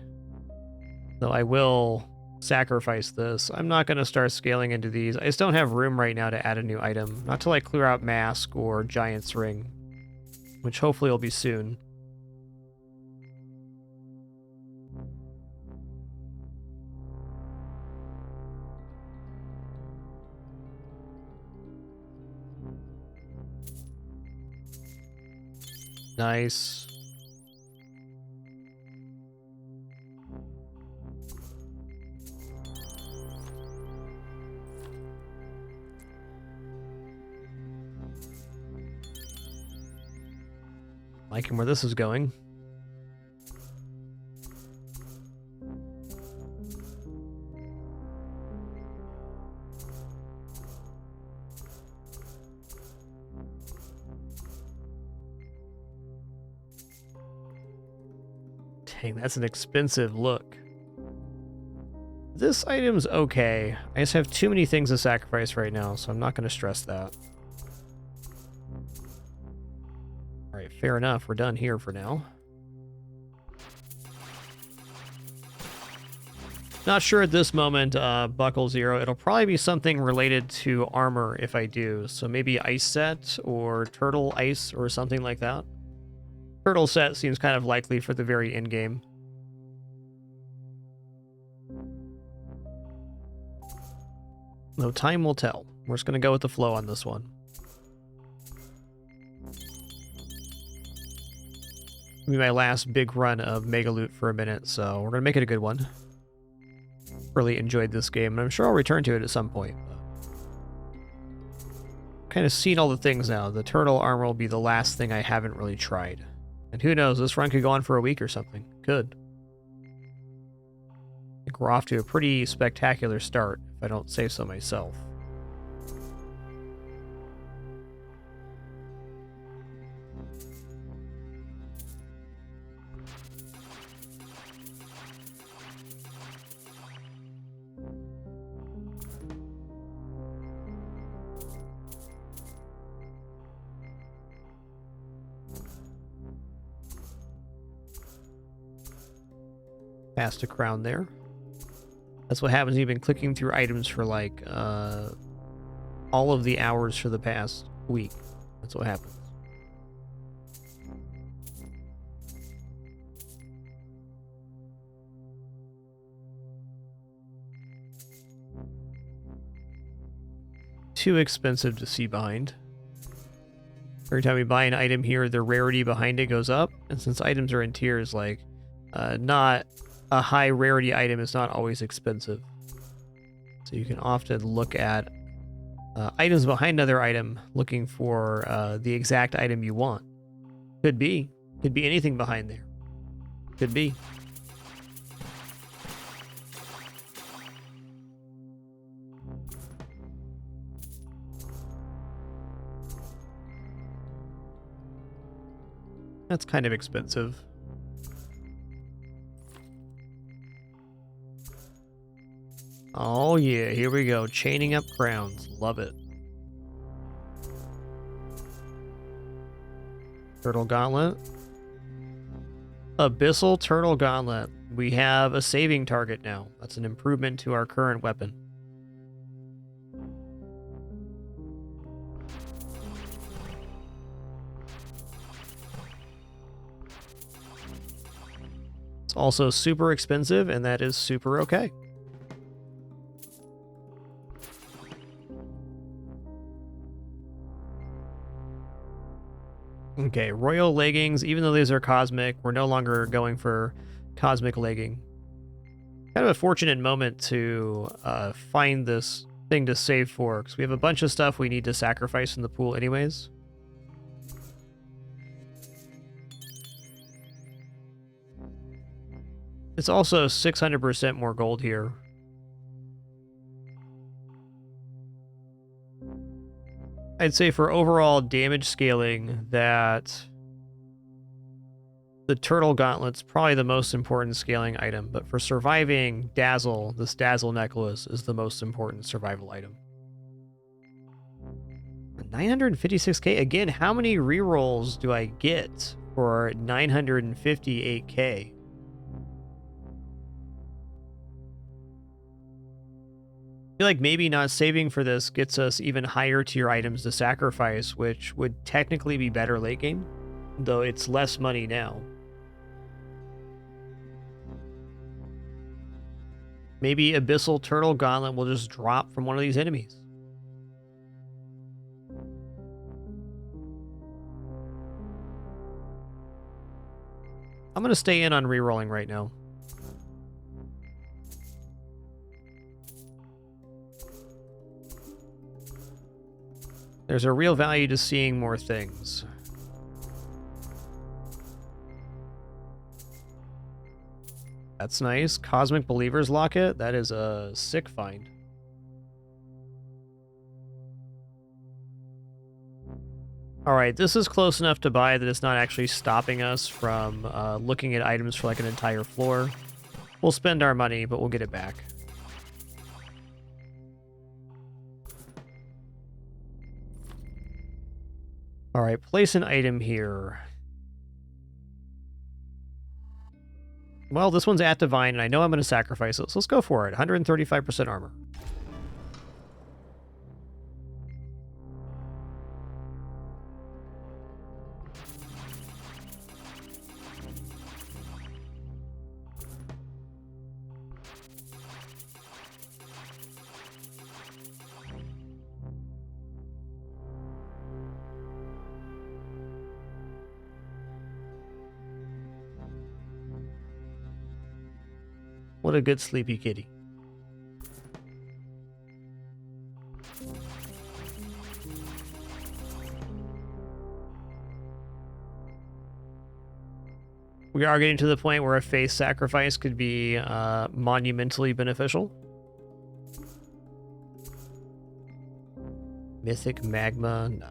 Though I will sacrifice this. I'm not going to start scaling into these. I just don't have room right now to add a new item. Not till I clear out Mask or Giant's Ring, which hopefully will be soon. Nice. Liking where this is going. Dang, that's an expensive look. This item's okay. I just have too many things to sacrifice right now, so I'm not going to stress that. Alright, fair enough. We're done here for now. Not sure at this moment, Buckle Zero. It'll probably be something related to armor if I do. So maybe Ice Set or Turtle Ice or something like that. Turtle Set seems kind of likely for the very end game. No, time will tell. We're just going to go with the flow on this one. It'll be my last big run of MEGALOOT for a minute, so we're going to make it a good one. Really enjoyed this game, and I'm sure I'll return to it at some point. Kind of seen all the things now. The turtle armor will be the last thing I haven't really tried. And who knows, this run could go on for a week or something. Could. I think we're off to a pretty spectacular start, if I don't say so myself. Past a crown there. That's what happens when you've been clicking through items for like all of the hours for the past week. That's what happens. Too expensive to see behind. Every time we buy an item here, the rarity behind it goes up. And since items are in tiers, like not a high rarity item is not always expensive. So you can often look at items behind another item looking for the exact item you want. Could be anything behind there. Could be. That's kind of expensive. Oh yeah, here we go. Chaining up crowns. Love it. Turtle Gauntlet. Abyssal Turtle Gauntlet. We have a saving target now. That's an improvement to our current weapon. It's also super expensive, and that is super okay. Okay, royal leggings, even though these are cosmic, we're no longer going for cosmic legging. Kind of a fortunate moment to find this thing to save for, because we have a bunch of stuff we need to sacrifice in the pool anyways. It's also 600% more gold here. I'd say for overall damage scaling that the Turtle Gauntlet's probably the most important scaling item, but for surviving Dazzle, this Dazzle necklace is the most important survival item. 956k? Again, how many rerolls do I get for 958k? I feel like maybe not saving for this gets us even higher tier items to sacrifice, which would technically be better late game, though it's less money now. Maybe Abyssal Turtle Gauntlet will just drop from one of these enemies. I'm going to stay in on rerolling right now. There's a real value to seeing more things. That's nice. Cosmic Believer's Locket. That is a sick find. All right, this is close enough to buy that it's not actually stopping us from looking at items for like an entire floor. We'll spend our money, but we'll get it back. All right, place an item here. Well, this one's at Divine, and I know I'm going to sacrifice it, so let's go for it. 135% armor. What a good sleepy kitty. We are getting to the point where a face sacrifice could be monumentally beneficial. Mythic magma, nah.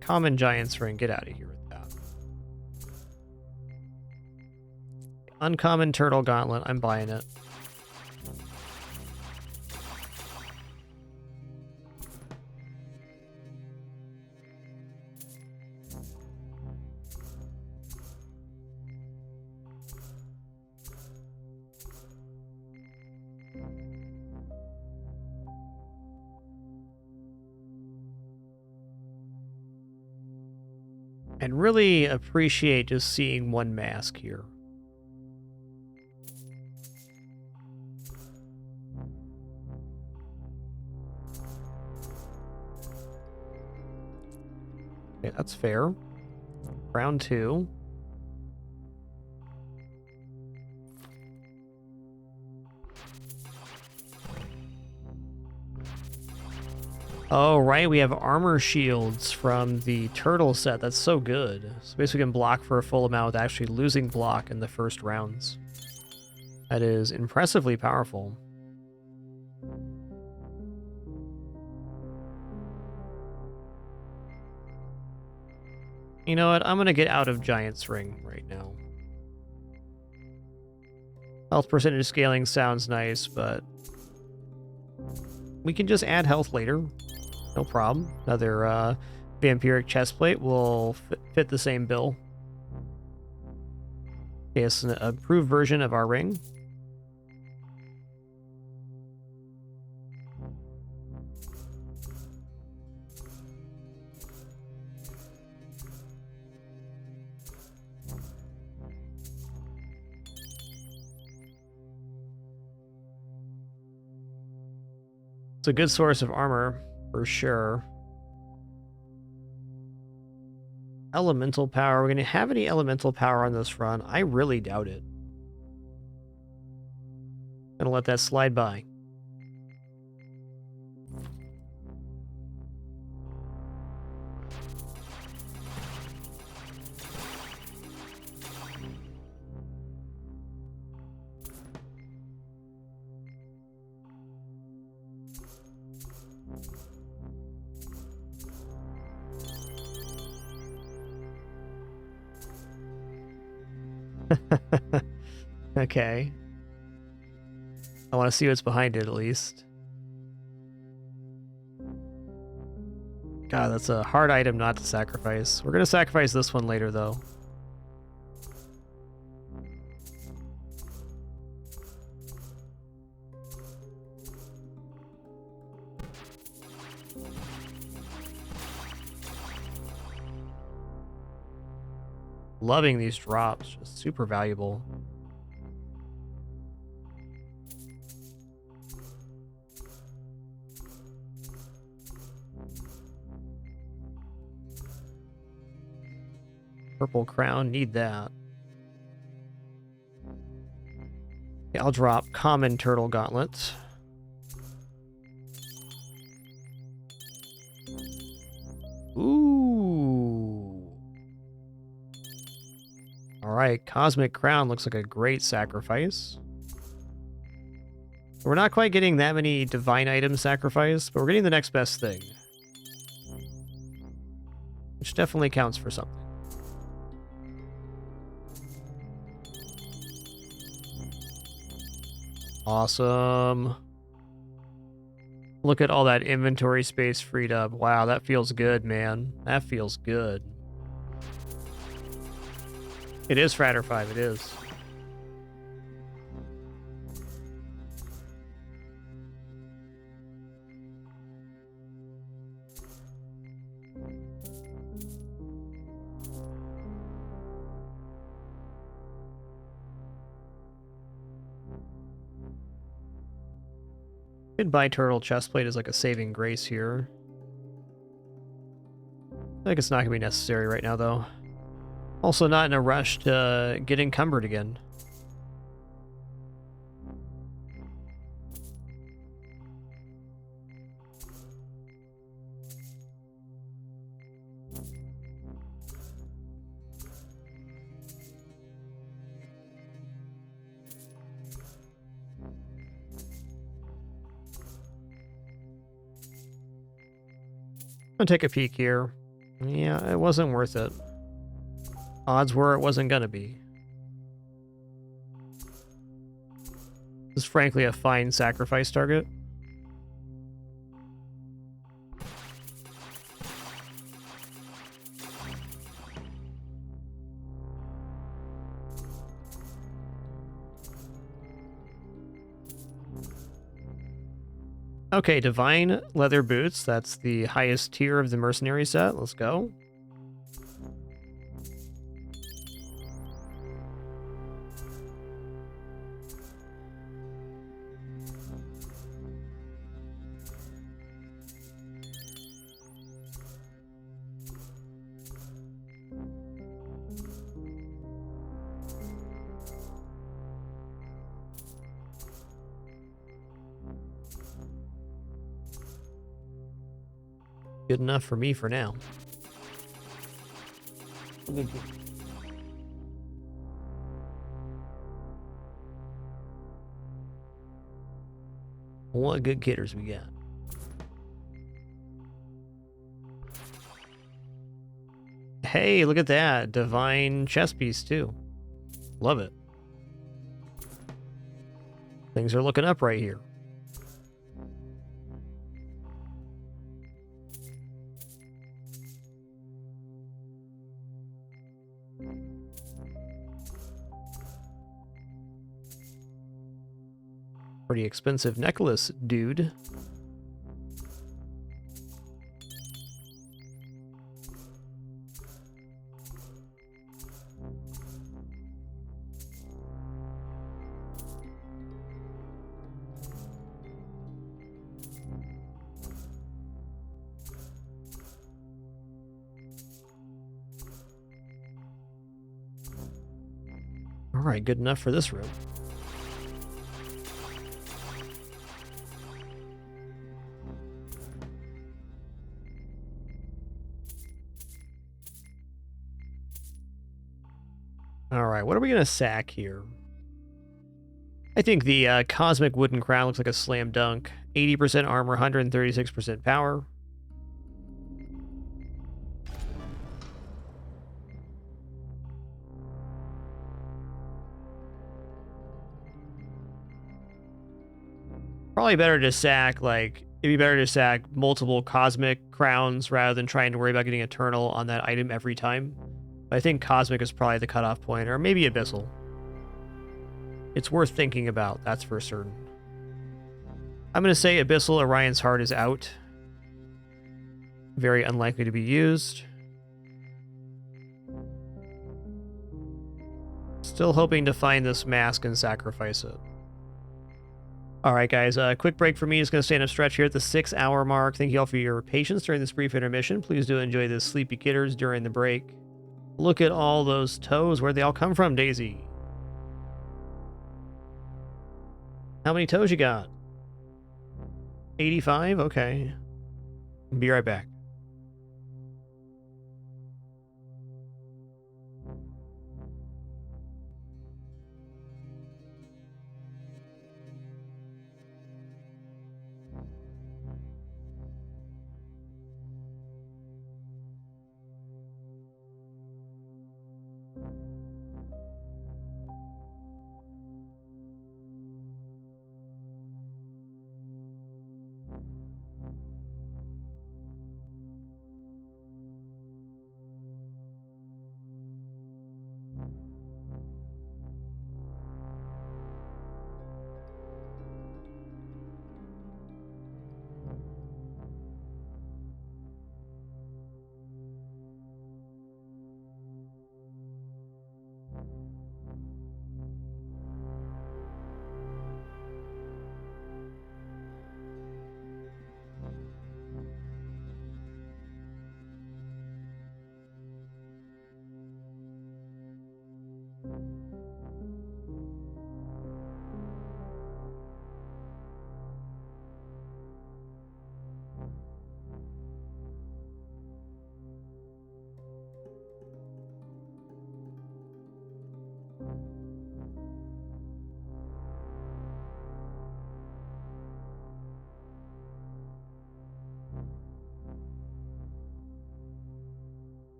Common giant's ring, get out of here with that. Uncommon turtle gauntlet, I'm buying it. And really appreciate just seeing one mask here. Okay, that's fair. Round 2. Oh, right, we have armor shields from the turtle set. That's so good. So basically we can block for a full amount with actually losing block in the first rounds. That is impressively powerful. You know what? I'm going to get out of Giant's Ring right now. Health percentage scaling sounds nice, but we can just add health later. No problem. Another vampiric chestplate will fit the same bill. Okay, it's an improved version of our ring. It's a good source of armor, for sure. Elemental power. We're going to have any elemental power on this run? I really doubt it. Gonna let that slide by. Okay. I want to see what's behind it, at least. God, that's a hard item not to sacrifice. We're going to sacrifice this one later, though. Loving these drops. Just super valuable. Purple crown, need that. Okay, I'll drop common turtle gauntlet. Ooh. Alright, cosmic crown looks like a great sacrifice. We're not quite getting that many divine items sacrificed, but we're getting the next best thing. Which definitely counts for something. Awesome. Look at all that inventory space freed up. Wow, that feels good, man. That feels good. It is Fratter 5, it is. Goodbye turtle chestplate is like a saving grace here. I think it's not going to be necessary right now, though. Also not in a rush to get encumbered again. I'm gonna take a peek here. Yeah, it wasn't worth it. Odds were it wasn't gonna be. This is frankly a fine sacrifice target. Okay, divine leather boots. That's the highest tier of the mercenary set. Let's go. Good enough for me for now. What good kitters we got? Hey, look at that. Divine chess piece, too. Love it. Things are looking up right here. Pretty expensive necklace, dude. All right, good enough for this room. Alright, what are we going to sack here? I think the Cosmic Wooden Crown looks like a slam dunk. 80% armor, 136% power. Probably better to sack, like, it'd be better to sack multiple Cosmic Crowns rather than trying to worry about getting Eternal on that item every time. I think Cosmic is probably the cutoff point, or maybe Abyssal. It's worth thinking about, that's for certain. I'm going to say Abyssal Orion's Heart is out. Very unlikely to be used. Still hoping to find this mask and sacrifice it. Alright guys, a quick break for me. Is going to stand up stretch here at the 6-hour mark. Thank you all for your patience during this brief intermission. Please do enjoy the sleepy kitters during the break. Look at all those toes. Where'd they all come from, Daisy? How many toes you got? 85? Okay. Be right back.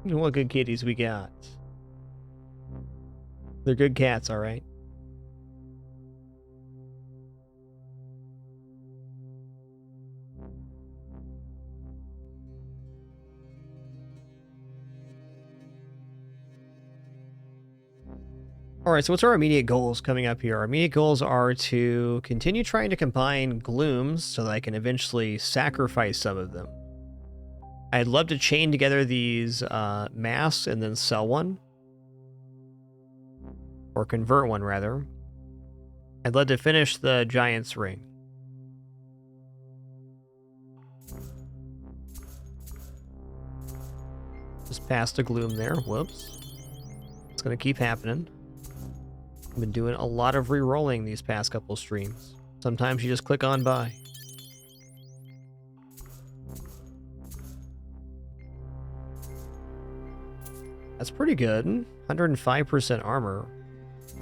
What good kitties we got? They're good cats, all right. All right, so what's our immediate goals coming up here? Our immediate goals are to continue trying to combine glooms so that I can eventually sacrifice some of them. I'd love to chain together these masks and then sell one. Or convert one, rather. I'd love to finish the Giant's Ring. Just passed a gloom there. Whoops. It's going to keep happening. I've been doing a lot of re-rolling these past couple streams. Sometimes you just click on by. That's pretty good. 105% armor.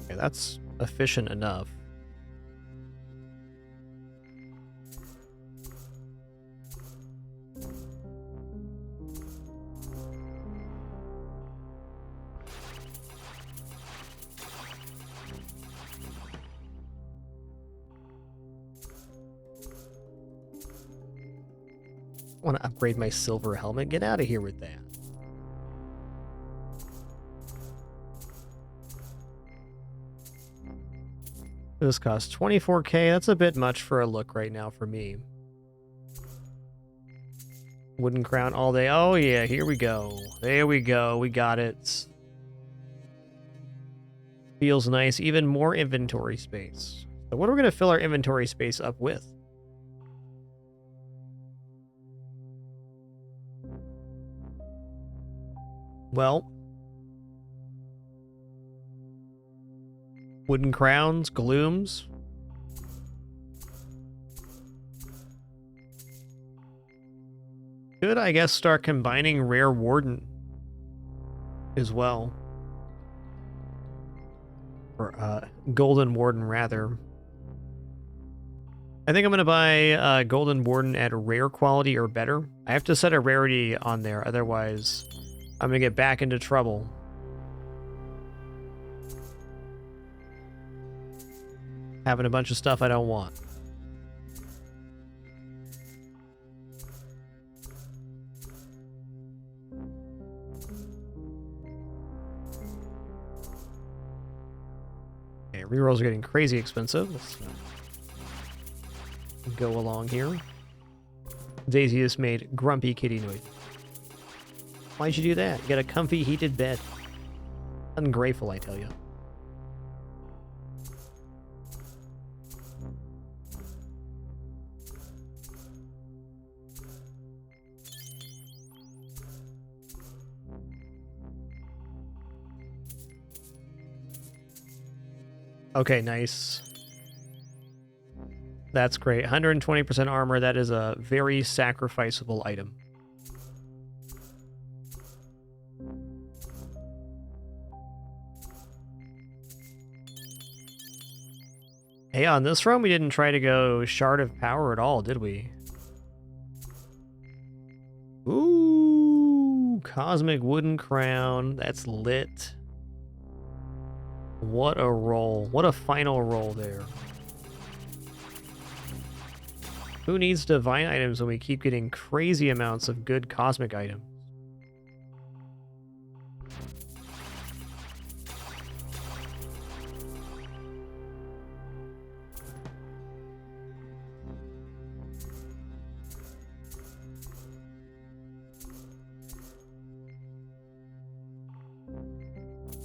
Okay, that's efficient enough. I want to upgrade my silver helmet. Get out of here with that. This costs 24k. That's a bit much for a look right now for me. Wooden crown all day. Oh yeah, here we go. There we go. We got it. Feels nice. Even more inventory space. So what are we going to fill our inventory space up with? Well, wooden crowns, glooms. Could, I guess, start combining rare warden as well. Or golden warden, rather. I think I'm going to buy golden warden at a rare quality or better. I have to set a rarity on there, otherwise I'm going to get back into trouble. having a bunch of stuff I don't want. Okay, rerolls are getting crazy expensive. Let's go along here. Daisy just made grumpy kitty noise. Why'd you do that? You got a comfy heated bed. Ungrateful, I tell you. Okay, nice. That's great. 120% armor. That is a very sacrificable item. Hey, on this run, we didn't try to go Shard of Power at all, did we? Ooh, Cosmic Wooden Crown. That's lit. What a roll. What a final roll there. Who needs divine items when we keep getting crazy amounts of good cosmic items?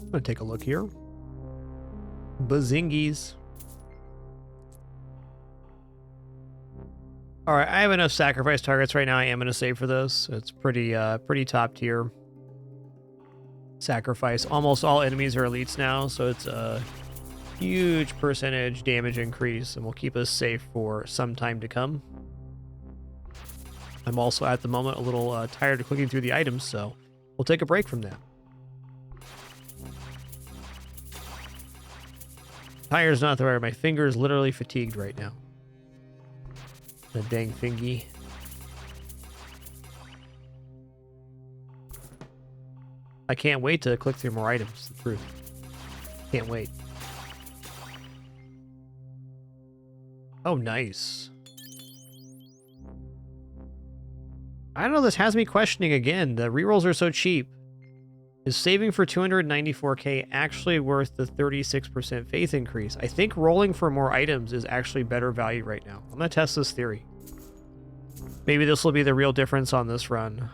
I'm gonna take a look here. Bazingies. All right, I have enough sacrifice targets right now. I am going to save for this. It's pretty top tier. Sacrifice. Almost all enemies are elites now, so it's a huge percentage damage increase and will keep us safe for some time to come. I'm also at the moment a little tired of clicking through the items, so we'll take a break from that. Tired's not the right. My finger is literally fatigued right now. The dang thingy. I can't wait to click through more items, the truth. Can't wait. Oh, nice. I don't know, this has me questioning again. The rerolls are so cheap. Is saving for 294k actually worth the 36% faith increase? I think rolling for more items is actually better value right now. I'm going to test this theory. Maybe this will be the real difference on this run.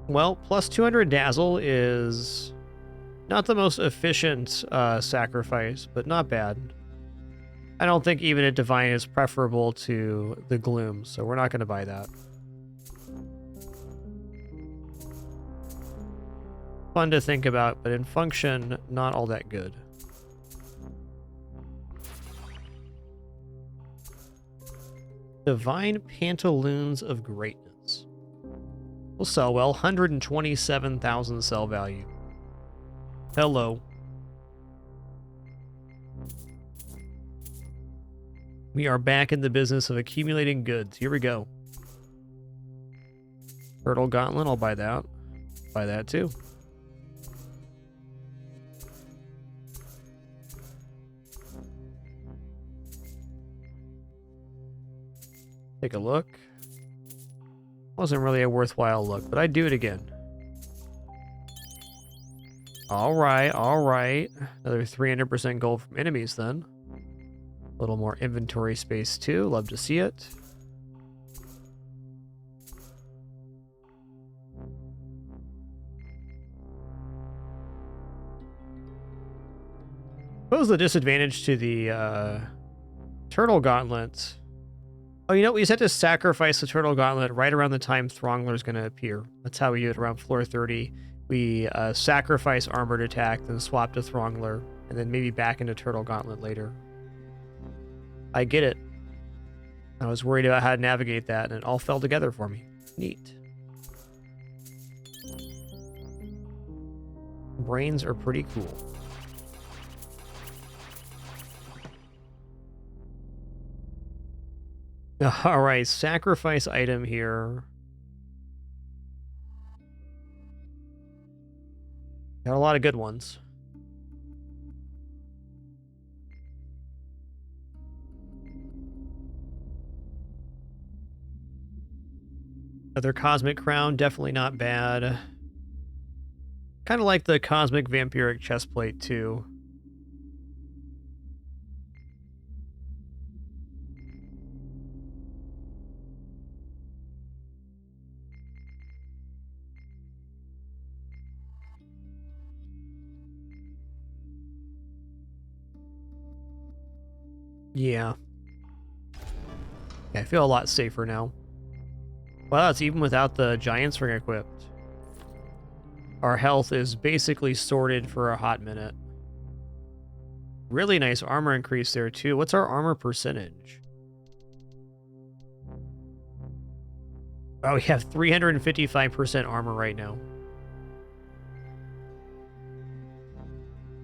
Well, plus 200 Dazzle is not the most efficient sacrifice, but not bad. I don't think even a Divine is preferable to the Gloom, so we're not going to buy that. Fun to think about, but in function, not all that good. Divine Pantaloons of Greatness. Will sell well. 127,000 sell value. Hello. We are back in the business of accumulating goods. Here we go. Turtle Gauntlet, I'll buy that. Buy that too. Take a look. Wasn't really a worthwhile look, but I'd do it again. All right, all right. Another 300% gold from enemies then. A little more inventory space too. Love to see it. Suppose the disadvantage to the Turtle Gauntlet. Oh, you know, we just have to sacrifice the Turtle Gauntlet right around the time Throngler is going to appear. That's how we do it around floor 30. We sacrifice Armored Attack, then swap to Throngler, and then maybe back into Turtle Gauntlet later. I get it. I was worried about how to navigate that, and it all fell together for me. Neat. Brains are pretty cool. All right, sacrifice item here. Got a lot of good ones. Another Cosmic Crown, definitely not bad. Kind of like the Cosmic Vampiric Chestplate, too. Yeah. I feel a lot safer now. Wow, it's even without the Giant's Ring equipped. Our health is basically sorted for a hot minute. Really nice armor increase there, too. What's our armor percentage? Oh, we have 355% armor right now.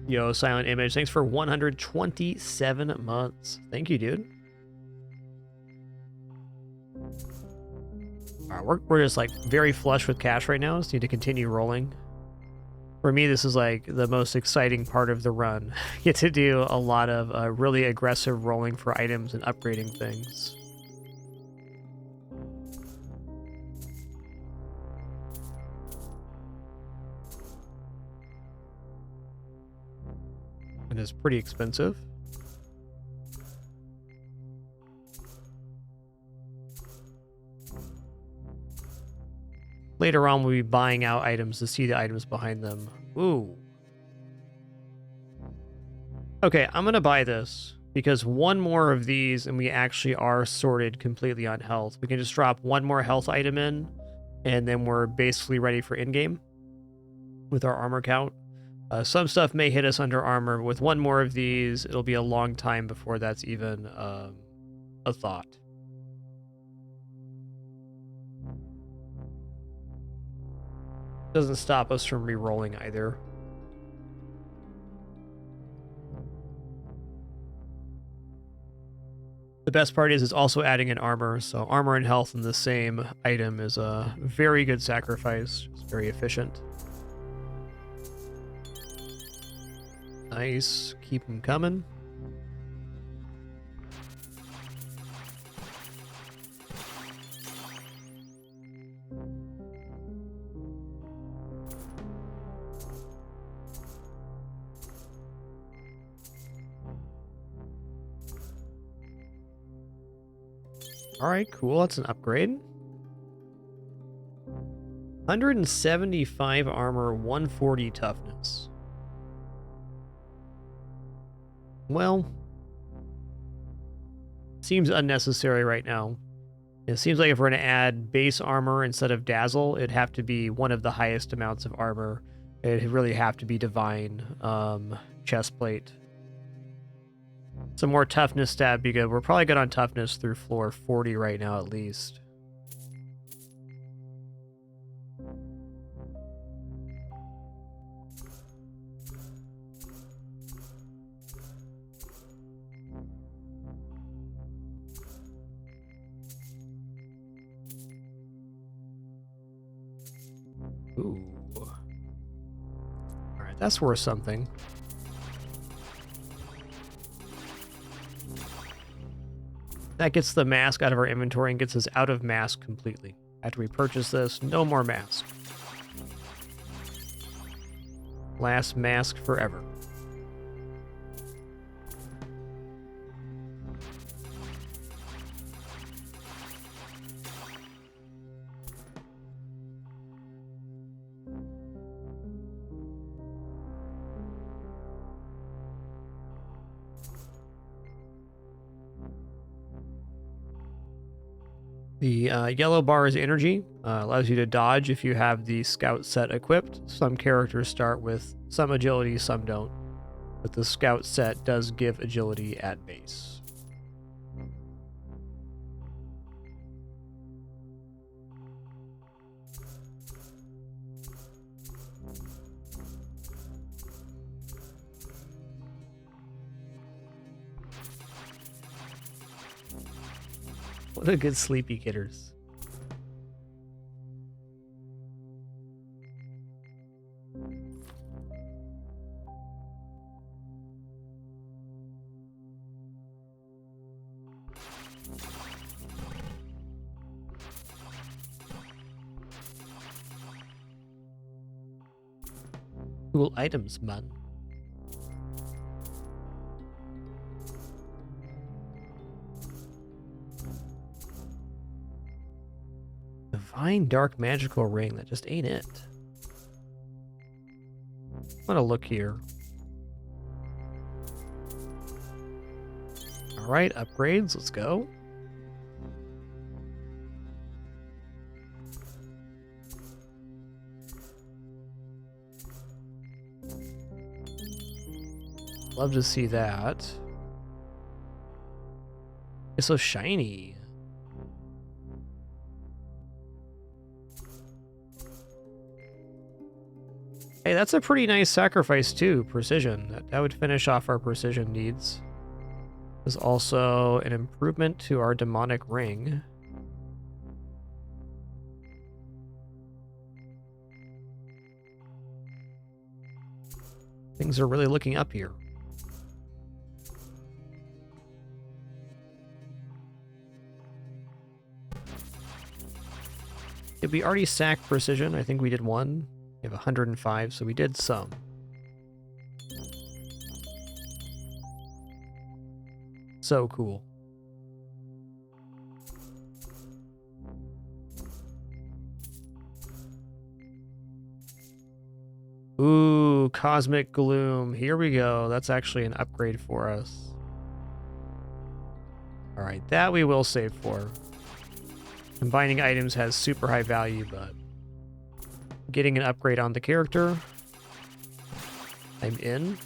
Yo, Silent Image, thanks for 127 months. Thank you, dude. All right, we're just like very flush with cash right now. Just need to continue rolling. For me, this is like the most exciting part of the run. Get to do a lot of really aggressive rolling for items and upgrading things. It is pretty expensive. Later on, we'll be buying out items to see the items behind them. Ooh. Okay, I'm going to buy this because one more of these and we actually are sorted completely on health. We can just drop one more health item in and then we're basically ready for in-game with our armor count. Some stuff may hit us under armor. With one more of these, it'll be a long time before that's even a thought. Doesn't stop us from re-rolling either. The best part is it's also adding an armor, so armor and health in the same item is a very good sacrifice. It's very efficient. Nice. Keep them coming. All right, cool. That's an upgrade. 175 armor, 140 toughness. Well, seems unnecessary right now. It seems like if we're going to add base armor instead of dazzle, it'd have to be one of the highest amounts of armor. It'd really have to be divine chestplate. Some more toughness stat be good. We're probably good on toughness through floor 40 right now at least. Ooh. Alright, that's worth something. That gets the mask out of our inventory and gets us out of mask completely. After we purchase this, no more mask. Last mask forever. The yellow bar is energy. Allows you to dodge if you have the scout set equipped. Some characters start with some agility, some don't. But the scout set does give agility at base. What a good sleepy kidders. Cool items, man. Divine Dark Magical Ring. That just ain't it. I'm gonna look here. Alright, upgrades. Let's go. Love to see that. It's so shiny. Hey, that's a pretty nice sacrifice too, precision. That would finish off our precision needs. There's also an improvement to our demonic ring. Things are really looking up here. Did we already sack precision? I think we did one. We have 105, so we did some. So cool. Ooh, Cosmic Gloom. Here we go. That's actually an upgrade for us. Alright, that we will save for. Combining items has super high value, but getting an upgrade on the character, I'm in.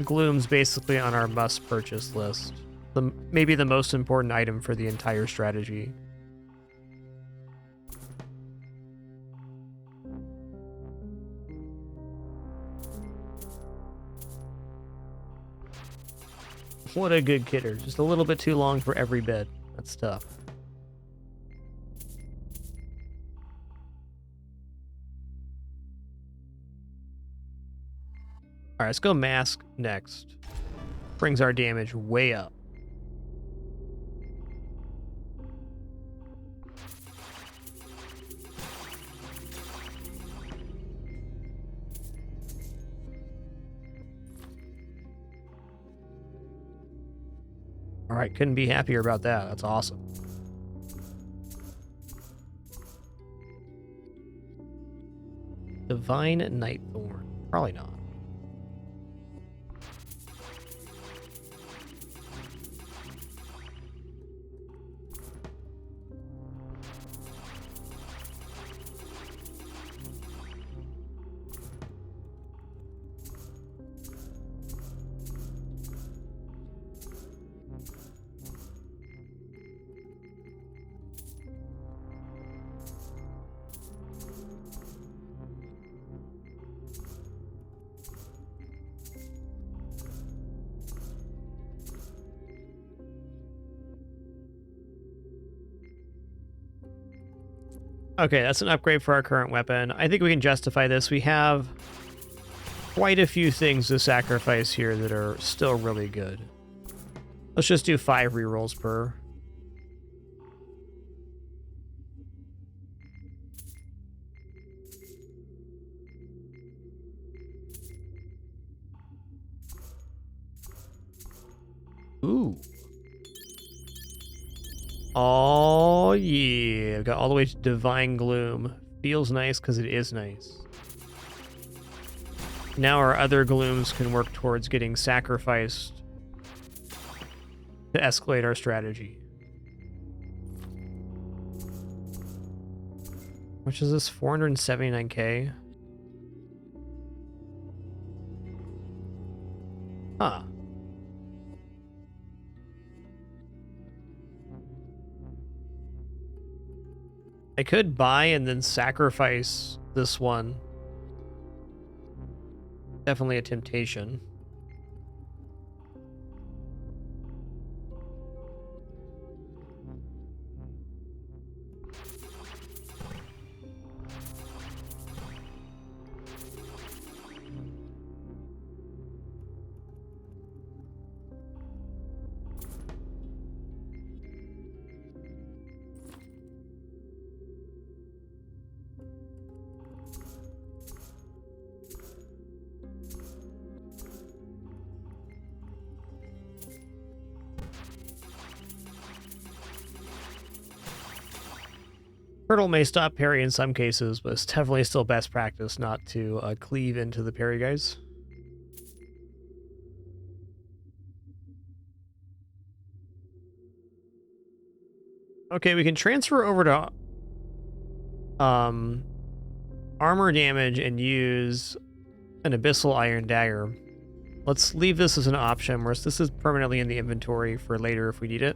Gloom's basically on our must-purchase list. Maybe the most important item for the entire strategy. What a good kidder. Just a little bit too long for every bit. That's tough. Alright, let's go Mask next. Brings our damage way up. Alright, couldn't be happier about that. That's awesome. Divine Nightthorn. Probably not. Okay, that's an upgrade for our current weapon. I think we can justify this. We have quite a few things to sacrifice here that are still really good. Let's just do 5 rerolls per. Ooh. Oh, yeah. Got all the way to Divine Gloom. Feels nice because it is nice. Now our other glooms can work towards getting sacrificed to escalate our strategy. Which is this? 479k? Huh. I could buy and then sacrifice this one. Definitely a temptation. Turtle may stop parry in some cases, but it's definitely still best practice not to cleave into the parry guys. Okay, we can transfer over to armor damage and use an Abyssal Iron Dagger. Let's leave this as an option, whereas this is permanently in the inventory for later if we need it.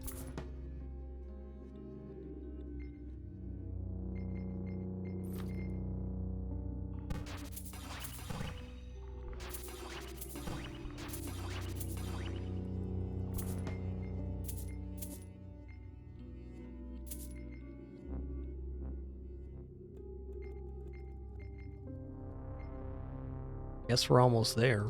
Guess we're almost there.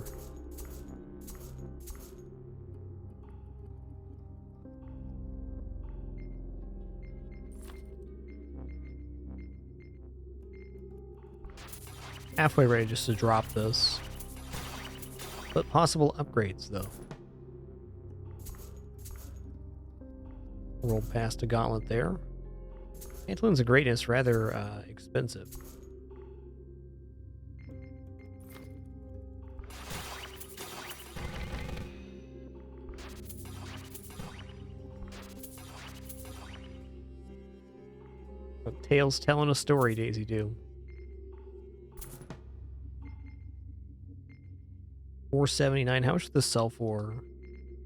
Halfway ready just to drop this. But possible upgrades, though. Roll past a gauntlet there. Pantaloons of Greatness, rather expensive. Tales telling a story, Daisy do. 479. How much does this sell for?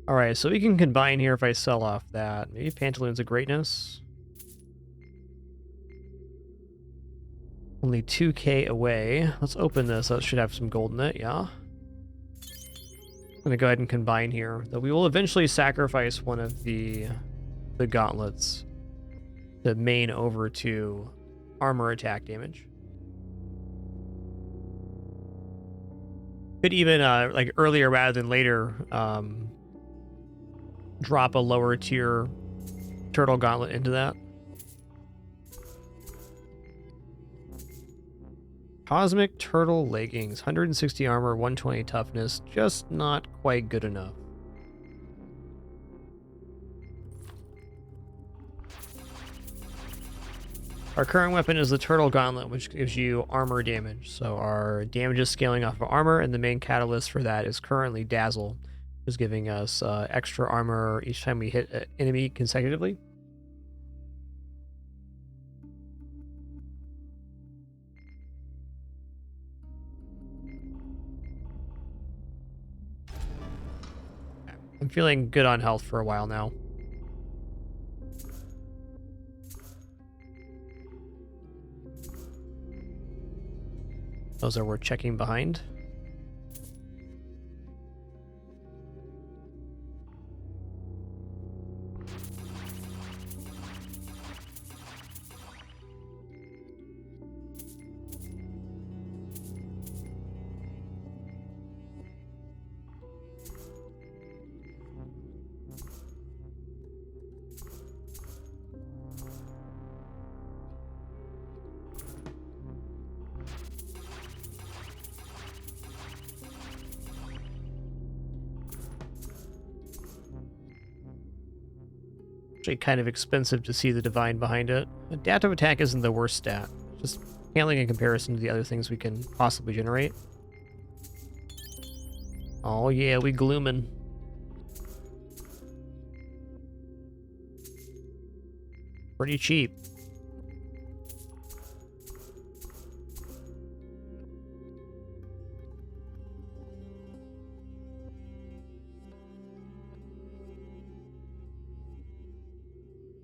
Alright, so we can combine here if I sell off that. Maybe Pantaloons of Greatness. Only 2k away. Let's open this. That should have some gold in it, yeah? I'm gonna go ahead and combine here. Though we will eventually sacrifice one of the gauntlets to main over to armor attack damage. Could even, like earlier rather than later, drop a lower tier turtle gauntlet into that. Cosmic Turtle Leggings, 160 armor, 120 toughness, just not quite good enough. Our current weapon is the Turtle Gauntlet, which gives you armor damage. So our damage is scaling off of armor, and the main catalyst for that is currently Dazzle, which is giving us extra armor each time we hit an enemy consecutively. I'm feeling good on health for a while now. Those are worth checking behind. Actually kind of expensive to see the divine behind it. Adaptive attack isn't the worst stat. Just handling in comparison to the other things we can possibly generate. Oh yeah, we gloomin'. Pretty cheap.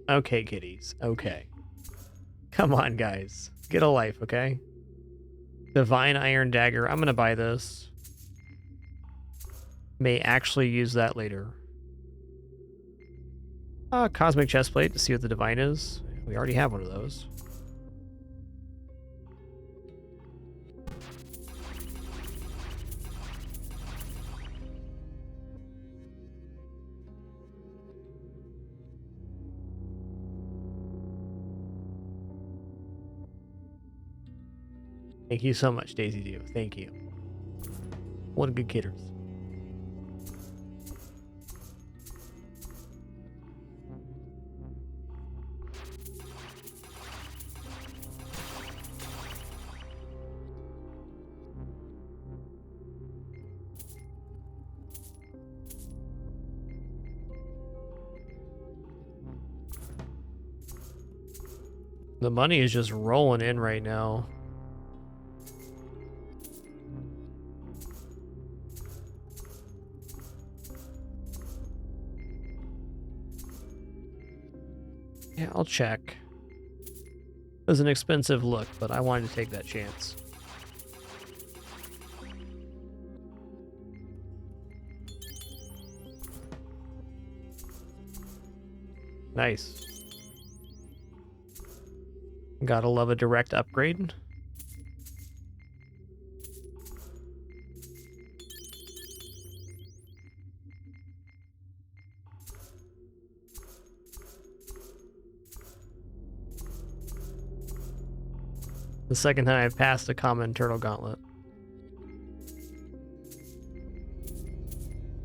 Okay, kiddies. Okay. Come on, guys. Get a life, okay? Divine Iron Dagger. I'm gonna buy this. May actually use that later. Cosmic Chestplate to see what the divine is. We already have one of those. Thank you so much, Daisy Dew. Thank you. What a good kidders. The money is just rolling in right now. Yeah, I'll check. It was an expensive look, but I wanted to take that chance. Nice. Gotta love a direct upgrade. The second time I've passed a common turtle gauntlet.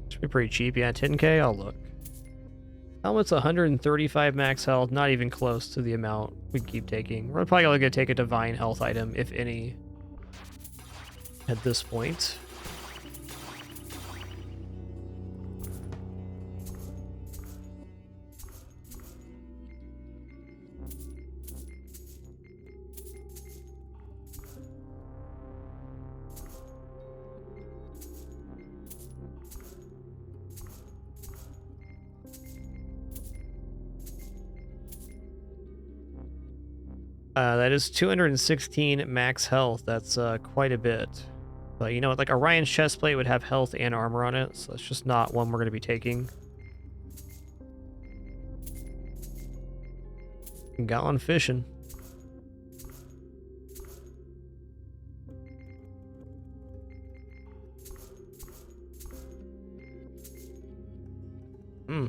Should be pretty cheap. Yeah, 10k? I'll look. Helmet's 135 max health, not even close to the amount we keep taking. We're probably only going to take a divine health item, if any, at this point. That is 216 max health. That's quite a bit. But you know what? Like Orion's chestplate would have health and armor on it, so it's just not one we're going to be taking. Gone fishing. Hmm.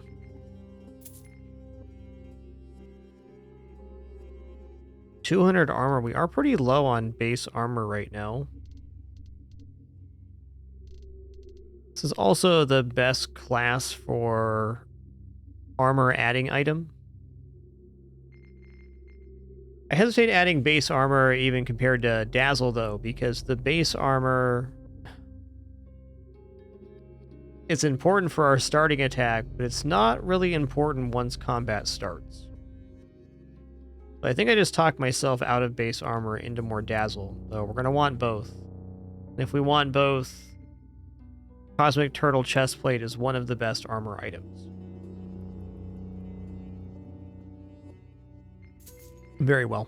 $200 armor. We are pretty low on base armor right now. This is also the best class for armor adding item. I hesitate adding base armor even compared to Dazzle though, because the base armor, it's important for our starting attack, but it's not really important once combat starts. I think I just talked myself out of base armor into more Dazzle, though we're going to want both. And if we want both, Cosmic Turtle Chestplate is one of the best armor items. Very well.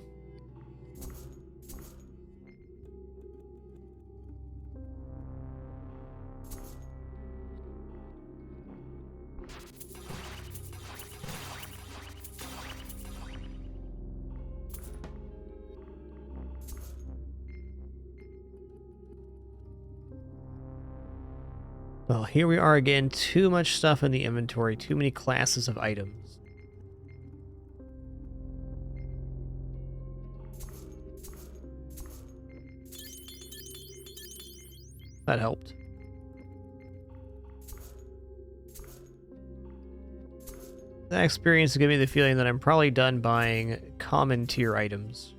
Well, here we are again. Too much stuff in the inventory. Too many classes of items. That helped. That experience is giving me the feeling that I'm probably done buying common tier items.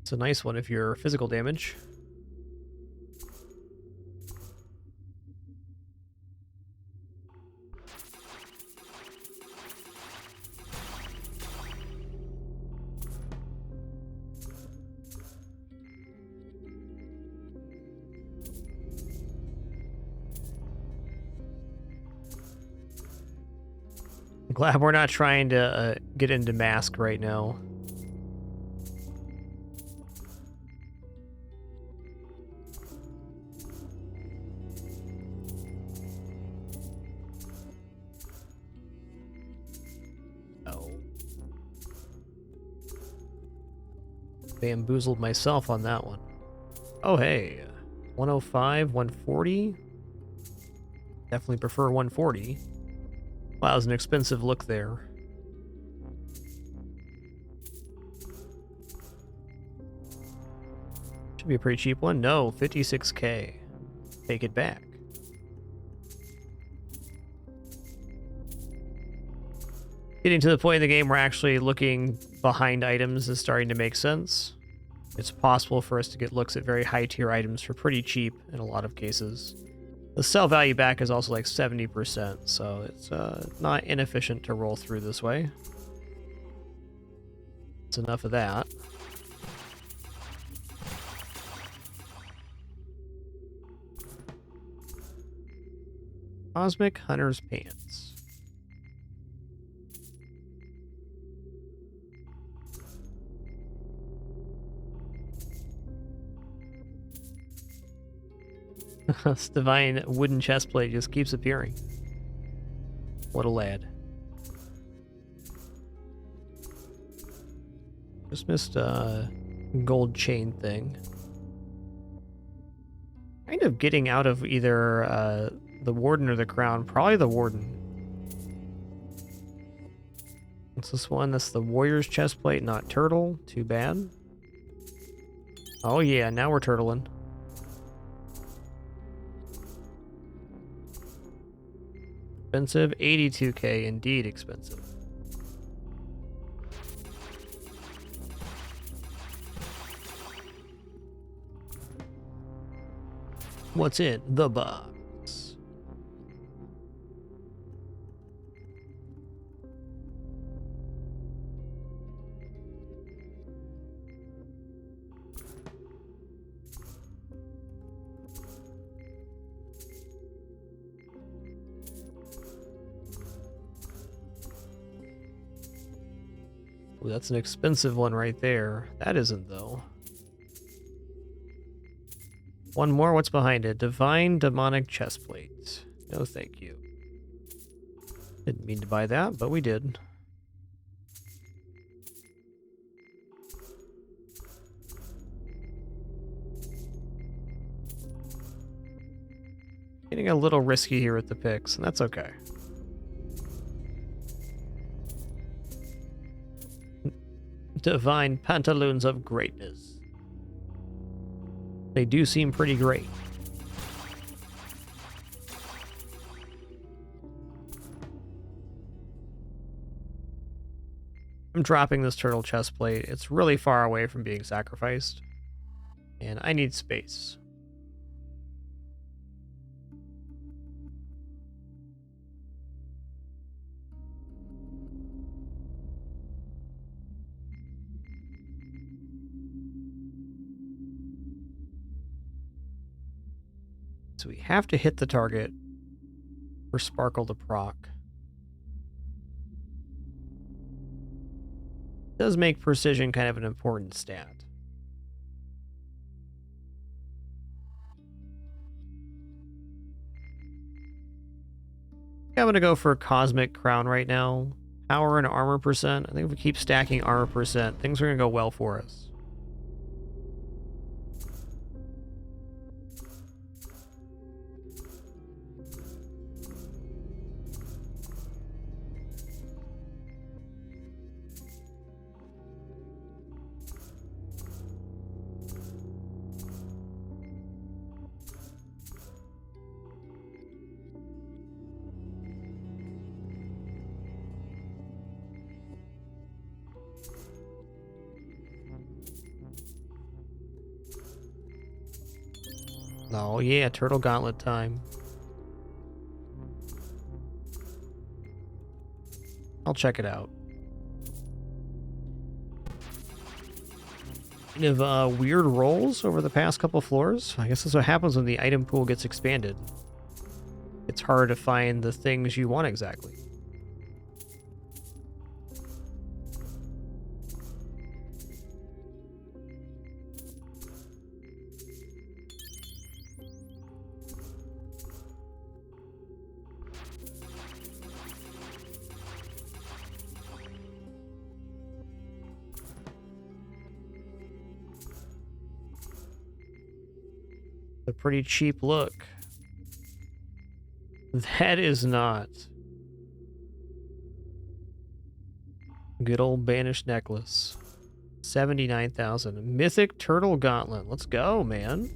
It's a nice one if you're physical damage. I'm glad we're not trying to get into mask right now. Bamboozled myself on that one. Oh, hey. 105, 140? Definitely prefer 140. Wow, that was an expensive look there. Should be a pretty cheap one. No, 56k. Take it back. Getting to the point in the game where actually looking behind items is starting to make sense. It's possible for us to get looks at very high tier items for pretty cheap in a lot of cases. The sell value back is also like 70%, so it's not inefficient to roll through this way. It's enough of that. Cosmic Hunter's Pants. This divine wooden chestplate just keeps appearing. What a lad. Just missed a gold chain thing. Kind of getting out of either the warden or the crown. Probably the warden. What's this one? That's the warrior's chestplate, not turtle. Too bad. Oh yeah, now we're turtling. Expensive. 82k, indeed expensive. What's in the box? Ooh, that's an expensive one right there. That isn't, though. One more, what's behind it? Divine Demonic Chestplate. No thank you. Didn't mean to buy that, but we did. Getting a little risky here with the picks, and that's okay. Divine Pantaloons of Greatness. They do seem pretty great. I'm dropping this turtle chestplate. It's really far away from being sacrificed. And I need space. So we have to hit the target for Sparkle to proc. It does make precision kind of an important stat. I'm going to go for a Cosmic Crown right now. Power and armor percent. I think if we keep stacking armor percent, things are going to go well for us. Oh yeah, Turtle Gauntlet time. I'll check it out. Kind of weird rolls over the past couple floors. I guess that's what happens when the item pool gets expanded. It's hard to find the things you want exactly. A pretty cheap look. That is not. Good old banished necklace. 79,000. Mythic Turtle Gauntlet. Let's go, man.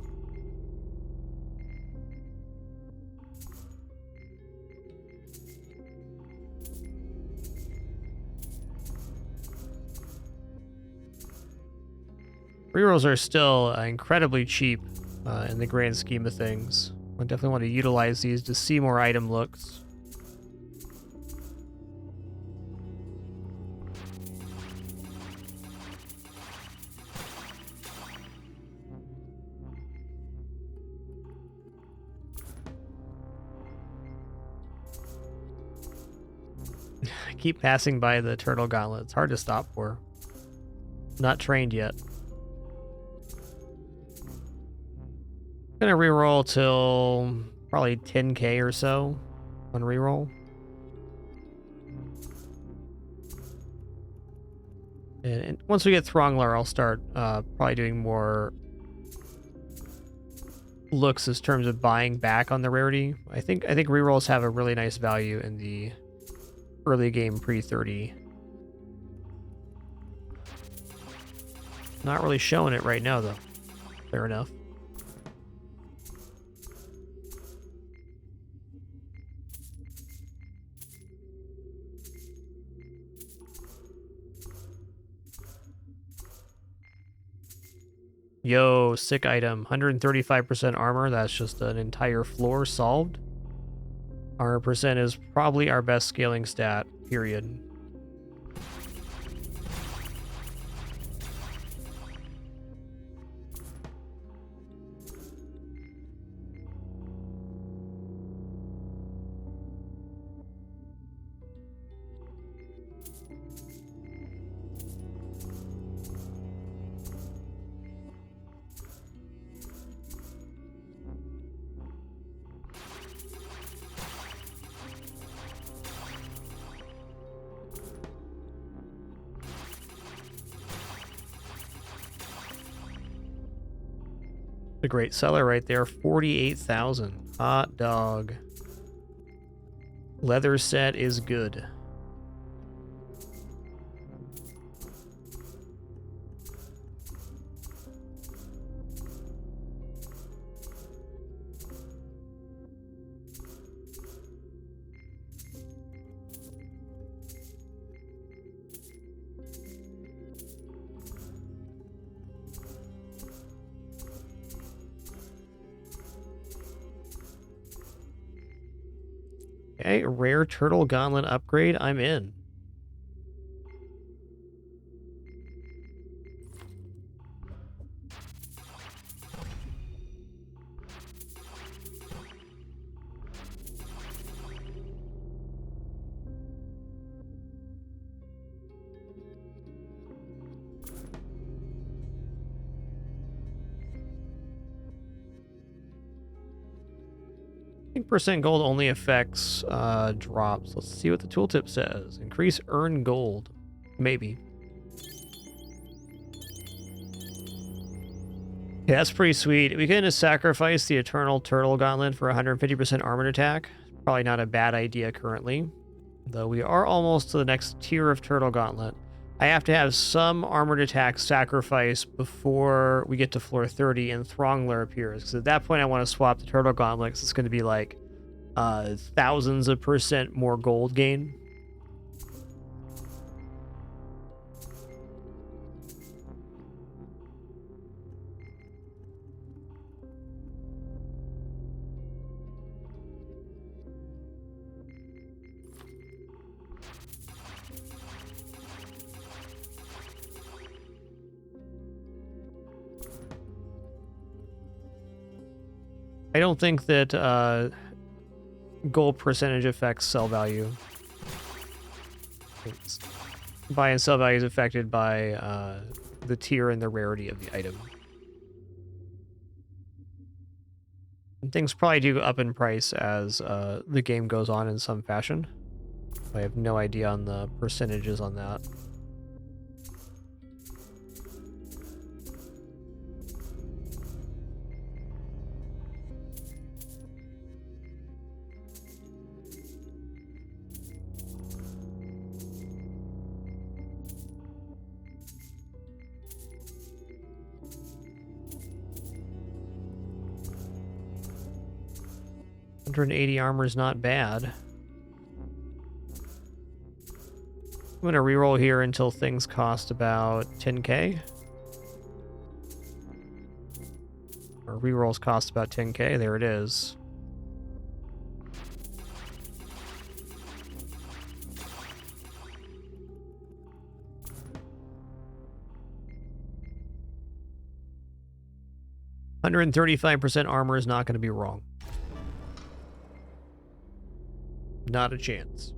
Rerolls are still incredibly cheap in the grand scheme of things. I definitely want to utilize these to see more item looks. I keep passing by the turtle gauntlet. It's hard to stop for. Not trained yet. Gonna reroll till probably 10k or so on reroll. And once we get Throngler, I'll start probably doing more looks in terms of buying back on the rarity. I think rerolls have a really nice value in the early game pre-30. Not really showing it right now though. Fair enough. Yo, sick item. 135% armor. That's just an entire floor solved. Armor percent is probably our best scaling stat, period. A great seller right there. 48,000. Hot dog. Leather set is good. Okay, rare turtle gauntlet upgrade. I'm in. I think percent gold only affects drops. Let's see what the tooltip says. Increase earn gold. Maybe. Yeah, that's pretty sweet. We can just sacrifice the Eternal Turtle Gauntlet for 150% armored attack. Probably not a bad idea currently. Though we are almost to the next tier of Turtle Gauntlet. I have to have some armored attack sacrifice before we get to floor 30 and Throngler appears. Because at that point I want to swap the Turtle Gauntlet because it's going to be like thousands of percent more gold gain. I don't think that gold percentage affects sell value. Buy and sell value is affected by the tier and the rarity of the item. And things probably do go up in price as the game goes on in some fashion. I have no idea on the percentages on that. $180 armor is not bad. I'm going to reroll here until things cost about 10k. Or rerolls cost about 10k. There it is. 135% armor is not going to be wrong. Not a chance.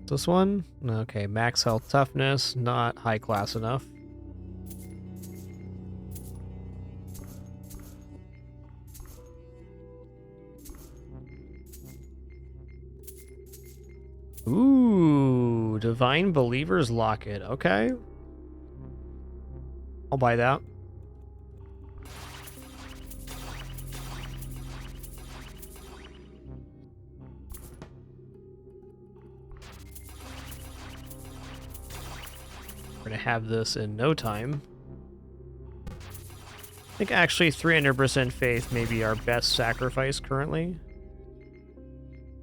This one? Okay, max health toughness, not high class enough. Ooh, Divine Believer's Locket. Okay. I'll buy that. We're going to have this in no time. I think actually 300% faith may be our best sacrifice currently.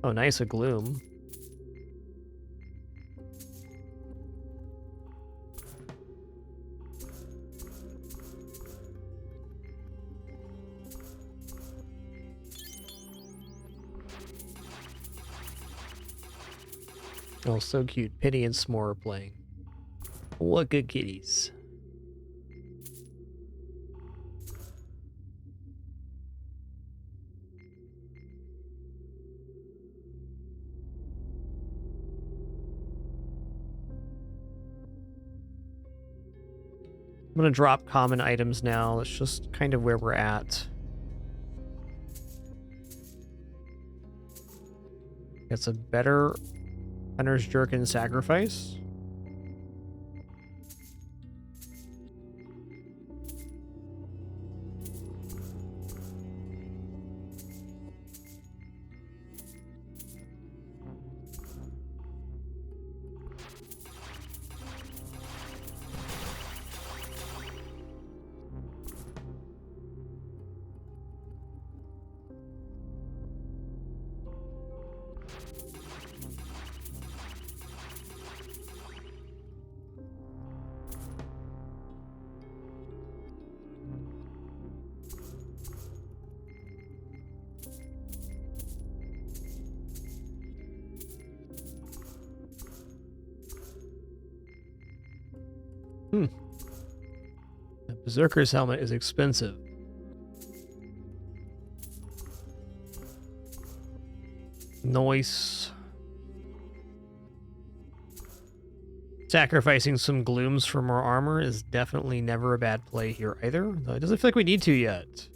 Oh, nice, a gloom. Oh, so cute. Penny and S'more are playing. What good kitties. I'm going to drop common items now. That's just kind of where we're at. It's a better Hunter's Jerkin sacrifice. The Berserker's helmet is expensive. Nice. Sacrificing some glooms for more armor is definitely never a bad play here either, though it doesn't feel like we need to yet.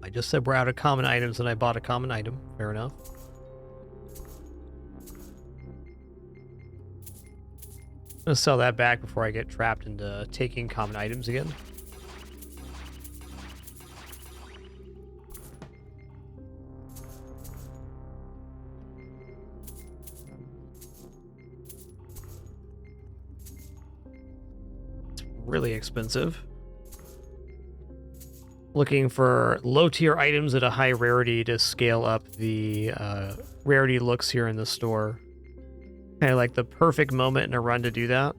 I just said we're out of common items and I bought a common item. Fair enough. I'm gonna sell that back before I get trapped into taking common items again. It's really expensive. Looking for low-tier items at a high rarity to scale up the rarity looks here in the store. Kind of like the perfect moment in a run to do that.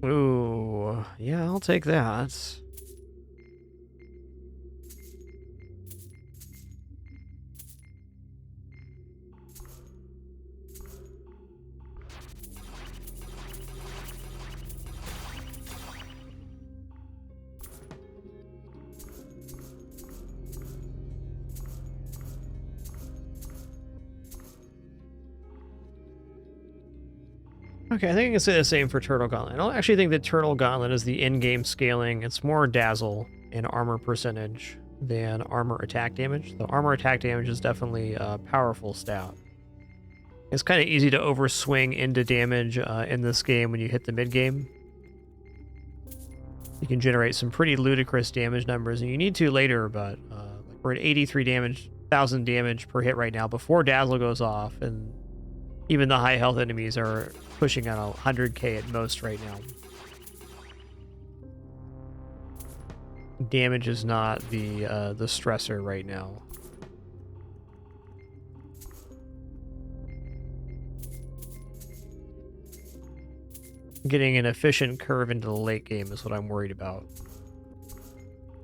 Ooh, yeah, I'll take that. Okay, I think I can say the same for Turtle Gauntlet. I don't actually think that Turtle Gauntlet is the in-game scaling. It's more dazzle and armor percentage than armor attack damage. The armor attack damage is definitely a powerful stat. It's kind of easy to overswing into damage in this game when you hit the mid-game. You can generate some pretty ludicrous damage numbers, and you need to later, but like we're at 83,000 damage per hit right now before Dazzle goes off, and even the high health enemies are pushing on 100k at most right now. Damage is not the stressor right now. Getting an efficient curve into the late game is what I'm worried about.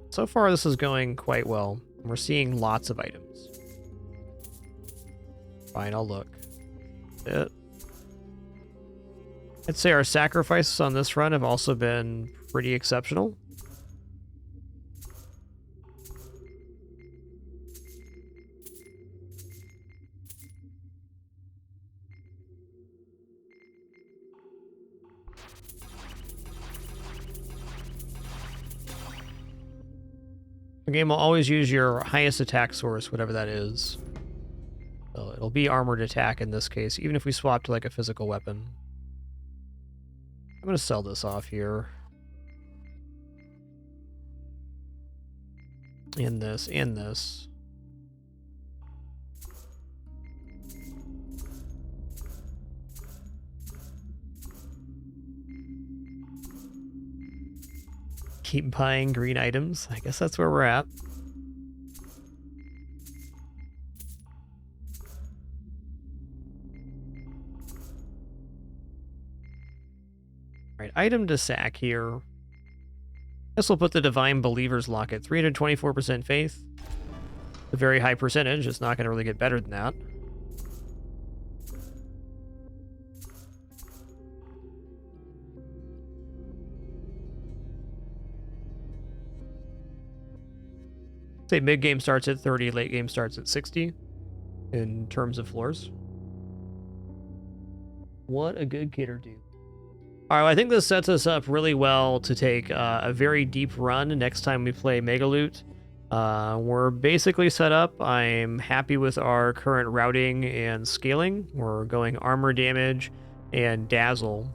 So far, this is going quite well. We're seeing lots of items. Fine, I'll look. I'd say our sacrifices on this run have also been pretty exceptional. The game will always use your highest attack source, whatever that is. So it'll be armored attack in this case, even if we swap to like a physical weapon. I'm going to sell this off here. And this, and this. Keep buying green items. I guess that's where we're at. Alright, item to sack here. This will put the Divine Believer's Lock at 324% faith. A very high percentage. It's not going to really get better than that. Say mid-game starts at 30, late game starts at 60 in terms of floors. What a good kidder, dude. All right, well, I think this sets us up really well to take a very deep run next time we play MEGALOOT. We're basically set up. I'm happy with our current routing and scaling. We're going armor damage and dazzle.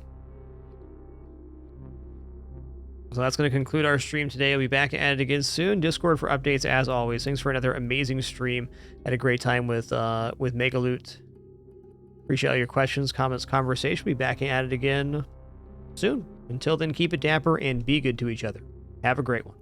So that's going to conclude our stream today. I'll be back at it again soon. Discord for updates as always. Thanks for another amazing stream. Had a great time with MEGALOOT. Appreciate all your questions, comments, conversation. We'll be back at it again soon. Until then, keep it dapper and be good to each other. Have a great one.